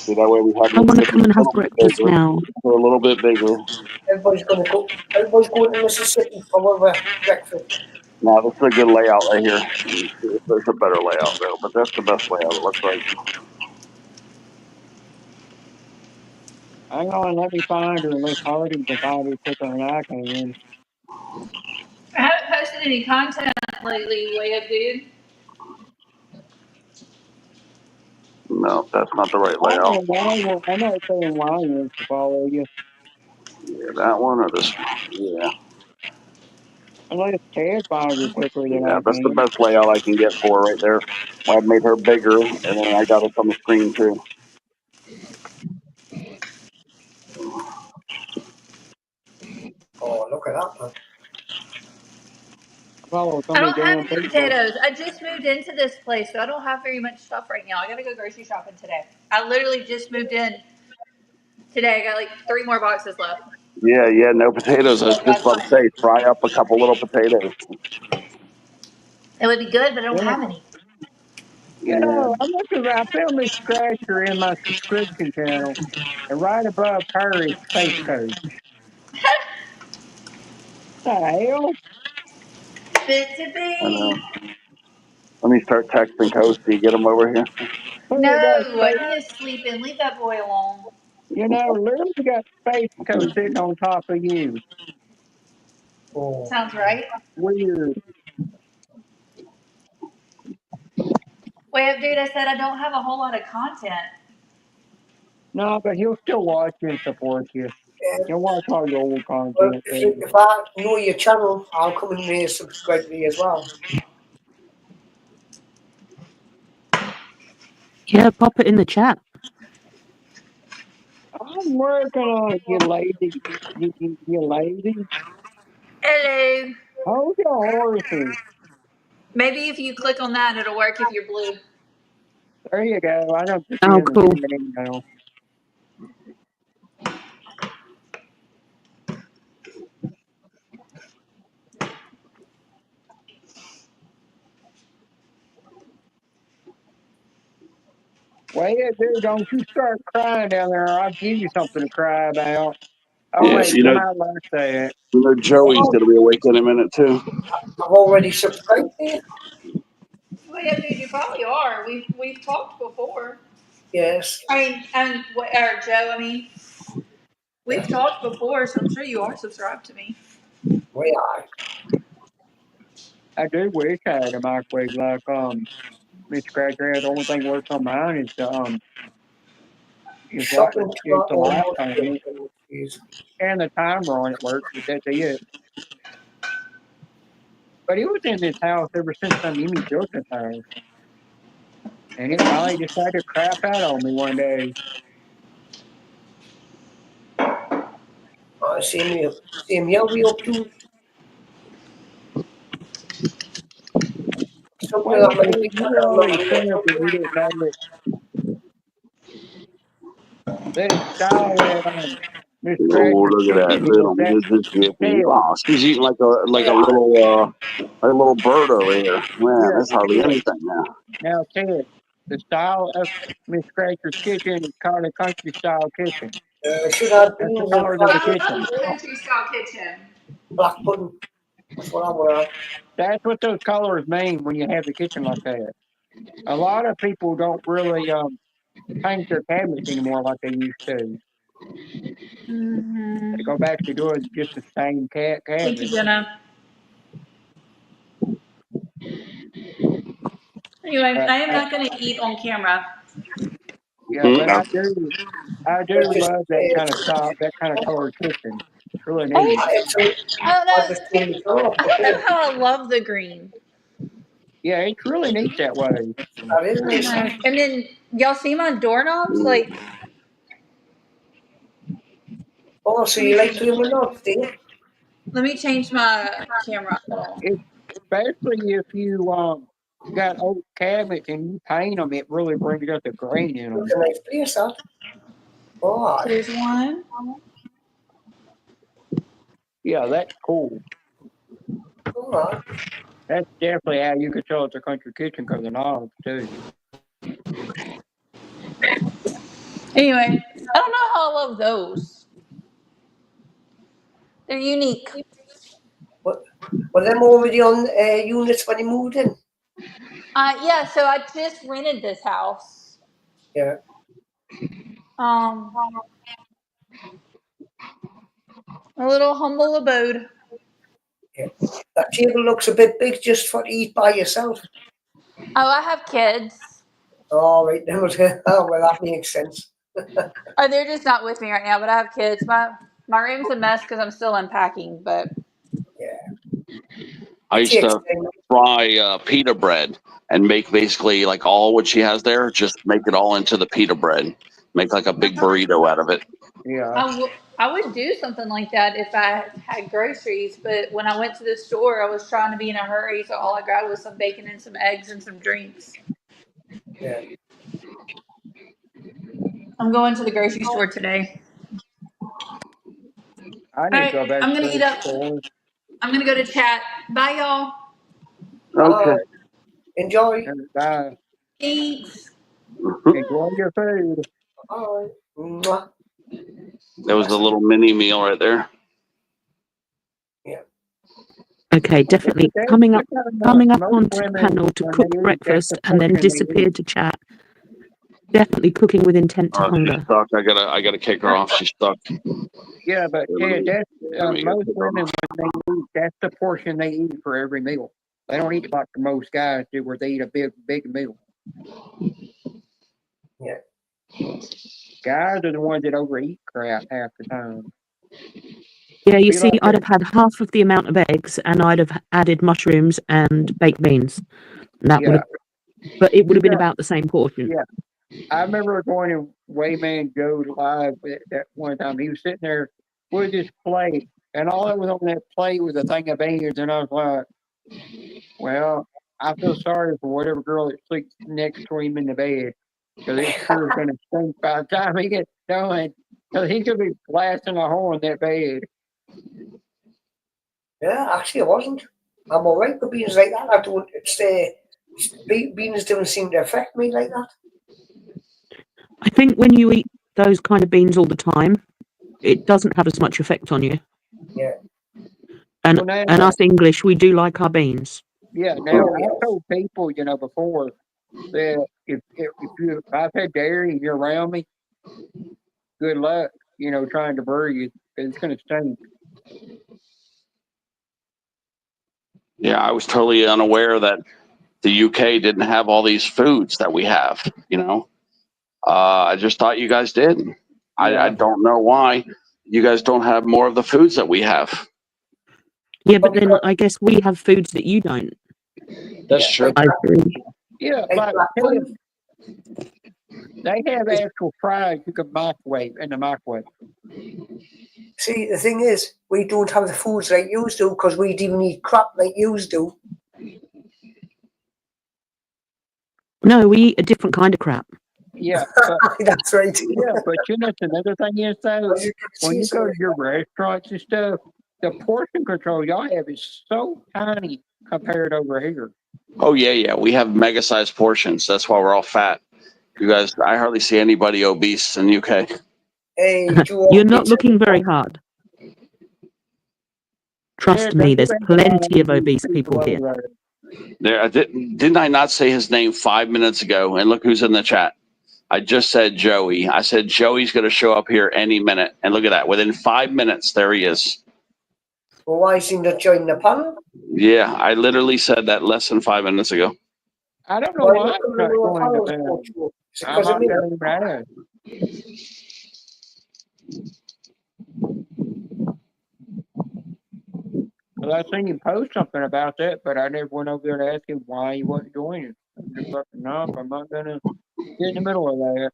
See, that way we have I this want to could be come and a have little bit breakfast bigger, now. or a little bit bigger. Everybody's going to go. Everybody's going to Mississippi for breakfast. Now, this is a good layout right here. Let me see if there's a better layout though, but that's the best layout. It looks like. Hang on, let me find her unless Hardy can find her quicker than I can. I haven't posted any content lately, Leah, dude. No, that's not the right I don't layout. know why. I'm not saying why you want to follow you. Yeah, that one or this one. Yeah, Unless Ted finds her quicker than yeah, I that's the can. best layout I can get for her right there. I've made her bigger, and then I got it on the screen too. Oh, look at that, man. Follow so I many don't have damn any people. potatoes. I just moved into this place, so I don't have very much stuff right now. I gotta go grocery shopping today. I literally just moved in today. I got like 3 more boxes left. Yeah, no potatoes. I was just That's about to fine. say, fry up a couple little potatoes. It would be good, but I don't Yeah. have any. You know, I'm looking. I found Miss Scratcher in my subscription channel, and right above her is Space Coast. The hell? Fit to I know. be. Let me start texting Coasty. Get him over here. Who got No, Space? he is sleeping. Leave that boy alone. You know, literally got Space Coast sitting on top of you. Oh, Sounds right. Weird. Wait, dude, I said I don't have a whole lot of content. No, but he'll still watch you and support you. yeah. He'll watch all your old Well, content. Too. if I know your channel, I'll come in there and subscribe to you as well. Yeah, pop it in the chat. I'm working on it, you lady. You lady. Hello. Hold your horses. Maybe if you click on that, it'll work if you're blue. There you go. I don't just Oh, in cool. now. Wait, dude, don't you start crying down there. I'll give you something to cry about. Oh, Yeah, wait, you come know, out like that. Joey's gonna be awake in a minute too. I've already subscribed to you. Well, yeah, dude, you probably are. We've talked before. Yes. I mean, and or Joe. I mean, we've talked before, so I'm sure you are subscribed to me. We are. I do wish I had a microwave like Miss Scratcher. The only thing works on mine is the Shopping is the light almost. on it and the timer on it works, but that's it. But he was in this house ever since Mimi built this house. And it finally decided to crap out on me one day. Same here. We up to something Well, that many dude, people you don't already know. said that you didn't know that style that Miss Oh, Scratcher's look at that kitchen is little that Mississippi. tail. Oh, she's eating like a little bird over here. Man, Here, that's hardly Ted. anything now. Now, Ted, the style of Miss Scratcher's kitchen is called a country style kitchen. Should have That's the beans and colors of the fried kitchen. Country style kitchen. black pudding. That's what I wear. That's what those colors mean when you have the kitchen like that. A lot of people don't really paint their cabinets anymore like they used to. Mm-hmm. They go back to doing just the same Thank you, cabinet. Jenna. Anyway, But I am not going to eat on camera. yeah, but I do I just, love that kind of style, that kind of color kitchen. It's really neat. I I don't know. just turned it off. I don't know how I love the green. Yeah, it's really neat that way. That is nice. And then y'all see my doorknobs? Like, Oh, so you like playing with knobs, do you? let me change my camera. Hold on. Especially if you got old cabinets and you paint them, it really brings out the grain in them. It's a nice place, that. Oh, Here's one. Yeah, that's cool. oh. That's definitely how you could tell it's a country kitchen because of knobs too. Anyway, I don't know how I love those. They're unique. Were them already on units when you moved in? Yeah, so I just rented this house. Yeah. A little humble abode. Yeah. That table looks a bit big just for to eat by yourself. Oh, I have kids. Oh, right. Oh, well, that makes sense. Oh, they're just not with me right now, but I have kids. My room's a mess because I'm still unpacking, but I used to fry pita bread and make basically like all what she has there, just make it all into the pita bread. Make like a big burrito out of it. Yeah. I would do something like that if I had groceries, but when I went to the store, I was trying to be in a hurry, so all I got was some bacon and some eggs and some drinks. Yeah. I'm going to the grocery store today. I need to go back I'm to gonna eat the up. store. I'm gonna go to chat. Bye, y'all. Okay. Enjoy. Bye. Thanks. Enjoy your food. Bye. Mwah. There was a little mini meal right there. Okay, definitely coming up onto the panel to cook breakfast and then disappear to chat. Definitely cooking with intent to Oh, she's hunger. stuck. I gotta kick her off. She's stuck. Yeah, but yeah, that's me most get women when they eat, that's the portion they eat for every meal. They don't eat like most guys do, where they eat a big meal. Yeah. Guys are the ones that overeat crap half the time. Yeah, you Be see, like I'd that. have had half of the amount of eggs and I'd have added mushrooms and baked beans. That would Yeah. have, but it would have been Yeah. about the same portion. Yeah. I remember going to Wayman Joe's live that one time. He was sitting there with his plate, and all that was on that plate was a thing of beans. And I was like, well, I feel sorry for whatever girl that sleeps next to him in the bed, because it's sure going to stink by the time he gets done. Because he could be blasting a hole in that bed. Yeah, actually, I wasn't. I'm all right with beans like that. I don't. Beans don't seem to affect me like that. I think when you eat those kind of beans all the time, it doesn't have as much effect on you. Yeah. And Well, now- and us English, we do like our beans. Yeah, now I've told people, before that if I've had dairy and you're around me, good luck, trying to breathe. It's going to stink. Yeah, I was totally unaware that the UK didn't have all these foods that we have. I just thought you guys did. I don't know why you guys don't have more of the foods that we have. Yeah, but then I guess we have foods that you don't. That's true. I agree. Yeah, like they have actual fries you can microwave in the microwave. See, the thing is, we don't have the foods like you do because we didn't eat crap like you do. No, we eat a different kind of crap. Yeah, that's right. Yeah, but another thing is though, when you go to your restaurants and stuff, the portion control y'all have is so tiny compared over here. Oh yeah. We have mega sized portions. That's why we're all fat. You guys, I hardly see anybody obese in the UK. Hey, You're not looking very hard. Trust me, there's plenty of obese people here. Didn't I not say his name 5 minutes ago? And look who's in the chat. I just said Joey. I said Joey's going to show up here any minute. And look at that. Within 5 minutes, there he is. Well, why is he not joining the panel? Yeah, I literally said that less than 5 minutes ago. I don't know why I'm not going to bed. I'm not going to Well, I seen him post something about that, but I never went over there to ask him why he wasn't joining. I'm just like, no, I'm not gonna get in the middle of that.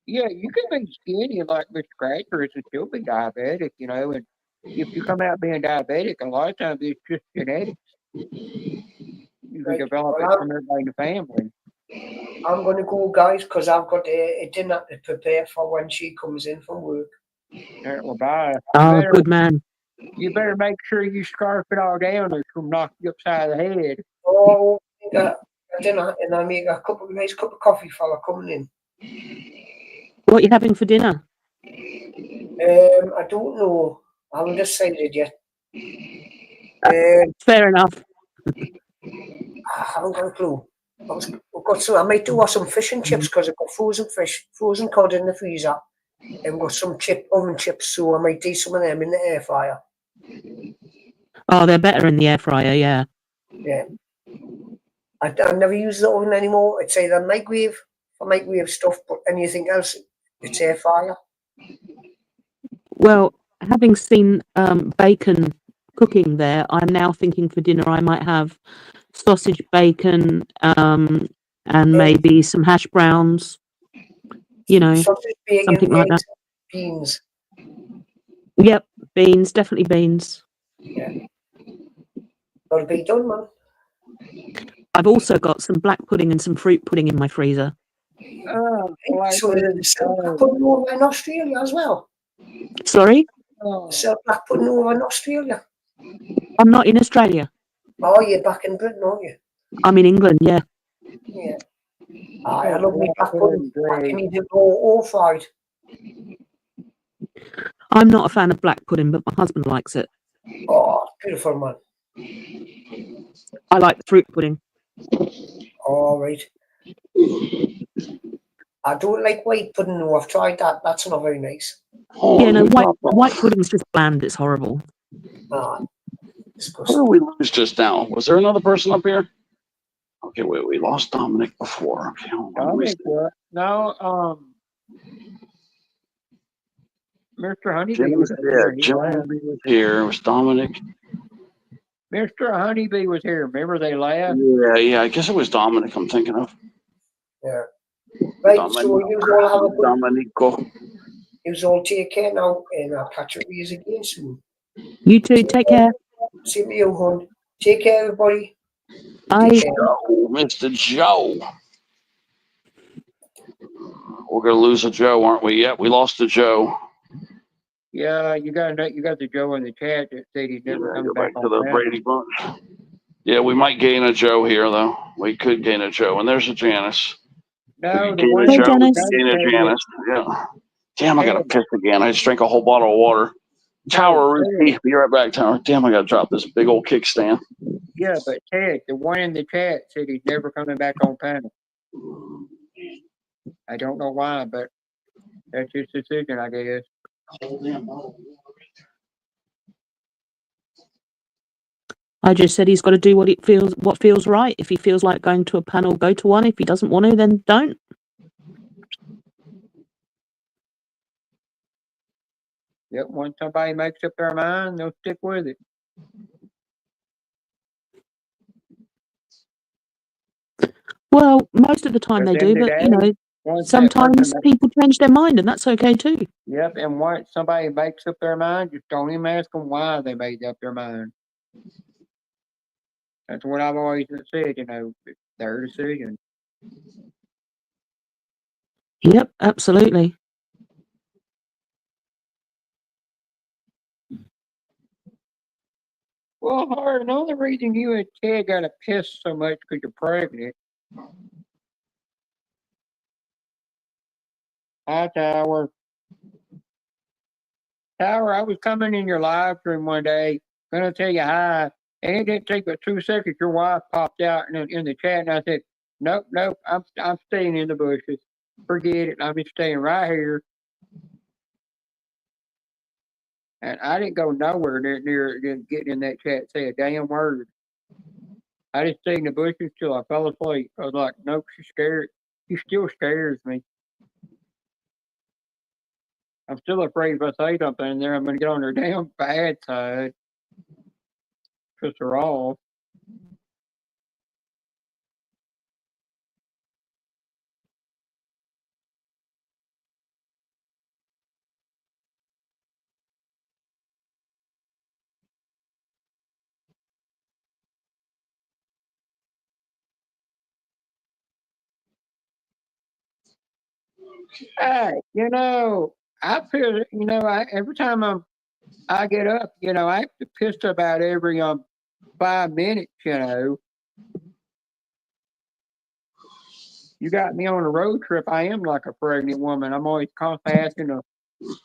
Yeah, you can be skinny like Mr. Cracker and still be diabetic, you know, and if you come out being diabetic, a lot of times it's just genetics. You can Right. develop it Well, from everybody in the family. I'm going to go, guys, because I've got a dinner to prepare for when she comes in from work. Well, bye. Oh, good man. You better make sure you scarf it all down or she'll knock you upside the head. Oh, a dinner, and I make a nice cup of coffee for her coming in. What are you having for dinner? I don't know. I haven't decided yet. Fair enough. I haven't got a clue. I might do some fish and chips because I've got frozen cod in the freezer, and got some oven chips, so I might do some of them in the air fryer. Oh, they're better in the air fryer, yeah. Yeah. I never use the oven anymore. It's either microwave for microwave stuff, but anything else, it's air fryer. Well, having seen bacon cooking there, I'm now thinking for dinner I might have sausage, bacon, and maybe some hash browns. You know, sausage, bacon, something like that. Beans. Yep, beans, definitely beans. Yeah. Gotta be done, man. I've also got some black pudding and some fruit pudding in my freezer. So there's black pudding over in Australia as well. Sorry? So black pudding over in Australia. I'm not in Australia. Oh, you're back in Britain, aren't you? I'm in England, yeah. Yeah. I love me black pudding. I can eat it all fried. I'm not a fan of black pudding, but my husband likes it. Oh, beautiful, man. I like the fruit pudding. All right. I don't like white pudding, though. I've tried that. That's not very nice. Yeah, no, white pudding's just bland. It's horrible. Ah, Who did we lose just now? Was there another person up here? Okay, wait, we lost Dominic before. Okay, hold on. Dominic, what? No, Mr. Honeybee was here. Jim was here. It was Dominic. Mr. Honeybee was here. Remember they laughed? Yeah. I guess it was Dominic I'm thinking of. Yeah. Right, so you all have a good Dominico. You all take care now, and I'll catch up with you again soon. You too. Take care. See you, hon. Take care, everybody. Bye. Mr. Joe. We're gonna lose a Joe, aren't we? Yep, we lost a Joe. Yeah, you got the Joe in the chat that said he's never coming back to the Brady Bunch. Yeah, we might gain a Joe here, though. We could gain a Joe, and there's a Janice. No, the one gain a Janice. Yeah. Damn, I gotta piss again. I just drank a whole bottle of water. Tower, Ruthie, be right back, Tower. Damn, I gotta drop this big old kickstand. Yeah, but Ted, the one in the chat said he's never coming back on panel. I don't know why, but that's his decision, I guess. I just said he's got to do what feels right. If he feels like going to a panel, go to one. If he doesn't want to, then don't. Yep, once somebody makes up their mind, they'll stick with it. Well, most of the time they do, but you know, sometimes people change their mind, and that's okay too. Yep, and once somebody makes up their mind, just don't even ask them why they made up their mind. That's what I've always said, you know, it's their decision. Yep, absolutely. Well, Hart, the only reason you and Ted got to piss so much because you're pregnant. Hi, Tower. Tower, I was coming in your live stream one day, gonna tell you hi, and it didn't take but 2 seconds. Your wife popped out in the chat, and I said, "Nope, I'm staying in the bushes. Forget it. I'm just staying right here." And I didn't go nowhere near getting in that chat, say a damn word. I just stayed in the bushes till I fell asleep. I was like, nope, she's scared. She still scares me. I'm still afraid if I say something in there, I'm going to get on their damn bad side. Piss her off. Hey, I feel, every time I get up, I have to piss about every 5 minutes, You got me on a road trip. I am like a pregnant woman. I'm always constantly asking to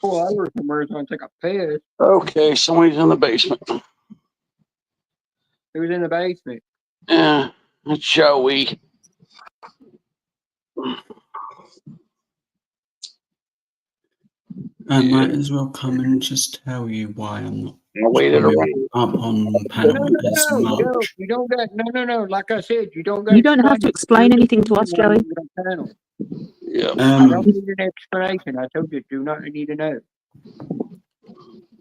pull over somewhere so I can take a piss. Okay, somebody's in the basement. Who's in the basement? Yeah, it's Joey. I might as well come and just tell you why I'm not I waited around. up on panel as much. You don't got no. Like I said, you don't got. You don't have to explain anything to us, Joey. Yeah. I don't need an explanation. I told you, do not need to know.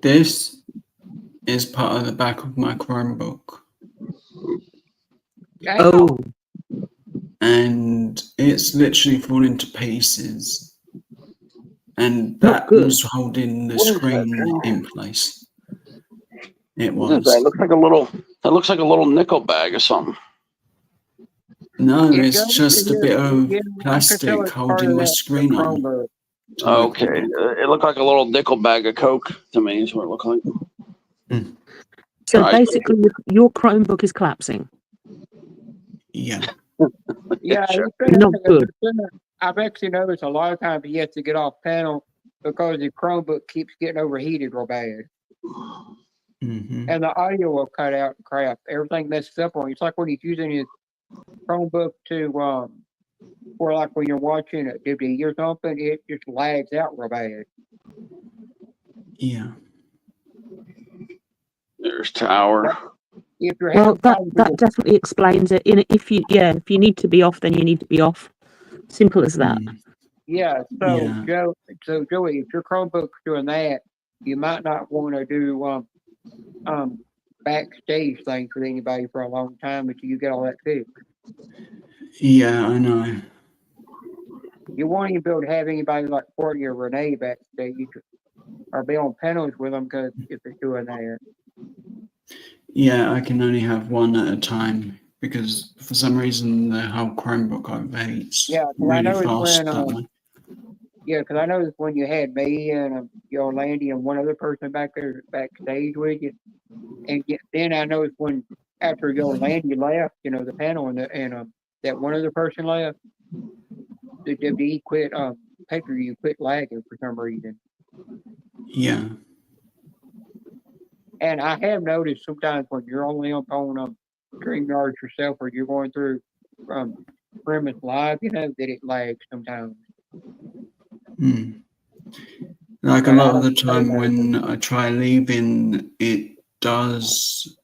This is part of the back of my Chromebook. Oh. And it's literally falling to pieces. And that was holding the screen in place. It was. That looks like a little. That looks like a little nickel bag or something. No, it's just a bit of plastic holding my screen on. Okay, it looked like a little nickel bag of Coke to me. Is what it looked like. So basically, your Chromebook is collapsing. Yeah. Yeah, not good. I've actually noticed a lot of times he has to get off panel because the Chromebook keeps getting overheated real bad. Mm-hmm. And the audio will cut out and crap. Everything messes up on it. It's like when he's using his Chromebook to, or like when you're watching a DVD or something, it just lags out real bad. Yeah. There's Tower. If you're Well, that definitely explains it. If you need to be off, then you need to be off. Simple as that. Yeah. So Joey, if your Chromebook's doing that, you might not want to do backstage things with anybody for a long time until you get all that fixed. Yeah, I know. You won't even be able to have anybody like Courtney or Renee backstage or be on panels with them because if they're doing that. Yeah, I can only have one at a time because for some reason the whole Chromebook overheats really fast that way. Yeah, because I noticed when you had me and Landy and one other person back there backstage with you, and then I noticed when after Landy left, the panel and that one other person left, the WWE quit pay-per-view quit lagging for some reason. Yeah. And I have noticed sometimes when you're only on StreamYard yourself or you're going through Premise Live, that it lags sometimes. Like a lot of the time when I try leaving, it does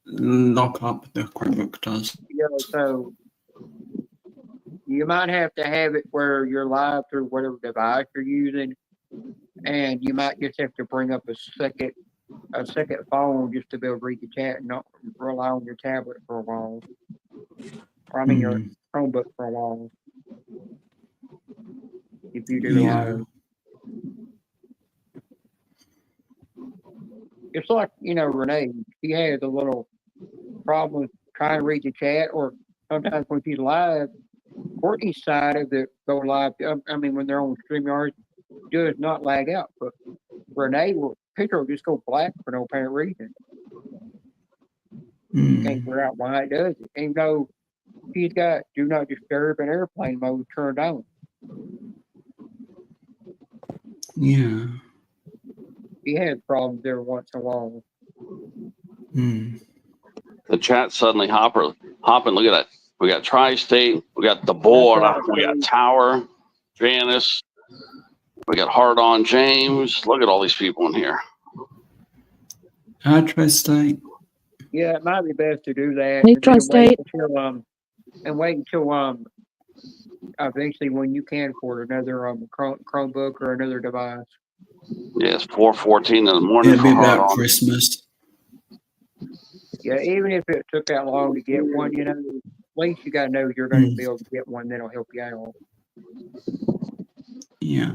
lock up, the Chromebook does. Yeah, so you might have to have it where you're live through whatever device you're using, and you might just have to bring up a second phone just to be able to read the chat and not rely on your tablet for a while. Or your Chromebook for a while. If you do live. It's like, Renee, she has a little problem trying to read the chat, or sometimes when she's live, Courtney's side of the go live, when they're on StreamYard, does not lag out, but Renee picture will just go black for no apparent reason. You can't figure out why it does it. Even though she's got do not disturb and airplane mode turned on. Yeah. He has problems every once in a while. The chat suddenly hopping. Look at that. We got Tri-State. We got the board. We got Tower, Janice. We got Hard On James. Look at all these people in here. Hi, Tri-State. Yeah, it might be best to do that, Hey, and then Tri-State. wait until eventually when you can afford another Chromebook or another device. Yeah, it's 4:14 in the morning It'll for be hard about on. Christmas. Yeah, even if it took that long to get one, at least you gotta know you're gonna be able to get one that'll help you out. Yeah.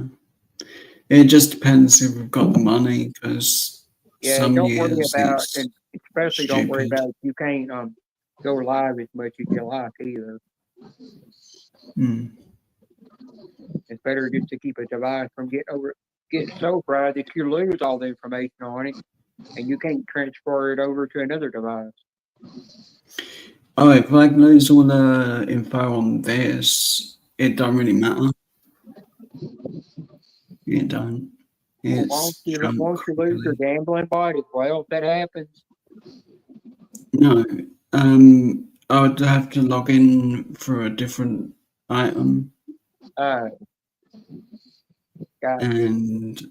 It just depends if we've got the money, because Yeah, some don't worry years about, it's and especially don't worry stupid. about if you can't go live as much as you like either. Mm. It's better just to keep a device from getting so fried that you lose all the information on it, and you can't transfer it over to another device. Oh, if I lose all the info on this, it don't really matter. It don't. Well, It's won't you lose your gambling bot as well if that happens? No. I would have to log in for a different item. Gotcha. And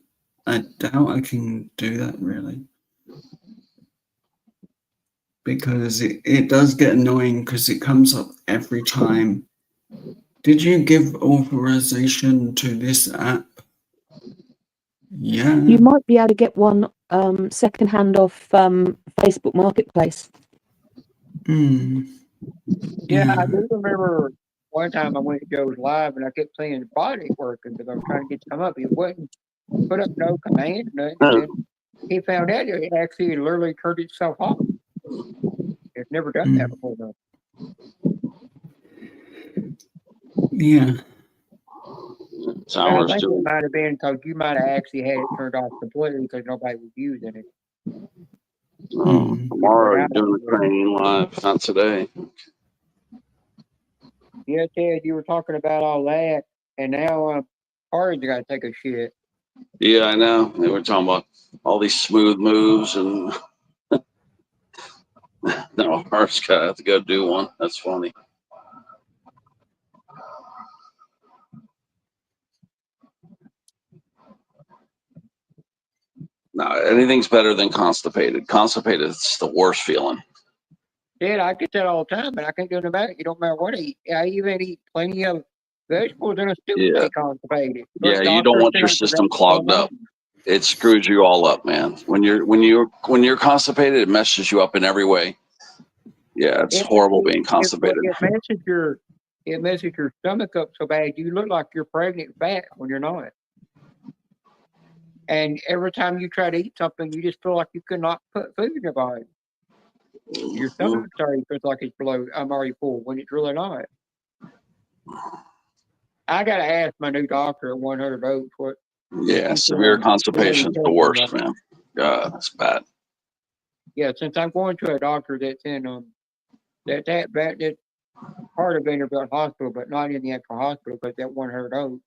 I doubt I can do that really. Because it does get annoying because it comes up every time. Did you give authorization to this app? Yeah. You might be able to get one secondhand off Facebook Marketplace. Yeah, I do remember one time I went to Joe's live and I kept saying the bot ain't working because I was trying to get to come up. He wouldn't put up no command, nothing. And he found out it actually literally turned itself off. It's never done that before though. Yeah. It's I hours think too. it might have been because you might have actually had it turned off completely because nobody was using it. Tomorrow you're doing the training live, not today. Yeah, Ted, you were talking about all that, and now Harden's got to take a shit. Yeah, I know. They were talking about all these smooth moves, and no, Hart's got to have to go do one. That's funny. No, anything's better than constipated. Constipated is the worst feeling. Ted, I get that all the time, but I can't do nothing about it. You don't matter what I eat. I even eat plenty of vegetables and I still stay constipated. But Yeah, you don't doctors want say your I'm system preventing clogged all up. It screws you all up, man. When you're constipated, it messes you up in every way. Yeah, it's horrible being constipated. It messes your stomach up so bad you look like you're pregnant fat when you're not. And every time you try to eat something, you just feel like you could not put food in your body. Your stomach already feels like it's below. I'm already full when it's really not. I gotta ask my new doctor at 100 Oaks what. Yeah, severe constipation is the worst, man. God, that's bad. Yeah, since I'm going to a doctor that's in that part of Vanderbilt Hospital, but not in the actual hospital, but that 100 Oaks.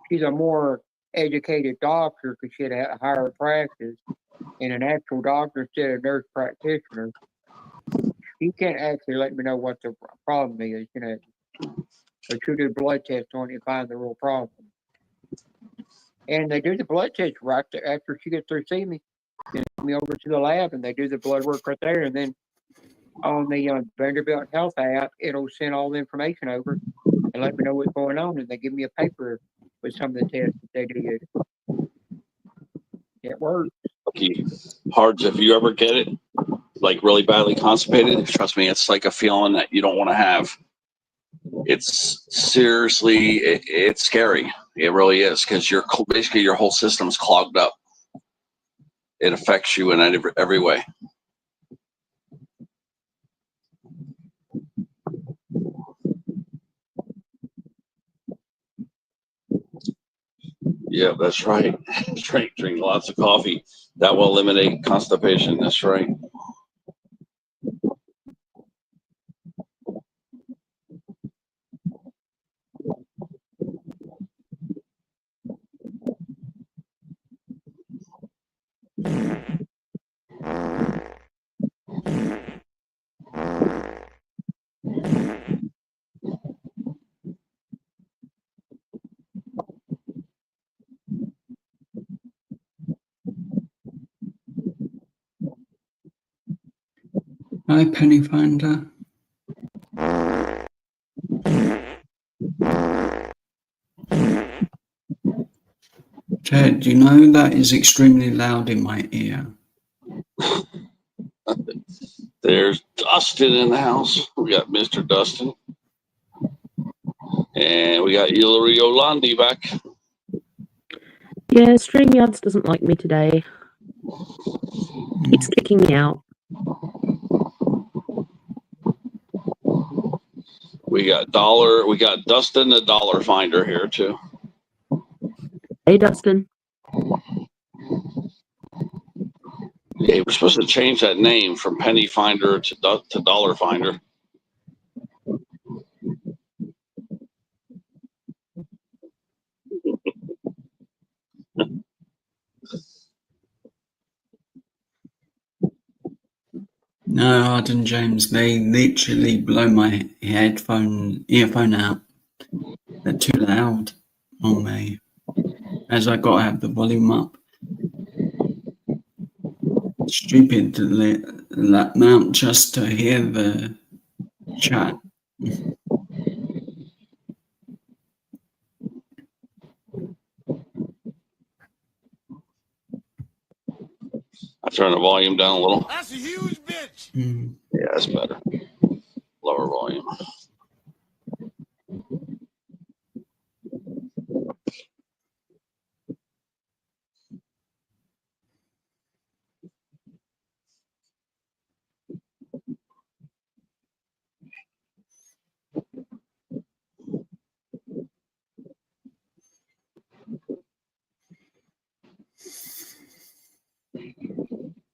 She's a more educated doctor because she had a higher practice, and an actual doctor instead of nurse practitioner. She can't actually let me know what the problem is, But she'll do blood tests on it and find the real problem. And they do the blood test right there after she gets through seeing me. They send me over to the lab and they do the blood work right there. And then on the Vanderbilt Health app, it'll send all the information over and let me know what's going on. And they give me a paper with some of the tests that they did. It works. Okay. Hards, if you ever get it, like really badly constipated, trust me, it's like a feeling that you don't want to have. It's seriously, it's scary. It really is, because basically your whole system's clogged up. It affects you in every way. Yeah, that's right. Drink lots of coffee. That will eliminate constipation. That's right. Hi, Penny Finder. Ted, you know that is extremely loud in my ear. There's Dustin in the house. We got Mr. Dustin. And we got Hillary Olandi back. Yeah, StreamYards doesn't like me today. It's kicking me out. We got Dustin the Dollar Finder here too. Hey, Dustin. Yeah, we're supposed to change that name from Penny Finder to Dollar Finder. No, Arden James, they literally blow my earphone out. They're too loud on me, as I gotta have the volume up. Stupid that amount just to hear the chat. I turn the volume down a little. That's a huge bitch. Yeah, that's better. Lower volume.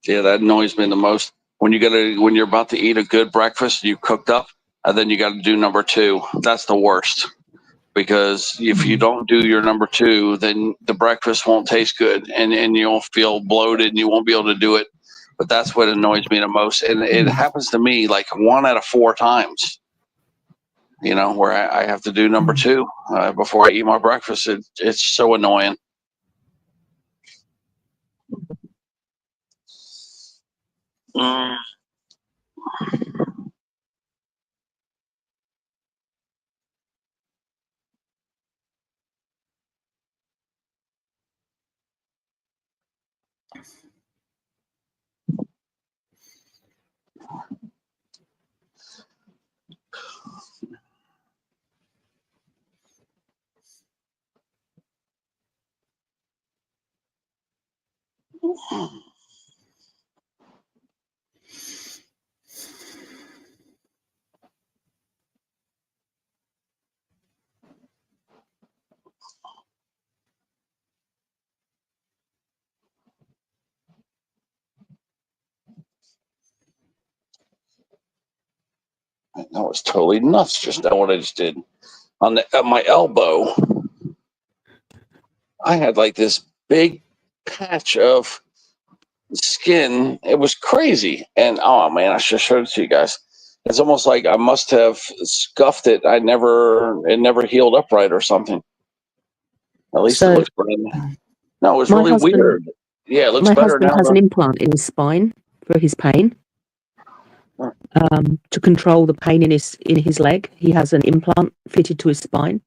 Yeah, that annoys me the most. When you're about to eat a good breakfast, you cooked up, and then you got to do number two. That's the worst, because if you don't do your number two, then the breakfast won't taste good, and you'll feel bloated, and you won't be able to do it. But that's what annoys me the most, and it happens to me like 1 out of 4 times. You know, where I have to do number two before I eat my breakfast. It's so annoying. That was totally nuts. Just what I just did at my elbow. I had like this big patch of skin. It was crazy, and oh man, I should have showed it to you guys. It's almost like I must have scuffed it. It never healed up right or something. At least it looks better. No, it was really weird. Yeah, it looks better now. My husband has an implant in his spine for his pain. To control the pain in his leg, he has an implant fitted to his spine,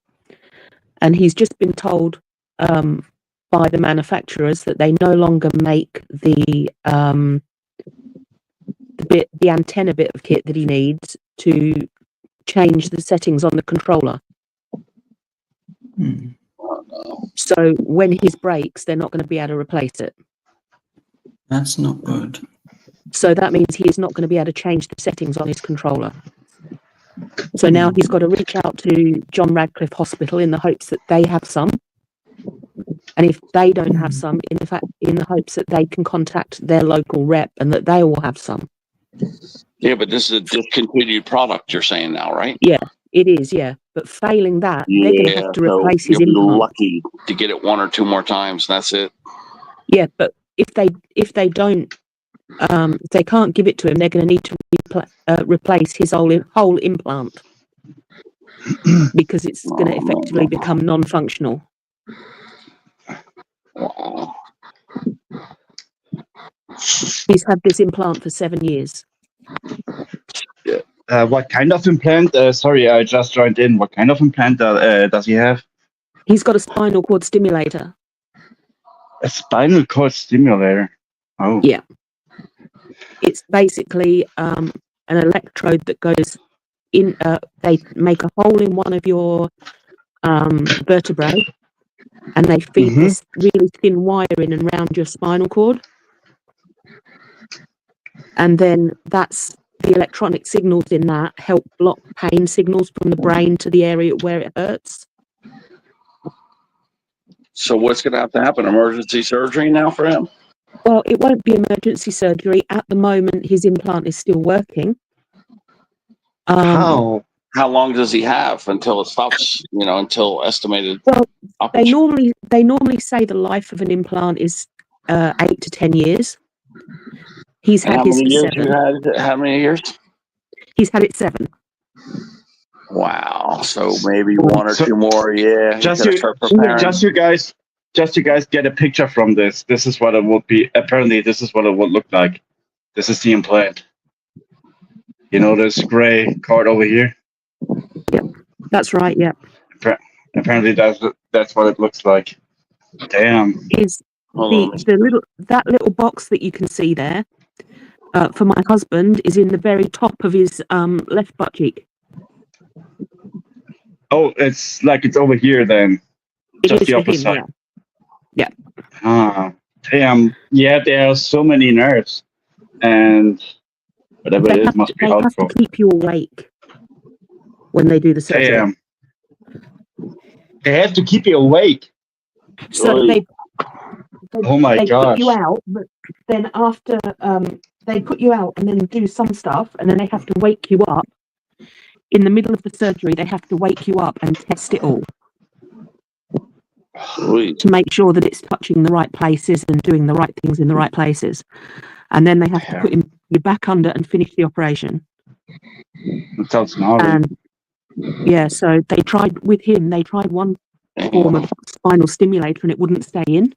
and he's just been told by the manufacturers that they no longer make the antenna bit of kit that he needs to change the settings on the controller. So when his breaks, they're not going to be able to replace it. That's not good. So that means he is not going to be able to change the settings on his controller. So now he's got to reach out to John Radcliffe Hospital in the hopes that they have some. And if they don't have some, in the hopes that they can contact their local rep and that they will have some. Yeah, but this is a discontinued product, you're saying now, right? Yeah, it is, yeah. But failing that, they're going to have to replace his you'll be implant. lucky to get it 1 or 2 more times. That's it. Yeah, but if they don't, if they can't give it to him, they're going to need to replace his whole implant because it's going to effectively become non-functional. Wow. He's had this implant for 7 years. What kind of implant? Sorry, I just joined in. What kind of implant does he have? He's got a spinal cord stimulator. A spinal cord stimulator. Oh. Yeah. It's basically an electrode that goes in. They make a hole in one of your vertebrae, and they feed this really thin wire in and round your spinal cord. And then that's the electronic signals in that help block pain signals from the brain to the area where it hurts. So what's going to have to happen? Emergency surgery now for him? Well, it won't be emergency surgery. At the moment, his implant is still working. How long does he have until it stops? Until estimated. Well, they normally say the life of an implant is 8 to 10 years. He's had his for 7. How many years? He's had it 7. Wow. So maybe 1 or 2 more. Yeah. Just you guys get a picture from this. This is what it would be. Apparently, this is what it would look like. This is the implant. You know this gray card over here? Yep, that's right. Yeah. Apparently, that's what it looks like. Damn. Is that little box that you can see there for my husband is in the very top of his left butt cheek. Oh, it's over here then. It Just is the for opposite. him, yeah. Ah, damn. Yeah, there are so many nerves, and whatever it is must be They have helpful. to keep you awake when they do the surgery. Damn. They have to keep you awake. So they Oh my put gosh. you out, but then after they put you out and then do some stuff, and then they have to wake you up. In the middle of the surgery, they have to wake you up and test it all to make sure that it's touching the right places and doing the right things in the right places. And then they have to put you back under and finish the operation. That sounds gnarly. And yeah, so they tried one form of spinal stimulator and it wouldn't stay in.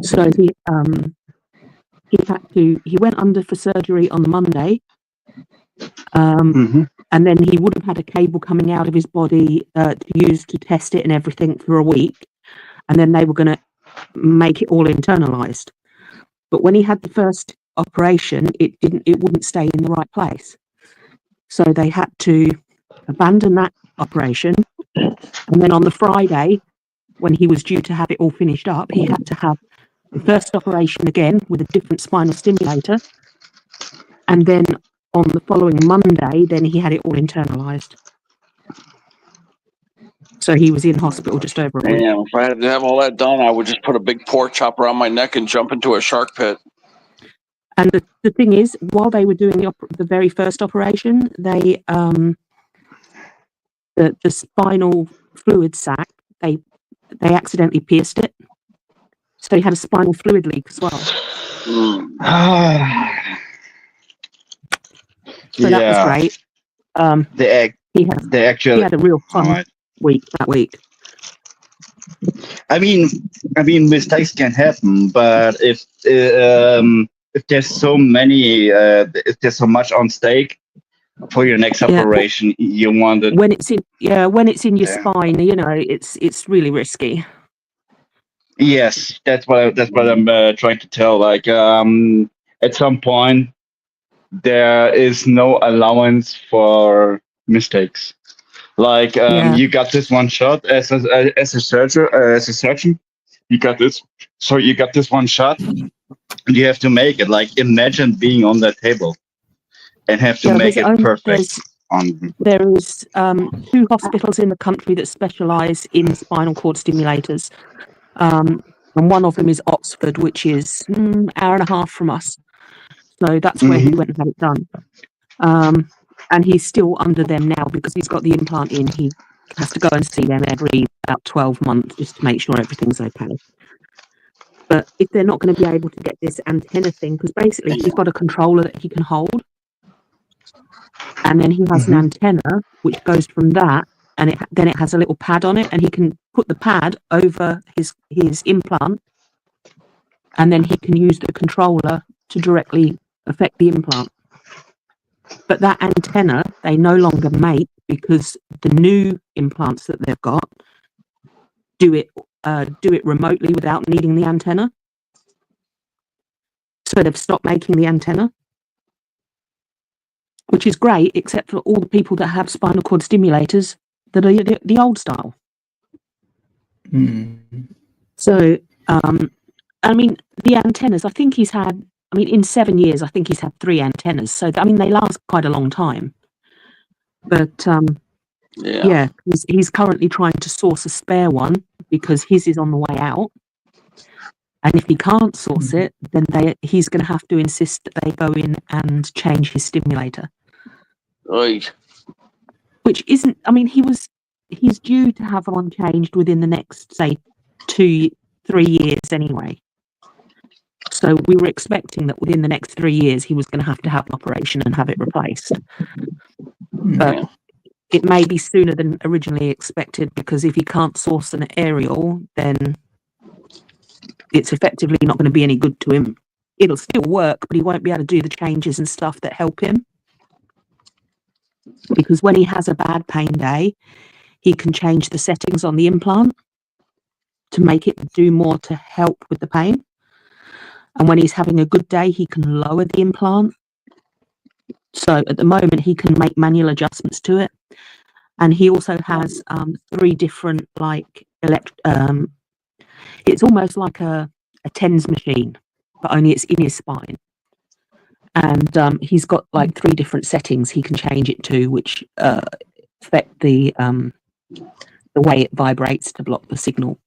So he went under for surgery on the Monday. And then he would have had a cable coming out of his body to use to test it and everything for a week. And then they were going to make it all internalized. But when he had the first operation, it wouldn't stay in the right place. So they had to abandon that operation. And then on the Friday, when he was due to have it all finished up, he had to have the first operation again with a different spinal stimulator. And then on the following Monday, then he had it all internalized. So he was in hospital just over a week. Damn, if I had to have all that done, I would just put a big pork chop around my neck and jump into a shark pit. And the thing is, while they were doing the very first operation, they the spinal fluid sac, they accidentally pierced it. So he had a spinal fluid leak as well. So that was great. He had a real fun week that week. I mean, mistakes can happen, but if there's so many, if there's so much on stake for your next operation, you want it. When it's in your spine, it's really risky. Yes, that's what I'm trying to tell. Like, at some point, there is no allowance for mistakes. Like, you got this one shot as a surgeon. You got this one shot, and you have to make it. Like, imagine being on that table and have to make it perfect. There is 2 hospitals in the country that specialise in spinal cord stimulators. And one of them is Oxford, which is an hour and a half from us. So that's where he went and had it done. And he's still under them now because he's got the implant in. He has to go and see them every about 12 months just to make sure everything's okay. But if they're not going to be able to get this antenna thing, because basically he's got a controller that he can hold. And then he has an antenna which goes from that, and then it has a little pad on it, and he can put the pad over his implant, and then he can use the controller to directly affect the implant. But that antenna they no longer make because the new implants that they've got do it remotely without needing the antenna. So they've stopped making the antenna, which is great, except for all the people that have spinal cord stimulators that are the old style. So, I mean, the antennas, I think he's had, I mean, in 7 years, I think he's had 3 antennas. So, I mean, they last quite a long time. But, yeah, he's currently trying to source a spare one because his is on the way out. And if he can't source it, then he's going to have to insist that they go in and change his stimulator. Right. Which isn't, I mean, he's due to have one changed within the next, say, 2-3 years anyway. So we were expecting that within the next 3 years he was going to have an operation and have it replaced. But it may be sooner than originally expected, because if he can't source an aerial, then it's effectively not going to be any good to him. It'll still work, but he won't be able to do the changes and stuff that help him. Because when he has a bad pain day, he can change the settings on the implant to make it do more to help with the pain. And when he's having a good day, he can lower the implant. So at the moment, he can make manual adjustments to it. And he also has 3 different, like, it's almost like a TENS machine, but only it's in his spine. And he's got like 3 different settings he can change it to, which affect the way it vibrates to block the signal.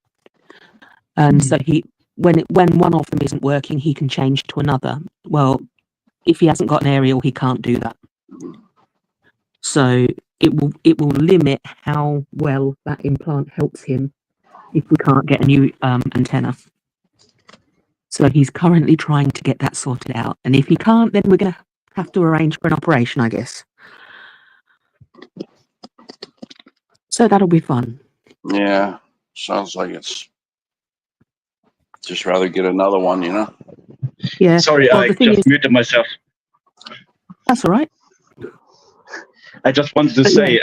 And so when one of them isn't working, he can change to another. Well, if he hasn't got an aerial, he can't do that. So it will limit how well that implant helps him if we can't get a new antenna. So he's currently trying to get that sorted out. And if he can't, then we're going to have to arrange for an operation, I guess. So that'll be fun. Yeah. Sounds like it's just rather get another one, you know? Yeah. Sorry, Well, I the thing just is, muted myself. that's all right. I just wanted to But say,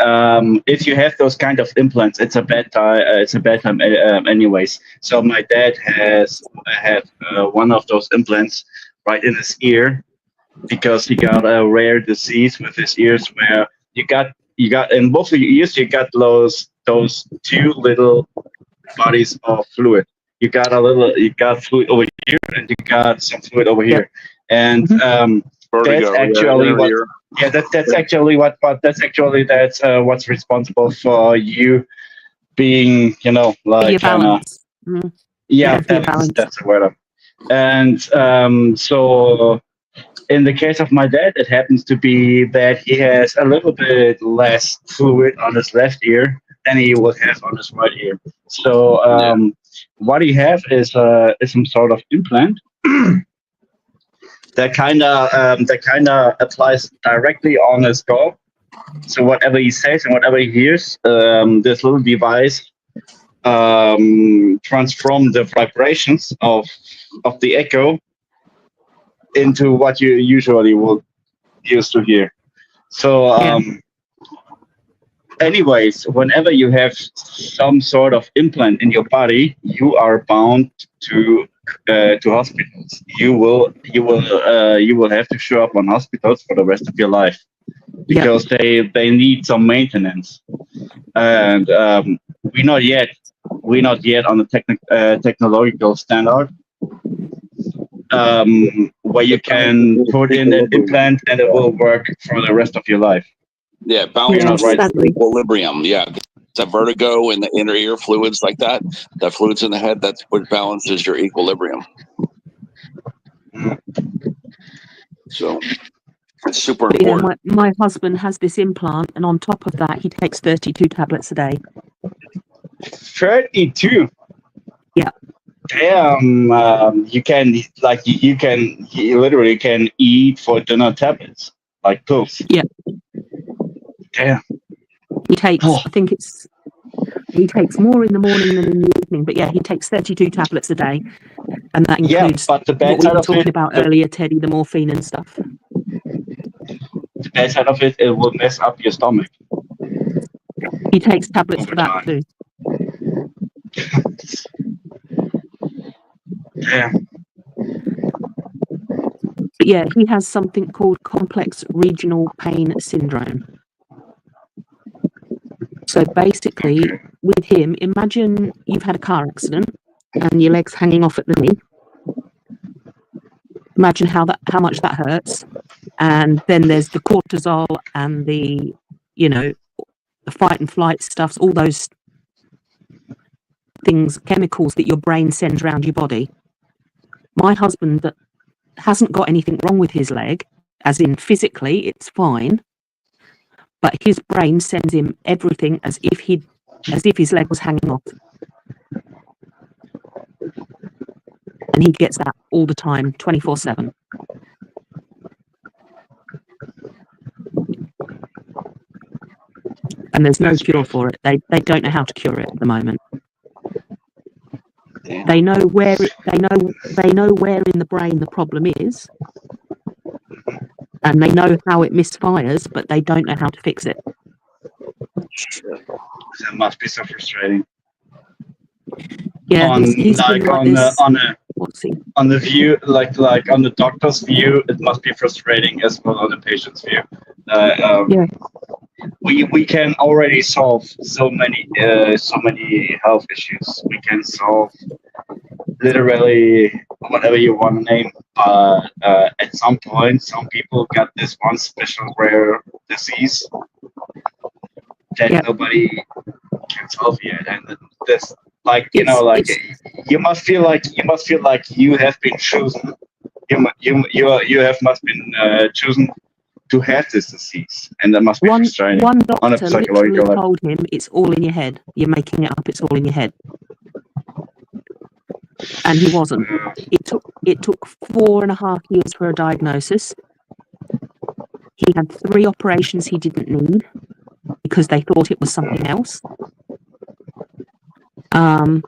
if you have those kind of implants, it's a bad time. It's a bad time, anyways. So my dad had one of those implants right in his ear because he got a rare disease with his ears, where you got in both of your ears, you got those 2 little bodies of fluid. You got fluid over here, and you got some fluid over here, and Vertigo, that's actually that's what's responsible for you being, Your like balance. yeah, your balance. that's the word. And so in the case of my dad, it happens to be that he has a little bit less fluid on his left ear than he would have on his right ear. So what he have is some sort of implant that kind of applies directly on his skull. So whatever he says and whatever he hears, this little device transforms the vibrations of the echo into what you usually would use to hear. So anyways, whenever you have some sort of implant in your body, you are bound to hospitals. You will have to show up on hospitals for the rest of your life because they need some maintenance. And we're not yet on the technological standard where you can put in an implant and it will work for the rest of your life. Yeah, balance right equilibrium. Yeah, the vertigo and the inner ear fluids like that, the fluids in the head, that's what balances your equilibrium. So it's super But important. my husband has this implant, and on top of that, he takes 32 tablets a day. 32. Yeah. Damn. You literally can eat for dinner tablets, like pills. Yeah. Damn. He takes, I think he takes more in the morning than in the evening, but yeah, he takes 32 tablets a day, and that includes but the bad what we side were of talking it, about earlier, Teddy, the morphine and stuff. the bad side of it, it will mess up your stomach. He takes tablets Over for that time. too. Yeah. But yeah, he has something called complex regional pain syndrome. So basically, with him, imagine you've had a car accident and your leg's hanging off at the knee. Imagine how much that hurts. And then there's the cortisol and the, the fight and flight stuffs, all those things, chemicals that your brain sends around your body. My husband that hasn't got anything wrong with his leg, as in physically, it's fine, but his brain sends him everything as if his leg was hanging off. And he gets that all the time, 24/7. And there's no cure for it. They don't know how to cure it at the moment. They know where they know where in the brain the problem is, and they know how it misfires, but they don't know how to fix it. That must be so frustrating. Yeah, he's like been like on this. on the view, like on the doctor's view, it must be frustrating as well on the patient's view. Yeah. We can already solve so many health issues. We can solve literally whatever you want to name. At some point, some people got this one special rare disease that nobody can solve yet, and this, like, you you must feel like you have been chosen. You have must been chosen to have this disease, and that must be frustrating. One on a doctor psychological literally level. told him, "It's all in your head. You're making it up. It's all in your head." And he wasn't. It took 4.5 years for a diagnosis. He had 3 operations he didn't need because they thought it was something else. And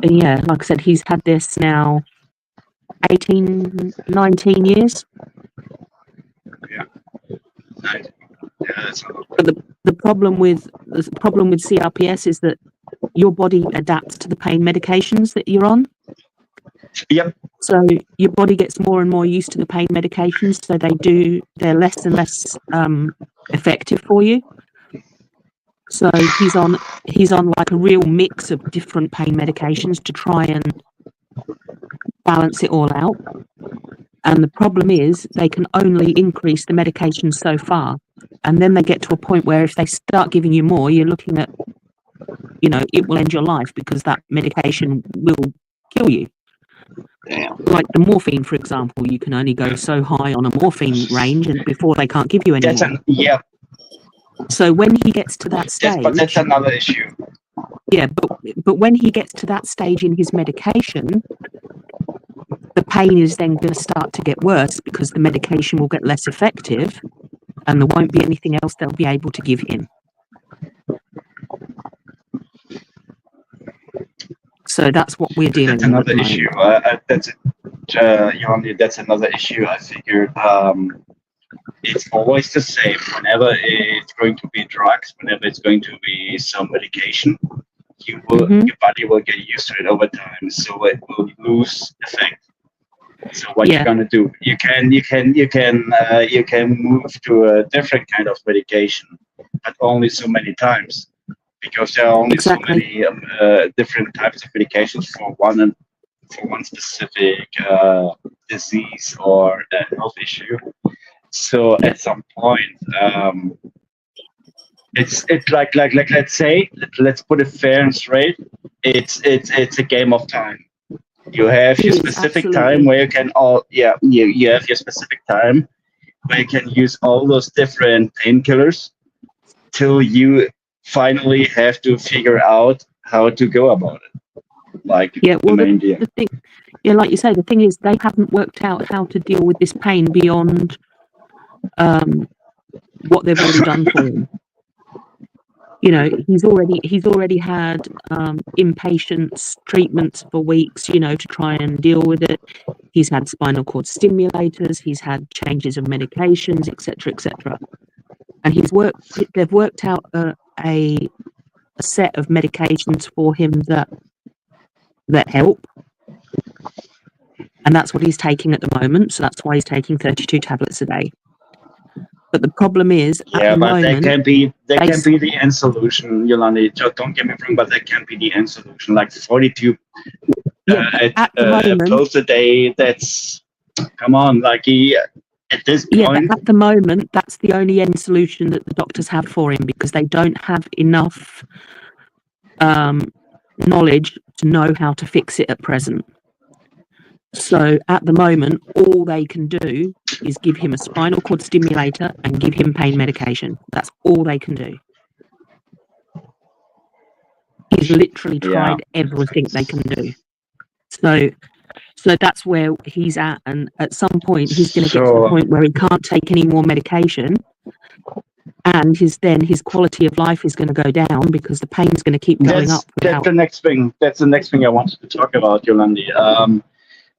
yeah, like I said, he's had this now 19 years. Yeah. Nice. Yeah, that's But the problem with CRPS is that your body adapts to the pain medications that you're on. Yep. So your body gets more and more used to the pain medications, so they're less and less effective for you. So he's on like a real mix of different pain medications to try and balance it all out. And the problem is they can only increase the medication so far. And then they get to a point where if they start giving you more, you're looking at, it will end your life because that medication will kill you. Damn. Like the morphine, for example, you can only go so high on a morphine range and before they can't give you any more. So when he gets to that stage, but that's another issue. Yeah, but when he gets to that stage in his medication, the pain is then going to start to get worse because the medication will get less effective, and there won't be anything else they'll be able to give him. So that's what we're dealing with. That's another issue. That's another issue. I figured it's always the same. Whenever it's going to be drugs, whenever it's going to be some medication, your body will get used to it over time, so it will lose effect. So what you're gonna do? You can move to a different kind of medication, but only so many times, because there are only so many different types of medications for one specific disease or health issue. So at some point, it's like let's put it fair and straight. It's a game of time. You have your specific time where you can you have your specific time where you can use all those different painkillers till you finally have to figure out how to go about it. Like the thing, like you say, the thing is they haven't worked out how to deal with this pain beyond what they've already done for him. You know, he's already had inpatients treatments for weeks, you know, to try and deal with it. He's had spinal cord stimulators, he's had changes of medications, etc., and they've worked out a set of medications for him that help, and that's what he's taking at the moment. So that's why he's taking 32 tablets a day. But the problem is, Yeah, at the but moment, that can be the end solution, Yolandi. Just don't get me wrong, but that can be the end solution. Like 42 at the moment, close a day. That's come on, like at this yeah, point. but at the moment, that's the only end solution that the doctors have for him, because they don't have enough knowledge to know how to fix it at present. So at the moment, all they can do is give him a spinal cord stimulator and give him pain medication. That's all they can do. He's literally tried everything they can do. So that's where he's at, and at some point he's going to get to the point where he can't take any more medication, and his quality of life is going to go down because the pain's going to keep going up. That's the next thing. That's the next thing I wanted to talk about, Yolandi.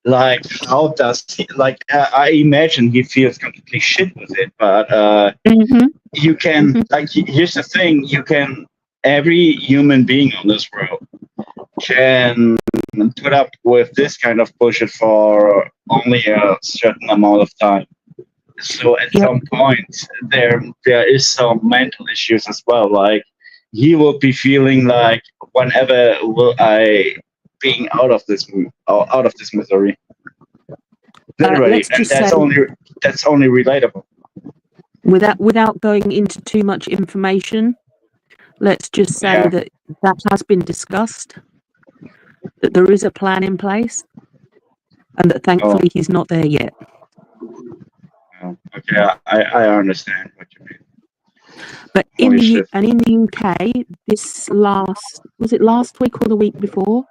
Like, how does he, like, I imagine he feels completely shit with it, but you can, like, here's the thing, every human being on this world can put up with this kind of bullshit for only a certain amount of time. So at some point, there is some mental issues as well. Like, he will be feeling like, whenever will I being out of this misery? Literally, and that's only relatable. Without going into too much information, let's just say that has been discussed, that there is a plan in place, and that thankfully he's not there yet. Okay, I understand what you mean. But in the UK, was it last week or the week before?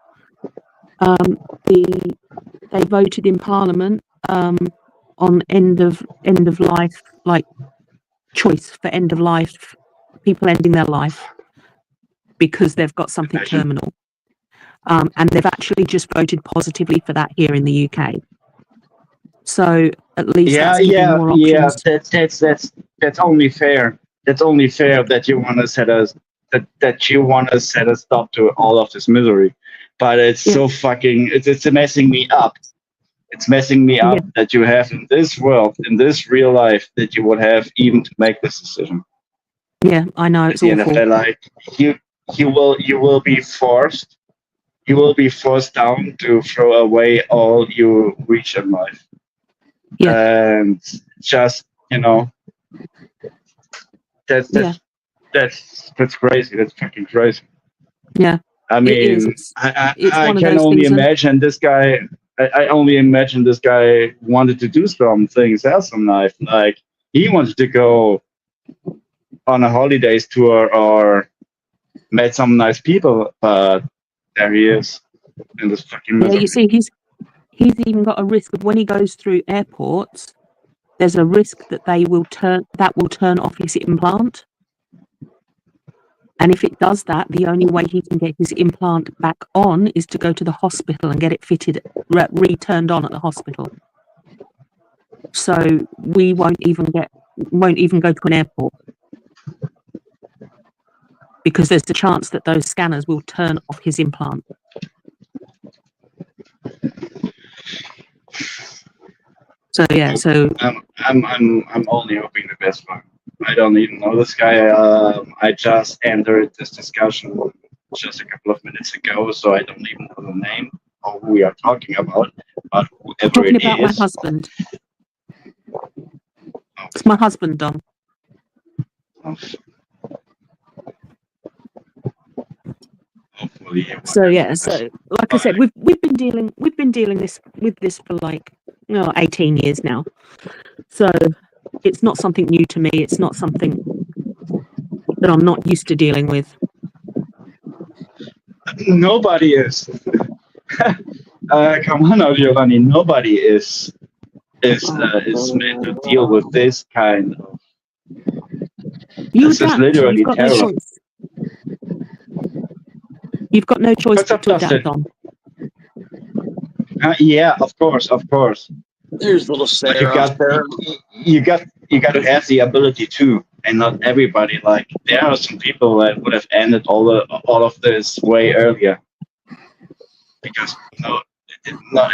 They voted in Parliament on end of life, like choice for end of life, people ending their life because they've got something terminal, and they've actually just voted positively for that here in the UK. So at least that's only fair. That's only fair that you want to set a stop to all of this misery. But it's so fucking, it's messing me up. It's messing me up that you have in this world, in this real life, that you would have even to make this decision. Yeah, I know, it's awful. Like, you will be forced down to throw away all you reach in life. Yeah. And just, you know, that's crazy. That's fucking crazy. Yeah. I mean, I can only imagine this guy. I only imagine this guy wanted to do some things, have some life. Like, he wanted to go on a holidays tour or met some nice people, but there he is in this fucking misery. Yeah, you see, he's even got a risk of when he goes through airports. There's a risk that will turn off his implant. And if it does that, the only way he can get his implant back on is to go to the hospital and get it fitted, returned on at the hospital. So we won't even go to an airport because there's a chance that those scanners will turn off his implant. So yeah, I'm only hoping the best for him. I don't even know this guy. I just entered this discussion just a couple of minutes ago, so I don't even know the name or who we are talking about. But whoever talking it about is, my husband. It's my husband, Dom. Hopefully. So yeah, so like I said, we've been dealing with this for like 18 years now. So it's not something new to me. It's not something that I'm not used to dealing with. Nobody is. Come on, Giovanni. Nobody is meant to deal with this kind of. This is literally terrible. You've got no choice What's but up, to adapt Dustin? on. Yeah, of course, of course. There's little But you Sarah. got to have the ability too, and not everybody. Like there are some people that would have ended all of this way earlier, because not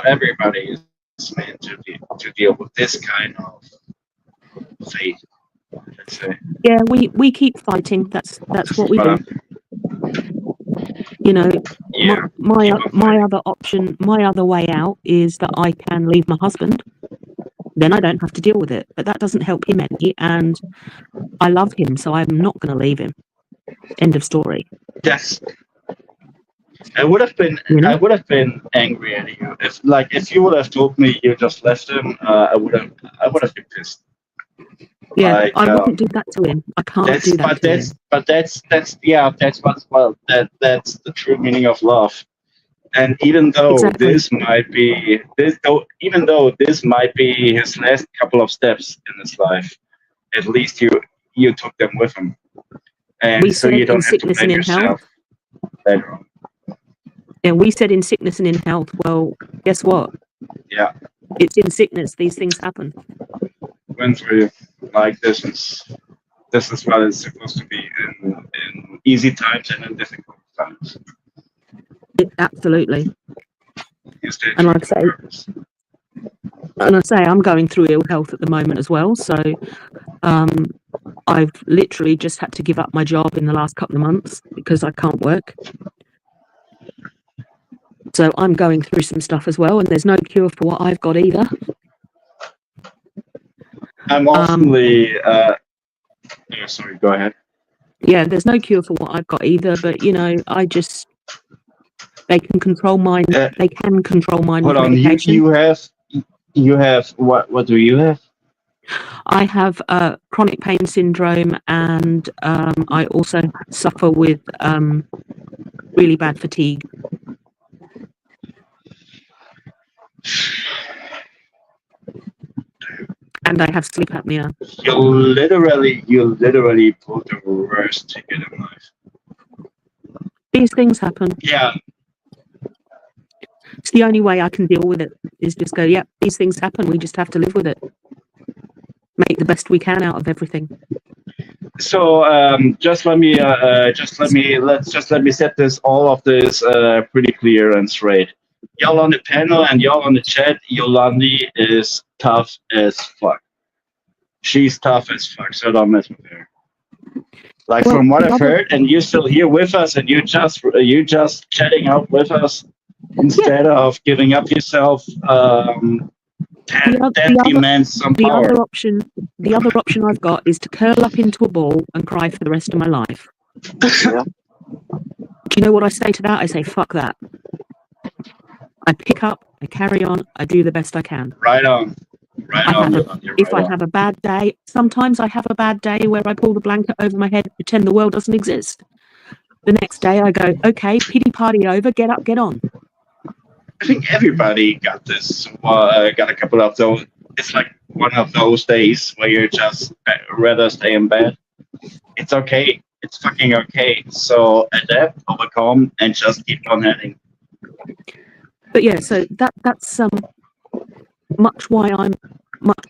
everybody is meant to deal with this kind of fate. Let's say. Yeah, we keep fighting. That's what we But, do. You know, yeah, my other option, my other way out is that I can leave my husband. Then I don't have to deal with it. But that doesn't help him any, and I love him, so I'm not going to leave him. End of story. yes. I would have been angry at you if you would have told me you just left him. I would have been pissed. Yeah, Like, I wouldn't do that to him. I can't do that to him. That's the true meaning of love. And even though Exactly. this might be his last couple of steps in his life, at least you took them with him, and We so said you in don't have to sickness blame and in health. yourself later on. Yeah, we said in sickness and in health. Well, guess what? Yeah, It's in sickness these things happen. went through like this is what it's supposed to be in easy times and in difficult times. Absolutely. You stay And true like to I say, purpose. I'm going through ill health at the moment as well. So I've literally just had to give up my job in the last couple of months because I can't work. So I'm going through some stuff as well, and there's no cure for what I've got either. I'm awfully. Sorry, go ahead. Yeah, there's no cure for what I've got either. But you know, they can control mine. They can control mine with Hold on, medication. you have what do you have? I have chronic pain syndrome, and I also suffer with really bad fatigue. And I have sleep apnea. You literally pulled the worst ticket in life. These things happen. Yeah, It's the only way I can deal with it is just go, yep, these things happen. We just have to live with it. Make the best we can out of everything. so let me set all of this pretty clear and straight. Y'all on the panel and y'all on the chat, Yolandi is tough as fuck. She's tough as fuck, so don't mess with her. Like Well, from what the I've other- heard, and you're still here with us, and you just chatting out with us instead of giving up yourself. That demands some The power. other option I've got is to curl up into a ball and cry for the rest of my life. Do you know what I say to that? I say, fuck that. I pick up, I carry on, I do the best I can. Right on. Right on. Yolandi, If right I on. have a bad day, sometimes I have a bad day where I pull the blanket over my head, pretend the world doesn't exist. The next day I go, okay, pity party over, get up, get on. I think everybody got this. Got a couple of those. It's like one of those days where you just rather stay in bed. It's okay. It's fucking okay. So adapt, overcome, and just keep on heading. But yeah, so that's much why I'm much.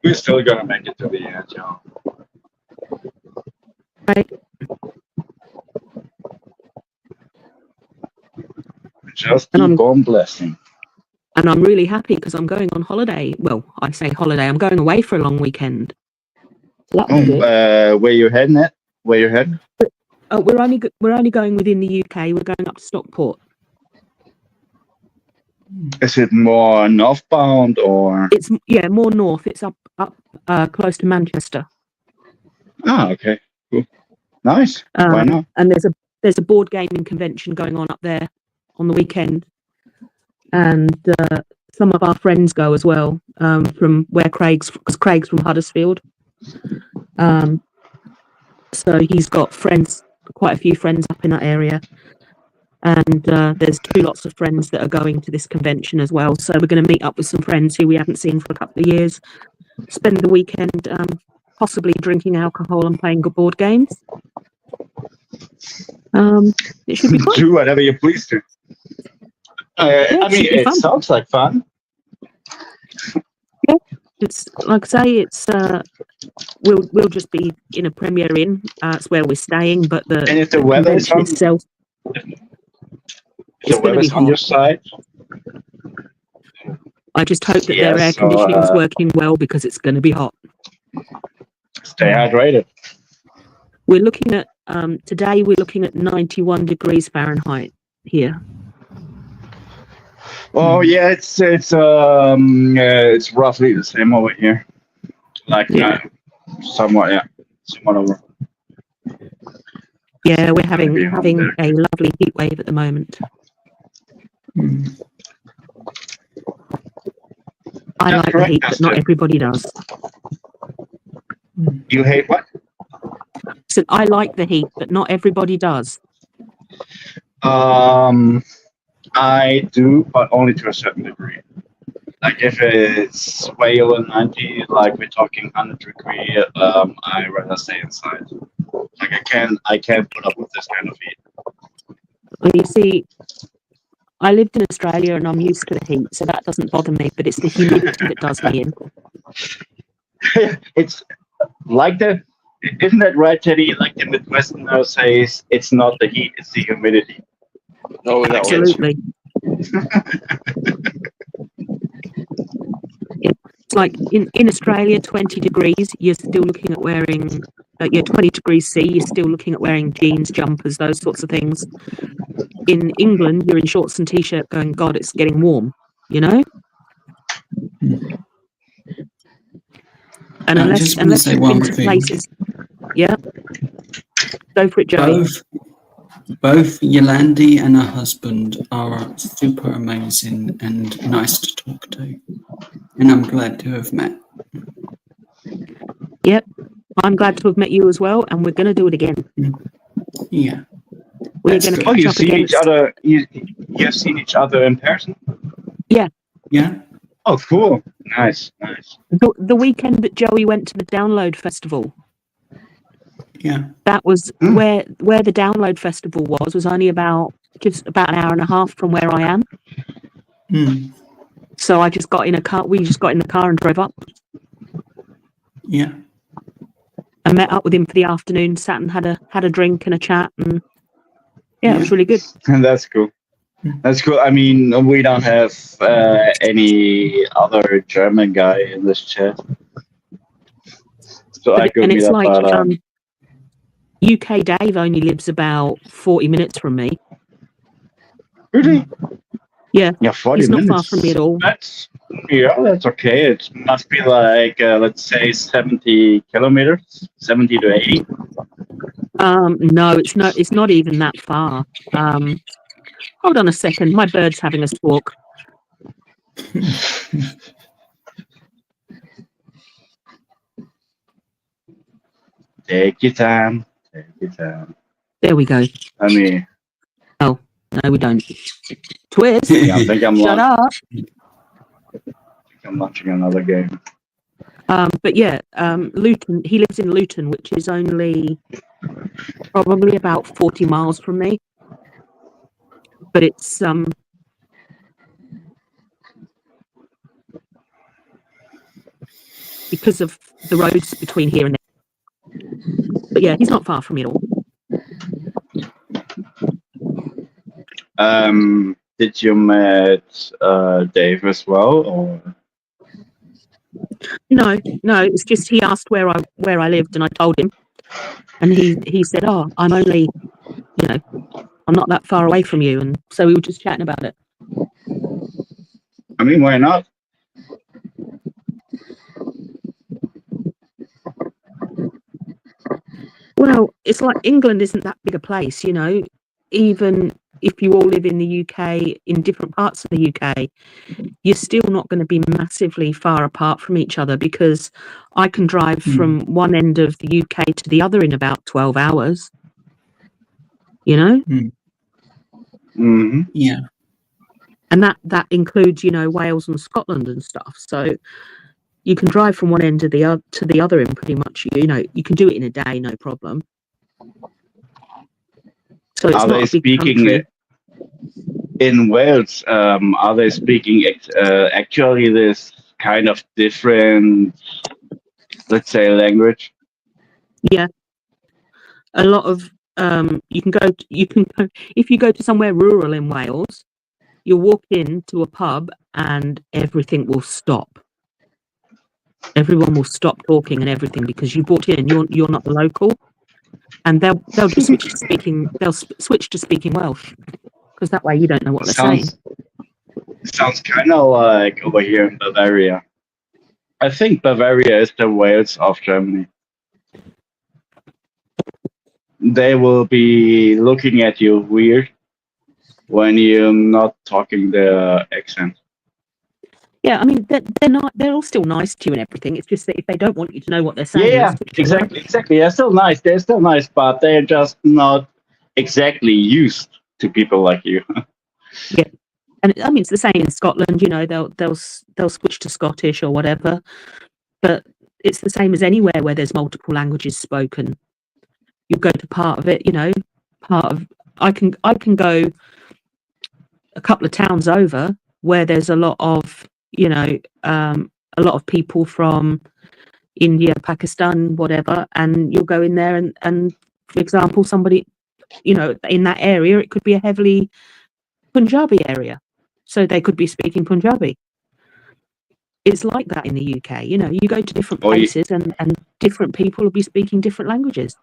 We're still gonna make it to the end, y'all. Right. Just keep on blessing. And I'm really happy because I'm going on holiday. Well, I say holiday. I'm going away for a long weekend. So that'll be good. Where you heading at? Where you heading? We're only going within the UK. We're going up to Stockport. Is it more northbound or? It's more north. It's up close to Manchester. Oh, okay, cool, nice. Why not? And there's a board gaming convention going on up there on the weekend, and some of our friends go as well from where Craig's from Huddersfield. So he's got friends, quite a few friends up in that area. And there's 2 lots of friends that are going to this convention as well. So we're going to meet up with some friends who we haven't seen for a couple of years, spend the weekend possibly drinking alcohol and playing good board games. It should be fun. Do whatever you please to. I mean, it sounds like fun. Yeah, it's like I say, it's we'll just be in a Premier Inn. It's where we're staying, but the And if the weather is convention itself, if the weather's on your side, I just hope that their air conditioning is working well because it's going to be hot. Stay hydrated. We're looking at today. We're looking at 91 degrees Fahrenheit here. Oh yeah, it's roughly the same over here. Like somewhat over. Yeah, we're having a lovely heat wave at the moment. I like the heat, but not everybody does. You hate what? So I like the heat, but not everybody does. I do, but only to a certain degree. Like if it's way over 90, like we're talking 100 degree, I rather stay inside. Like I can't put up with this kind of heat. Well, you see, I lived in Australia and I'm used to the heat, so that doesn't bother me. But it's the humidity that does me in. It's like isn't that right, Teddy? Like the Midwesterner says, it's not the heat, it's the humidity. Oh, no, absolutely. It's like in Australia, 20 degrees, you're still looking at wearing, 20 degrees C, you're still looking at wearing jeans, jumpers, those sorts of things. In England, you're in shorts and t-shirt going, God, it's getting warm, you know? And unless you've been to places, go for it, Joey. Both Yolandi and her husband are super amazing and nice to talk to, and I'm glad to have met. Yep, I'm glad to have met you as well, and we're going to do it again. Yeah, we're going to catch up you've seen again. each other. You've seen each other in person. Yeah. Oh, cool. Nice. The weekend that Joey went to the Download Festival. Yeah. That was where the Download Festival was only just about an hour and a half from where I am. So I just got in a car. We just got in the car and drove up. Yeah. I met up with him for the afternoon, sat and had a drink and a chat, and it was really good. And that's cool. That's cool. I mean, we don't have any other German guy in this chat, so I could meet up. But, UK Dave only lives about 40 minutes from me. Really? Yeah. Yeah, 40 He's minutes. not far from me at all. That's okay. It must be like let's say 70 kilometers, 70 to 80. No, it's not even that far. Hold on a second. My bird's having a squawk. Take your time. There we go. I mean. Oh, no, we don't. Twist. Yeah, I think I'm Shut up. I'm watching another game. But yeah, Luton. He lives in Luton, which is only probably about 40 miles from me. But it's because of the roads between here and there. But yeah, he's not far from me at all. Did you met Dave as well, or? No, it's just he asked where I lived, and I told him, and he said, "Oh, I'm only, I'm not that far away from you," and so we were just chatting about it. I mean, why not? Well, it's like England isn't that big a place, Even if you all live in the UK, in different parts of the UK, you're still not going to be massively far apart from each other, because I can drive from one end of the UK to the other in about 12 hours. You know? Mm-hmm. Yeah. And that includes, you know, Wales and Scotland and stuff. So you can drive from one end to the other in pretty much, you know, you can do it in a day, no problem. So it's Are not they a big speaking country. in Wales? Are they speaking actually this kind of different, let's say, language? Yeah, a lot of you can go if you go to somewhere rural in Wales, you'll walk into a pub and everything will stop. Everyone will stop talking and everything because you bought in and you're not the local, and they'll just switch to speaking. They'll switch to speaking Welsh because that way you don't know what they're saying. Sounds kind of like over here in Bavaria. I think Bavaria is the Wales of Germany. They will be looking at you weird when you're not talking their accent. Yeah, I mean they're not. They're all still nice to you and everything. It's just that if they don't want you to know what they're saying, Yeah, they'll switch to Welsh. exactly. They're still nice. They're still nice, but they're just not exactly used to people like you. Yeah, and I mean it's the same in Scotland. You know, they'll switch to Scottish or whatever, but it's the same as anywhere where there's multiple languages spoken. You go to part of it, you know, I can go a couple of towns over where there's a lot of, you know, a lot of people from India, Pakistan, whatever, and you'll go in there and for example, somebody, you know, in that area, it could be a heavily Punjabi area, so they could be speaking Punjabi. It's like that in the UK, you know, you go to different places and different people will be speaking different languages.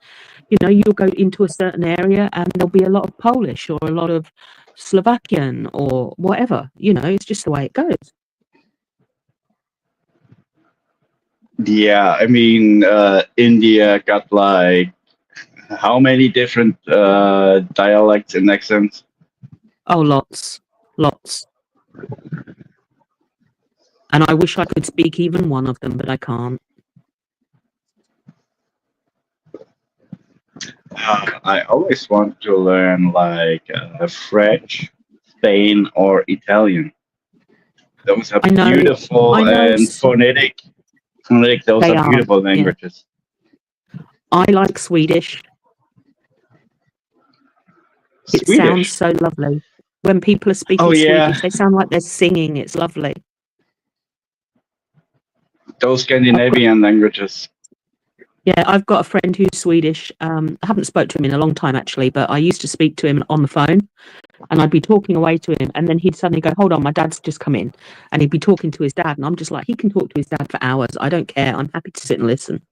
You know, you'll go into a certain area and there'll be a lot of Polish or a lot of Slovakian or whatever, you know, it's just the way it goes. Yeah, I mean, India got like how many different dialects and accents? Oh, lots. And I wish I could speak even one of them, but I can't. I always want to learn like French, Spain, or Italian. Those are beautiful and phonetic. Those They are are, beautiful yeah. languages. I like Swedish. It sounds so lovely. When people are speaking Swedish, they sound like they're singing. It's lovely. Those Scandinavian languages. Yeah, I've got a friend who's Swedish. I haven't spoke to him in a long time, actually, but I used to speak to him on the phone and I'd be talking away to him and then he'd suddenly go, hold on, my dad's just come in, and he'd be talking to his dad and I'm just like, he can talk to his dad for hours. I don't care. I'm happy to sit and listen.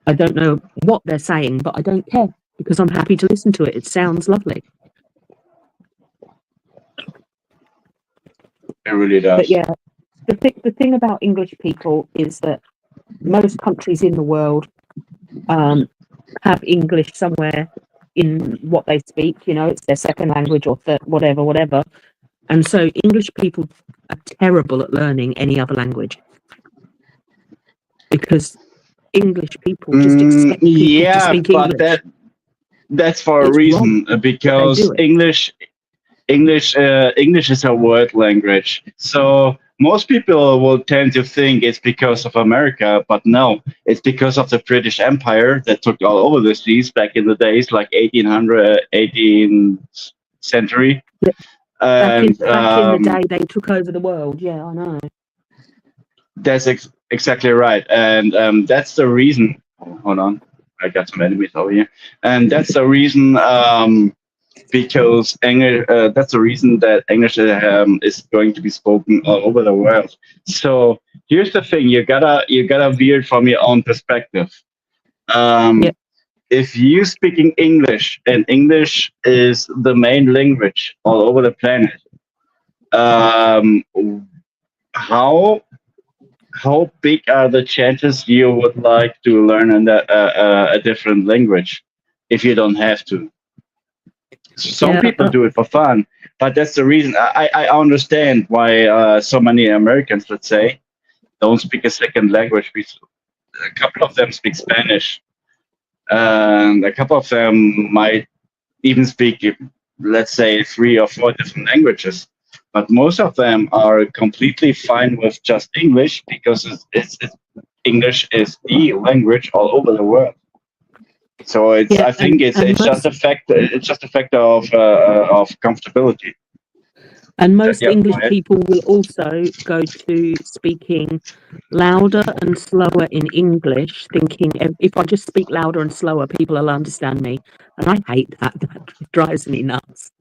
I don't know what they're saying, but I don't care because I'm happy to listen to it. It sounds lovely. It really does. But yeah, the thing about English people is that most countries in the world have English somewhere in what they speak. You know, it's their second language or whatever. And so English people are terrible at learning any other language because English people just expect people to speak English. But that's for a reason, because English is a word language. So most people will tend to think it's because of America, but no, it's because of the British Empire that took all over the seas back in the days, like 18th century. Yeah. And back in the day, they took over the world. Yeah, I know. That's exactly right, and that's the reason. Hold on, I got some enemies over here, and that's the reason. Because English, that's the reason that English is going to be spoken all over the world. So here's the thing: you gotta view it from your own perspective. If you speaking English and English is the main language all over the planet, how big are the chances you would like to learn a different language if you don't have to? Some Yeah, people do it for fun, but that's the reason. I understand why so many Americans, let's say, don't speak a second language. A couple of them speak Spanish, and a couple of them might even speak, let's say, 3 or 4 different languages. But most of them are completely fine with just English because English is the language all over the world. So it's yeah, I think it's and just a most factor. It's just a factor of comfortability. and most Yeah, go English ahead. people will also go to speaking louder and slower in English, thinking if I just speak louder and slower, people will understand me. And I hate that. That drives me nuts.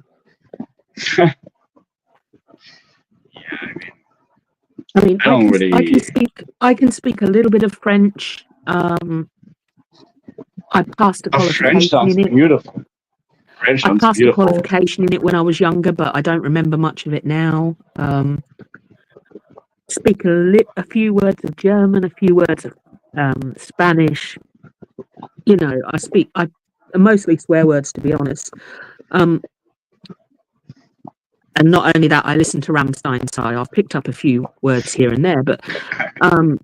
I mean, I don't really. I can speak a little bit of French. I passed a Oh, French qualification sounds in it. beautiful. French I sounds passed a beautiful. qualification in it when I was younger, but I don't remember much of it now. Speak a few words of German, a few words of Spanish. You know, I mostly swear words, to be honest. And not only that, I listen to Rammstein, so I've picked up a few words here and there. But I'm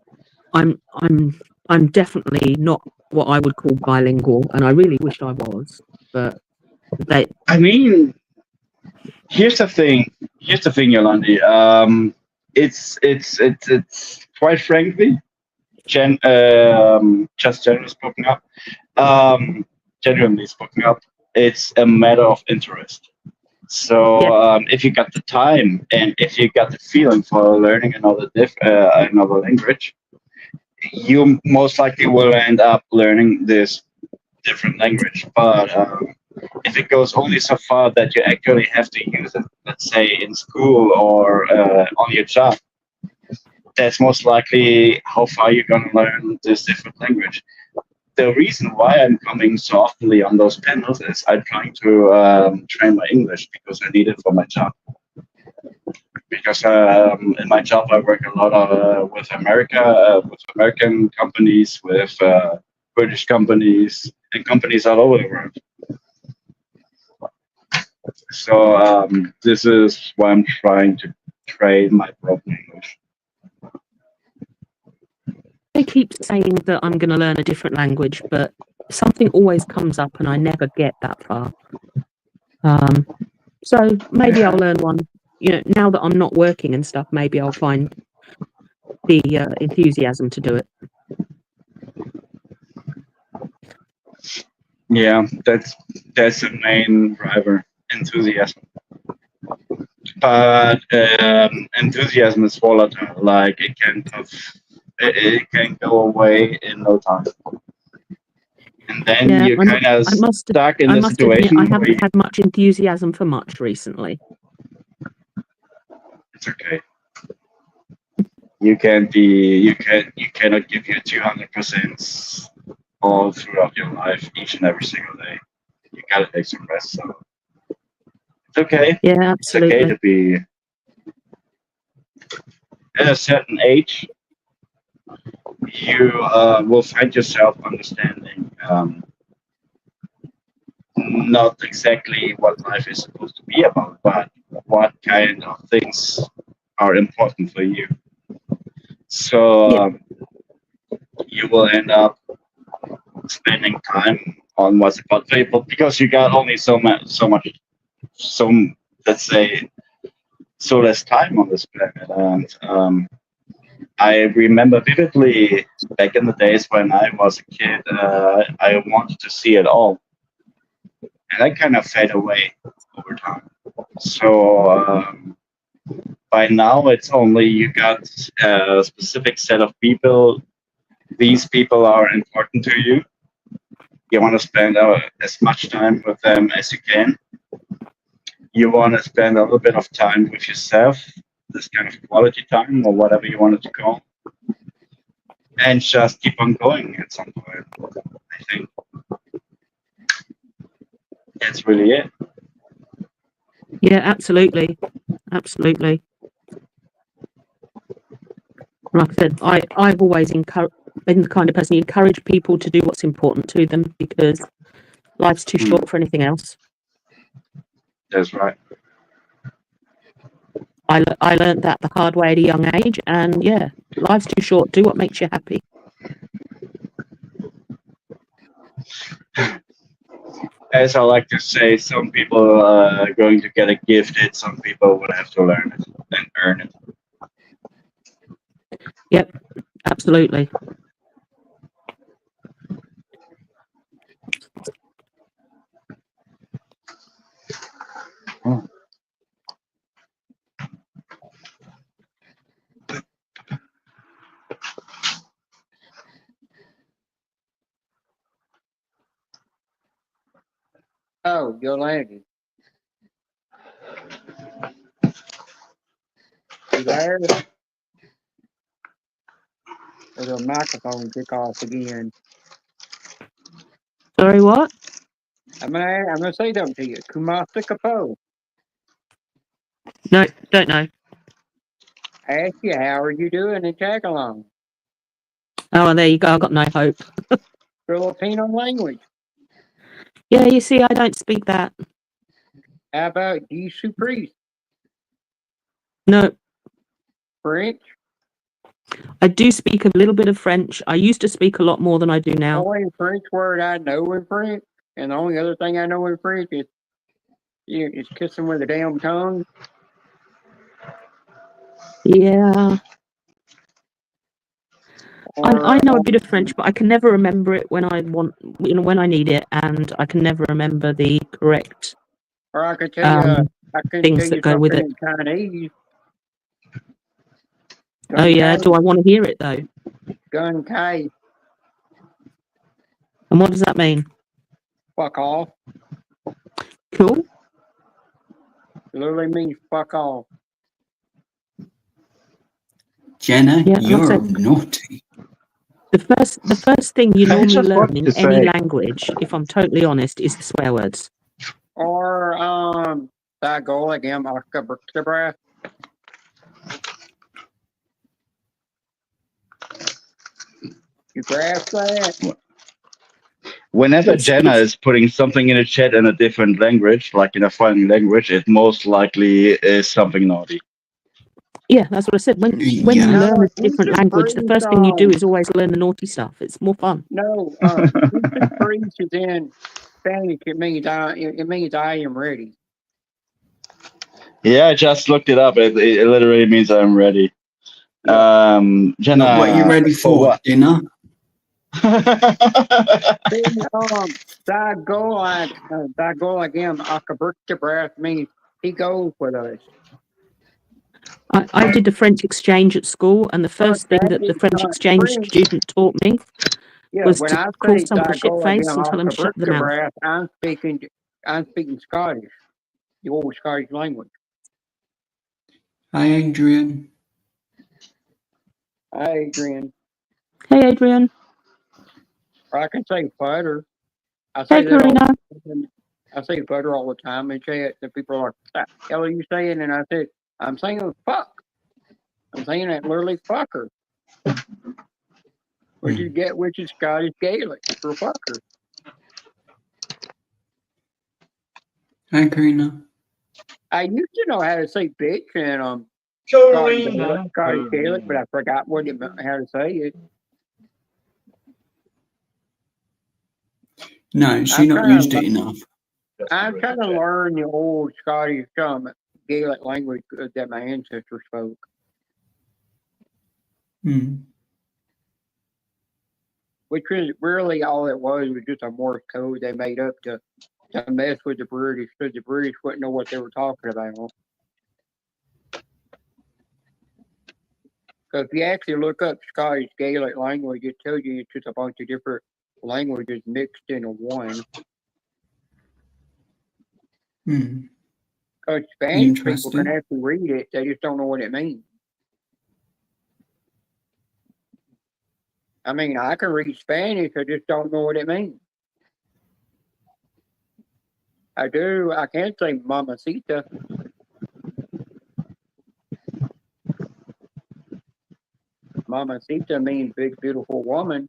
definitely not what I would call bilingual, and I really wish I was. But I mean, here's the thing, Yolandi. It's quite frankly, just generally spoken up. Genuinely spoken up, it's a matter of interest. So if you got the time and if you got the feeling for learning another language, you most likely will end up learning this different language. But if it goes only so far that you actually have to use it, let's say in school or on your job, that's most likely how far you're going to learn this different language. The reason why I'm coming so often on those panels is I'm trying to train my English because I need it for my job. Because in my job I work a lot with American companies, with British companies, and companies all over the world. So this is why I'm trying to train my broken English. I keep saying that I'm going to learn a different language, but something always comes up and I never get that far. So maybe I'll learn one. You know, now that I'm not working and stuff, maybe I'll find the enthusiasm to do it. Yeah, that's the main driver, enthusiasm. But enthusiasm is volatile. Like it can go away in no time, and then you're kind of stuck in the situation. I haven't had much enthusiasm for much recently. It's okay. You cannot give your 200% all throughout your life, each and every single day. You gotta take some rest. So it's okay. Yeah, absolutely. It's okay to be at a certain age. You will find yourself understanding not exactly what life is supposed to be about, but what kind of things are important for you. So you will end up spending time on what's important for you, because you got only so let's say, so less time on this planet. And I remember vividly back in the days when I was a kid, I wanted to see it all. And that kind of fade away over time. So by now, it's only you got a specific set of people. These people are important to you. You want to spend as much time with them as you can. You want to spend a little bit of time with yourself, this kind of quality time or whatever you want it to call, and just keep on going at some point. I think that's really it. Yeah, absolutely. Absolutely. Like I said, I've always been the kind of person who encourage people to do what's important to them, because life's too short for anything else. That's right. I learned that the hard way at a young age, and yeah, life's too short. Do what makes you happy. As I like to say, some people are going to get it gifted, some people will have to learn it and earn it. Yep, absolutely. Oh, Yolandi. You there? Or the microphone took off again. Sorry, what? I'm gonna say something to you. Kumasta Kapo. No, don't know. Ask you, how are you doing in Tagalong? Oh, there you go. I've got no hope. Filipino language. Yeah, you see, I don't speak that. How about Jesu priest? No, French? I do speak a little bit of French. I used to speak a lot more than I do The now. only French word I know in French, and the only other thing I know in French is kissing with a damn tongue. Yeah. Or, I know a bit of French, but I can never remember it when I want, when I need it, and I can never remember the correct or I could tell you, things that go with something it. in Chinese. Oh yeah, Gun do I want to hear it though? Gun Kai, And what does that mean? fuck off. Cool. Literally means fuck off. Jenna, Yeah, and you're also naughty. the first thing you I normally just learn wanted in to any say, language, if I'm totally honest, is the swear words. Or that goal again, breath. You grasp that? whenever It's Jenna is putting something in a chat in a different language, like in a foreign language, it most likely is something naughty. yeah, that's what I said. When you Yeah. learn No, a different language, the first thing you do is always learn the naughty stuff. It's more fun. No, Houston Priest is in Spanish. It means I am ready. Yeah, I just looked it up. It literally means I'm ready. Jenna, What are you ready for? what? Dinner? That goal again, breath means he goes with us. I did the French exchange at school, and the first thing that the French exchange student taught me was when to I call say someone that shit goal face again, and tell them shut their mouth. breath, I'm speaking Scottish, the old Scottish language. Hi, Adrian. Hi, Adrian. Hey, Adrian. Or I can say butter. I Hey, say that all Karina. the time. I say butter all the time and say it, and people are like, "What the hell are you saying?" And I said, "I'm saying fuck. I'm saying that literally fucker, which is Scottish Gaelic for fucker." Hi, Karina. I used to know how to say bitch and Scottish Gaelic, but I forgot how to say it. No, she not used it enough. I'm trying to learn the old Scottish Gaelic language that my ancestors spoke. Which was really all it was just a Morse code they made up to mess with the British, because the British wouldn't know what they were talking about. Because if you actually look up Scottish Gaelic language, it tells you it's just a bunch of different languages mixed into one. Because Spanish people can actually read it, they just don't know what it means. I mean, I can read Spanish, I just don't know what it means. I do. I can't say mamacita. Mamacita means big, beautiful woman.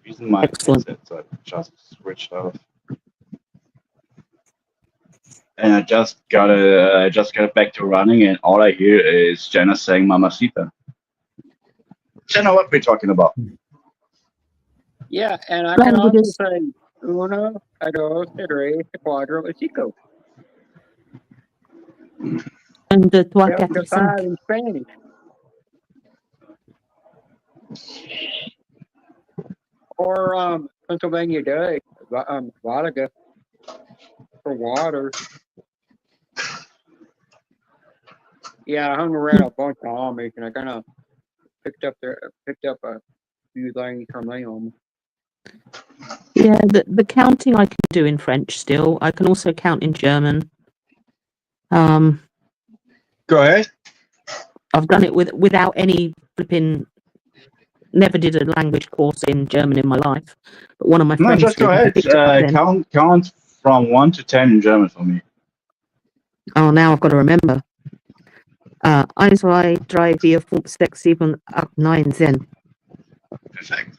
Using my headset, so I just switched off. and I just got it back to running, and all I hear is Jenna saying "Mamacita." Jenna, what we talking about? Yeah, and I can also Languages. say uno, dos, tres, cuatro, cinco. And the trois, Count to quatre, five cinq. in Spanish. Or Pennsylvania Dutch, vodka for water. Yeah, I hung around a bunch of Amish, and I kind of picked up a few things from them. Yeah, the counting I can do in French still. I can also count in German. Go ahead. I've done it without any flipping. Never did a language course in German in my life, but one of my No, friends just did. go and he ahead. picked it up then. Count from 1 to 10 in German for me. Oh, now I've got to remember. 1, 2, 3, 4, 5, 6, 7, 8, 9, 10. Perfect.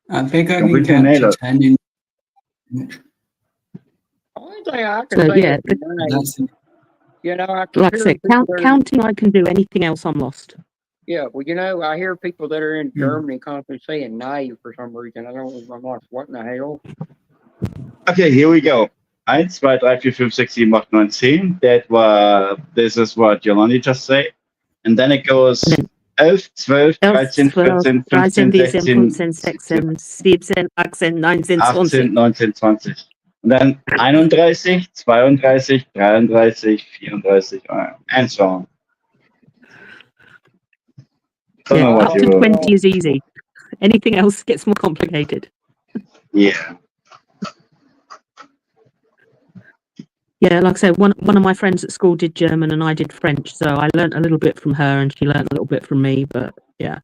I think I can Completely count nailed to it. 10 in. Only thing I can So say yeah, is nice. You know, I keep like I hearing said, people that are, counting I can do. Anything else, I'm lost. yeah, well, you know, I hear people that are in Germany constantly saying knife for some reason. I'm like, what in the hell? Okay, here we go. 1, 2, 3, 4, 5, 6, 7, 8, 9, 10. This is what Yolandi just said. And then it goes 11, 12, 13, 14, 15, 16, 17, 18, 19, 20. 18, 19, 20. Und dann 31, 32, 33, 34, and so on. Don't know Yeah, what up to you 20 is easy. Anything else gets more complicated. Yeah. Yeah, like I said, one of my friends at school did German and I did French, so I learnt a little bit from her and she learnt a little bit from me, but yeah.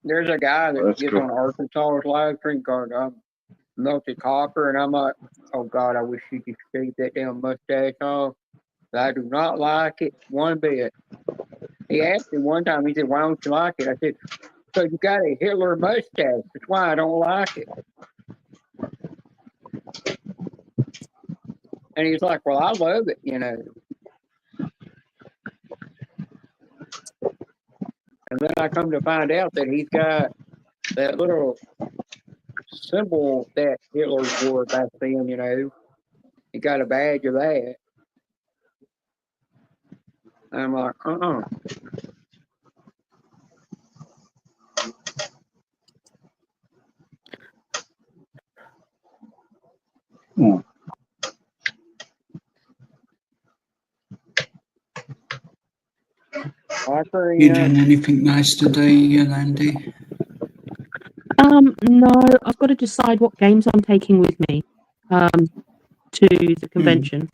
There's a guy that That's gets cool. on Arkansas's live stream called Melted Copper, and I'm like, oh God, I wish he could shave that damn mustache off. I do not like it one bit. He asked me one time, he said, why don't you like it? I said, so you got a Hitler mustache. That's why I don't like it. And he's like, well, I love it, you know. And then I come to find out that he's got that little symbol that Hitler wore back then, you know. He got a badge of that. And I'm like, Hmm. You doing anything nice today, Yolandi? No, I've got to decide what games I'm taking with me to the convention.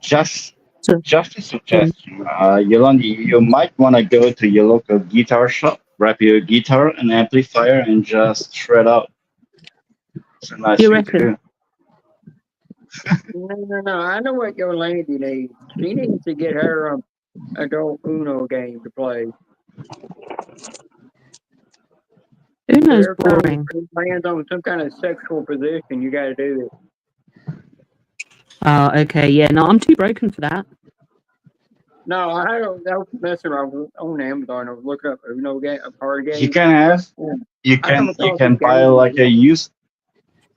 Just a suggestion. Yolandi, you might want to go to your local guitar shop, grab your guitar and amplifier, and just shred out. It's a nice You thing to reckon? do. no. I know what Yolandi needs. She needs to get her adult Uno game to play. Uno's Every time boring. you lands on some kind of sexual position, you got to do it. Oh, okay, yeah, no, I'm too broken for that. No, I was messing around on Amazon. I was looking up Uno game, a party game. You can have. You can buy like a used.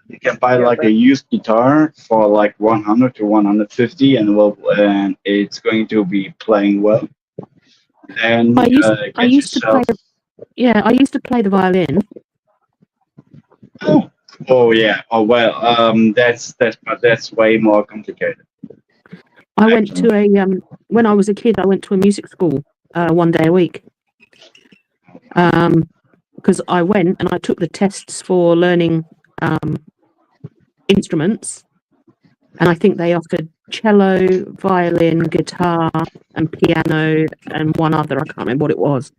You can buy like a used guitar for like 100 to 150, and it's going to be playing well. And I used to play. Yeah, I used to play the violin. Oh yeah. Oh well. That's way more complicated. I went to a when I was a kid. I went to a music school 1 day a week. Because I went and I took the tests for learning instruments, and I think they offered cello, violin, guitar, and piano, and one other. I can't remember what it was.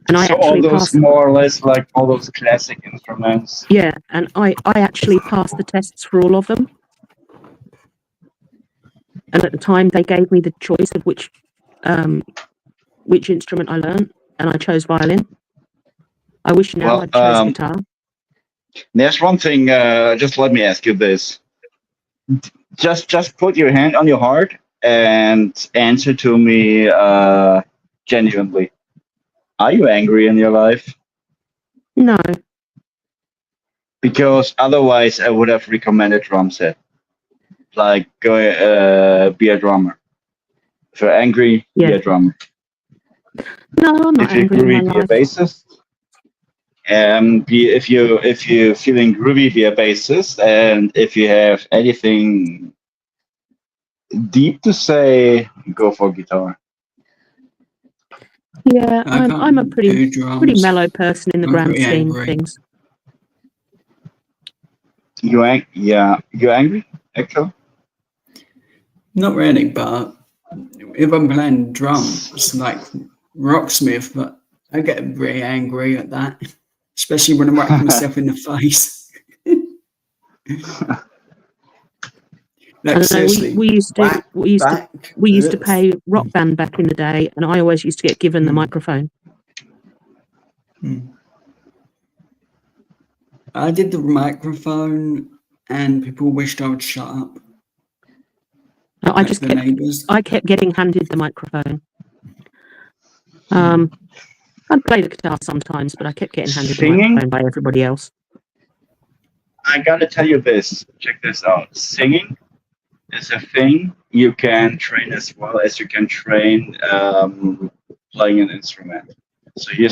And I So all actually those passed. more or less like all those classic instruments. Yeah, and I actually passed the tests for all of them. And at the time, they gave me the choice of which instrument I learned. and I chose violin. I wish now Well, I'd chose guitar. there's one thing. Just let me ask you this. Just put your hand on your heart and answer to me genuinely. Are you angry in your life? No. Because otherwise, I would have recommended drum set. Like, go be a drummer. If you're angry, be a drummer. No, I'm not If you're angry in groovy, my be a life. bassist. If you're feeling groovy, be a bassist. And if you have anything deep to say, go for guitar. Yeah, I'm a pretty mellow person in the I'm grand pretty scheme of angry. things. You angry, actually? Not really, but if I'm playing drums, like Rocksmith, but I get very angry at that, especially when I whack myself in the face. I Like don't know, seriously, we used to back. play rock band back in the day, and I always used to get given the microphone. I did the microphone, and people wished I would shut up. No, Like the neighbours. I kept getting handed the microphone. I'd play the guitar sometimes, but I kept getting handed the Singing? microphone by everybody else. I gotta tell you this. Check this out. Singing is a thing you can train as well as you can train playing an instrument. So you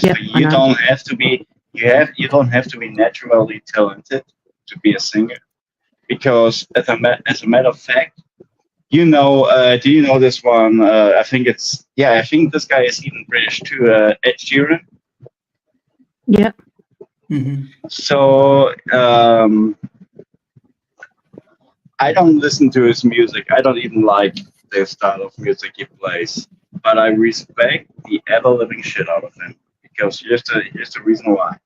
don't have to be you don't have to be naturally talented to be a singer, because as a matter of fact, do you know this one? I think this guy is even British too. Ed Sheeran. Yeah. So I don't listen to his music. I don't even like the style of music he plays. But I respect the ever living shit out of him, because here's the reason why.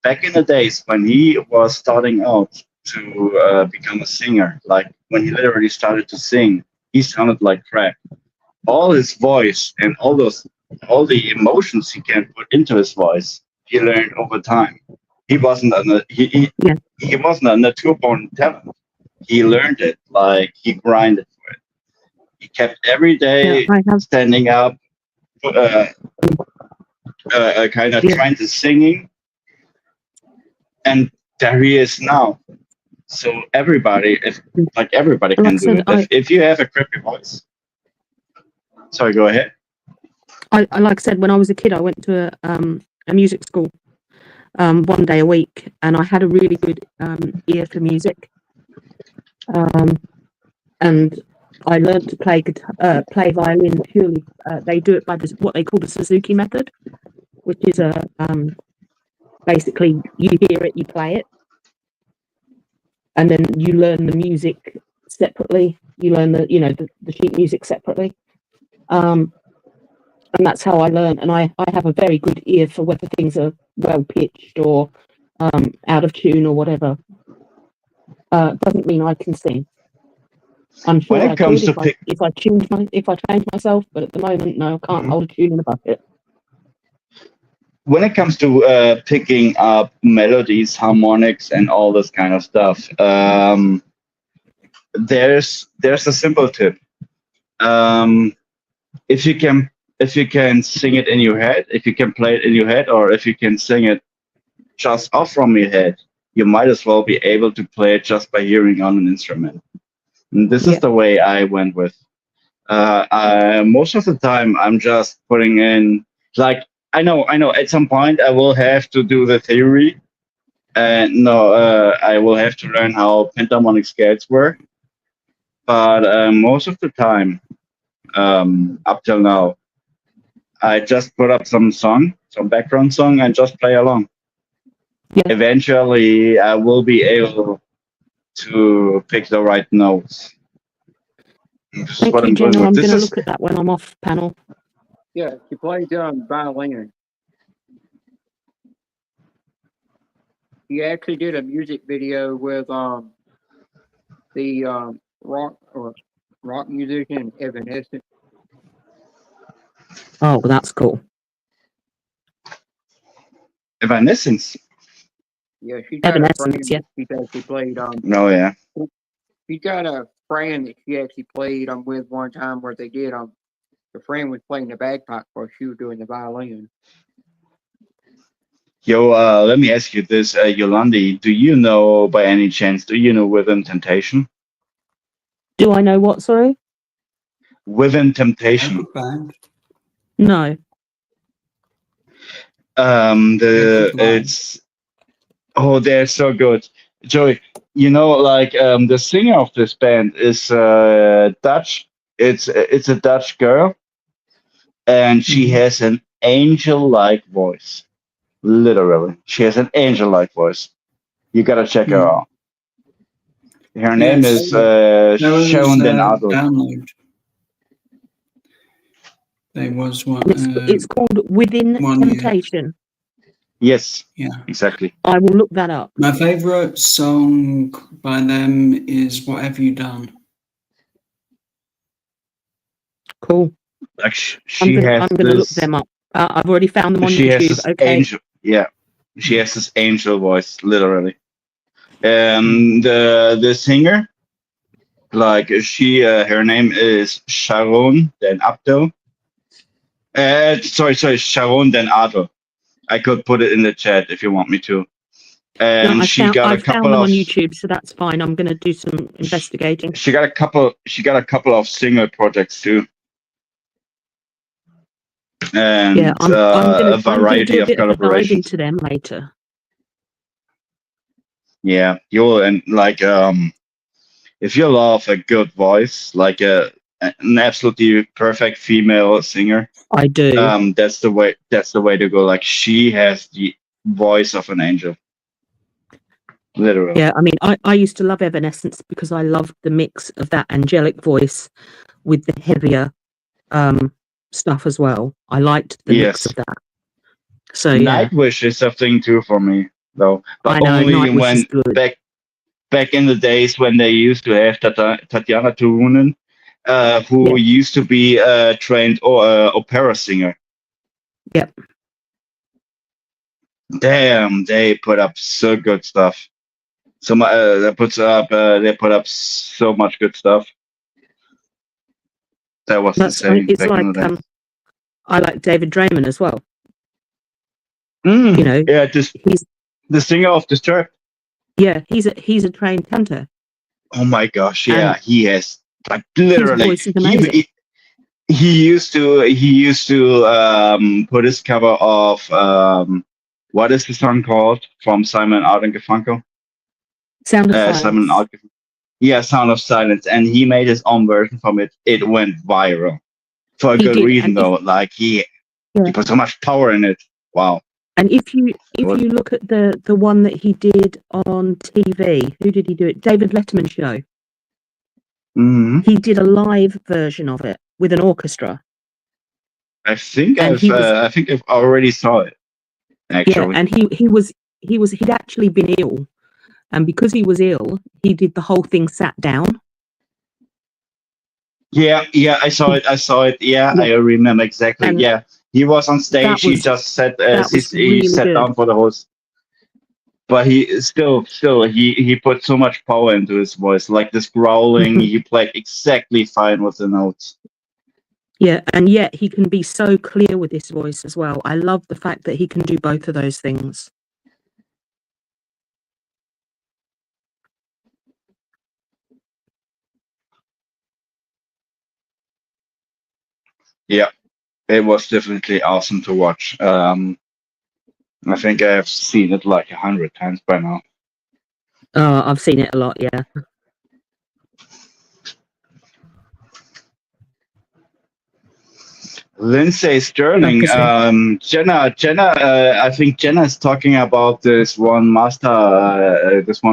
Back in the days when he was starting out to become a singer, like when he literally started to sing, he sounded like crap. All his voice and all the emotions he can put into his voice, he learned over time. He wasn't he wasn't a natural-born talent. He learned it, like he grinded for it. He kept every day standing up, kind of trying to singing, and there he is now. So everybody can do it. If you have a crappy voice. Sorry, go ahead. I like I said, when I was a kid, I went to a music school 1 day a week, and I had a really good ear for music. And I learned to play violin purely. They do it by what they call the Suzuki method, which is basically you hear it, you play it, and then you learn the music separately. You learn the sheet music separately. And that's how I learn. And I have a very good ear for whether things are well pitched or out of tune or whatever. Doesn't mean I can sing. I'm sure I could if I change myself, but at the moment, no, I can't hold a tune in a bucket. When it comes to picking up melodies, harmonics, and all this kind of stuff, there's a simple tip. If you can sing it in your head, if you can play it in your head, or if you can sing it just off from your head, you might as well be able to play it just by hearing on an instrument. And this is the way I went with. Most of the time, I'm just putting in, like, I know. At some point, I will have to do the theory, and I will have to learn how pentarmonic scales work. But most of the time, up till now, I just put up some background song, and just play along. Eventually, I will be able to pick the right notes. This is what I'm going with. I'm going to look at that when I'm off panel. Yeah, he plays violin. He actually did a music video with the rock musician Evanescence. Oh, well, that's cool. Evanescence. Yeah, she's got a friend Evanescence, yeah. that she's actually played Oh yeah. she's got a friend that she actually played with one time where they did the friend was playing the bagpipe while she was doing the violin. Yo, let me ask you this, Yolandi. Do you know by any chance? Do you know Within Temptation? Do I know what? Sorry. Within Temptation. No. It's they're so good. Joey, you know, like the singer of this band is Dutch. It's a Dutch girl, and she has an angel-like voice. Literally, she has an angel-like voice. You gotta check her out. Her name is Sharon Den Adel. Download. There was one. It's called Within Temptation. Yes. Yeah. Exactly. I will look that up. My favorite song by them is "What Have You Done." Cool. Like I'm gonna look them up. I've already found them on She has YouTube. this Okay. angel. Yeah, she has this angel voice, literally. The singer, like her name is Sharon Den Abdel. Sorry, Sharon Den Adel. I could put it in the chat if you want me to. And No, she I got a found couple them of on YouTube, so that's fine. I'm gonna do some investigating. she got a couple of single projects too. And Yeah, I'm a gonna variety do a of bit of a dive collaborations. into them later. Yeah, if you love a good voice, like an absolutely perfect female singer, I do. that's the way to go. Like she has the voice of an angel. Literally. Yeah, I mean, I used to love Evanescence because I loved the mix of that angelic voice with the heavier stuff as well. I liked the mix Yes. of that. So yeah, Nightwish is a thing too for me, though. But I know, only Nightwish is when good. back in the days when they used to have Tatiana Turunen, who used to be a trained opera singer. Yep. Damn, they put up so good stuff. They put up so much good stuff. That was insane It's back like in the day. I like David Draymond as well. Mm, You know, yeah, just he's the singer of Disturbed. yeah, he's a trained cantor. Oh my gosh, yeah, And he has like his literally. voice is amazing. He used to put his cover of what is the song called from Simon and Garfunkel? Sound of Simon Silence. Yeah, Sound of Silence, and he made his own version from it. It went viral for a He good did, reason, and though. Like he put so much power in it. Wow. And if you look at the one that he did on TV, who did he do it? David Letterman show. Mm-hmm. He did a live version of it with an orchestra. I think And I've already saw it. Actually, Yeah, and he'd actually been ill, and because he was ill, he did the whole thing sat down. yeah, I saw it. Yeah, I remember exactly. And yeah, he was on stage. that He was- just sat. that was He really sat good. down for the host. But he still he put so much power into his voice, like this growling. He played exactly fine with the notes. Yeah, and yet he can be so clear with his voice as well. I love the fact that he can do both of those things. Yeah, it was definitely awesome to watch. I think I have seen it like 100 times by now. I've seen it a lot, yeah. Lindsay Sterling, Jenna. I think Jenna is talking about this one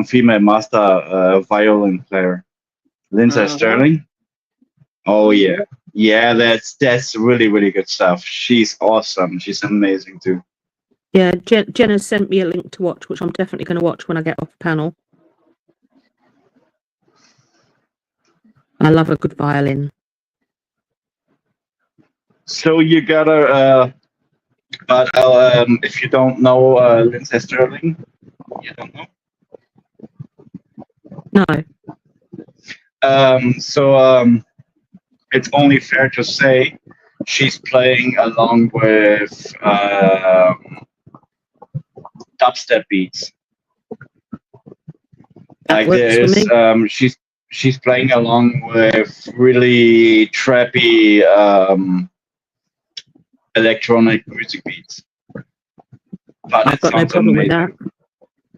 female master violin player, Lindsay Sterling. Oh yeah, that's really really good stuff. She's awesome. She's amazing too. Yeah, Jenna sent me a link to watch, which I'm definitely going to watch when I get off panel. I love a good violin. So you gotta, but if you don't know Lindsey Sterling, you don't know. No. It's only fair to say she's playing along with dubstep beats. That Like works for me. she's playing along with really trappy electronic music beats. But I've got no problem with that.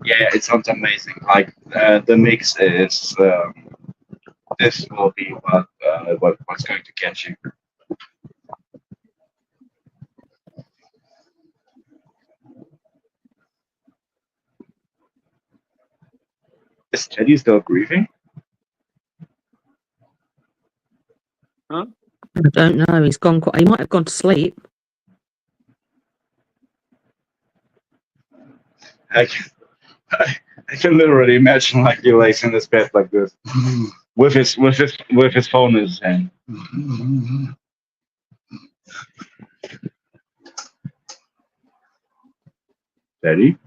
Yeah, it sounds amazing. Like the mix is this will be what's going to catch you. Is Teddy still grieving? Huh? I don't know. He's gone. He might have gone to sleep. I can literally imagine like he lays in his bed like this, with his phone in his hand. Teddy.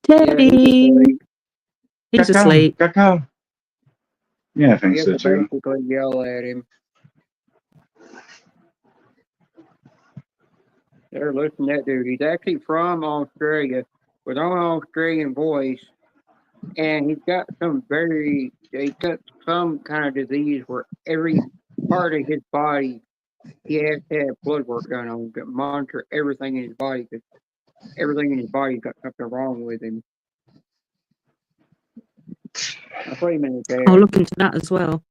Teddy. He's asleep. Cacao. Yeah, I think You so have to too. basically yell at him. They're listening to that dude. He's actually from Australia with an Australian voice, and he's got some kind of disease where every part of his body he has to have blood work done on to monitor everything in his body because everything in his body's got something wrong with him. I'll put him in the bed. I'll look into that as well.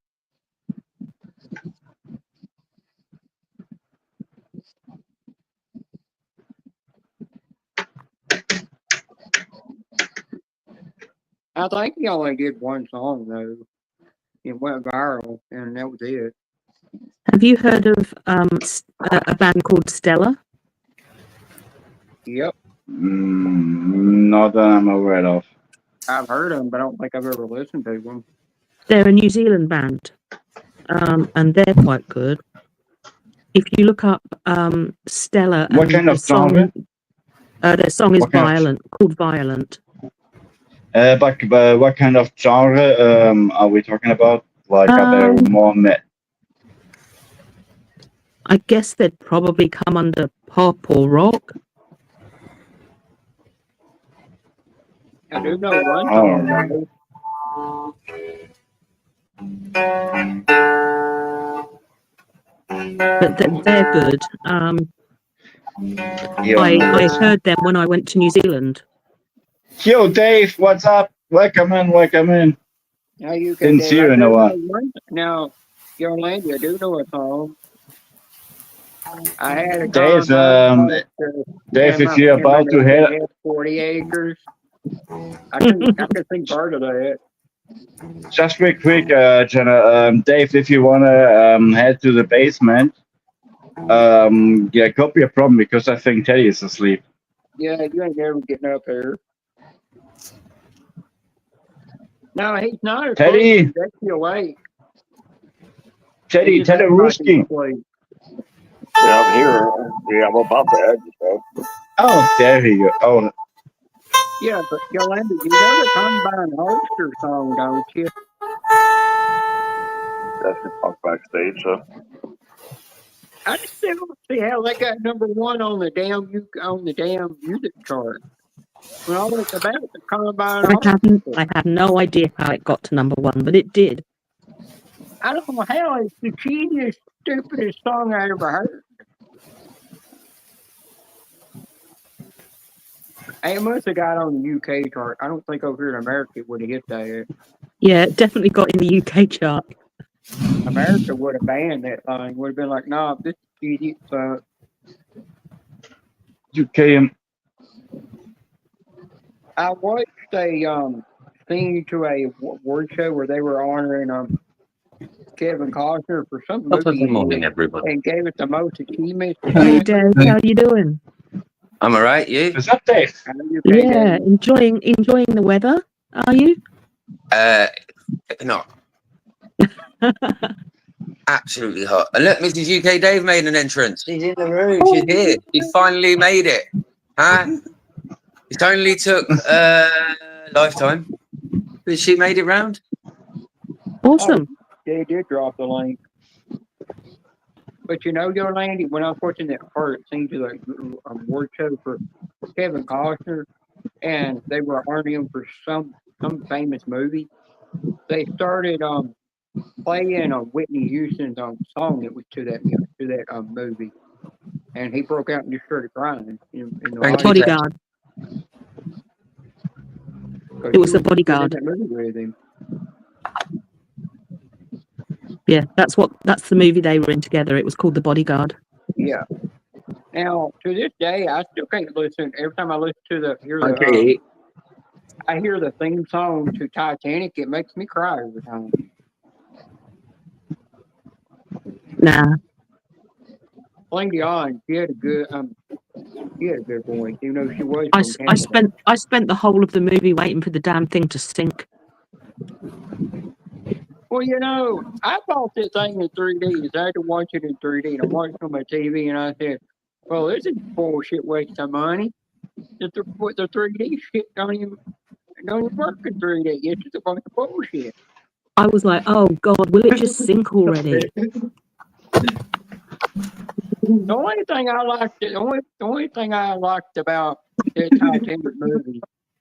I think he only did one song though. It went viral, and that was it. Have you heard of a band called Stella? Yep, Not that I'm aware of. I've heard them, but I don't think I've ever listened to them. They're a New Zealand band, and they're quite good. If you look up Stella, What and kind of genre? their song is What kind of- Violent, called Violent. But what kind of genre are we talking about? Like, are they more I guess they'd probably come under pop or rock. I do know one Oh, song right. though. But they're good. I heard them when I went to New Zealand. Yo, Dave, what's up? Welcome in, welcome in. Now you can. Didn't see you in a while. Now, Yolanda, I do know a song. I had a Dave, combine, Dave, if you're about to had head, 40 acres. I can sing part of that. just real quick, Jenna, Dave, if you wanna head to the basement, yeah, could be a problem because I think Teddy is asleep. Yeah, you ain't never getting up there. No, he's not asleep. Teddy! He's actually awake. Teddy, He's Teddy acting like Ruski. he's asleep. Yeah, I'm here. Yeah, I'm about to add you, Oh, there you go. Oh, Yeah, but Yolanda, you know the Combine Holster song, don't you? That's the talk backstage. So I just still don't see how they got #1 on the damn music chart. When all it's about the Combine Holster. I have no idea how it got to #1, but it did. I don't know how it's the cheesiest, stupidest song I ever heard. It must have got on the UK chart. I don't think over here in America it would have hit that. Yeah, it definitely got in the UK chart. America would have banned that thing. Would have been like, nah, this is cheesy. So UK. I watched a thing to a award show where they were honoring Kevin Costner for some Top of movie the morning, everybody. and gave it the most achievements. Hey Dave, how you doing? I'm alright, you? Is that Dave? Yeah, enjoying the weather. Are you? Not Absolutely hot. And look, Mrs. UK Dave made an entrance. She's in the room. She's here. She finally made it. Huh? It only took lifetime, but she made it round. Awesome. They did drop the link. But you know, Yolandi, when I was watching that part, it seemed to like award show for Kevin Costner, and they were honoring him for some famous movie. They started playing Whitney Houston's song that was to that movie, and he broke out and just started crying. In the audience. Bodyguard. It was The Bodyguard. That movie with him. Yeah, that's the movie they were in together. It was called The Bodyguard. Yeah. Now, to this day, I still can't listen. Every time I listen to I hear the theme song to Titanic, it makes me cry every time. Nah. Celine Dion, she had a good voice, even though she was. I spent the whole of the movie waiting for the damn thing to sink. Well, you know, I bought this thing in 3D. I had to watch it in 3D. And I watched it on my TV, and I said, "Well, this is bullshit, waste of money. The 3D shit don't even work in 3D. It's just a bunch of bullshit." I was like, "Oh God, will it just sink already?" The only thing I liked about the Titanic movie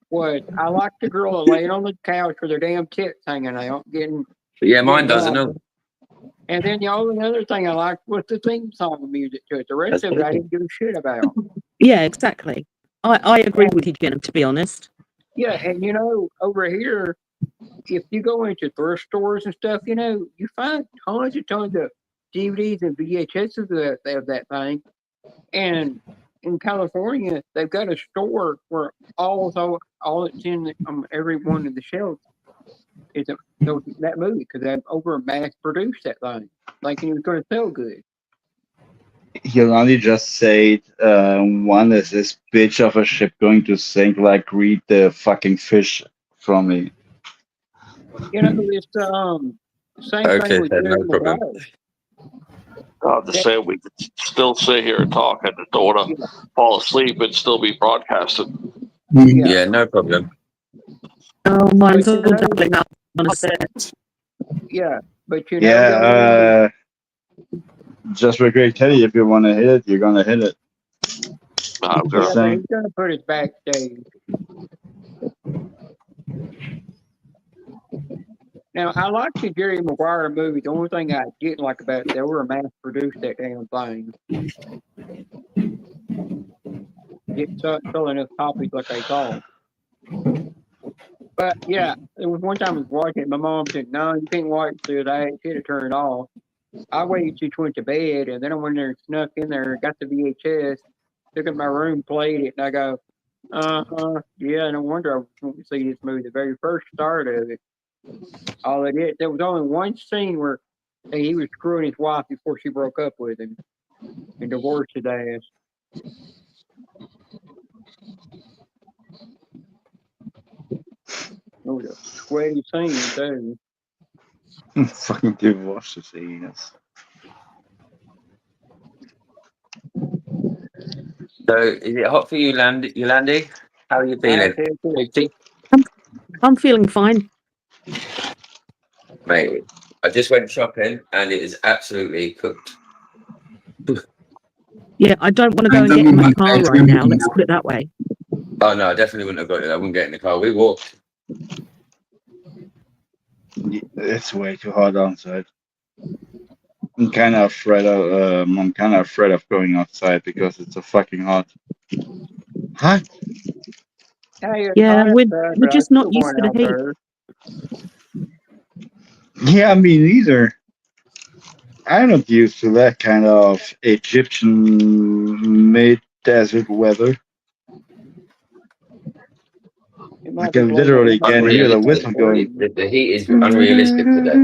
was I liked the girl that laid on the couch with her damn tits hanging out, getting. Yeah, mine doesn't know. And then the only other thing I liked was the theme song music to it. The rest of it I didn't give a shit about. Yeah, exactly. I agree with you, Jen, to be honest. Yeah, and you know, over here, if you go into thrift stores and stuff, you know, you find tons of DVDs and VHSs of that thing. And in California, they've got a store where all that's in every one of the shelves is that movie, because they've mass produced that thing, thinking it was going to sell good. Yolandi just said, one is this bitch of a ship going to sink, like, read the fucking fish from me. You know, it's same thing with no problem. God, to say we could still sit here and talk. I don't want to fall asleep and still be broadcasted. Yeah, no problem. Oh, mine's all doubling up on a set. Yeah, but you know. Yeah, just real quick, Teddy, if you want to hit it, you're going to hit it. I'm He's going to put it backstage. Now, I like the Jerry Maguire movie. The only thing I didn't like about it, they were mass-produced that damn thing. Get selling us copies like they call. But, yeah, there was one time I was watching it. My mom said, "No, you can't watch it today. It should have turned off." I waited till she went to bed, and then I went there and snuck in there, got the VHS, took it to my room, played it, and I go, yeah, no wonder I want to see this movie, the very first start of it. All it did, there was only one scene where he was screwing his wife before she broke up with him and divorced his ass. It was a sweaty scene, too. Fucking divorce the scenes. So, is it hot for you, Yolandi? How are you feeling? I'm feeling fine. Mate, I just went shopping and it is absolutely cooked. Yeah, I don't want to go and get in my car right now. Let's put it that way. Oh no, I definitely wouldn't have got it. I wouldn't get in the car. We walked. It's way too hot outside. I'm kind of afraid of going outside because it's so fucking hot. Huh? Yeah, we're just not used to the heat. Yeah, me neither. I'm not used to that kind of Egyptian-made desert weather. I can literally get hear the whistle going. The heat is unrealistic today.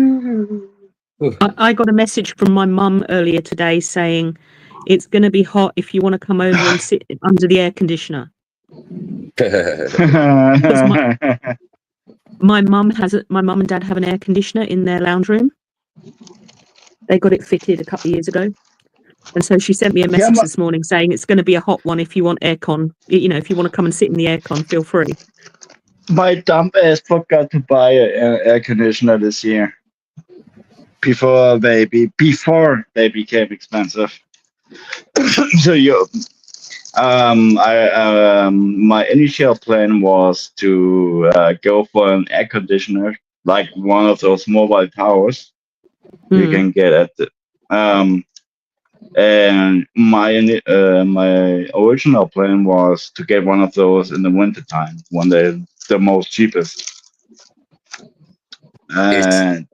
I got a message from my mum earlier today saying it's going to be hot if you want to come over and sit under the air conditioner. My mum and dad have an air conditioner in their lounge room, They got it fitted a couple of years ago. And so she sent me a message this morning saying it's going to be a hot one if you want aircon. You know, if you want to come and sit in the aircon, feel free. My dumb ass forgot to buy an air conditioner this year. Before they became expensive. So my initial plan was to go for an air conditioner, like one of those mobile towers you can get at the and my original plan was to get one of those in the wintertime when they're the most cheapest. And